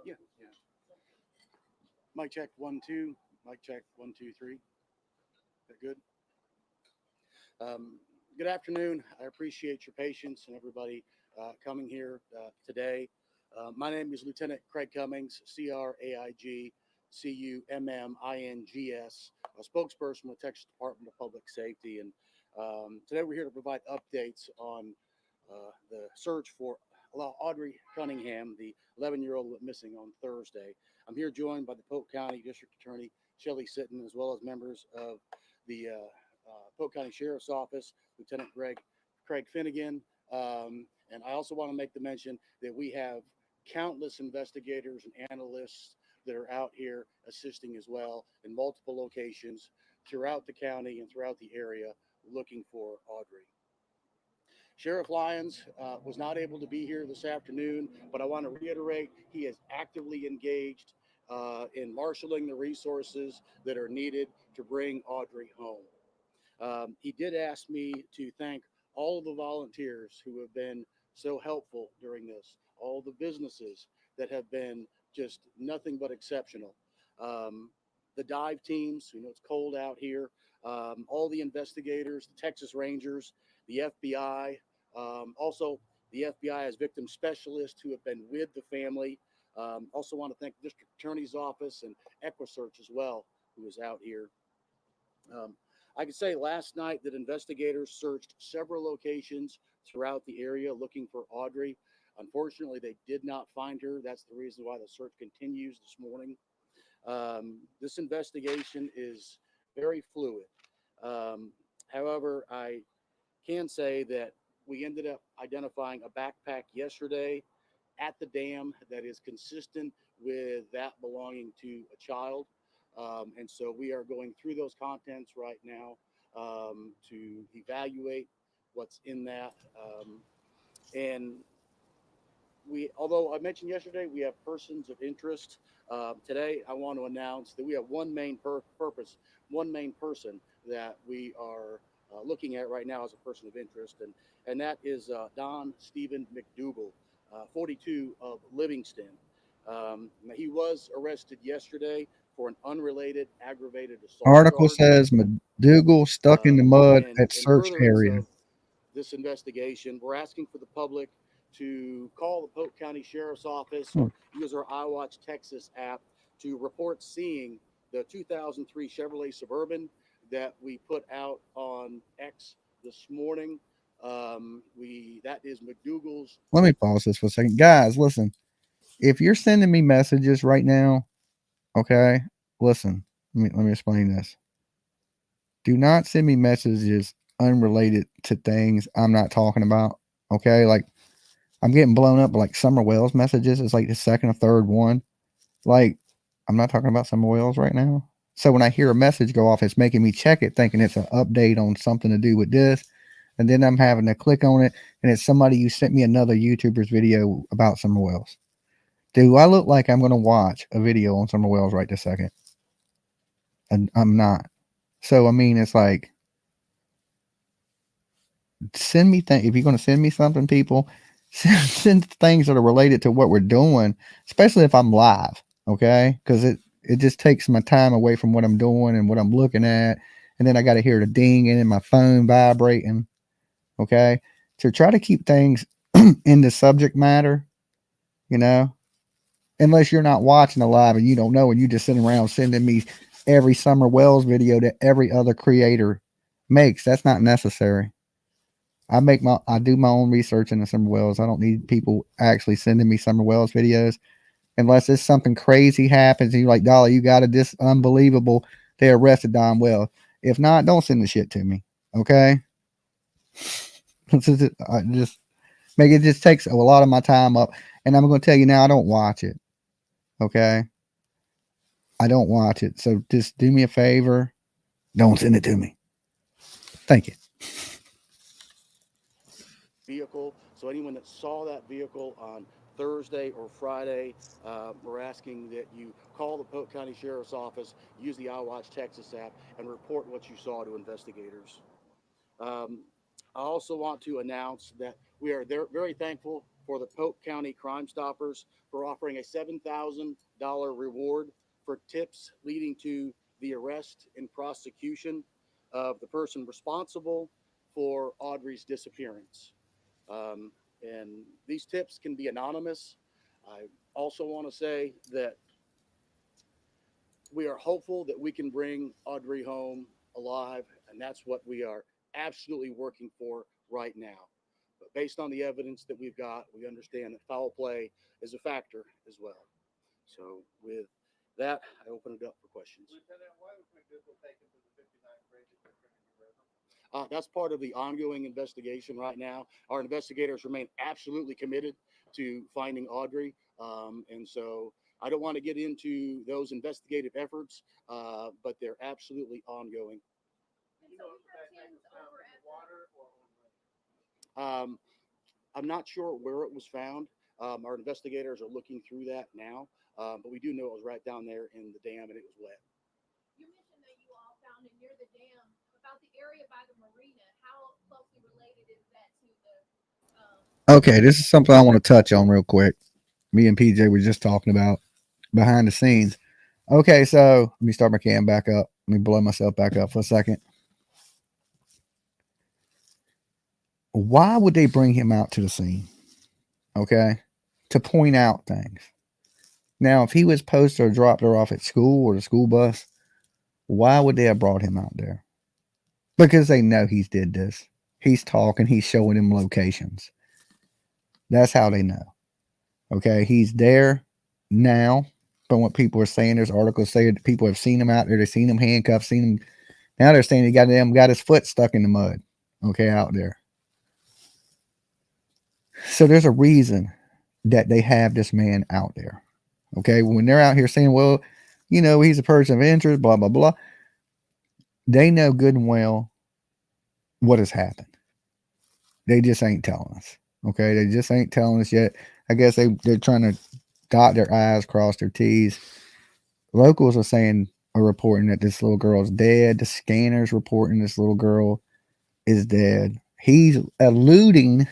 Yeah. Mic check 1 2. Mic check 1 2 3. Is that good? Good afternoon. I appreciate your patience and everybody coming here today. My name is Lieutenant Craig Cummings, CRAIG CUMMINGS, a spokesperson with Texas Department of Public Safety. And today we're here to provide updates on the search for Audrii Cunningham, the 11-year-old who went missing on Thursday. I'm here joined by the Polk County District Attorney Shelley Sitton, as well as members of the Polk County Sheriff's Office, Lieutenant Craig Finnegan. And I also want to make the mention that we have countless investigators and analysts that are out here assisting as well in multiple locations throughout the county and throughout the area looking for Audrii. Sheriff Lyons was not able to be here this afternoon, but I want to reiterate he is actively engaged in marshaling the resources that are needed to bring Audrii home. He did ask me to thank all of the volunteers who have been so helpful during this, all the businesses that have been just nothing but exceptional. The dive teams, we know it's cold out here, all the investigators, the Texas Rangers, the FBI, also the FBI as victim specialists who have been with the family. Also want to thank the District Attorney's Office and EquuSearch as well, who is out here. I can say last night that investigators searched several locations throughout the area looking for Audrii. Unfortunately, they did not find her. That's the reason why the search continues this morning. This investigation is very fluid. However, I can say that we ended up identifying a backpack yesterday at the dam that is consistent with that belonging to a child. And so we are going through those contents right now to evaluate what's in that. And although I mentioned yesterday, we have persons of interest. Today, I want to announce that we have one main person that we are looking at right now as a person of interest, and that is Don Stephen McDougal, 42 of Livingston. He was arrested yesterday for an unrelated aggravated assault. Article charge. says McDougal stuck in the mud And at in search furtherance area. of this investigation, we're asking for the public to call the Polk County Sheriff's Office or use our iWatch Texas app to report seeing the 2003 Chevrolet Suburban that we put out on X this morning. That is McDougal's. Let me pause this for a second. Guys, listen. If you're sending me messages right now, okay, listen, let me explain this. Do not send me messages unrelated to things I'm not talking about. Okay, like I'm getting blown up like Summer Wells messages. It's like the second or third one. Like, I'm not talking about Summer Wells right now. So when I hear a message go off, it's making me check it, thinking it's an update on something to do with this. And then I'm having to click on it, and it's somebody who sent me another YouTuber's video about Summer Wells. Do I look like I'm going to watch a video on Summer Wells right this second? And I'm not. So, I mean, it's like, send me things. If you're going to send me something, people, send things that are related to what we're doing, especially if I'm live, okay? Because it just takes my time away from what I'm doing and what I'm looking at. And then I got to hear the dinging and my phone vibrating, okay? So try to keep things in the subject matter, you know? Unless you're not watching the live and you don't know and you just sitting around sending me every Summer Wells video that every other creator makes. That's not necessary. I do my own research into Summer Wells. I don't need people actually sending me Summer Wells videos unless it's something crazy happens and you're like, Dolly, you got it. This unbelievable. They arrested Don Wells. If not, don't send the shit to me. Okay. It just takes a lot of my time up. And I'm going to tell you now, I don't watch it. Okay. I don't watch it. So just do me a favor. Don't send it to me. Thank you. Vehicle. So anyone that saw that vehicle on Thursday or Friday, we're asking that you call the Polk County Sheriff's Office, use the iWatch Texas app, and report what you saw to investigators. I also want to announce that we are very thankful for the Polk County Crime Stoppers for offering a $7,000 reward for tips leading to the arrest and prosecution of the person responsible for Audrii's disappearance. And these tips can be anonymous. I also want to say that we are hopeful that we can bring Audrii home alive, and that's what we are absolutely working for right now. But based on the evidence that we've got, we understand that foul play is a factor as well. So with that, I open it up for questions. That's part of the ongoing investigation right now. Our investigators remain absolutely committed to finding Audrii. And so I don't want to get into those investigative efforts, but they're absolutely ongoing. I'm not sure where it was found. Our investigators are looking through that now, but we do know it was right down there in the dam and it was wet. You mentioned that you all found it near the dam. About the area by the marina, how closely related is that to the Okay, this is something I want to touch on real quick. Me and PJ were just talking about behind the scenes. Okay, so let me start my cam back up. Let me blow myself back up for a second. Why would they bring him out to the scene? Okay, to point out things. Now, if he was posted or dropped her off at school or the school bus, why would they have brought him out there? Because they know he's did this. He's talking. He's showing them locations. That's how they know. Okay, he's there now. From what people are saying, there's articles saying that people have seen him out there. They've seen him handcuffed, seen him. Now they're saying he got his foot stuck in the mud. Okay, out there. So there's a reason that they have this man out there. Okay, when they're out here saying, well, you know, he's a person of interest, blah, blah, blah. They know good and well what has happened. They just ain't telling us. Okay, they just ain't telling us yet. I guess they're trying to dot their I's, cross their T's. Locals are reporting that this little girl is dead. The scanner's reporting this little girl is dead. He's alluding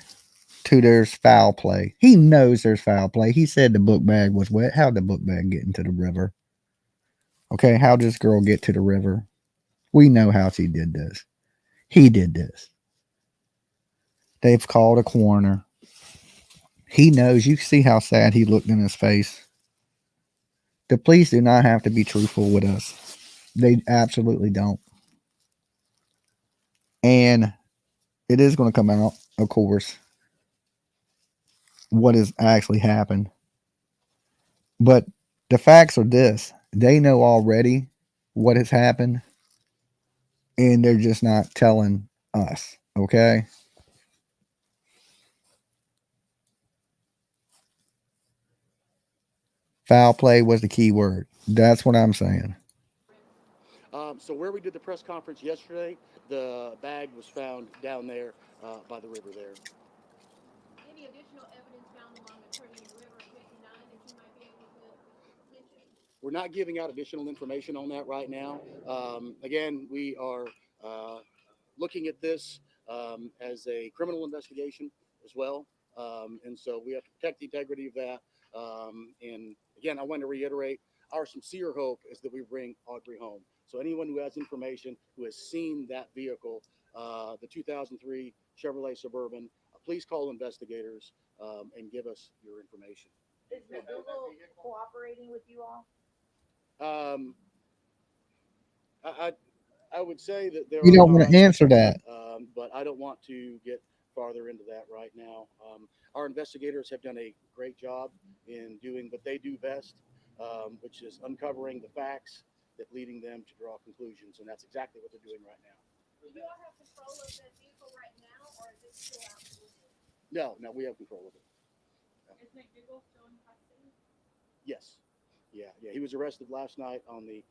to there's foul play. He knows there's foul play. He said the book bag was wet. How'd the book bag get into the river? Okay, how'd this girl get to the river? We know how she did this. He did this. They've called a coroner. He knows. You see how sad he looked in his face. The police do not have to be truthful with us. They absolutely don't. And it is going to come out, of course, what has actually happened. But the facts are this. They know already what has happened. And they're just not telling us. Okay? Foul play was the key word. That's what I'm saying. So where we did the press conference yesterday, the bag was found down there by the river there. any additional evidence found along the Trinity River 59 that you might be able to mention? We're not giving out additional information on that right now. Again, we are looking at this as a criminal investigation as well. And so we have to protect the integrity of that. And again, I want to reiterate, our sincere hope is that we bring Audrii home. So anyone who has information, who has seen that vehicle, the 2003 Chevrolet Suburban, please call investigators and give us your information. Is the Google cooperating with you all? I would say that there You are don't want to answer that. but I don't want to get farther into that right now. Our investigators have done a great job in doing what they do best, which is uncovering the facts that leading them to draw conclusions, and that's exactly what they're doing right now. Do you all have control of that vehicle right now, or is it still out in the woods? No, we have control of it. Is Nick Diggle still in custody? Yes. Yeah. He was arrested last night on the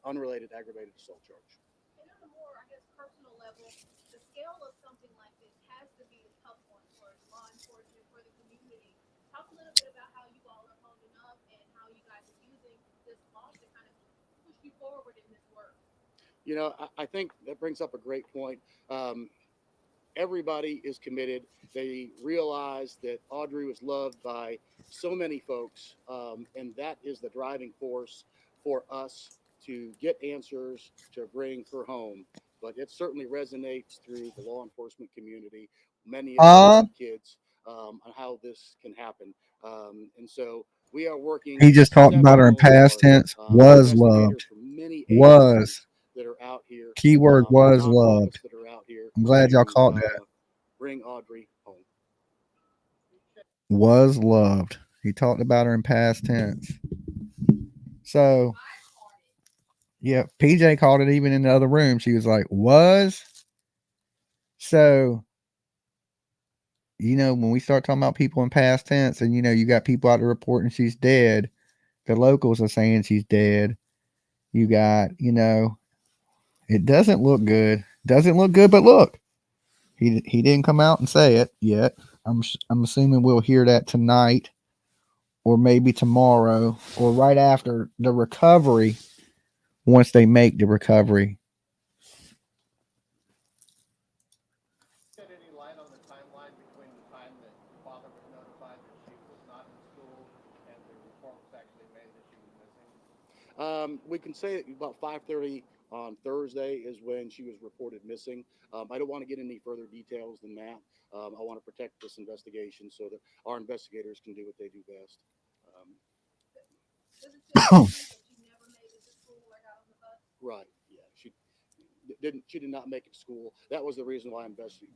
unrelated aggravated assault charge. And on a more, I guess, personal level, the scale of something like this has to be a tough one for law enforcement, for the community. Talk a little bit about how you all are holding up and how you guys are using this law to kind of push you forward in this work. You know, I think that brings up a great point. Everybody is committed. They realize that Audrii was loved by so many folks, and that is the driving force for us to get answers to bring her home. But it certainly resonates through the law enforcement community, many of the kids, on how this can happen. And so we are working. He just talked about her in past tense. Was loved. Was. That are out here. Keyword was loved. That are out here I'm glad y'all caught that. Bring Audrii home. was loved. He talked about her in past tense. So, yeah, PJ called it even in the other room. She was like, was. So, you know, when we start talking about people in past tense and, you know, you got people out there reporting she's dead, the locals are saying she's dead. You got, you know, it doesn't look good. Doesn't look good, but look, he didn't come out and say it yet. I'm assuming we'll hear that tonight or maybe tomorrow or right after the recovery, once they make the recovery. We can say about 5:30 on Thursday is when she was reported missing. I don't want to get any further details than that. I want to protect this investigation so that our investigators can do what they do best. Right. Yeah. She did not make it to school. That was the reason why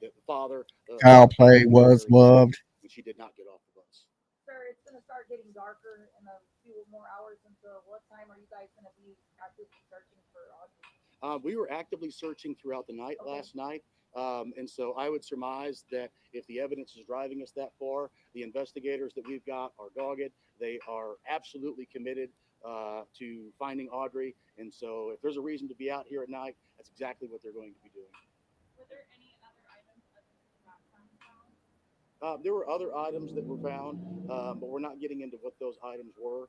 the father. Foul play was loved. And she did not get off the bus. Sir, it's going to start getting darker in a few more hours. Until what time are you guys going to be actively searching for Audrii? We were actively searching throughout the night last night. And so I would surmise that if the evidence is driving us that far, the investigators that we've got are dogged. They are absolutely committed to finding Audrii. And so if there's a reason to be out here at night, that's exactly what they're going to be doing. Were there any other items other than the background found? There were other items that were found, but we're not getting into what those items were.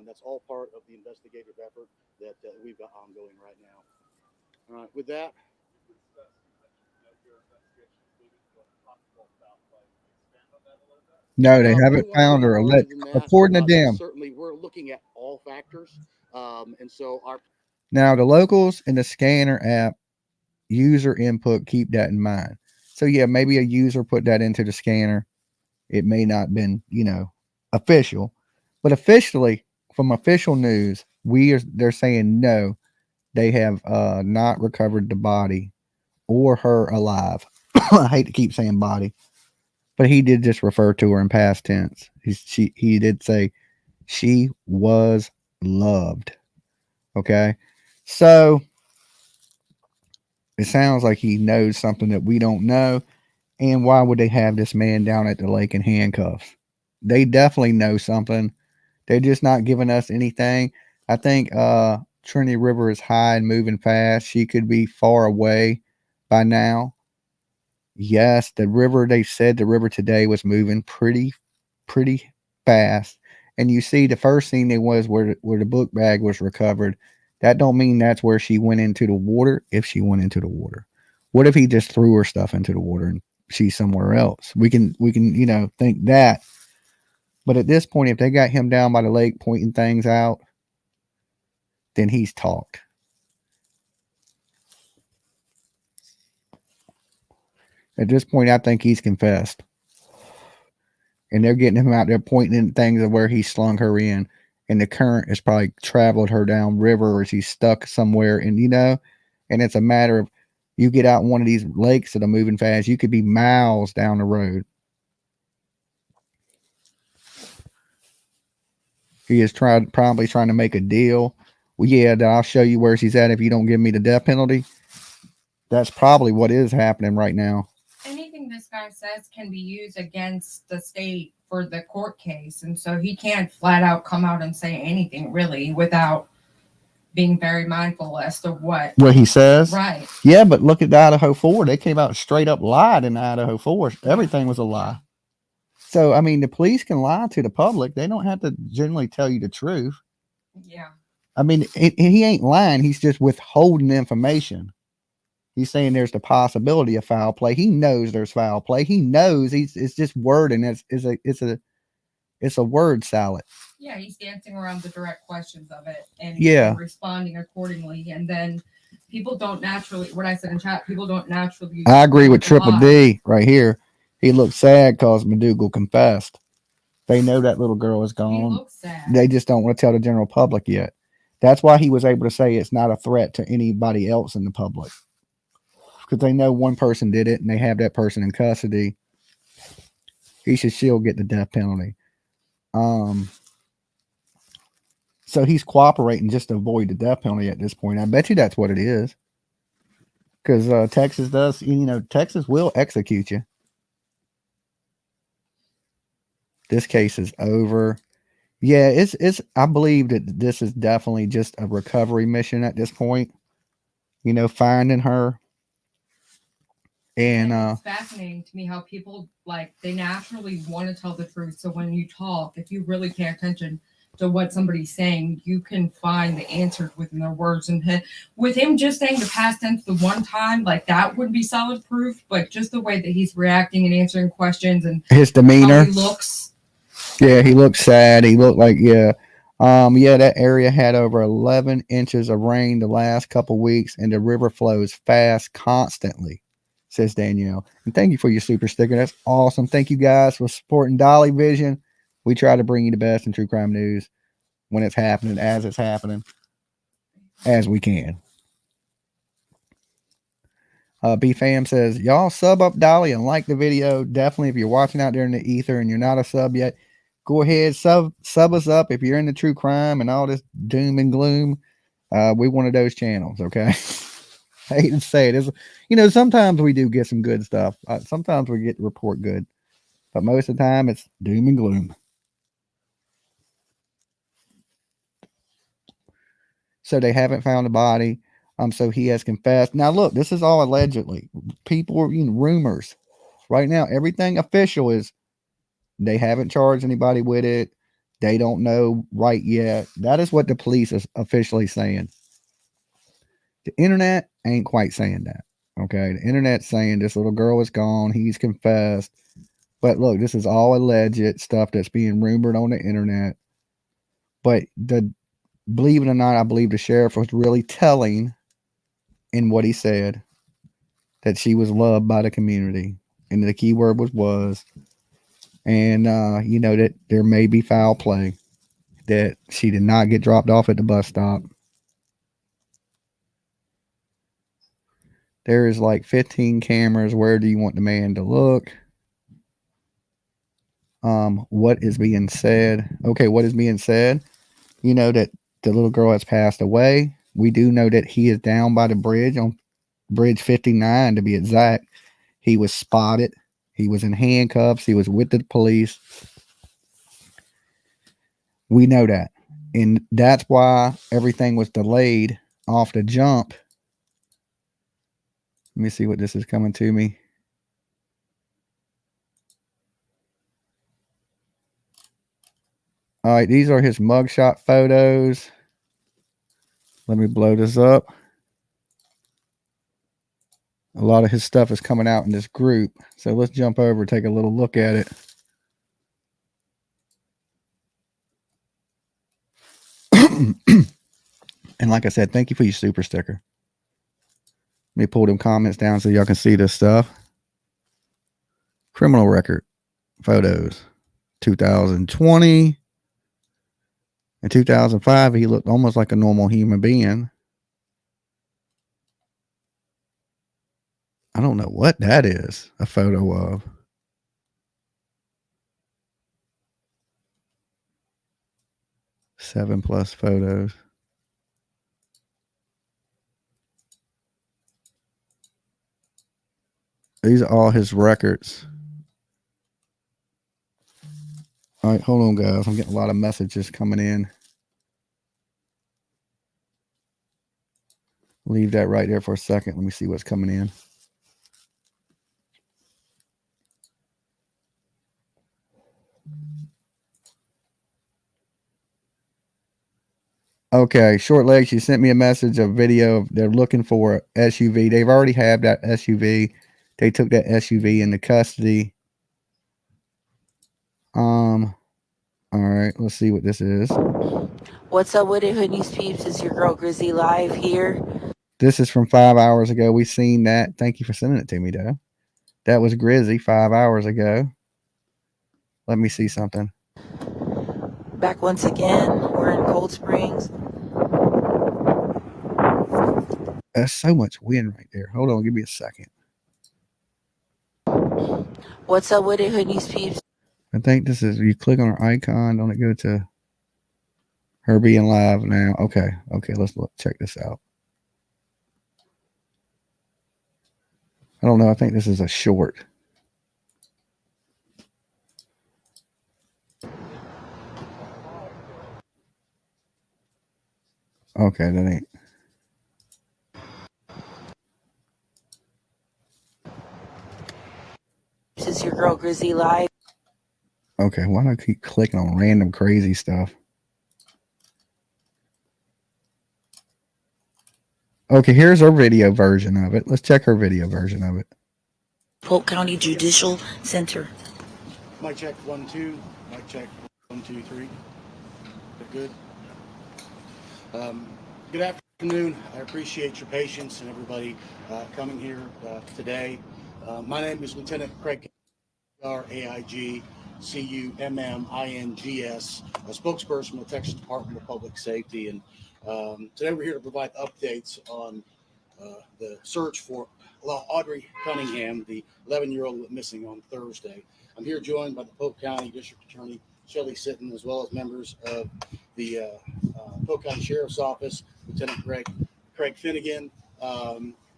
That's all part of the investigative effort that we've got ongoing right now. All right, with that. No, they haven't found her. According to them. Certainly, we're looking at all factors. And so Now, the locals and the scanner app, user input, keep that in mind. So, yeah, maybe a user put that into the scanner. It may not have been, you know, official. But officially, from official news, they're saying no, they have not recovered the body or her alive. I hate to keep saying body, but he did just refer to her in past tense. He did say she was loved. Okay. So it sounds like he knows something that we don't know. And why would they have this man down at the lake in handcuffs? They definitely know something. They're just not giving us anything. I think Trinity River is high and moving fast. She could be far away by now. Yes, the river, they said the river today was moving pretty fast. And you see the first scene there was where the book bag was recovered. That don't mean that's where she went into the water, if she went into the water. What if he just threw her stuff into the water and she's somewhere else? We can, you know, think that. But at this point, if they got him down by the lake pointing things out, then he's talked. At this point, I think he's confessed. And they're getting him out there pointing in things of where he slung her in. And the current has probably traveled her down river, or she's stuck somewhere. And, you know, and it's a matter of, you get out in one of these lakes that are moving fast, you could be miles down the road. He is probably trying to make a deal. Well, yeah, I'll show you where she's at if you don't give me the death penalty. That's probably what is happening right now. Anything this guy says can be used against the state for the court case. And so he can't flat out come out and say anything really without being very mindful as to what he says. Right. Yeah, but look at the Idaho 4. They came out straight up lied in Idaho 4. Everything was a lie. So, I mean, the police can lie to the public. They don't have to generally tell you the truth. Yeah. I mean, he ain't lying. He's just withholding information. He's saying there's the possibility of foul play. He knows there's foul play. He knows it's just word, and it's a word salad. Yeah, he's dancing around the direct questions of it and responding accordingly. And then people don't naturally, what I said in chat, people don't naturally. I agree with Triple D right here. He looks sad because McDougal confessed. They know that little girl is gone. He looks sad. They just don't want to tell the general public yet. That's why he was able to say it's not a threat to anybody else in the public. Because they know one person did it and they have that person in custody. he should still get the death penalty. So he's cooperating just to avoid the death penalty at this point. I bet you that's what it is. Because Texas does, Texas will execute you. This case is over. Yeah, it's. I believe that this is definitely just a recovery mission at this point. Finding her. And it's fascinating to me how people they naturally want to tell the truth. So when you talk, if you really pay attention to what somebody's saying, you can find the answers within their words. And with him just saying the past tense the one time, that would be solid proof. But just the way that he's reacting and answering questions and his demeanor, how he looks. Yeah, he looked sad. He looked like that area had over 11 inches of rain the last couple weeks, and the river flows fast constantly, says Danielle. And thank you for your super sticker. That's awesome. Thank you guys for supporting Dolly Vision. We try to bring you the best in true crime news when it's happening, as it's happening, as we can. B-Fam says, y'all sub up Dolly and like the video. Definitely, if you're watching out there in the ether and you're not a sub yet, go ahead, sub us up. If you're into true crime and all this doom and gloom, we one of those channels, okay? I hate to say it. Sometimes we do get some good stuff. Sometimes we get to report good. But most of the time, it's doom and gloom. So they haven't found a body. So he has confessed. Now, look, this is all allegedly. People are rumors. Right now, everything official is they haven't charged anybody with it. They don't know right yet. That is what the police is officially saying. The internet ain't quite saying that. Okay. The internet's saying this little girl is gone. He's confessed. But look, this is all alleged stuff that's being rumored on the internet. But believe it or not, I believe the sheriff was really telling in what he said that she was loved by the community. And the key word was. And, that there may be foul play, that she did not get dropped off at the bus stop. There is 15 cameras. Where do you want the man to look? What is being said? Okay, what is being said? That the little girl has passed away. We do know that he is down by the bridge, on bridge 59 to be exact. He was spotted. He was in handcuffs. He was with the police. We know that. And that's why everything was delayed off the jump. Let me see what this is coming to me. All right, these are his mugshot photos. Let me blow this up. A lot of his stuff is coming out in this group. So let's jump over and take a little look at it. And like I said, thank you for your super sticker. Let me pull them comments down so y'all can see this stuff. Criminal record photos. 2020. In 2005, he looked almost like a normal human being. I don't know what that is a photo of. Seven plus photos. These are all his records. All right, hold on, guys. I'm getting a lot of messages coming in. Leave that right there for a second. Let me see what's coming in. Okay, Short Legs, you sent me a message, a video. They're looking for a SUV. They've already had that SUV. They took that SUV into custody. All right, let's see what this is. What's up with it, Hoodies peeps? It's your girl Grizzly live here. This is from 5 hours ago. We've seen that. Thank you for sending it to me, though. That was Grizzy 5 hours ago. Let me see something. Back once again. We're in Cold Springs. There's so much wind right there. Hold on, give me a second. What's up with it, Hoodies peeps? I think this is, you click on her icon, don't it go to her being live now? Okay. Okay. Let's look, check this out. I don't know. I think this is a short. Okay. That ain't. This is your girl Grizzy live. Okay. Why do I keep clicking on random crazy stuff? Okay. Here's her video version of it. Let's check her video version of it. Polk-County Judicial Center. Mic check 1 2. Mic check 1 2 3. They're good. Good afternoon. I appreciate your patience and everybody coming here today. My name is Lieutenant Craig RAIG CUMMINGS, a spokesperson for the Texas Department of Public Safety, and today we're here to provide updates on the search for Audrii Cunningham, the 11-year-old missing on Thursday. I'm here joined by the Polk County District Attorney Shelley Sitton, as well as members of the Polk County Sheriff's Office, Lieutenant Craig Finnegan.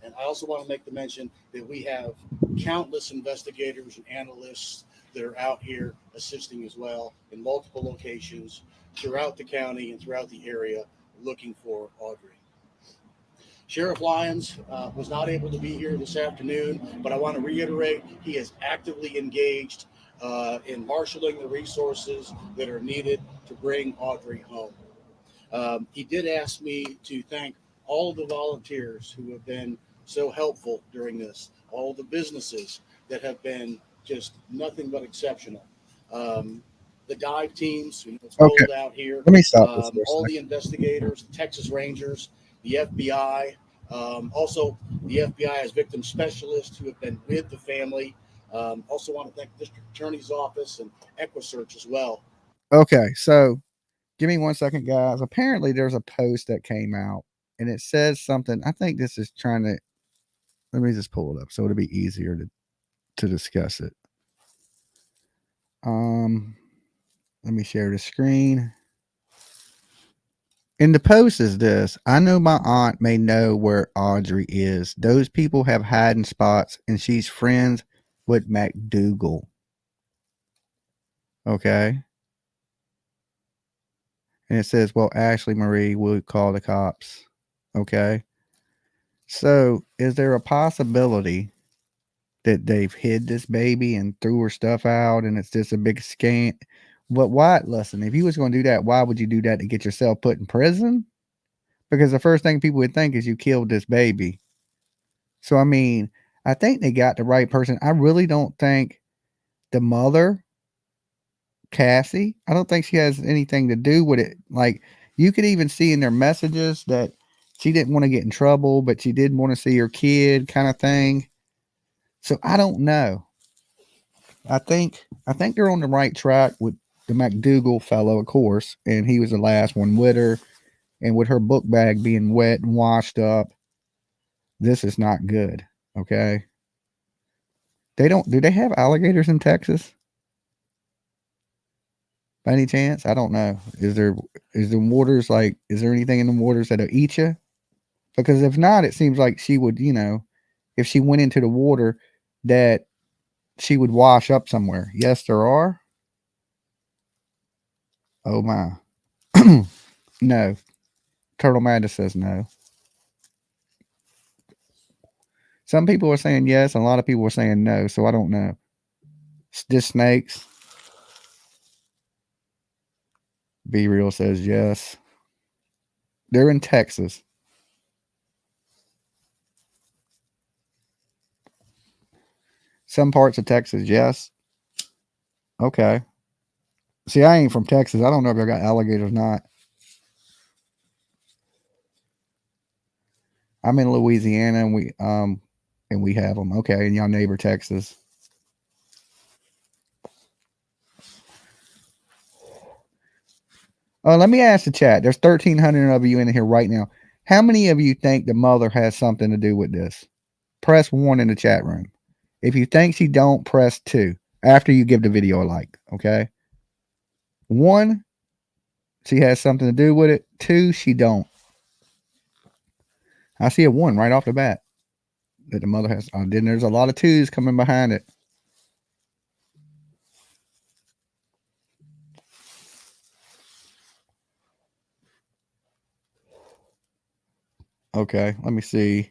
And I also want to make the mention that we have countless investigators and analysts that are out here assisting as well in multiple locations throughout the county and throughout the area looking for Audrii. Sheriff Lyons was not able to be here this afternoon, but I want to reiterate he is actively engaged in marshaling the resources that are needed to bring Audrii home. He did ask me to thank all of the volunteers who have been so helpful during this, all the businesses that have been just nothing but exceptional. The dive teams, it's cold out here. Let me stop this for a all second. the investigators, the Texas Rangers, the FBI, also the FBI as victim specialists who have been with the family. Also want to thank the District Attorney's Office and EquuSearch as well. Okay. So give me 1 second, guys. Apparently there's a post that came out and it says something. I think this is trying to, let me just pull it up so it'll be easier to discuss it. Let me share the screen. And the post is this: I know my aunt may know where Audrii is. Those people have hiding spots and she's friends with McDougal. Okay. And it says, well, Ashley Marie will call the cops. Okay. So is there a possibility that they've hid this baby and threw her stuff out and it's just a big scam? But why? Listen, if you was going to do that, why would you do that? To get yourself put in prison? Because the first thing people would think is you killed this baby. So, I mean, I think they got the right person. I really don't think the mother, Cassie, I don't think she has anything to do with it. Like, you could even see in their messages that she didn't want to get in trouble, but she did want to see her kid, kind of thing. So I don't know. I think they're on the right track with the McDougal fellow, of course, and he was the last one with her, and with her book bag being wet and washed up. This is not good. Okay. Do they have alligators in Texas? By any chance? I don't know. Is there waters, like, is there anything in the waters that'll eat you? Because if not, it seems like she would, if she went into the water, that she would wash up somewhere. Yes, there are. Oh my. No. Turtle Madness says no. Some people are saying yes, and a lot of people are saying no, so I don't know. Just snakes. Be Real says yes. They're in Texas. Some parts of Texas, yes. Okay. See, I ain't from Texas. I don't know if I got alligators or not. I'm in Louisiana, and we have them. Okay, and y'all neighbor Texas. Let me ask the chat. There's 1,300 of you in here right now. How many of you think the mother has something to do with this? Press 1 in the chat room. If you think she don't, press 2. after you give the video a like. Okay. 1, she has something to do with it. 2, she don't. I see a 1 right off the bat that the mother has. Then there's a lot of 2s coming behind it. Okay, let me see.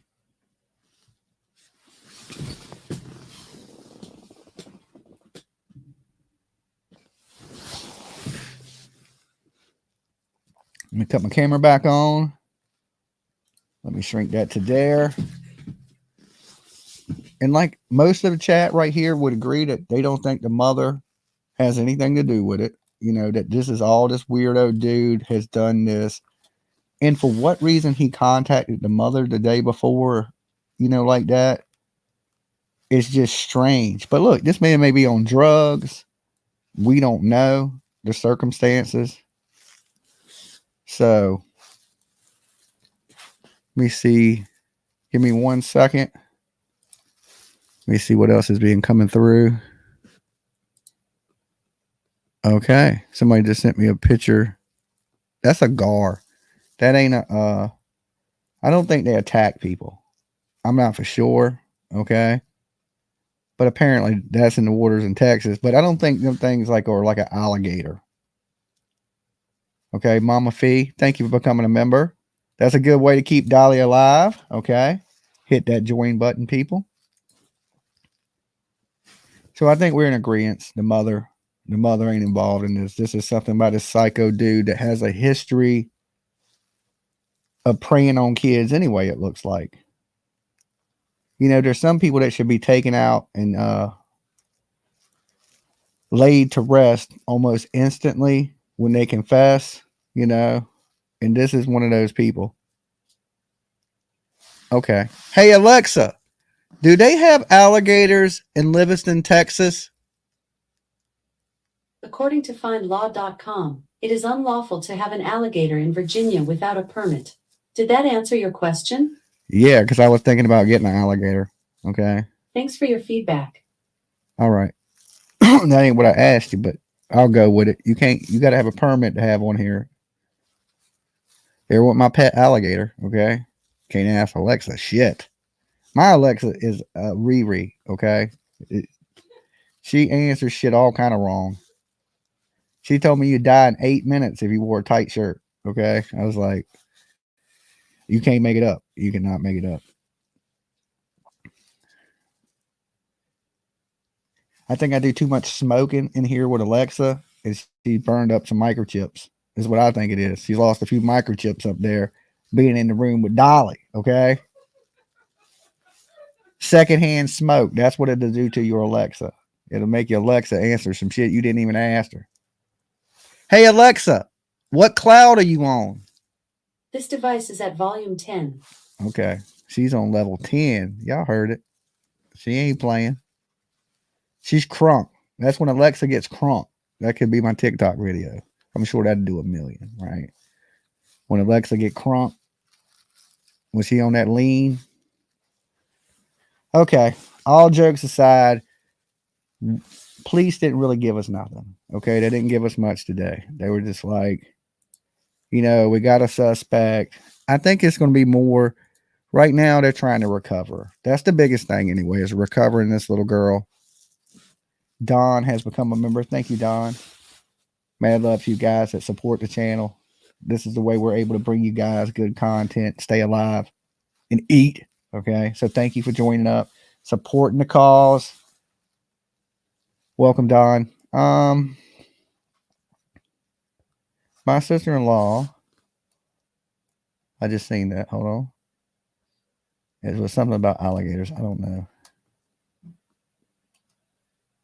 Let me cut my camera back on. Let me shrink that to there. And like most of the chat right here would agree that they don't think the mother has anything to do with it. You know, that this is all this weirdo dude has done this. And for what reason he contacted the mother the day before, you know, like that, it's just strange. But look, this man may be on drugs. We don't know the circumstances. So, let me see. Give me 1 second. Let me see what else is being coming through. Okay. Somebody just sent me a picture. That's a gar. That ain't a, I don't think they attack people. I'm not for sure. Okay. But apparently that's in the waters in Texas. But I don't think them things like are like an alligator. Okay. Mama Fee, thank you for becoming a member. That's a good way to keep Dolly alive. Okay. Hit that join button, people. So I think we're in agreement. The mother ain't involved in this. This is something about a psycho dude that has a history of preying on kids anyway, it looks like. You know, there's some people that should be taken out and laid to rest almost instantly when they confess, you know, and this is one of those people. Okay. Hey, Alexa, do they have alligators in Livingston, Texas? According to findlaw.com, it is unlawful to have an alligator in Virginia without a permit. Did that answer your question? Yeah, because I was thinking about getting an alligator. Okay. Thanks for your feedback. All right. That ain't what I asked you, but I'll go with it. You got to have a permit to have one here. There went my pet alligator. Okay. Can't ask Alexa shit. My Alexa is Riri. Okay. She answers shit all kind of wrong. She told me you'd die in 8 minutes if you wore a tight shirt. Okay. I was like, you can't make it up. You cannot make it up. I think I do too much smoking in here with Alexa, and she burned up some microchips. Is what I think it is. She's lost a few microchips up there being in the room with Dolly. Okay. Secondhand smoke. That's what it'll do to your Alexa. It'll make your Alexa answer some shit you didn't even ask her. Hey, Alexa, what cloud are you on? This device is at volume 10. Okay. She's on level 10. Y'all heard it. She ain't playing. She's crunk. That's when Alexa gets crunk. That could be my TikTok video. I'm sure that'd do 1 million, right? When Alexa get crunk, was she on that lean? Okay. All jokes aside, police didn't really give us nothing. Okay. They didn't give us much today. They were just like, you know, we got a suspect. I think it's going to be more. Right now, they're trying to recover. That's the biggest thing anyway, is recovering this little girl. Don has become a member. Thank you, Don. Mad love to you guys that support the channel. This is the way we're able to bring you guys good content, stay alive, and eat. Okay. So thank you for joining up, supporting the cause. Welcome, Don. My sister-in-law, I just seen that. Hold on. It was something about alligators. I don't know.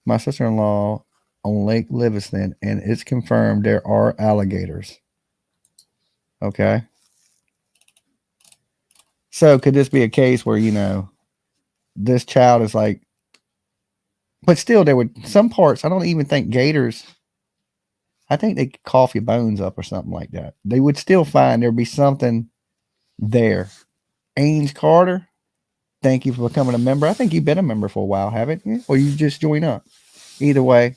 My sister-in-law on Lake Livingston, and it's confirmed there are alligators. Okay. So could this be a case where, you know, this child is like, but still there would, some parts, I don't even think gators, I think they could cough your bones up or something like that. They would still find there'd be something there. Ains Carter, thank you for becoming a member. I think you've been a member for a while, haven't you? Or you just joined up? Either way,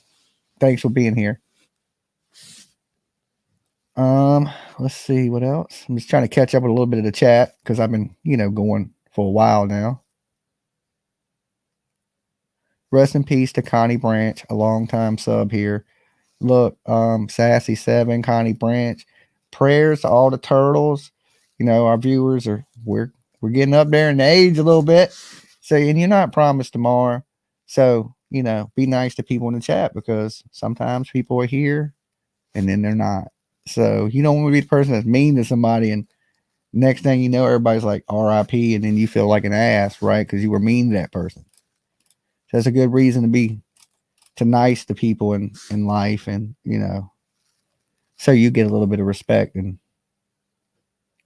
thanks for being here. Let's see what else. I'm just trying to catch up with a little bit of the chat because I've been, going for a while now. Rest in peace to Connie Branch, a longtime sub here. Look, Sassy7, Connie Branch. Prayers to all the turtles. Our viewers we're getting up there in age a little bit. So, and you're not promised tomorrow. So, be nice to people in the chat because sometimes people are here and then they're not. So you don't want to be the person that's mean to somebody and next thing you know, everybody's like RIP and then you feel like an ass, right? Because you were mean to that person. So that's a good reason to be nice to people in life and, so you get a little bit of respect and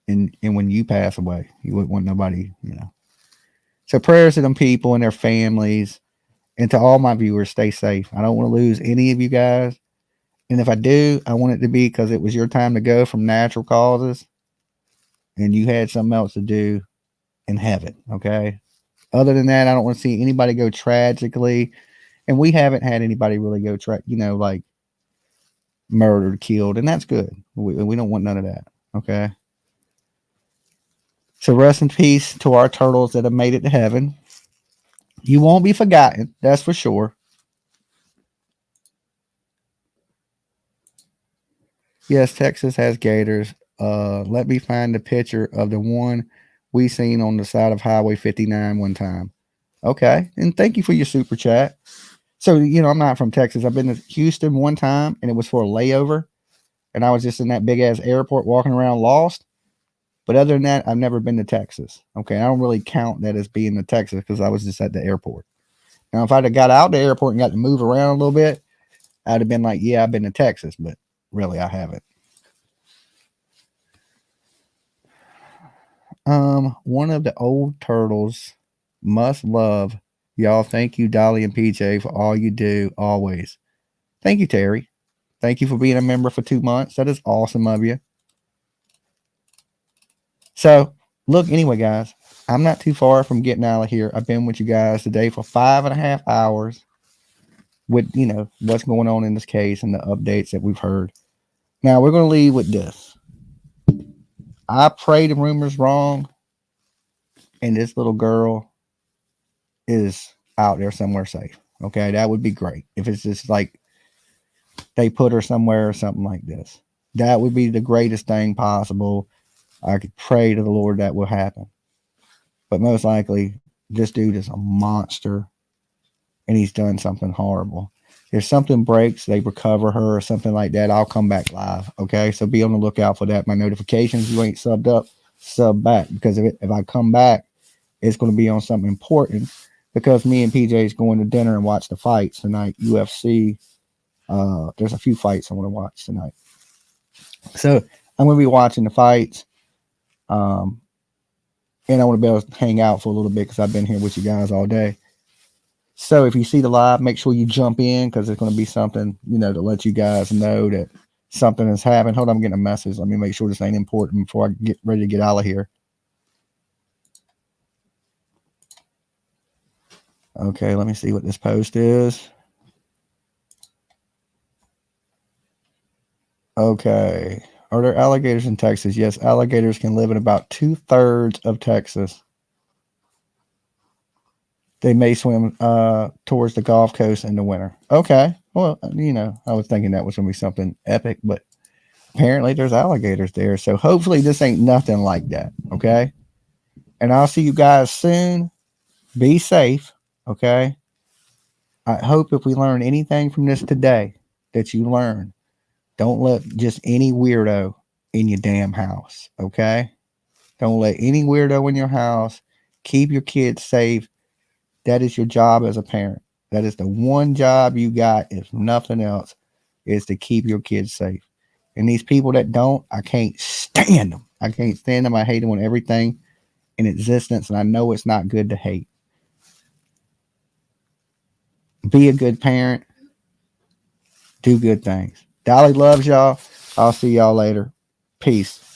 when you pass away, you wouldn't want nobody, So prayers to them people and their families and to all my viewers, stay safe. I don't want to lose any of you guys. And if I do, I want it to be because it was your time to go from natural causes and you had something else to do in heaven. Okay. Other than that, I don't want to see anybody go tragically. And we haven't had anybody really go, like murdered, killed. And that's good. We don't want none of that. Okay. So rest in peace to our turtles that have made it to heaven. You won't be forgotten. That's for sure. Yes, Texas has gators. Let me find the picture of the one we seen on the side of Highway 59 one time. Okay. And thank you for your super chat. So, I'm not from Texas. I've been to Houston one time and it was for a layover. And I was just in that big ass airport walking around lost. But other than that, I've never been to Texas. Okay. I don't really count that as being to Texas because I was just at the airport. Now, if I'd have got out the airport and got to move around a little bit, I'd have been like, yeah, I've been to Texas, but really I haven't. One of the old turtles must love y'all. Thank you, Dolly and PJ, for all you do always. Thank you, Terry. Thank you for being a member for 2 months. That is awesome of you. So, look, anyway, guys, I'm not too far from getting out of here. I've been with you guys today for 5.5 hours with, what's going on in this case and the updates that we've heard. Now, we're going to leave with this. I pray the rumor's wrong and this little girl is out there somewhere safe. Okay, that would be great. If it's just like they put her somewhere or something like this, that would be the greatest thing possible. I could pray to the Lord that will happen. But most likely, this dude is a monster and he's done something horrible. If something breaks, they recover her or something like that, I'll come back live. Okay, so be on the lookout for that. My notifications, you ain't subbed up, sub back. Because if I come back, it's going to be on something important. Because me and PJ is going to dinner and watch the fights tonight. UFC. There's a few fights I want to watch tonight. So I'm going to be watching the fights. And I want to be able to hang out for a little bit because I've been here with you guys all day. So if you see the live, make sure you jump in because it's going to be something, to let you guys know that something has happened. Hold on, I'm getting a message. Let me make sure this ain't important before I get ready to get out of here. Okay, let me see what this post is. Okay. Are there alligators in Texas? Yes, alligators can live in about 2/3 of Texas. They may swim towards the Gulf Coast in the winter. Okay. Well, I was thinking that was going to be something epic, but apparently there's alligators there. So hopefully this ain't nothing like that. Okay. And I'll see you guys soon. Be safe. Okay. I hope if we learn anything from this today that you learn, don't let just any weirdo in your damn house. Okay. Don't let any weirdo in your house. Keep your kids safe. That is your job as a parent. That is the one job you got, if nothing else, is to keep your kids safe. And these people that don't, I can't stand them. I can't stand them. I hate them on everything in existence. And I know it's not good to hate. Be a good parent. Do good things. Dolly loves y'all. I'll see y'all later. Peace.